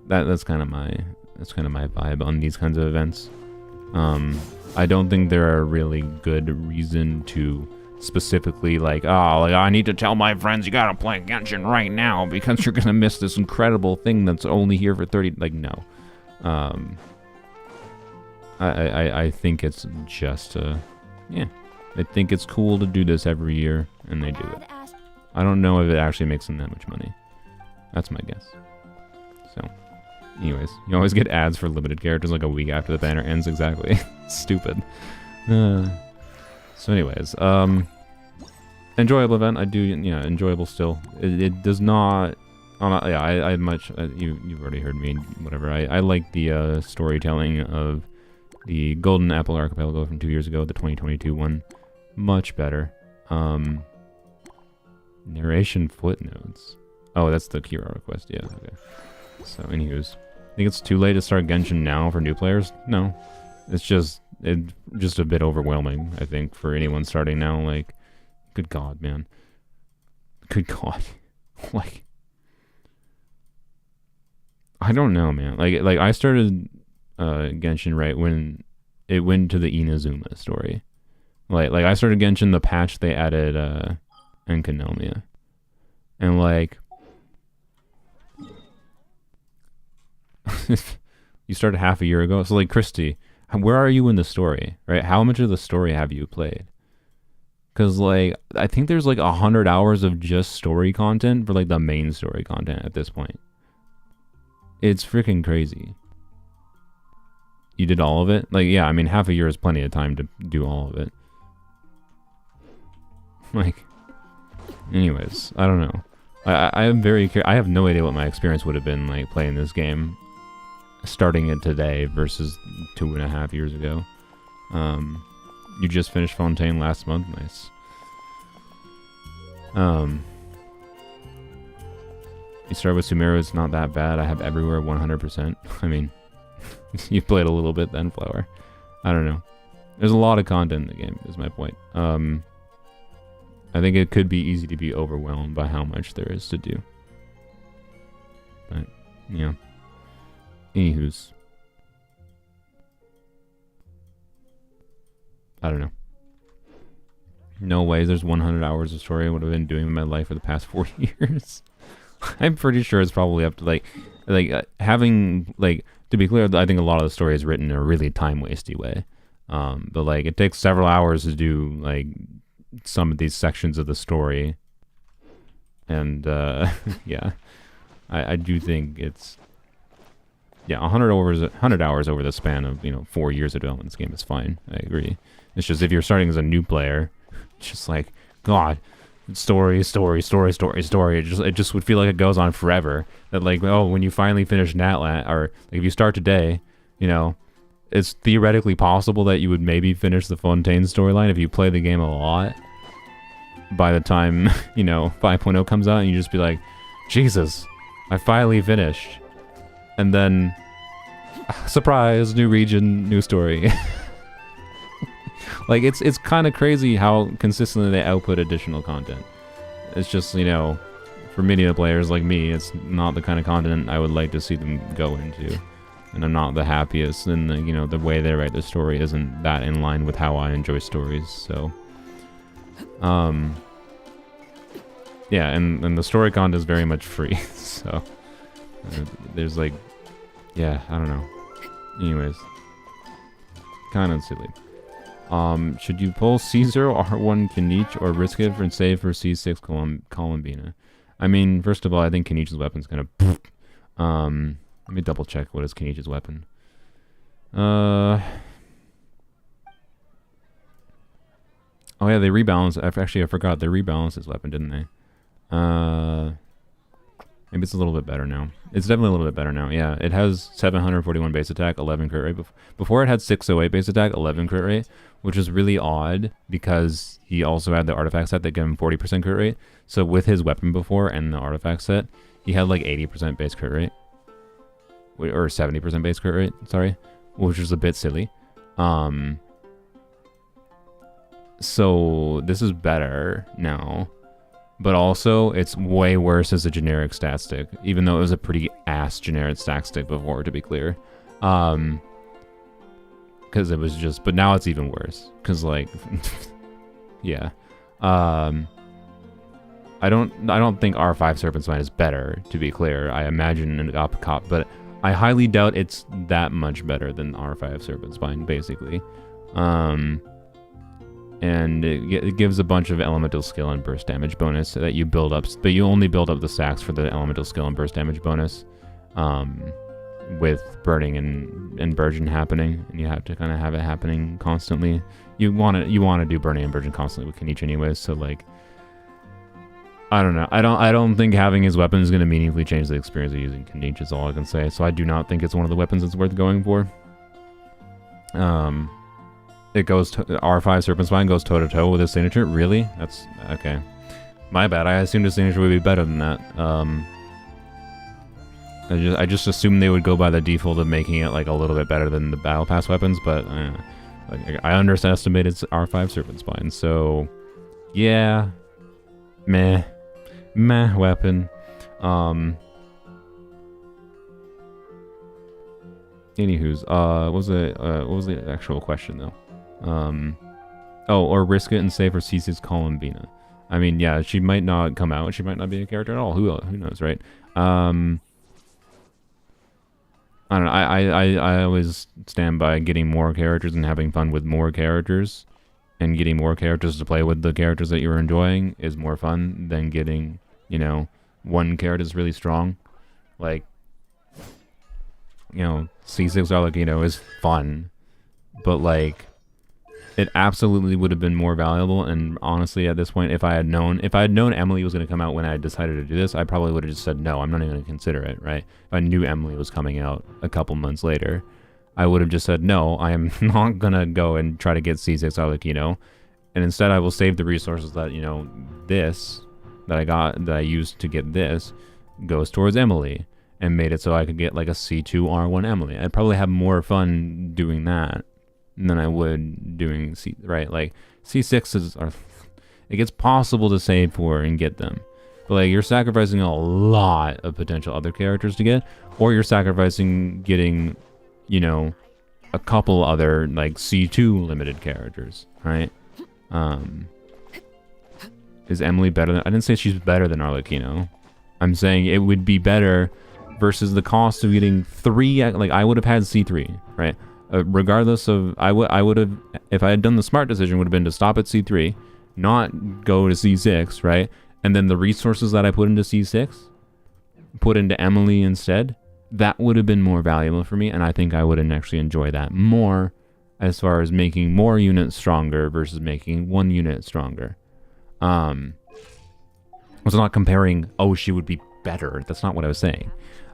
That's kind of my vibe on these kinds of events. I don't think there are really good reason to specifically like, oh, like I need to tell my friends you gotta play Genshin right now because you're gonna miss this incredible thing that's only here for 30. Like, no. I think it's just yeah. I think it's cool to do this every year, and they do it. I don't know if it actually makes them that much money. That's my guess. So. Anyways, you always get ads for limited characters like a week after the banner ends, exactly. Stupid. So anyways, enjoyable event. I do, yeah, enjoyable still. It does not, yeah, I much, you've already heard me, whatever. I like the storytelling of the Golden Apple Archipelago from 2 years ago, the 2022 one, much better. Narration footnotes. Oh, that's the Kira request, yeah, okay. So, anywho's, think it's too late to start Genshin now for new players? No. It's just a bit overwhelming, I think, for anyone starting now. Like, good God, man. Good God. Like, I don't know, man. Like I started Genshin right when it went to the Inazuma story. Like I started Genshin the patch they added Enkanomiya. And like you started half a year ago. So like Christy, where are you in the story, right? How much of the story have you played? Because, like, I think there's like 100 hours of just story content for like the main story content at this point. It's freaking crazy. You did all of it? Like, yeah, I mean, half a year is plenty of time to do all of it. Like, anyways, I don't know. I am very curious. I have no idea what my experience would have been like playing this game, starting it today versus 2.5 years ago. You just finished Fontaine last month. Nice. You start with Sumeru. It's not that bad. I have everywhere 100%. I mean, you played a little bit then, Flower. I don't know. There's a lot of content in the game, is my point. I think it could be easy to be overwhelmed by how much there is to do. But, yeah. Anywho's. I don't know. No ways there's 100 hours of story I would have been doing in my life for the past 4 years. I'm pretty sure it's probably up to, having, to be clear, I think a lot of the story is written in a really time-wasty way. But, like, it takes several hours to do, like, some of these sections of the story. And, yeah. I do think it's... Yeah, 100 hours over the span of, 4 years of development in this game is fine. I agree. It's just if you're starting as a new player, it's just like, God, story. It just would feel like it goes on forever. That like, oh, when you finally finish Natlan, or like if you start today, it's theoretically possible that you would maybe finish the Fontaine storyline if you play the game a lot. By the time, 5.0 comes out, and you just be like, Jesus, I finally finished. And then, surprise, new region, new story. Like, it's kind of crazy how consistently they output additional content. It's just, for many of the players like me, it's not the kind of content I would like to see them go into. And I'm not the happiest, and the way they write the story isn't that in line with how I enjoy stories, so... Yeah, and the story content is very much free, so... There's like... Yeah, I don't know. Anyways. Kind of silly. Should you pull C0, R1 Kinich, or risk it and save for C6 Columbina? I mean, first of all, I think Kenich's weapon's gonna... let me double check what is Kenich's weapon. Oh yeah, they rebalanced... Actually, I forgot. They rebalanced his weapon, didn't they? Maybe it's a little bit better now. It's definitely a little bit better now. Yeah, it has 741 base attack, 11 crit rate. Before it had 608 base attack, 11 crit rate, which is really odd because he also had the artifact set that gave him 40% crit rate. So with his weapon before and the artifact set, he had like 80% base crit rate. Or 70% base crit rate, sorry. Which is a bit silly. So this is better now. But also, it's way worse as a generic stat stick, even though it was a pretty ass generic stat stick before, to be clear. Because it was just... But now it's even worse. Because, like... yeah. I don't think R5 Serpent Spine is better, to be clear. I imagine an Cop, but I highly doubt it's that much better than R5 Serpent Spine, basically. And it gives a bunch of elemental skill and burst damage bonus that you build up, but you only build up the stacks for the elemental skill and burst damage bonus, with burning and burgeon happening, and you have to kind of have it happening constantly. You want to do burning and burgeon constantly with Kinich anyways, so like, I don't know. I don't think having his weapon is going to meaningfully change the experience of using Kinich is all I can say. So I do not think it's one of the weapons that's worth going for. It goes to, R5 Serpent Spine goes toe-to-toe with his signature? Really? That's... okay. My bad. I assumed his signature would be better than that. I just assumed they would go by the default of making it like a little bit better than the Battle Pass weapons, but I underestimated R5 Serpent Spine, so... yeah. Meh weapon. Anywho's, what was the actual question though? Or risk it and save for C6 Columbina. I mean, yeah, she might not come out. She might not be a character at all. Who knows, right? I don't know. I always stand by getting more characters and having fun with more characters, and getting more characters to play with the characters that you're enjoying is more fun than getting, you know, one character is really strong. Like, you know, C6 Arlecchino is fun, but like, it absolutely would have been more valuable. And honestly, at this point, if I had known Emilie was going to come out when I decided to do this, I probably would have just said no. I'm not even going to consider it, right? If I knew Emilie was coming out a couple months later, I would have just said no. I am not going to go and try to get C6 Arlecchino, and instead I will save the resources that, you know, this that I used to get this goes towards Emilie, and made it so I could get like a C2 R1 Emilie. I'd probably have more fun doing that than I would doing right? Like, C6s are, it gets possible to save for and get them, but like, you're sacrificing a lot of potential other characters to get, or you're sacrificing getting, you know, a couple other like C2 limited characters, right? Is Emilie better than, I didn't say she's better than Arlecchino. I'm saying it would be better versus the cost of getting 3, like I would have had C3, right? Regardless of, I would have, if I had done the smart decision, would have been to stop at C3, not go to C6, right? And then the resources that I put into C6, put into Emilie instead, that would have been more valuable for me, and I think I would actually enjoy that more as far as making more units stronger versus making one unit stronger. I was not comparing, oh, she would be better. That's not what I was saying.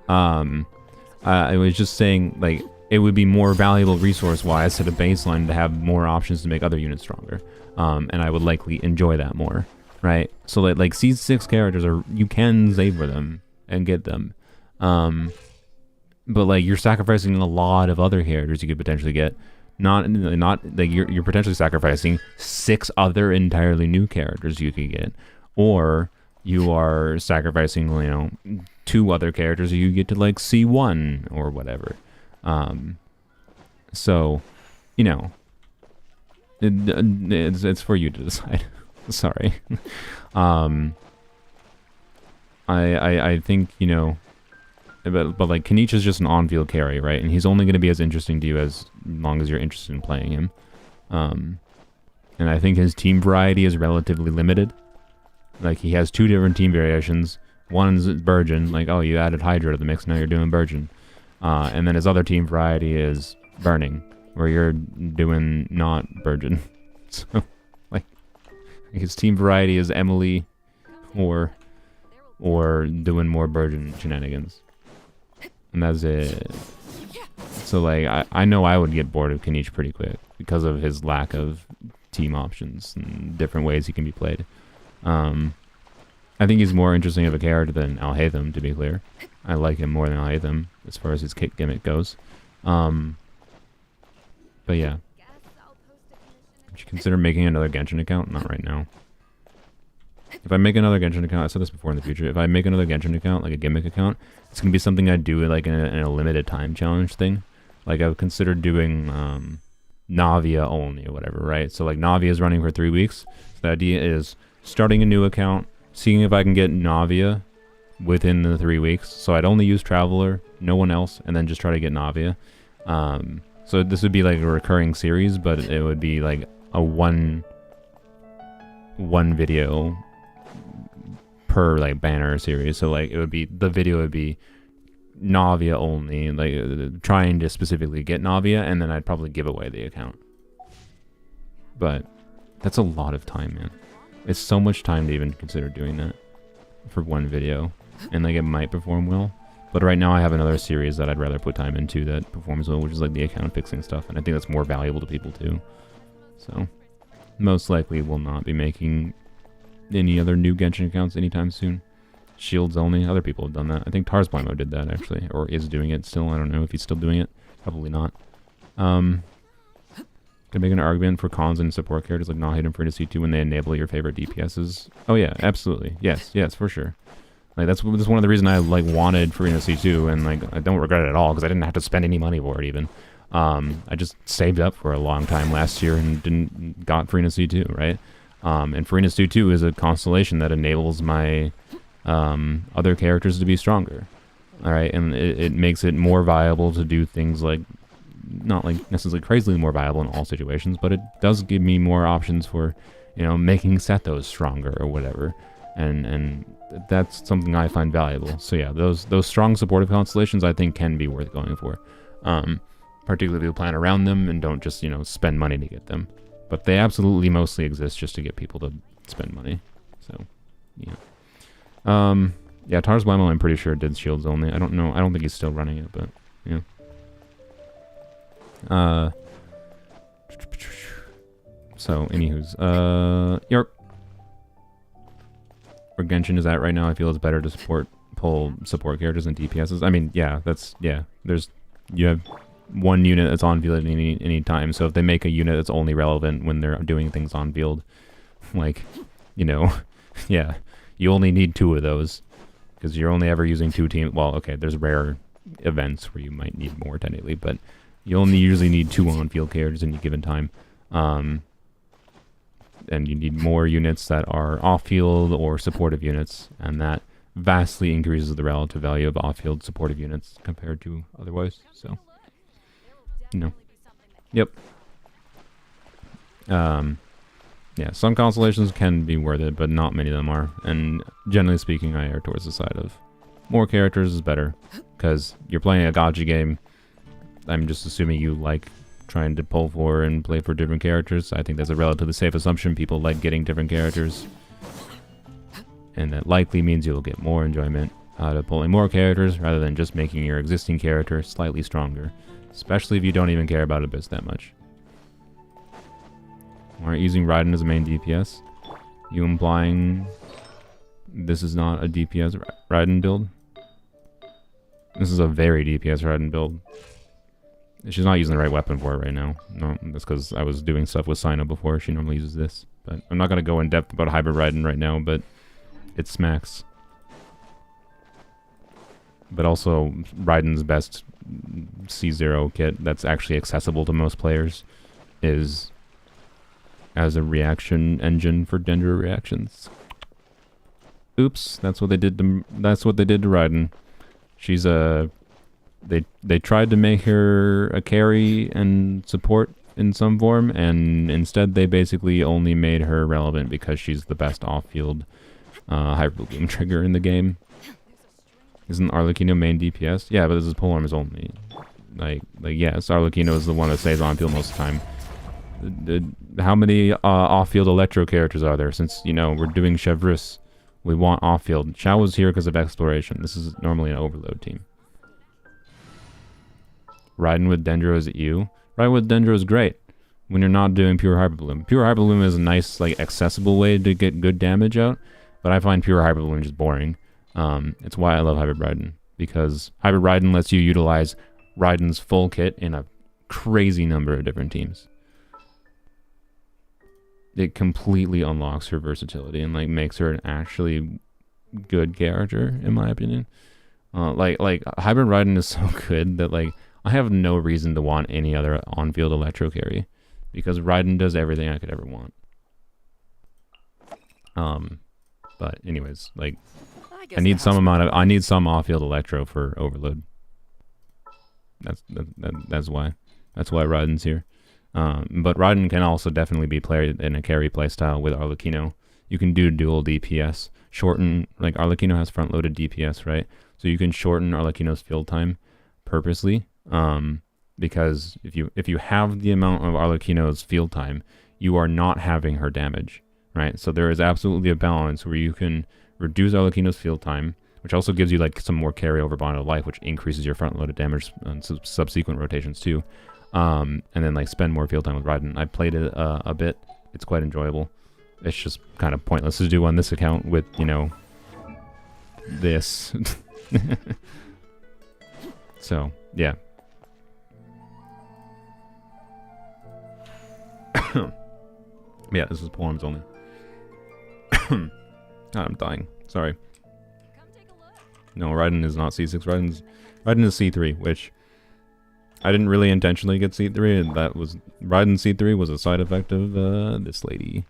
I was just saying, like, it would be more valuable resource-wise at a baseline to have more options to make other units stronger. And I would likely enjoy that more, right? So, like C6 characters, you can save for them and get them. But, like, you're sacrificing a lot of other characters you could potentially get. Not like you're potentially sacrificing 6 other entirely new characters you could get. Or you are sacrificing, you know, 2 other characters you get to, like, C1 or whatever. So, you know, it's for you to decide. Sorry. I think, you know, but like, Kaniche is just an on-field carry, right? And he's only going to be as interesting to you as long as you're interested in playing him. And I think his team variety is relatively limited. Like, he has 2 different team variations. One's Virgin, like, oh, you added Hydra to the mix, now you're doing Virgin. And then his other team variety is Burning, where you're doing not Virgin. So, like, his team variety is Emilie or doing more Virgin shenanigans. And that's it. So, like, I know I would get bored of Kaniche pretty quick because of his lack of team options and different ways he can be played. I think he's more interesting of a character than Alhaitham, to be clear. I like him more than Alhaitham as far as his kick gimmick goes. But yeah. Would you consider making another Genshin account? Not right now. If I make another Genshin account, I said this before in the future, if I make another Genshin account, like a gimmick account, it's going to be something I do like in a limited time challenge thing. Like, I would consider doing Navia only or whatever, right? So, like, Navia is running for 3 weeks. So the idea is starting a new account, seeing if I can get Navia within the 3 weeks. So I'd only use Traveler, no one else, and then just try to get Navia. So this would be like a recurring series, but it would be like a one video per like banner series. So like, it would be, the video would be Navia only, like trying to specifically get Navia, and then I'd probably give away the account. But that's a lot of time, man. It's so much time to even consider doing that for one video, and like, it might perform well. But right now I have another series that I'd rather put time into that performs well, which is like the account fixing stuff, and I think that's more valuable to people too. So most likely will not be making any other new Genshin accounts anytime soon. Shields only. Other people have done that. I think Tarsblimo did that actually, or is doing it still. I don't know if he's still doing it. Probably not. Can make an argument for cons and support characters like Nahid and Frida C2 when they enable your favorite DPSs. Oh yeah, absolutely. Yes, for sure. Like, that's one of the reasons I like wanted Frida C2, and like, I don't regret it at all because I didn't have to spend any money for it even. I just saved up for a long time last year and got Frida C2, right? And Frida C2 is a constellation that enables my other characters to be stronger. All right, and it makes it more viable to do things like, not like necessarily crazily more viable in all situations, but it does give me more options for, you know, making Sethos stronger or whatever, and that's something I find valuable. So yeah, those strong supportive constellations I think can be worth going for, particularly if you plan around them and don't just, you know, spend money to get them. But they absolutely mostly exist just to get people to spend money. So yeah. Yeah, Tars Blamo, I'm pretty sure did shields only. I don't know. I don't think he's still running it, but yeah. So, anywho's, York. Where Genshin is at right now, I feel it's better to pull support characters than DPSs. I mean, yeah, you have one unit that's on field at any time, so if they make a unit that's only relevant when they're doing things on field, like, you know, yeah, you only need 2 of those. Because you're only ever using 2 teams. Well, okay, there's rare events where you might need more technically, but you only usually need 2 on-field characters in any given time. And you need more units that are off-field or supportive units, and that vastly increases the relative value of off-field supportive units compared to otherwise. So, you know. Yep. Yeah, some constellations can be worth it, but not many of them are. And generally speaking, I err towards the side of more characters is better. Because you're playing a gacha game. I'm just assuming you like trying to pull for and play for different characters. I think that's a relatively safe assumption. People like getting different characters. And that likely means you'll get more enjoyment out of pulling more characters rather than just making your existing character slightly stronger. Especially if you don't even care about Abyss that much. Aren't using Raiden as a main DPS? You implying this is not a DPS Raiden build? This is a very DPS Raiden build. She's not using the right weapon for it right now. No, that's because I was doing stuff with Sino before. She normally uses this. But I'm not going to go in depth about hybrid Raiden right now, but it smacks. But also, Raiden's best C0 kit that's actually accessible to most players is as a reaction engine for Dendro reactions. Oops, that's what they did to Raiden. She's they tried to make her a carry and support in some form, and instead they basically only made her relevant because she's the best off-field Hyper Bloom trigger in the game. Isn't Arlecchino main DPS? Yeah, but this is Polearms Only. Like yes, Arlecchino is the one that stays on field most of the time. How many off-field Electro characters are there? Since, you know, we're doing Chevreuse, we want off-field. Shao was here because of exploration. This is normally an overload team. Raiden with Dendro is you. Raiden with Dendro is great when you're not doing pure Hyper Bloom. Pure Hyper Bloom is a nice, like, accessible way to get good damage out, but I find pure Hyper Bloom just boring. It's why I love Hybrid Raiden, because Hybrid Raiden lets you utilize Raiden's full kit in a crazy number of different teams. It completely unlocks her versatility and like makes her an actually good character, in my opinion. Like Hybrid Raiden is so good that like I have no reason to want any other on-field Electro carry, because Raiden does everything I could ever want. But anyways, like I need some off-field Electro for Overload. That's why Raiden's here. But Raiden can also definitely be played in a carry playstyle with Arlecchino. You can do dual DPS, shorten, like Arlecchino has front-loaded DPS, right? So you can shorten Arlecchino's field time purposely, because if you have the amount of Arlecchino's field time, you are not having her damage, right? So there is absolutely a balance where you can reduce Arlecchino's field time, which also gives you like some more carryover bond of life, which increases your front-loaded damage on subsequent rotations too. And then like spend more field time with Raiden. I played it a bit. It's quite enjoyable. It's just kind of pointless to do on this account with, you know, this. So, yeah. Yeah, this is Polearms Only. God, I'm dying. Sorry. No, Raiden is not C6. Raiden is C3, which I didn't really intentionally get C3, and that was Raiden C3 was a side effect of this lady.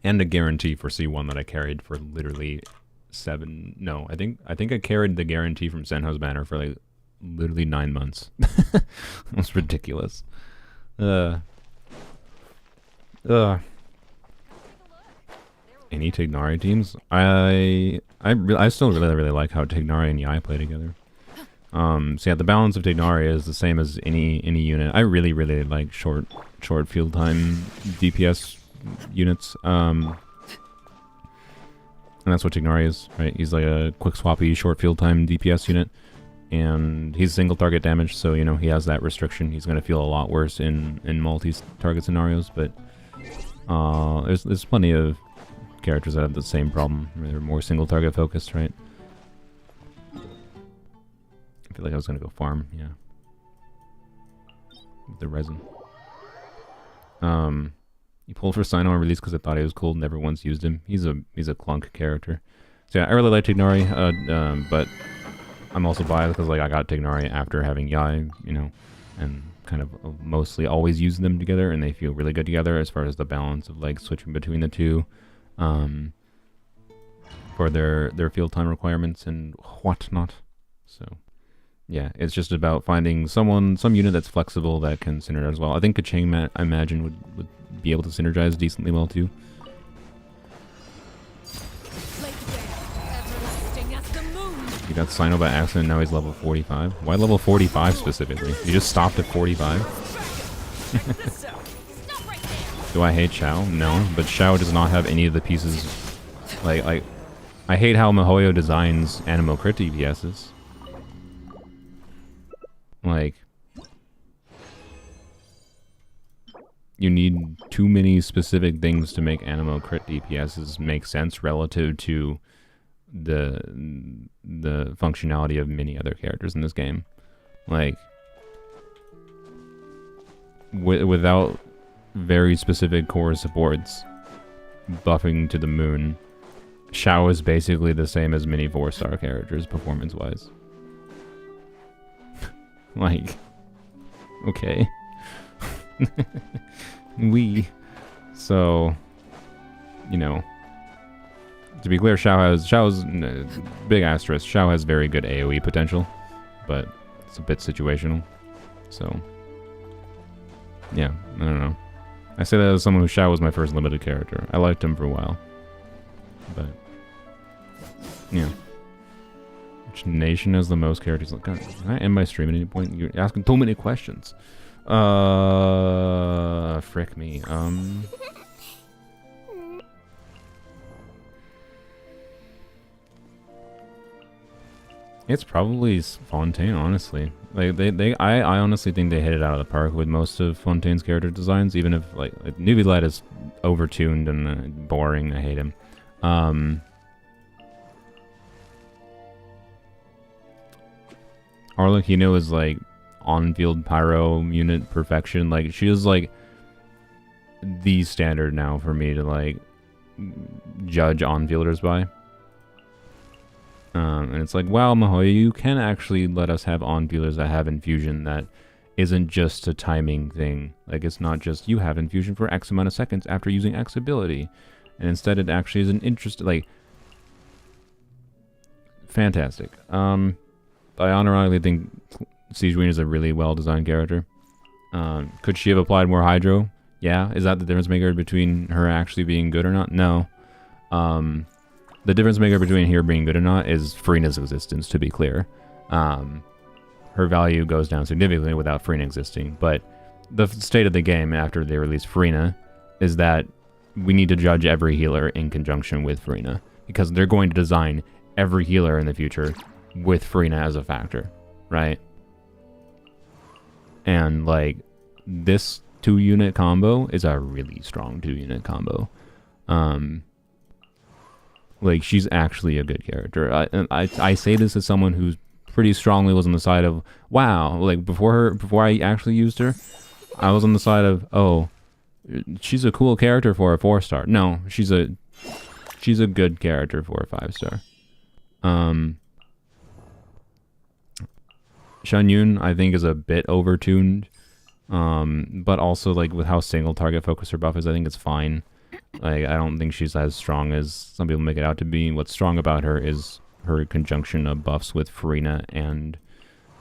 And a guarantee for C1 that I carried for literally 7. No, I think I carried the guarantee from Senho's banner for like literally 9 months. It was ridiculous. Any Tignari teams? I still really like how Tignari and Yai play together. So yeah, the balance of Tignari is the same as any unit. I really like short field time DPS units. And that's what Tignari is, right? He's like a quick swappy short field time DPS unit, and he's single target damage, so you know he has that restriction. He's gonna feel a lot worse in multi-target scenarios, but there's plenty of characters that have the same problem. They're more single target focused, right? I feel like I was gonna go farm, yeah. With the resin. You pulled for Sino on release because I thought he was cool. Never once used him. He's a clunk character. So yeah, I really like Tignari, but I'm also biased because like I got Tignari after having Yai, you know, and kind of mostly always use them together, and they feel really good together as far as the balance of like switching between the two, for their field time requirements and whatnot. So yeah, it's just about finding some unit that's flexible that can synergize well. I think Kachang, I imagine, would be able to synergize decently well too. He got Sino by accident, now he's level 45. Why level 45 specifically? You just stopped at 45? Do I hate Shao? No, but Shao does not have any of the pieces. Like I hate how Mihoyo designs Animal Crit DPSs. Like, you need too many specific things to make Animo Crit DPSs make sense relative to the functionality of many other characters in this game. Like, without very specific core supports buffing to the moon, Shao is basically the same as many 4-star characters performance-wise. Like, okay. So, you know, to be clear, Shao's big asterisk. Shao has very good AoE potential, but it's a bit situational. So, yeah, I don't know. I say that as someone who Shao was my first limited character. I liked him for a while, but yeah. Which nation has the most characters? Can I end my stream at any point? You're asking too many questions. Frick me. It's probably Fontaine, honestly. Like I honestly think they hit it out of the park with most of Fontaine's character designs, even if like Nuvie is overtuned and boring. I hate him. Arlecchino is like on-field pyro unit perfection. Like, she is like the standard now for me to like judge on-fielders by. And it's like, wow, Mihoyo, you can actually let us have on-fielders that have infusion that isn't just a timing thing. Like, it's not just you have infusion for X amount of seconds after using X ability. And instead it actually is an interest, like, fantastic. I unironically think Siege Queen is a really well-designed character. Could she have applied more Hydro? Yeah. Is that the difference maker between her actually being good or not? No. The difference maker between her being good or not is Freena's existence, to be clear. Her value goes down significantly without Freena existing, but the state of the game after they release Freena is that we need to judge every healer in conjunction with Freena, because they're going to design every healer in the future with Freena as a factor, right? And like, this 2-unit combo is a really strong 2-unit combo. Like, she's actually a good character. I say this as someone who's pretty strongly was on the side of, wow, like before I actually used her, I was on the side of, oh, she's a cool character for a 4-star. No, she's a good character for a 5-star. Shanyun, I think, is a bit overtuned, but also like with how single target focus her buff is, I think it's fine. Like, I don't think she's as strong as some people make it out to be. What's strong about her is her conjunction of buffs with Farina and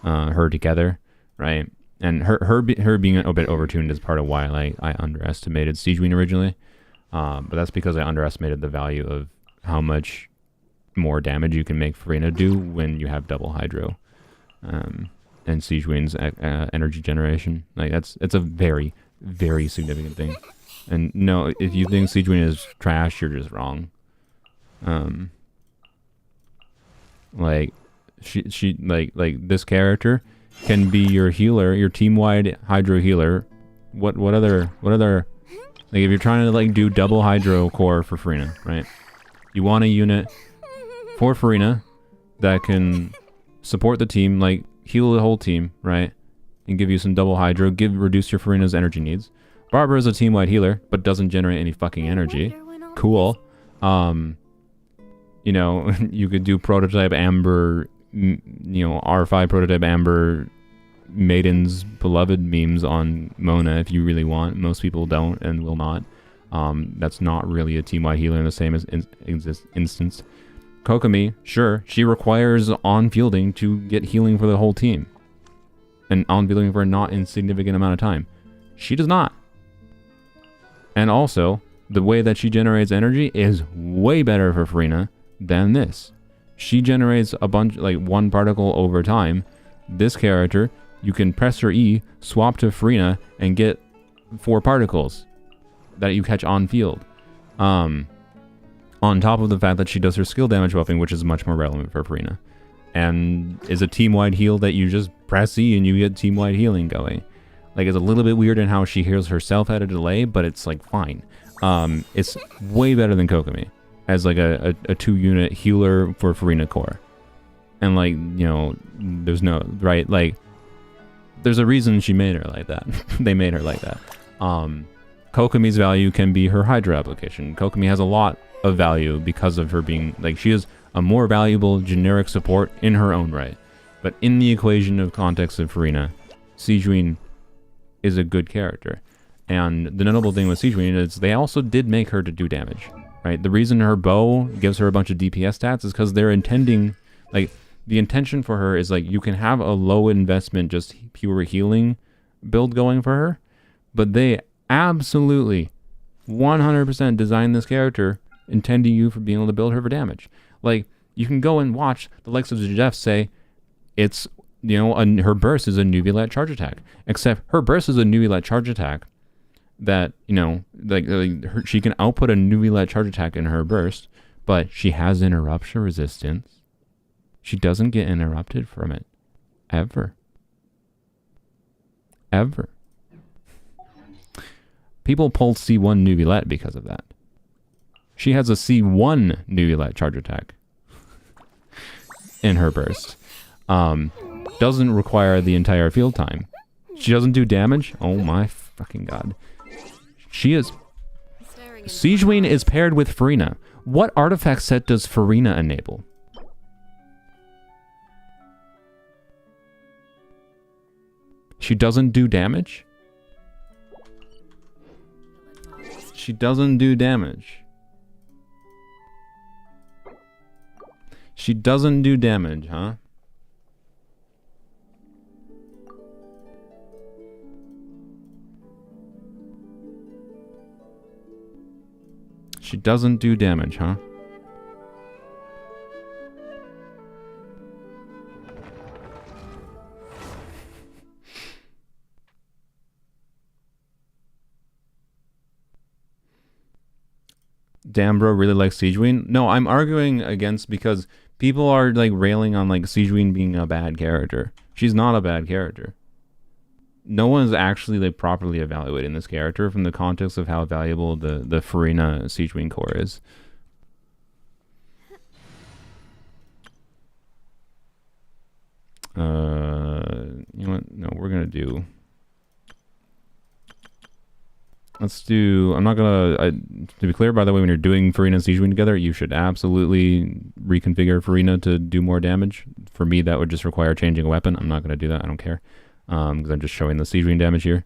her together, right? And her being a bit overtuned is part of why I underestimated Siegeween originally. But that's because I underestimated the value of how much more damage you can make Farina do when you have double Hydro. And Siegeween's energy generation. Like, it's a very, very significant thing. And no, if you think Siegeween is trash, you're just wrong. Like, she like this character can be your healer, your team-wide Hydro healer. What other like, if you're trying to like do double Hydro core for Farina, right? You want a unit for Farina that can support the team, like heal the whole team, right? And give you some double Hydro, reduce your Farina's energy needs. Barbara is a team-wide healer, but doesn't generate any fucking energy. Cool. You know, you could do prototype Amber, you know, R5 prototype Amber Maiden's Beloved memes on Mona if you really want. Most people don't and will not. That's not really a team-wide healer in the same instance. Kokomi, sure, she requires on-fielding to get healing for the whole team. And on-fielding for a not insignificant amount of time. She does not. And also, the way that she generates energy is way better for Farina than this. She generates a bunch, like 1 particle over time. This character, you can press her E, swap to Farina, and get 4 particles that you catch on field. On top of the fact that she does her skill damage buffing, which is much more relevant for Farina. And is a team-wide heal that you just press E and you get team-wide healing going. Like, it's a little bit weird in how she heals herself at a delay, but it's like fine. It's way better than Kokomi as like a 2-unit healer for Farina core. And like, you know, there's no, right? Like, there's a reason she made her like that. They made her like that. Kokomi's value can be her Hydra application. Kokomi has a lot of value because of her being, like, she is a more valuable generic support in her own right. But in the equation of context of Farina, Siegeween is a good character. And the notable thing with Siegeween is they also did make her to do damage, right? The reason her bow gives her a bunch of DPS stats is because they're intending, like, the intention for her is like, you can have a low investment, just pure healing build going for her, but they absolutely 100% designed this character intending you for being able to build her for damage. Like, you can go and watch the likes of Jeff say it's, you know, her burst is a Nuvulite charge attack. Except her burst is a Nuvulite charge attack that, you know, like she can output a Nuvulite charge attack in her burst, but she has interruption resistance. She doesn't get interrupted from it. Ever. Ever. People pull C1 Nuvulite because of that. She has a C1 Nuvulite charge attack in her burst. Doesn't require the entire field time. She doesn't do damage. Oh my fucking god. She is... Siegeween is paired with Farina. What artifact set does Farina enable? She doesn't do damage? She doesn't do damage. She doesn't do damage, huh? She doesn't do damage, huh? Damn, bro, really like Siegeween? No, I'm arguing against because people are like railing on like Siegeween being a bad character. She's not a bad character. No one's actually like properly evaluating this character from the context of how valuable the Farina Siegeween core is. You know what? No, we're gonna do. Let's do. I'm not gonna. To be clear, by the way, when you're doing Farina and Siegeween together, you should absolutely reconfigure Farina to do more damage. For me, that would just require changing a weapon. I'm not gonna do that. I don't care. Because I'm just showing the Siegeween damage here.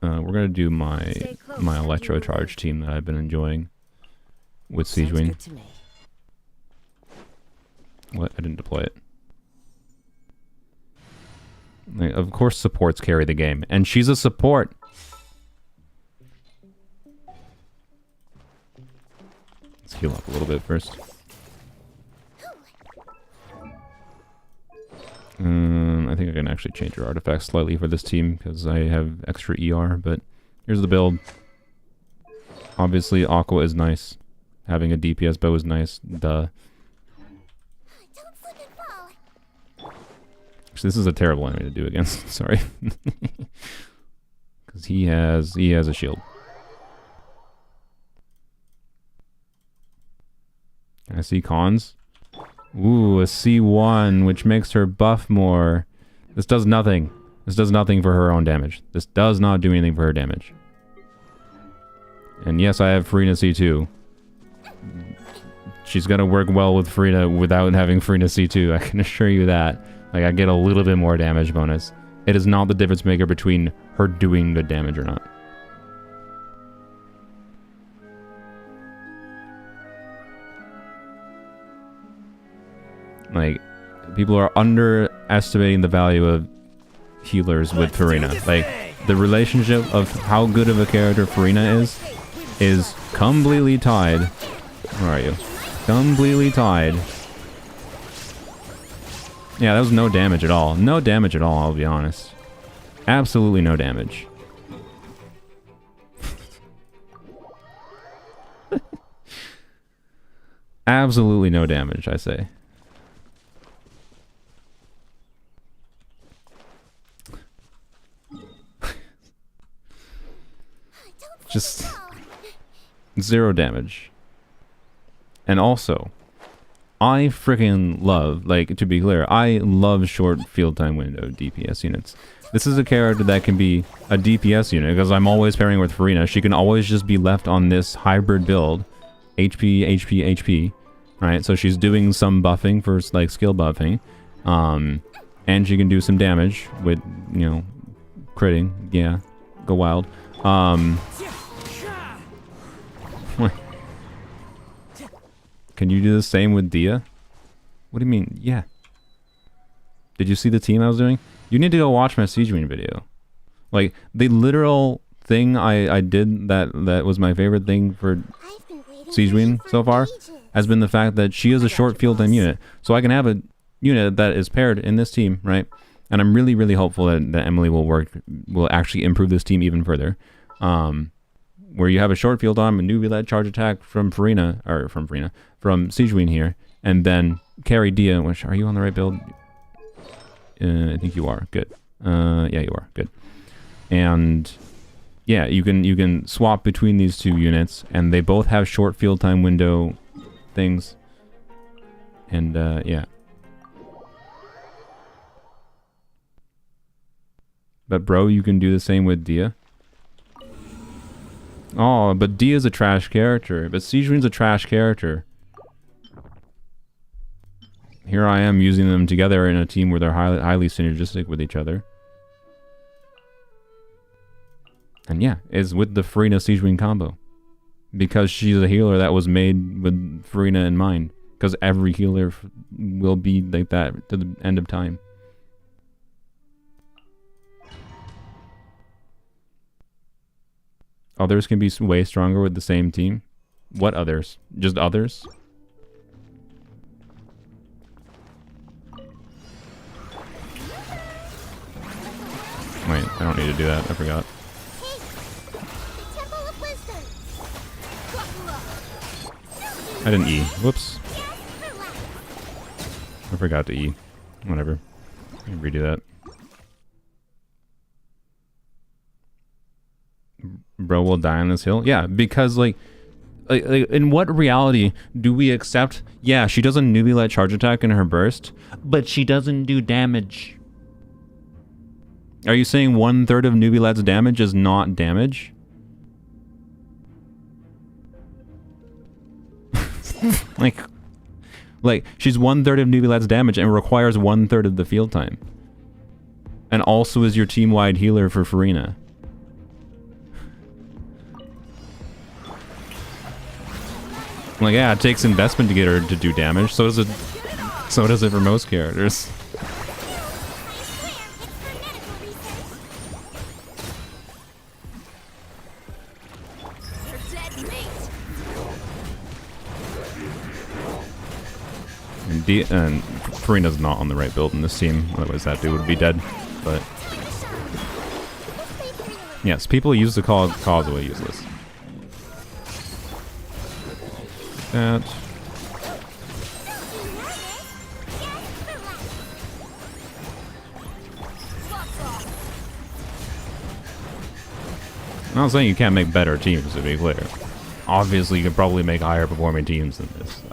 We're gonna do my electro charge team that I've been enjoying with Siegewein. What? I didn't deploy it. Like, of course supports carry the game, and she's a support. Let's heal up a little bit first. I think I can actually change your artifacts slightly for this team because I have extra ER, but here's the build. Obviously, Aqua is nice. Having a DPS bow is nice. Duh. Actually, this is a terrible enemy to do against. Sorry. Because he has a shield. I see cons. Ooh, a C1, which makes her buff more. This does nothing. This does nothing for her own damage. This does not do anything for her damage. And yes, I have Farina C2. She's gonna work well with Farina without having Farina C2, I can assure you that. Like, I get a little bit more damage bonus. It is not the difference maker between her doing good damage or not. Like, people are underestimating the value of healers with Farina. Like, the relationship of how good of a character Farina is completely tied. Where are you? Completely tied. Yeah, that was no damage at all. No damage at all, I'll be honest. Absolutely no damage. Absolutely no damage, I say. Just zero damage. And also, I freaking love, like, to be clear, I love short field time window DPS units. This is a character that can be a DPS unit because I'm always pairing with Farina. She can always just be left on this hybrid build, HP, HP, HP, right? So she's doing some buffing for, like, skill buffing, and she can do some damage with, you know, critting. Yeah, go wild. Can you do the same with Dia? What do you mean? Yeah. Did you see the team I was doing? You need to go watch my Siegewein video. Like, the literal thing I did that was my favorite thing for Siegewein so far has been the fact that she is a short field time unit. So I can have a unit that is paired in this team, right? And I'm really, really hopeful that Emilie will actually improve this team even further. Where you have a short field arm, a Navia charge attack from Siegewein here, and then carry Dia. Which, are you on the right build? I think you are. Good. Yeah, you are. Good. And yeah, you can swap between these two units, and they both have short field time window things. And yeah. But bro, you can do the same with Dia. Oh, but Dia's a trash character. But Siegewein's a trash character. Here I am using them together in a team where they're highly synergistic with each other. And yeah, it's with the Farina Siegewein combo. Because she's a healer that was made with Farina in mind. Because every healer will be like that to the end of time. Others can be way stronger with the same team. What others? Just others? Wait, I don't need to do that. I forgot. I didn't E. Whoops. I forgot to E. Whatever. I can redo that. Bro will die on this hill? Yeah, because like in what reality do we accept, yeah, she does a Navia charge attack in her burst, but she doesn't do damage? Are you saying 1/3 of Nubilad's damage is not damage? like she's 1/3 of Nubilad's damage and requires 1/3 of the field time. And also is your team-wide healer for Farina. Like, yeah, it takes investment to get her to do damage. So does it. So does it for most characters. And Furina's not on the right build in this team, otherwise that dude would be dead. But yes, people use the causeway useless. That. I'm not saying you can't make better teams, to be clear. Obviously, you could probably make higher performing teams than this.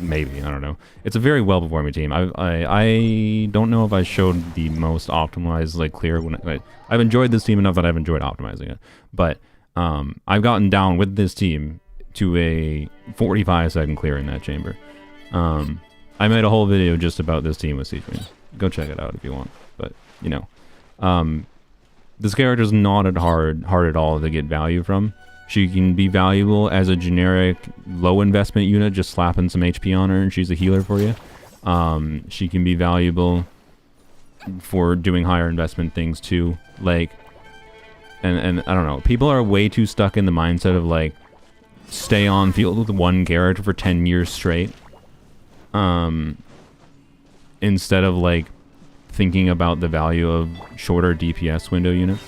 Maybe, I don't know. It's a very well performing team. I don't know if I showed the most optimized, like, clear when I've enjoyed this team enough that I've enjoyed optimizing it. But I've gotten down with this team to a 45-second clear in that chamber. I made a whole video just about this team with Siege Marines. Go check it out if you want. But you know, this character's not hard at all to get value from. She can be valuable as a generic low investment unit, just slapping some HP on her and she's a healer for you. She can be valuable for doing higher investment things too. Like, and I don't know, people are way too stuck in the mindset of like, stay on field with one character for 10 years straight. Instead of like thinking about the value of shorter DPS window units.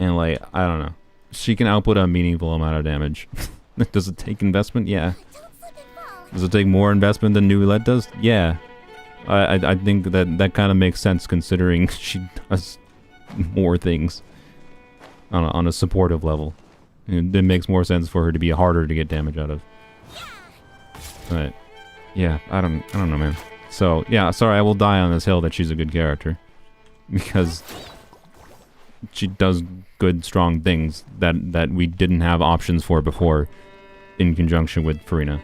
And like, I don't know. She can output a meaningful amount of damage. Does it take investment? Yeah. Does it take more investment than New Roulette does? Yeah. I think that kind of makes sense considering she does more things on a supportive level. It makes more sense for her to be harder to get damage out of. But yeah, I don't know, man. So yeah, sorry, I will die on this hill that she's a good character because she does good, strong things that we didn't have options for before in conjunction with Furina,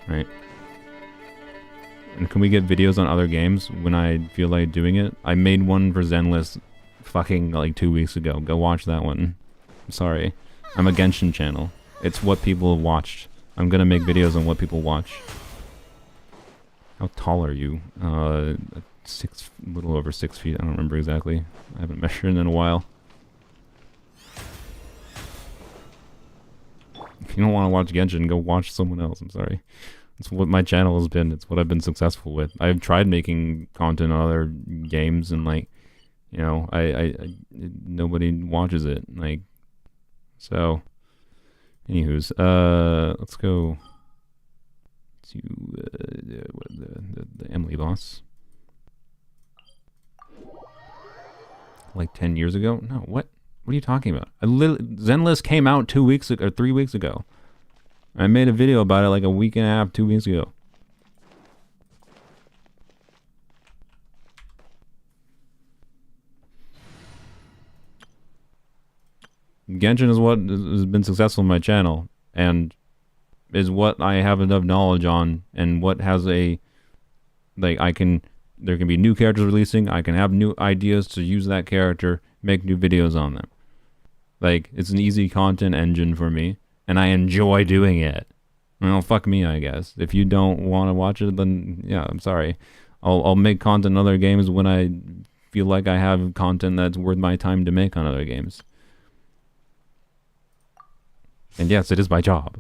right? And can we get videos on other games when I feel like doing it? I made one for Zenless fucking like 2 weeks ago. Go watch that one. I'm sorry. I'm a Genshin channel. It's what people watched. I'm gonna make videos on what people watch. How tall are you? A little over 6 feet. I don't remember exactly. I haven't measured in a while. If you don't want to watch Genshin, go watch someone else. I'm sorry. It's what my channel has been. It's what I've been successful with. I've tried making content on other games and like, you know, nobody watches it. Like, so, anywho's, let's go to the Emilie boss. Like 10 years ago? No, what? What are you talking about? Zenless came out 2 weeks ago, or 3 weeks ago. I made a video about it like a week and a half, 2 weeks ago. Genshin is what has been successful in my channel, and is what I have enough knowledge on, and what has a, like, there can be new characters releasing, I can have new ideas to use that character, make new videos on them. Like, it's an easy content engine for me, and I enjoy doing it. Well, fuck me, I guess. If you don't want to watch it, then, yeah, I'm sorry. I'll make content on other games when I feel like I have content that's worth my time to make on other games. And yes, it is my job.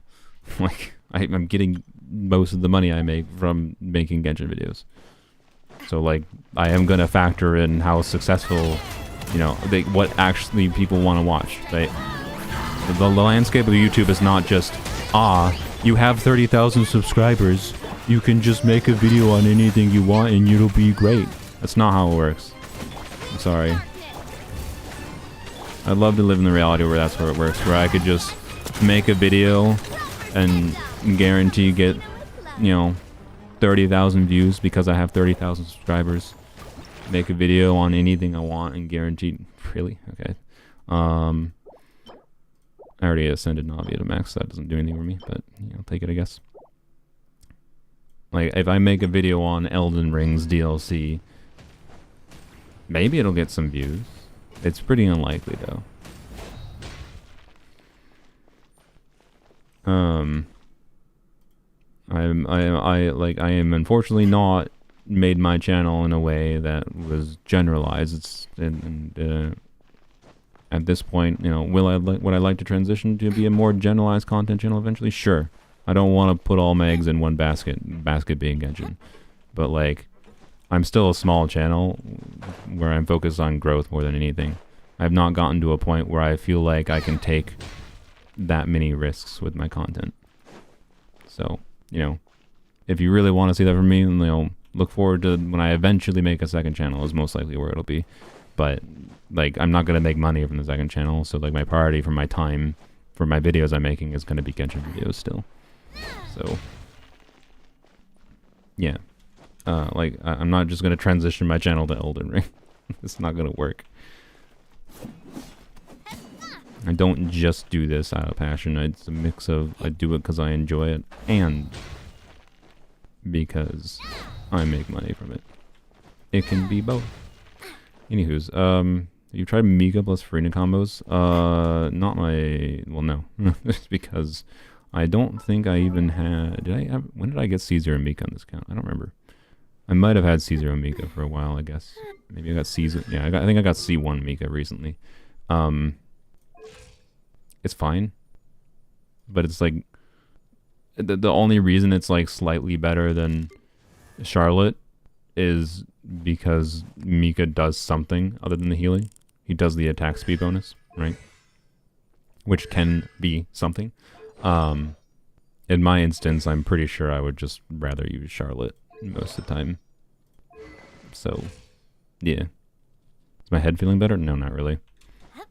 Like, I'm getting most of the money I make from making Genshin videos. So, like, I am going to factor in how successful, you know, what actually people want to watch, right? The landscape of YouTube is not just, you have 30,000 subscribers, you can just make a video on anything you want and it'll be great. That's not how it works. I'm sorry. I'd love to live in the reality where that's where it works, where I could just make a video and guarantee get, you know, 30,000 views because I have 30,000 subscribers. Make a video on anything I want and guaranteed. Really? Okay. I already ascended Navia to max, so that doesn't do anything for me, but you know, take it, I guess. Like, if I make a video on Elden Ring's DLC, maybe it'll get some views. It's pretty unlikely, though. I am unfortunately not made my channel in a way that was generalized. It's at this point, you know, would I like to transition to be a more generalized content channel eventually? Sure. I don't want to put all my eggs in one basket being Genshin. But like, I'm still a small channel where I'm focused on growth more than anything. I've not gotten to a point where I feel like I can take that many risks with my content. So, you know, if you really want to see that from me, you know, look forward to when I eventually make a second channel is most likely where it'll be. But like, I'm not going to make money from the second channel, so like my priority for my time for my videos I'm making is going to be Genshin videos still. So yeah, like I'm not just going to transition my channel to Elden Ring. It's not going to work. I don't just do this out of passion. It's a mix of I do it because I enjoy it and because I make money from it. It can be both. Anywho's, you tried Mika plus Farina combos? Not my... Well, no. It's because I don't think I even had... When did I get Caesar and Mika on this account? I don't remember. I might have had Caesar and Mika for a while, I guess. Maybe I got Caesar... Yeah, I think I got C1 Mika recently. It's fine. But it's like... The only reason it's like slightly better than Charlotte is because Mika does something other than the healing. He does the attack speed bonus, right? Which can be something. In my instance, I'm pretty sure I would just rather use Charlotte most of the time. So, yeah. Is my head feeling better? No, not really.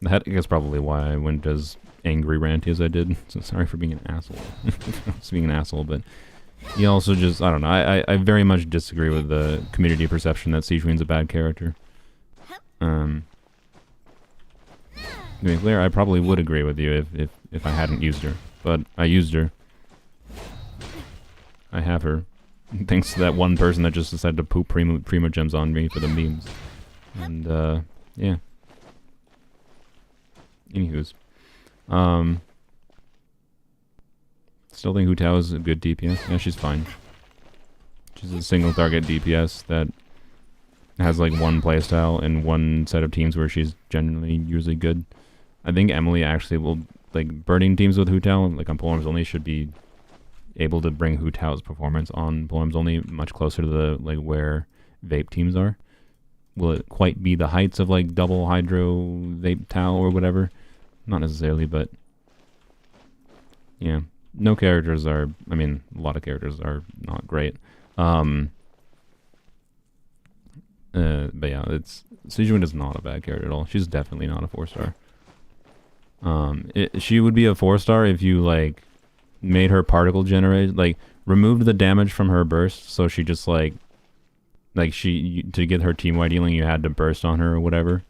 The headache is probably why I went as angry ranty as I did. So sorry for being an asshole. Being an asshole, but he also just, I don't know, I very much disagree with the community perception that Sijuin's a bad character. To be clear, I probably would agree with you if I hadn't used her. But I used her. I have her. Thanks to that one person that just decided to poop Primo Gems on me for the memes. And, yeah. Anywho's. Still think Hu Tao is a good DPS. Yeah, she's fine. She's a single target DPS that has like one playstyle and one set of teams where she's generally usually good. I think Emilie actually will, like, burning teams with Hu Tao, like on Polearms Only, should be able to bring Hu Tao's performance on Polearms Only much closer to the, like, where Vape teams are. Will it quite be the heights of, like, double Hydro Vape Tao or whatever? Not necessarily, but yeah. No characters are, I mean, a lot of characters are not great. But yeah, Sijuin is not a bad character at all. She's definitely not a 4-star. She would be a 4-star if you, like, made her particle generate, like, removed the damage from her burst, so she just, to get her team-wide healing, you had to burst on her or whatever.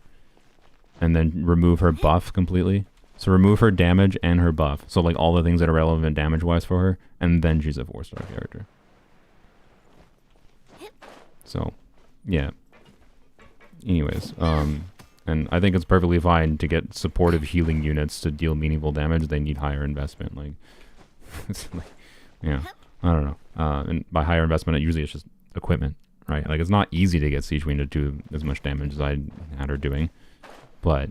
And then remove her buff completely. So remove her damage and her buff. So, like, all the things that are relevant damage-wise for her, and then she's a 4-star character. So, yeah. Anyways, and I think it's perfectly fine to get supportive healing units to deal meaningful damage. They need higher investment. Like, it's like, yeah, I don't know. And by higher investment, usually it's just equipment, right? Like, it's not easy to get Sijuin to do as much damage as I had her doing, but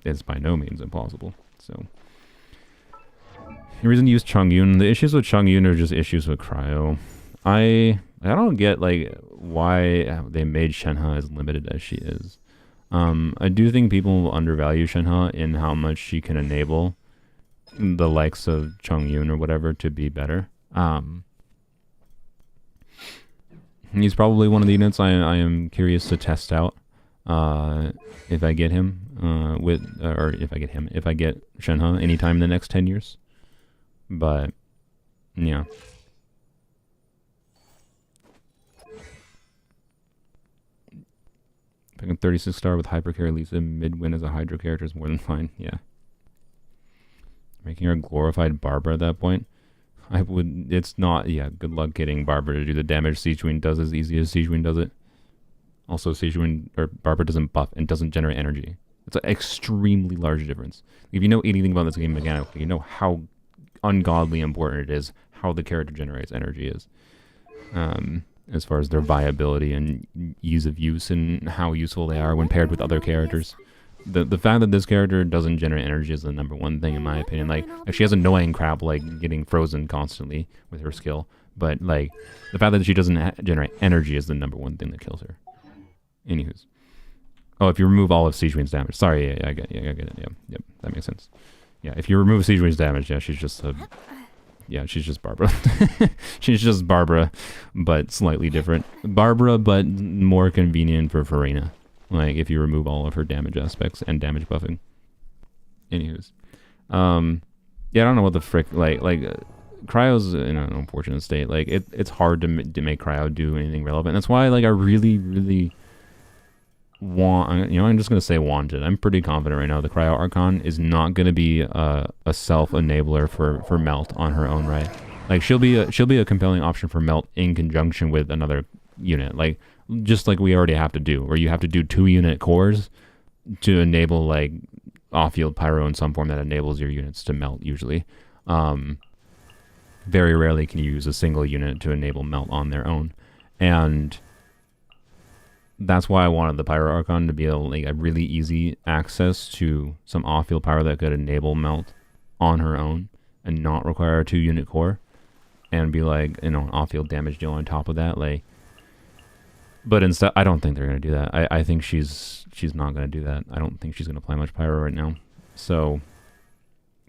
it's by no means impossible. So, the reason to use Chongyun, the issues with Chongyun are just issues with Cryo. I don't get, like, why they made Shenhe as limited as she is. I do think people undervalue Shenhe in how much she can enable the likes of Chongyun or whatever to be better. He's probably one of the units I am curious to test out if I get him if I get Shenhe anytime in the next 10 years. But yeah. Picking 36-star with Hypercare Lisa mid-win as a Hydro character is more than fine. Yeah. Making her a glorified Barbara at that point. It's not, yeah, good luck getting Barbara to do the damage Sijuin does as easy as Sijuin does it. Also, Barbara doesn't buff and doesn't generate energy. It's an extremely large difference. If you know anything about this game mechanically, you know how ungodly important it is how the character generates energy is. As far as their viability and ease of use and how useful they are when paired with other characters. The fact that this character doesn't generate energy is the number one thing in my opinion. Like she has annoying crap like getting frozen constantly with her skill, but like the fact that she doesn't generate energy is the number one thing that kills her. Anywho's. Oh, if you remove all of Siege Wing's damage. Sorry, yeah, I get it. Yeah, yep, that makes sense. Yeah, if you remove Siege Wing's damage, yeah, she's just Barbara. She's just Barbara, but slightly different. Barbara, but more convenient for Farina. Like, if you remove all of her damage aspects and damage buffing. Anywho's. Yeah, I don't know what the frick, Cryo's in an unfortunate state. Like, it's hard to make Cryo do anything relevant. That's why, like, I really, really want, you know, I'm just going to say wanted. I'm pretty confident right now the Cryo Archon is not going to be a self-enabler for Melt on her own right. Like, she'll be a compelling option for Melt in conjunction with another unit. Like, just like we already have to do, where you have to do 2-unit cores to enable like off-field pyro in some form that enables your units to melt usually. Very rarely can you use a single unit to enable melt on their own. And that's why I wanted the Pyro Archon to be able like a really easy access to some off-field pyro that could enable melt on her own and not require a 2-unit core and be like, you know, an off-field damage deal on top of that. Like, but instead, I don't think they're going to do that. I think she's not going to do that. I don't think she's going to play much pyro right now. So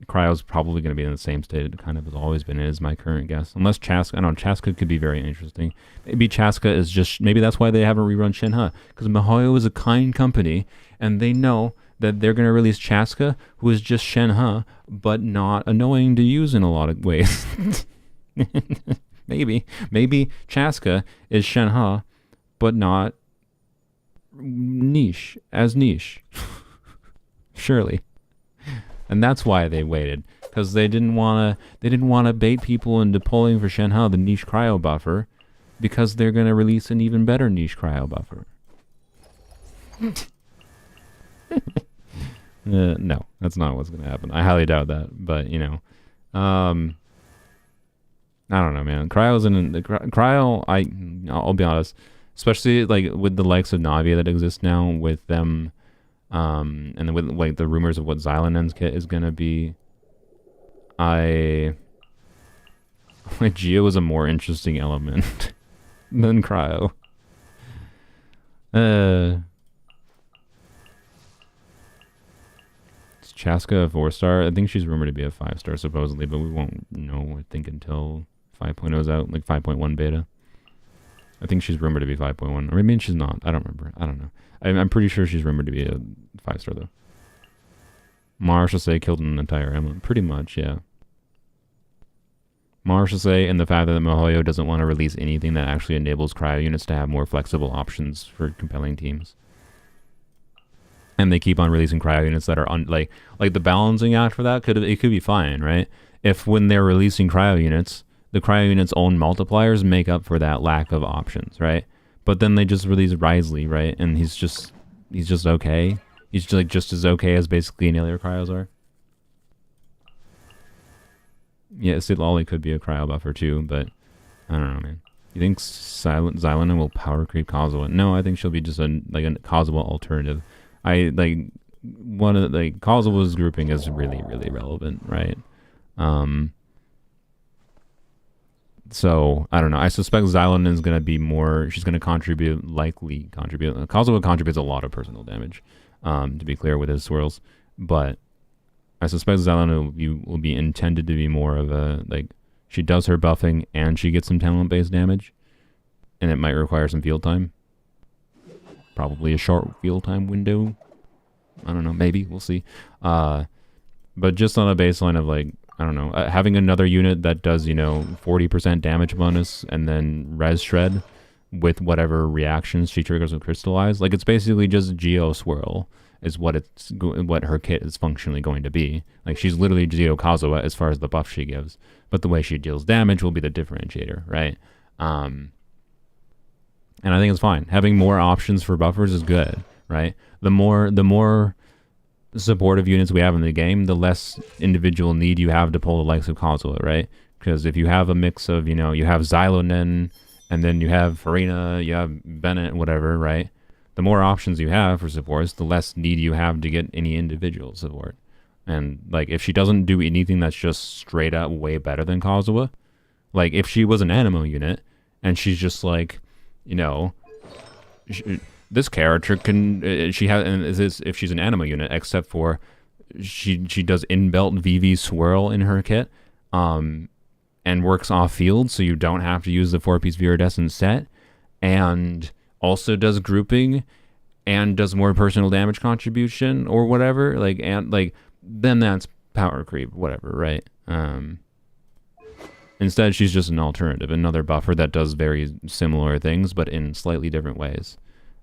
Cryo's probably going to be in the same state it kind of has always been, is my current guess. Unless Chaska, I don't know, Chaska could be very interesting. Maybe Chaska is just, maybe that's why they haven't rerun Shenhe. Because miHoYo is a kind company, and they know that they're going to release Chaska, who is just Shenhe, but not annoying to use in a lot of ways. Maybe Chaska is Shenhe, but not niche. Surely. And that's why they waited, because they didn't want to bait people into pulling for Shenhe, the niche cryo buffer, because they're going to release an even better niche cryo buffer. No, that's not what's going to happen. I highly doubt that, but you know, I don't know, man. I'll be honest, especially like with the likes of Navia that exist now, with them. And with like the rumors of what Xylanen's kit is gonna be, like Geo is a more interesting element than Cryo. Is Chaska a 4-star? I think she's rumored to be a 5-star supposedly, but we won't know, I think, until 5.0 is out, like 5.1 beta. I think she's rumored to be 5.1, or maybe she's not. I don't remember. I don't know. I'm pretty sure she's rumored to be a 5-star though. Marshall killed an entire emblem. Pretty much, yeah. Marshall and the fact that miHoYo doesn't want to release anything that actually enables cryo units to have more flexible options for compelling teams. And they keep on releasing cryo units that are like the balancing act for that could be fine, right? If when they're releasing cryo units, the cryo units' own multipliers make up for that lack of options, right? But then they just release Risley, right? And he's just okay. He's just as okay as basically Emilie cryos are. Yeah, Sid Lolly could be a cryo buffer too, but I don't know, man. You think Xylana will power creep Kazuha? No, I think she'll be just a Kazuha alternative. Kazuha's grouping is really, really relevant, right? So, I don't know. I suspect Xylan is going to be more... She's going to likely contribute... Kazuha contributes a lot of personal damage, to be clear, with his swirls. But I suspect Xylan will be intended to be more of a... she does her buffing and she gets some talent-based damage. And it might require some field time. Probably a short field time window. I don't know. Maybe. We'll see. But just on a baseline of, I don't know, having another unit that does, 40% damage bonus and then res shred with whatever reactions she triggers with crystallize. It's basically just Geo Swirl is what her kit is functionally going to be. She's literally Geo Kazuha as far as the buff she gives, but the way she deals damage will be the differentiator, right? And I think it's fine. Having more options for buffers is good, right? The more supportive units we have in the game, the less individual need you have to pull the likes of Kazuha, right? Because if you have a mix of, you know, you have Xylonen, and then you have Farina, you have Bennett, whatever, right? The more options you have for supports, the less need you have to get any individual support. And, like, if she doesn't do anything that's just straight up way better than Kazuha, like, if she was an Animo unit, and she's just like, you know, this character can, she has, and this, if she's an Animo unit, except for she does inbuilt VV swirl in her kit, and works off field, so you don't have to use the 4-piece Viridescent set, and also does grouping, and does more personal damage contribution, or whatever, like, and, like, then that's power creep, whatever, right? Instead, she's just an alternative, another buffer that does very similar things, but in slightly different ways.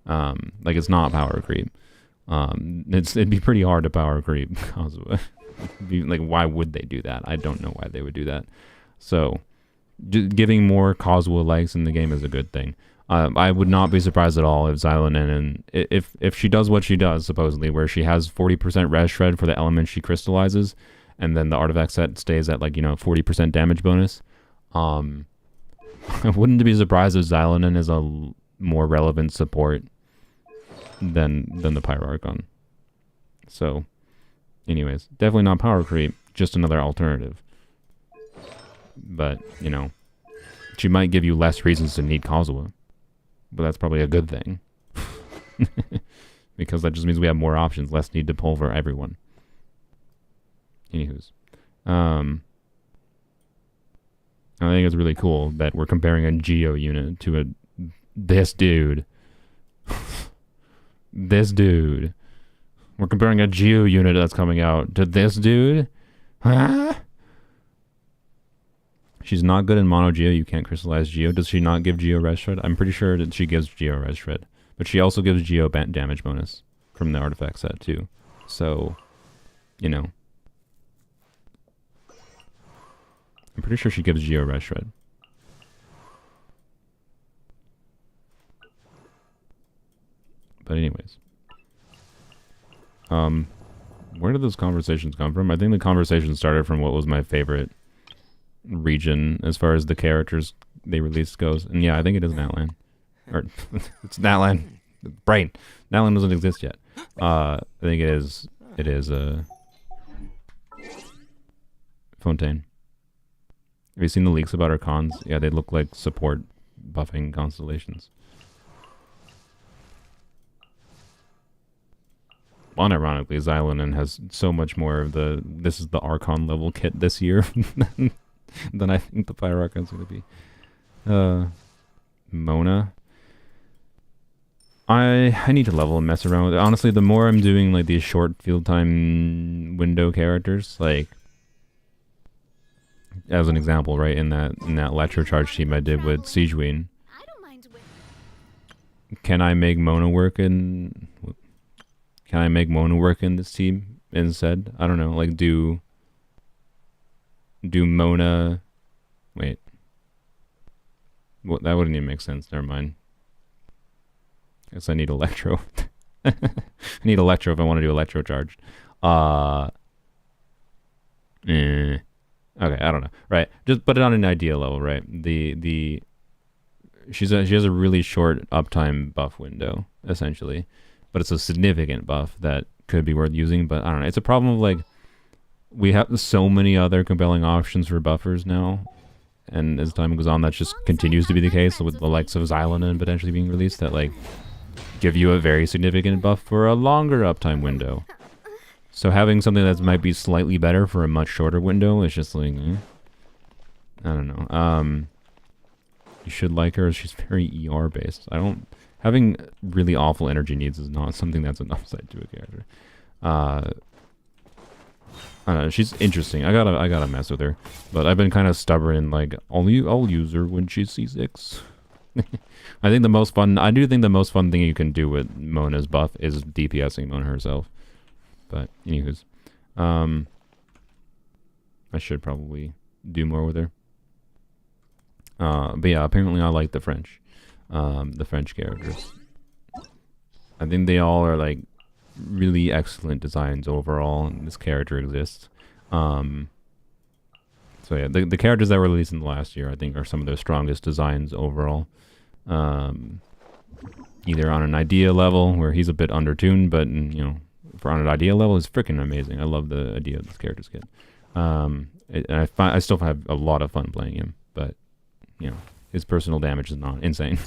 Like, it's not power creep. It'd be pretty hard to power creep Kazuha. Like, why would they do that? I don't know why they would do that. So, giving more Kazuha likes in the game is a good thing. I would not be surprised at all if Xylonen, and if she does what she does, supposedly, where she has 40% res shred for the element she crystallizes, and then the artifact set stays at, like, you know, 40% damage bonus. I wouldn't be surprised if Xylonen is a more relevant support than the Pyrarchon. So, anyways, definitely not power creep, just another alternative. But, you know, she might give you less reasons to need Kazuha. But that's probably a good thing. Because that just means we have more options, less need to pull for everyone. Anywho's. I think it's really cool that we're comparing a Geo unit to this dude. This dude. We're comparing a Geo unit that's coming out to this dude? Huh? She's not good in Mono Geo. You can't crystallize Geo. Does she not give Geo res shred? I'm pretty sure that she gives Geo res shred. But she also gives Geo damage bonus from the artifact set too. So, you know. I'm pretty sure she gives Geo res shred. But anyways. Where did those conversations come from? I think the conversation started from what was my favorite region as far as the characters they released goes. And yeah, I think it is Natlan. Or, it's Natlan. Brain. Natlan doesn't exist yet. I think it is, Fontaine. Have you seen the leaks about our cons? Yeah, they look like support buffing constellations. Unironically, Xylonen has so much more of this is the Archon level kit this year than I think the Pyrarchon's going to be. Mona. I need to level and mess around with it. Honestly, the more I'm doing like these short field time window characters, like as an example, right, in that electro charge team I did with Siegewein. Can I make Mona work in this team instead? I don't know, like do Mona, wait. Well, that wouldn't even make sense, never mind. Guess I need Electro. I need Electro if I want to do Electro charged. Okay, I don't know. Right, just put it on an idea level, right? She has a really short uptime buff window, essentially. But it's a significant buff that could be worth using, but I don't know. It's a problem of, like, we have so many other compelling options for buffers now, and as time goes on, that just continues to be the case with the likes of Xylonen potentially being released that, like, give you a very significant buff for a longer uptime window. So having something that might be slightly better for a much shorter window is just like, I don't know. You should like her. She's very ER based. Having really awful energy needs is not something that's an upside to a character. I don't know, she's interesting. I gotta mess with her, but I've been kind of stubborn. Like, I'll use her when she's C6. I think the most fun. I do think the most fun thing you can do with Mona's buff is DPSing Mona herself. But anywho's, I should probably do more with her. But yeah, apparently I like the French characters. I think they all are like really excellent designs overall, and this character exists. So yeah, the characters that were released in the last year, I think, are some of their strongest designs overall. Either on an idea level, where he's a bit undertuned, but you know, for on an idea level, it's freaking amazing. I love the idea of this character's kit. And I still have a lot of fun playing him, but you know, his personal damage is not insane.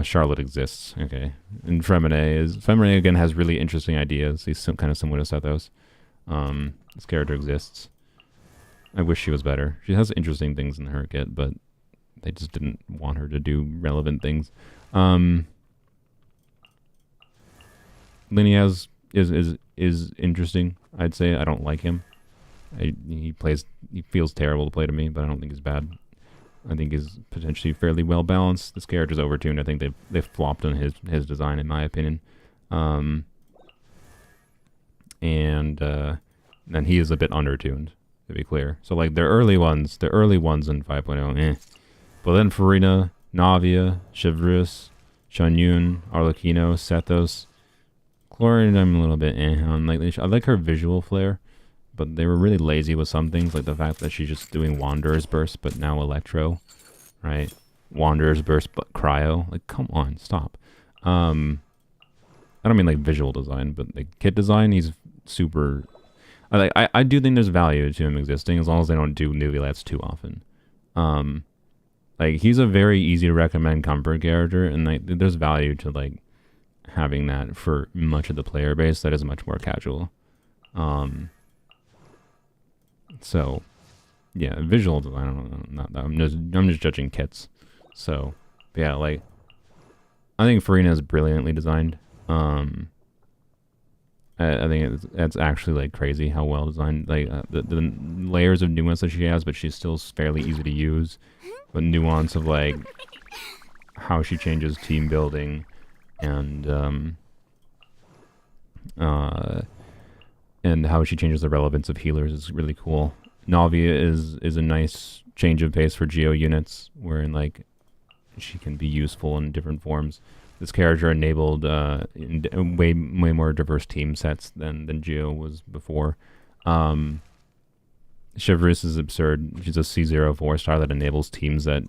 Charlotte exists. Okay, and Femine again has really interesting ideas. He's kind of similar to Sethos. This character exists. I wish she was better. She has interesting things in her kit, but they just didn't want her to do relevant things. Lineaz is interesting. I'd say I don't like him. He feels terrible to play to me, but I don't think he's bad. I think he's potentially fairly well balanced. This character's overtuned. I think they've flopped on his design, in my opinion. And then he is a bit undertuned, to be clear. So like their early ones in 5.0, But then Farina, Navia, Chivalrous, Shanyun, Arlecchino, Sethos, Chlorine, I'm a little bit on. Like I like her visual flair, but they were really lazy with some things, like the fact that she's just doing Wanderer's Burst, but now Electro, right? Wanderer's Burst, but Cryo. Like, come on, stop. I don't mean like visual design, but like kit design, he's super... I do think there's value to him existing, as long as they don't do Nuvillets too often. Like, he's a very easy to recommend comfort character, and like there's value to like having that for much of the player base that is much more casual. So, yeah, visual design. I'm just judging kits. So, yeah, like I think Farina is brilliantly designed. I think it's actually like crazy how well designed. Like the layers of nuance that she has, but she's still fairly easy to use. The nuance of like how she changes team building and how she changes the relevance of healers is really cool. Navia is a nice change of pace for Geo units, wherein like she can be useful in different forms. This character enabled way more diverse team sets than Geo was before. Chivalrous is absurd. She's a C0 4-star that enables teams that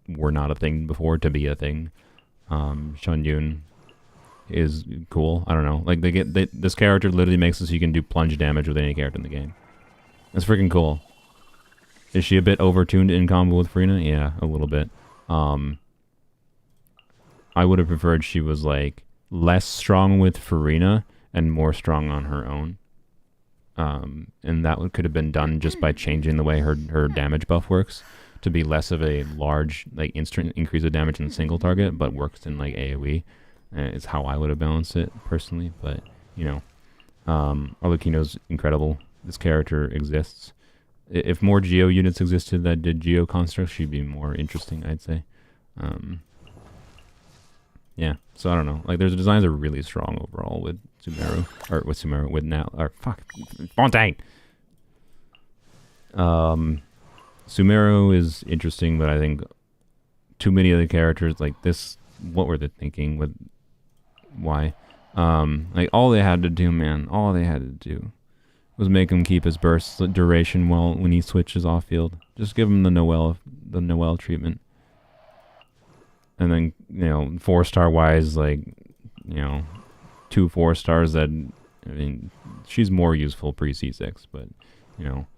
were not a thing before to be a thing. Shanyun is cool. I don't know. Like this character literally makes it so you can do plunge damage with any character in the game. That's freaking cool. Is she a bit overtuned in combo with Farina? Yeah, a little bit. I would have preferred she was like less strong with Farina and more strong on her own. And that could have been done just by changing the way her damage buff works to be less of a large like instant increase of damage in a single target, but works in like AoE. It's how I would have balanced it personally. But you know, Arlecchino's incredible. This character exists. If more Geo units existed that did Geo constructs, she'd be more interesting, I'd say. Yeah, so I don't know. Like, their designs are really strong overall with Sumeru, with Fontaine. Sumeru is interesting, but I think too many of the characters, like this, what were they thinking with, why? Like, all they had to do was make him keep his burst duration when he switches off field. Just give him the Noelle treatment. And then, you know, 4-star wise, like, you know, 2 4-stars that, I mean, she's more useful pre C6, but, you know,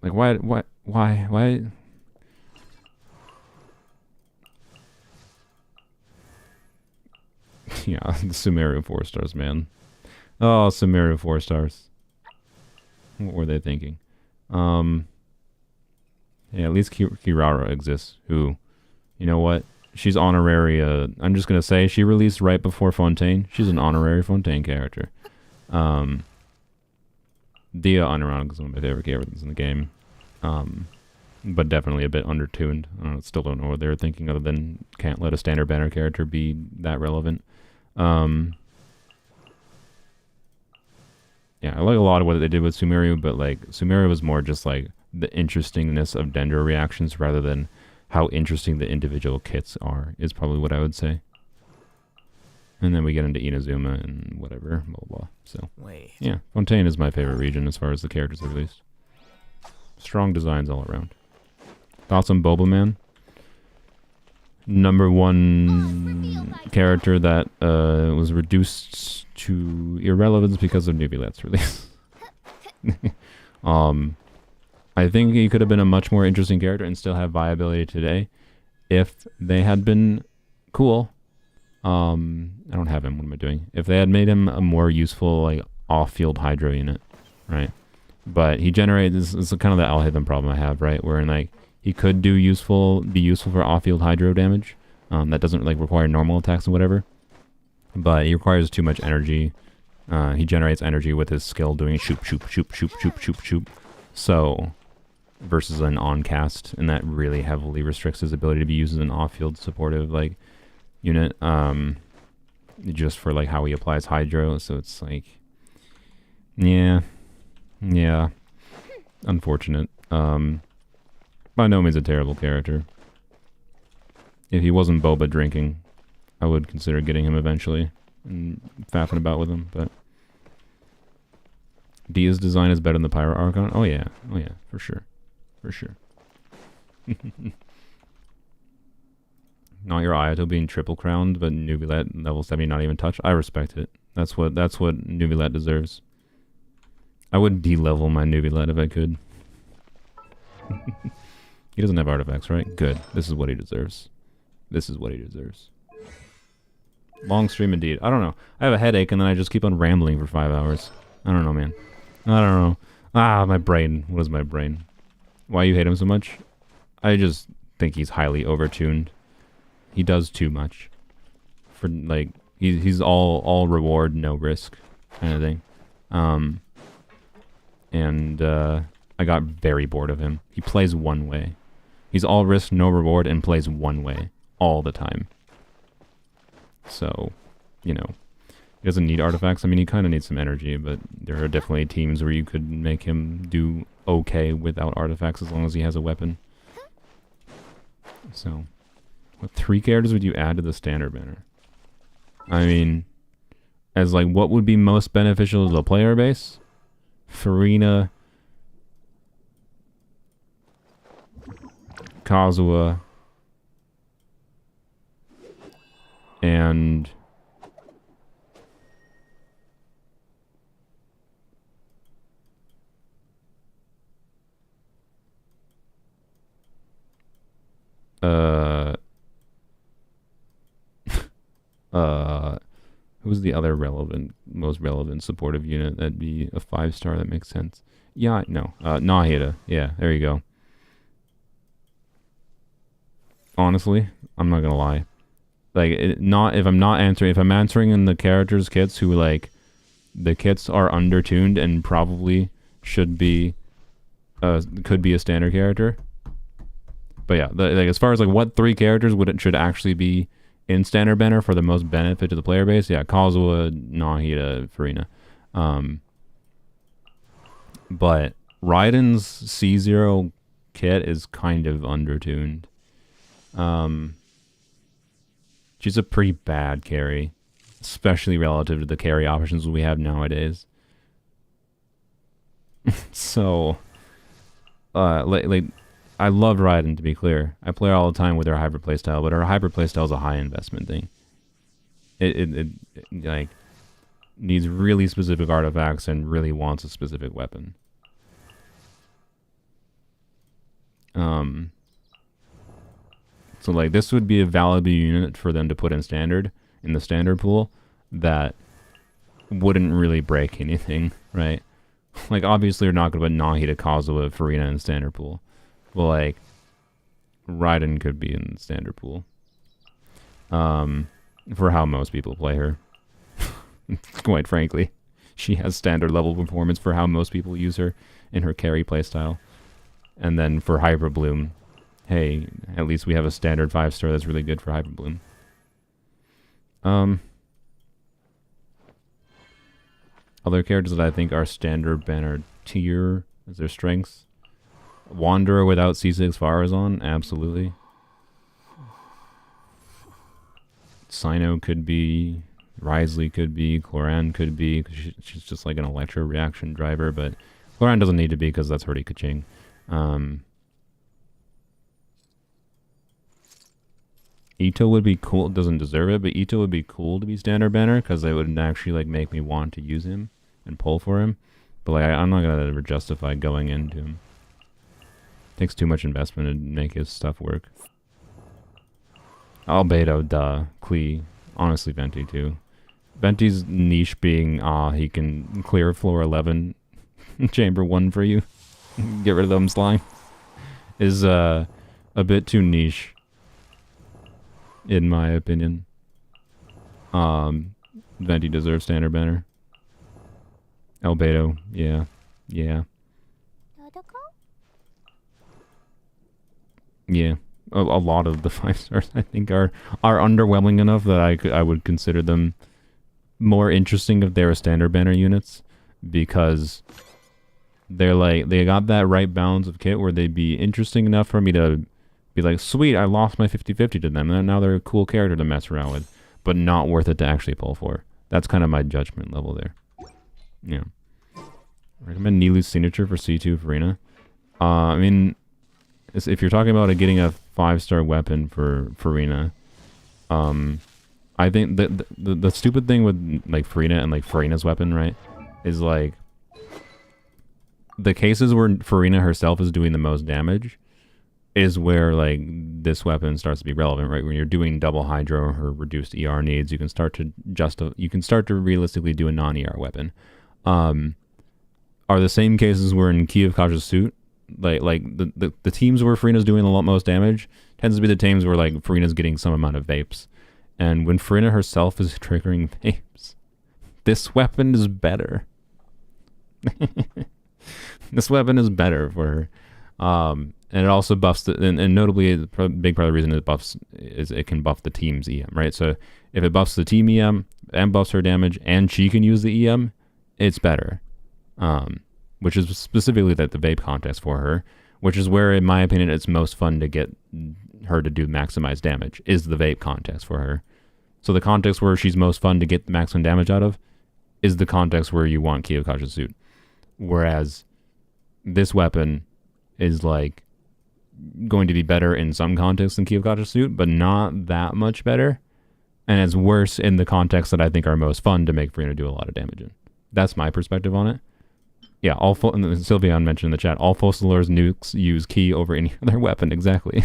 like, why? Yeah, the Sumeru 4-stars, man. Oh, Sumeru 4-stars. What were they thinking? Yeah, at least Kirara exists, who, you know what? She's honorary. I'm just going to say she released right before Fontaine. She's an honorary Fontaine character. Dia Anironic is one of my favorite characters in the game. But definitely a bit undertuned. I still don't know what they were thinking other than can't let a standard banner character be that relevant. Yeah, I like a lot of what they did with Sumeru, but like Sumeru was more just like the interestingness of Dendro reactions rather than how interesting the individual kits are is probably what I would say. And then we get into Inazuma and whatever, blah, blah, blah. So, yeah, Fontaine is my favorite region as far as the characters are released. Strong designs all around. Thoughts on Bobaman? Number one character that was reduced to irrelevance because of Nubilet's release. I think he could have been a much more interesting character and still have viability today if they had been cool. I don't have him. What am I doing? If they had made him a more useful, like, off-field hydro unit, right? But he generates, this is kind of the Alhaven problem I have, right? Where, like, he could be useful for off-field hydro damage. That doesn't, like, require normal attacks and whatever. But he requires too much energy. He generates energy with his skill doing shoop, shoop, shoop, shoop, shoop, shoop, shoop. So, versus an on-cast, and that really heavily restricts his ability to be used as an off-field supportive, like, unit, just for, like, how he applies hydro. So it's like, yeah, unfortunate. By no means a terrible character. If he wasn't Boba drinking, I would consider getting him eventually and faffing about with him, but Dia's design is better than the Pyro Archon. Oh yeah, for sure. Not your Ayato being triple crowned, but Nubilet level 70 not even touched. I respect it. That's what Nubilet deserves. I would de-level my Nubilet if I could. He doesn't have artifacts, right? Good. This is what he deserves. Long stream indeed. I don't know. I have a headache and then I just keep on rambling for 5 hours. I don't know, man. I don't know. My brain. What is my brain? Why you hate him so much? I just think he's highly overtuned. He does too much. For, like, he's all reward, no risk kind of thing. I got very bored of him. He plays one way. He's all risk, no reward, and plays one way all the time. So, you know, he doesn't need artifacts. I mean, he kind of needs some energy, but there are definitely teams where you could make him do okay without artifacts as long as he has a weapon. So, what 3 characters would you add to the standard banner? I mean, as like what would be most beneficial to the player base? Farina, Kazuha, and who's the other most relevant supportive unit? That'd be a 5-star. That makes sense. Yeah, no, Nahida. Yeah, there you go. Honestly, I'm not gonna lie. Like, if I'm answering in the characters' kits who, like, the kits are undertuned and probably should be, could be a standard character. But yeah, like, as far as like what 3 characters should actually be in standard banner for the most benefit to the player base, yeah, Kazuha, Nahida, Farina. But Raiden's C0 kit is kind of undertuned. She's a pretty bad carry, especially relative to the carry options we have nowadays. So, like, I love Raiden, to be clear. I play her all the time with her hybrid playstyle, but her hybrid playstyle is a high investment thing. It like needs really specific artifacts and really wants a specific weapon. So like this would be a valuable unit for them to put in the standard pool that wouldn't really break anything, right? Like obviously you're not going to put Nahida, Kazuha, Farina in the standard pool. But like Raiden could be in the standard pool. For how most people play her. Quite frankly. She has standard level performance for how most people use her in her carry playstyle. And then for Hyper Bloom, hey, at least we have a standard 5-star that's really good for Hyper Bloom. Other characters that I think are standard banner tier as their strengths. Wanderer without C6 Farazan, absolutely. Sino could be, Risley could be, Cloran could be, 'cause she's just like an electro reaction driver, but Cloran doesn't need to be because that's already Kaching. Ito would be cool. Doesn't deserve it, but Ito would be cool to be standard banner because it would actually like make me want to use him and pull for him. But like I'm not gonna ever justify going into him. Takes too much investment to make his stuff work. Albedo, duh. Klee. Honestly, Venti too. Venti's niche being, he can clear floor 11, chamber 1 for you. Get rid of them slime. Is a bit too niche. In my opinion. Venti deserves standard banner. Albedo, yeah. Yeah. Yeah. A lot of the 5 stars I think are underwhelming enough that I would consider them more interesting if they were standard banner units, because they're like, they got that right balance of kit where they'd be interesting enough for me to be like, sweet, I lost my 50-50 to them, and now they're a cool character to mess around with, but not worth it to actually pull for. That's kind of my judgment level there. Yeah. Recommend Nilu's signature for C2 Farina. I mean, if you're talking about getting a 5-star weapon for Farina, I think the stupid thing with like Farina and like Farina's weapon, right, is like the cases where Farina herself is doing the most damage is where like this weapon starts to be relevant, right? When you're doing double hydro or reduced ER needs, you can start to realistically do a non-ER weapon. Are the same cases where in Key of Kasha's suit, like the teams where Farina's doing the most damage tends to be the teams where like Farina's getting some amount of vapes. And when Farina herself is triggering vapes, this weapon is better. This weapon is better for her. And it also buffs and notably a big part of the reason it buffs is it can buff the team's EM, right? So if it buffs the team EM and buffs her damage and she can use the EM, it's better. Which is specifically the vape context for her, which is where, in my opinion, it's most fun to get her to do maximize damage, is the vape context for her. So the context where she's most fun to get the maximum damage out of is the context where you want Kiyokasha's suit. Whereas this weapon is like going to be better in some contexts than Kiyokasha's suit, but not that much better. And it's worse in the contexts that I think are most fun to make Farina do a lot of damage in. That's my perspective on it. Yeah, Sylveon mentioned in the chat, all Fossilor's nukes use Ki over any other weapon, exactly.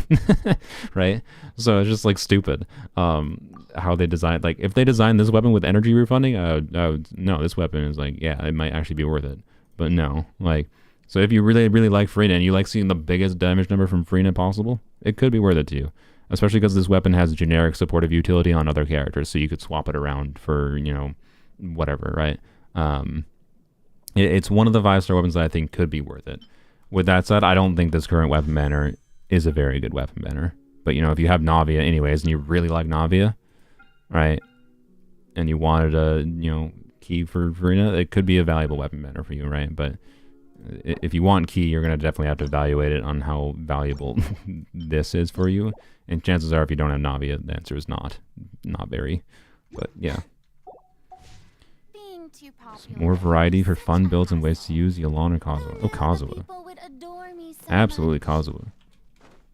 Right? So it's just like stupid how they designed, like if they designed this weapon with energy refunding, no, this weapon is like, yeah, it might actually be worth it. But no, like, so if you really, really like Farina and you like seeing the biggest damage number from Farina possible, it could be worth it to you. Especially because this weapon has generic supportive utility on other characters, so you could swap it around for, you know, whatever, right? It's one of the 5-star weapons that I think could be worth it. With that said, I don't think this current weapon banner is a very good weapon banner. But, you know, if you have Navia anyways, and you really like Navia, right, and you wanted a, you know, key for Farina, it could be a valuable weapon banner for you, right? But if you want key, you're going to definitely have to evaluate it on how valuable this is for you. And chances are, if you don't have Navia, the answer is not very. But, yeah. More variety for fun builds and ways to use Yelan or Kazuha. Oh, Kazuha. Absolutely Kazuha.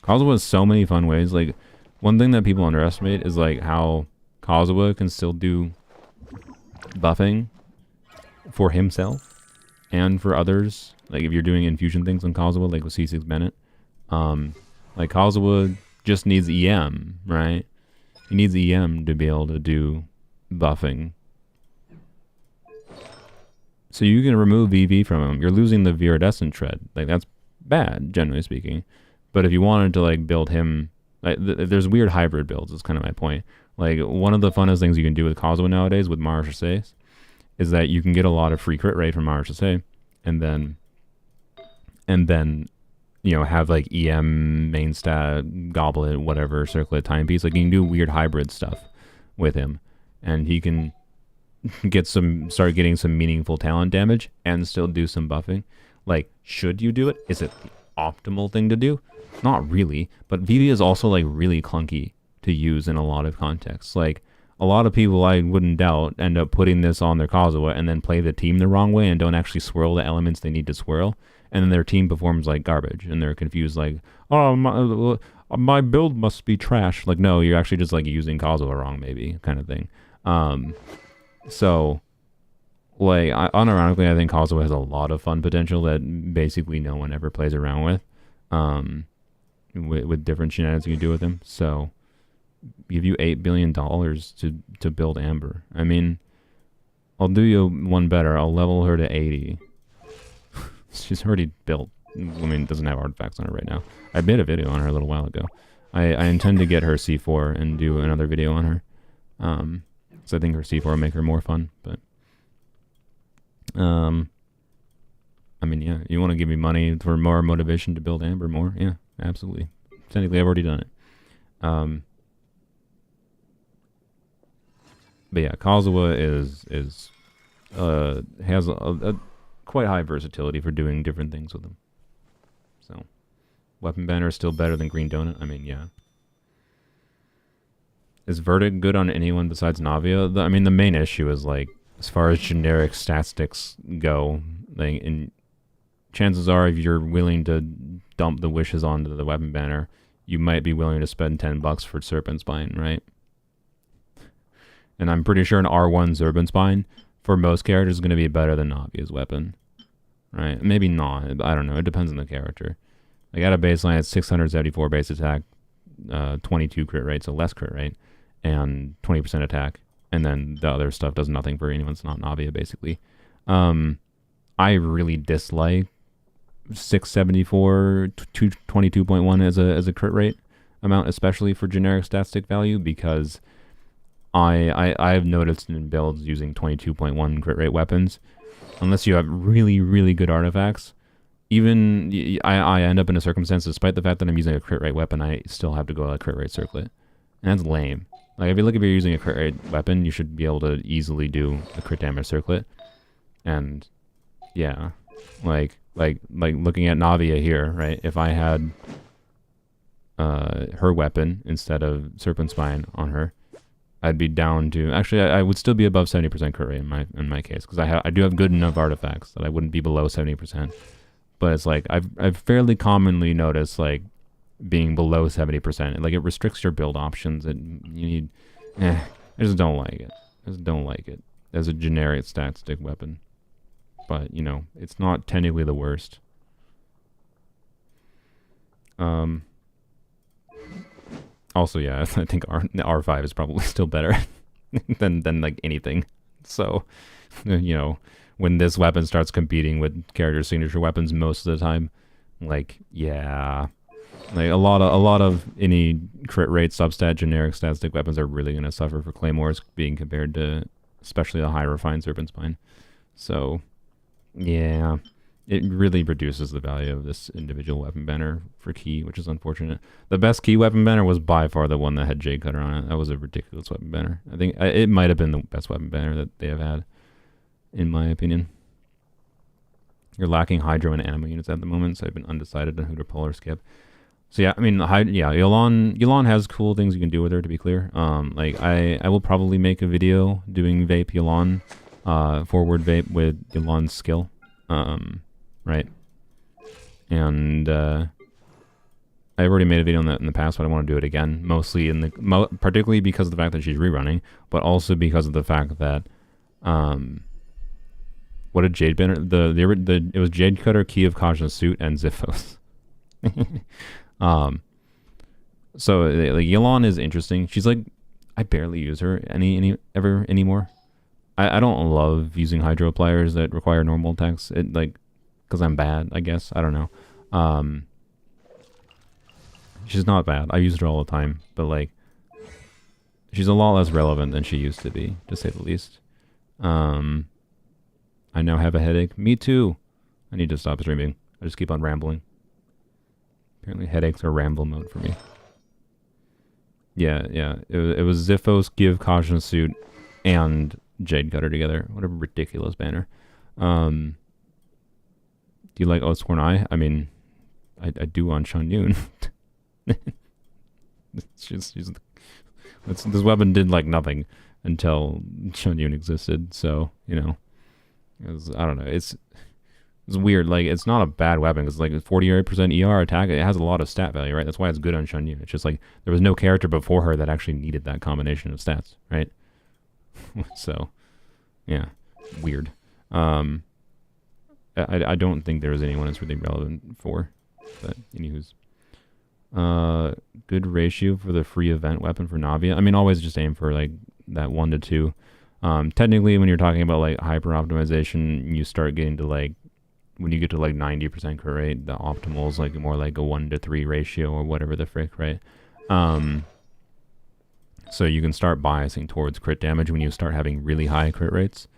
Kazuha has so many fun ways. Like, one thing that people underestimate is like how Kazuha can still do buffing for himself and for others. Like if you're doing infusion things on Kazuha, like with C6 Bennett. Like Kazuha just needs EM, right? He needs EM to be able to do buffing. So you can remove VV from him. You're losing the Viridescent Tread. Like, that's bad, generally speaking. But if you wanted to, like, build him... Like, there's weird hybrid builds, is kind of my point. Like, one of the funnest things you can do with Kazuha nowadays with Mara Chasseis is that you can get a lot of free crit rate from Mara Chasseis, and then, you know, have, like, EM, main stat, goblet, whatever, circlet, timepiece. Like, you can do weird hybrid stuff with him. And he can... start getting some meaningful talent damage and still do some buffing. Like, should you do it? Is it the optimal thing to do? Not really, but VV is also like really clunky to use in a lot of contexts. Like, a lot of people, I wouldn't doubt, end up putting this on their Kazuha and then play the team the wrong way and don't actually swirl the elements they need to swirl. And then their team performs like garbage. And they're confused like, oh, my build must be trash. Like, no, you're actually just like using Kazuha wrong, maybe, kind of thing. So, like, unironically, I think Kazuha has a lot of fun potential that basically no one ever plays around with different shenanigans you can do with him. So, give you $8 billion to build Amber. I mean, I'll do you one better. I'll level her to 80. She's already built. I mean, doesn't have artifacts on her right now. I made a video on her a little while ago. I intend to get her C4 and do another video on her. So I think her C4 will make her more fun. But, I mean, yeah, you want to give me money for more motivation to build Amber more? Yeah, absolutely. Technically, I've already done it. But yeah, Kazuha has a quite high versatility for doing different things with him. So, Weapon Banner is still better than Green Donut? I mean, yeah. Is Verdict good on anyone besides Navia? I mean, the main issue is, like, as far as generic statistics go, like, and chances are if you're willing to dump the wishes onto the Weapon Banner, you might be willing to spend $10 for Serpent Spine, right? And I'm pretty sure an R1 Serpent Spine for most characters is going to be better than Navia's weapon, right? Maybe not. I don't know. It depends on the character. Like at a baseline, it's 674 base attack, 22 crit rate, so less crit rate, and 20% attack. And then the other stuff does nothing for anyone that's not Navia, basically. I really dislike 674 to 22.1 as a crit rate amount, especially for generic statistic value, because I've noticed in builds using 22.1 crit rate weapons, unless you have really, really good artifacts, even I end up in a circumstance, despite the fact that I'm using a crit rate weapon, I still have to go a crit rate circlet. And that's lame. Like, if you're using a crit rate weapon, you should be able to easily do a crit damage circlet. And, yeah. Like looking at Navia here, right? If I had her weapon instead of Serpent Spine on her, I'd be down to... Actually, I would still be above 70% crit rate in my case, because I do have good enough artifacts that I wouldn't be below 70%. But it's like, I've fairly commonly noticed, like, being below 70%. Like, it restricts your build options, and you need... I just don't like it. I just don't like it as a generic stat stick weapon. But, you know, it's not technically the worst. Also, yeah, I think R5 is probably still better than like anything. So, you know, when this weapon starts competing with character signature weapons most of the time, like, yeah, like a lot of any crit rate substat generic statistic weapons are really going to suffer for claymores being compared to especially the high refined Serpent Spine. So, yeah, it really reduces the value of this individual weapon banner for key, which is unfortunate. The best key weapon banner was by far the one that had Jade Cutter on it. That was a ridiculous weapon banner. I think it might have been the best weapon banner that they have had, in my opinion. You're lacking Hydro and Anima units at the moment, so I've been undecided on who to pull or skip. So yeah, I mean, Yelan has cool things you can do with her, to be clear. Like, I will probably make a video doing Vape Yelan, forward Vape with Yelan's skill. Right. And, I've already made a video on that in the past, but I want to do it again. Mostly particularly because of the fact that she's rerunning, but also because of the fact that, what did Jade banner? It was Jade Cutter, Key of Caution Suit, and Ziphos. So like Yelan is interesting. She's like, I barely use her ever anymore. I don't love using hydro pliers that require normal attacks. It like, because I'm bad, I guess. I don't know. She's not bad. I use her all the time, but like, she's a lot less relevant than she used to be, to say the least. I now have a headache. Me too. I need to stop streaming. I just keep on rambling. Apparently headaches are ramble mode for me. Yeah. It was Ziphos, Give Caution Suit, and Jade Cutter together. What a ridiculous banner. Do you like Oathsworn Eye? I mean, I do on Shun Yun. This weapon did like nothing. until Chunyun existed. So, you know, I don't know. It's weird. Like, it's not a bad weapon because like 48% ER attack. It has a lot of stat value, right? That's why it's good on Chunyun. It's just like there was no character before her that actually needed that combination of stats, right? So, yeah, weird. I don't think there was anyone it's really relevant for. But anywho's. Good ratio for the free event weapon for Navia. I mean, always just aim for like that 1 to 2. Technically, when you're talking about like hyper optimization, you start getting to like when you get to like 90% crit rate, the optimal is like more like a 1 to 3 ratio or whatever the frick, right? So you can start biasing towards crit damage when you start having really high crit rates.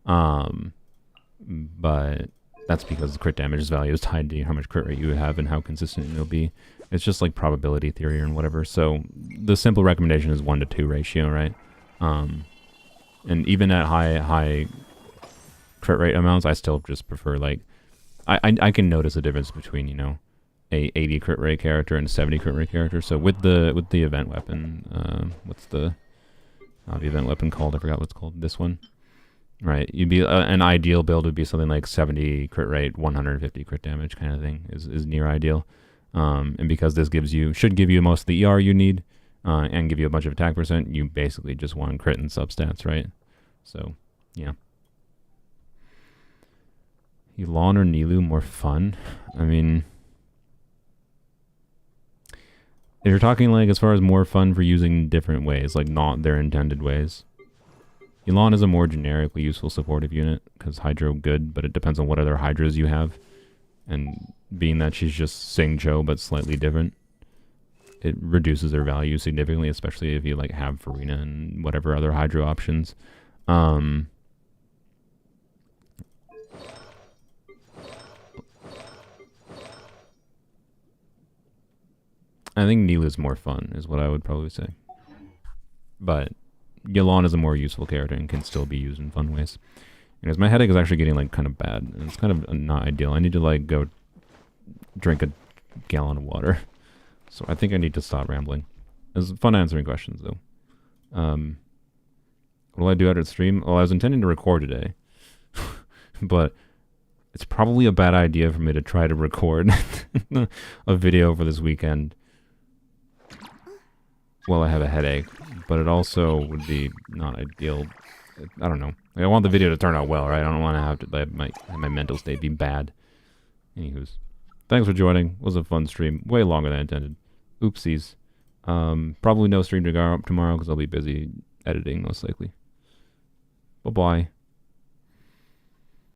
But that's because the crit damage value is tied to how much crit rate you have and how consistent it'll be. It's just like probability theory and whatever. So the simple recommendation is 1 to 2 ratio, right? And even at high crit rate amounts, I still just prefer like I can notice a difference between, you know, a 80 crit rate character and a 70 crit rate character. So with the event weapon, what's the event weapon called? I forgot what it's called. This one. Right, you'd be an ideal build would be something like 70 crit rate, 150 crit damage kind of thing is near ideal. And because this should give you most of the ER you need, and give you a bunch of attack percent, you basically just want crit and substats, right? So, yeah. Elan or Nilou more fun? I mean, if you're talking like as far as more fun for using different ways, like not their intended ways. Elan is a more generically useful supportive unit because Hydro good, but it depends on what other Hydras you have. And being that she's just Xingqiu but slightly different, it reduces their value significantly, especially if you like have Farina and whatever other Hydro options. I think Nilou's more fun is what I would probably say. But Yelan is a more useful character and can still be used in fun ways. Anyways, my headache is actually getting like kind of bad, and it's kind of not ideal. I need to like go drink a gallon of water. So I think I need to stop rambling. It was fun answering questions though. What will I do after the stream? Well, I was intending to record today, but it's probably a bad idea for me to try to record a video for this weekend while I have a headache. But it also would be not ideal. I don't know. Like, I want the video to turn out well, right? I don't want to have to have my mental state be bad. Anywho's. Thanks for joining. It was a fun stream. Way longer than I intended. Oopsies. Probably no stream tomorrow because I'll be busy editing most likely. Bye-bye.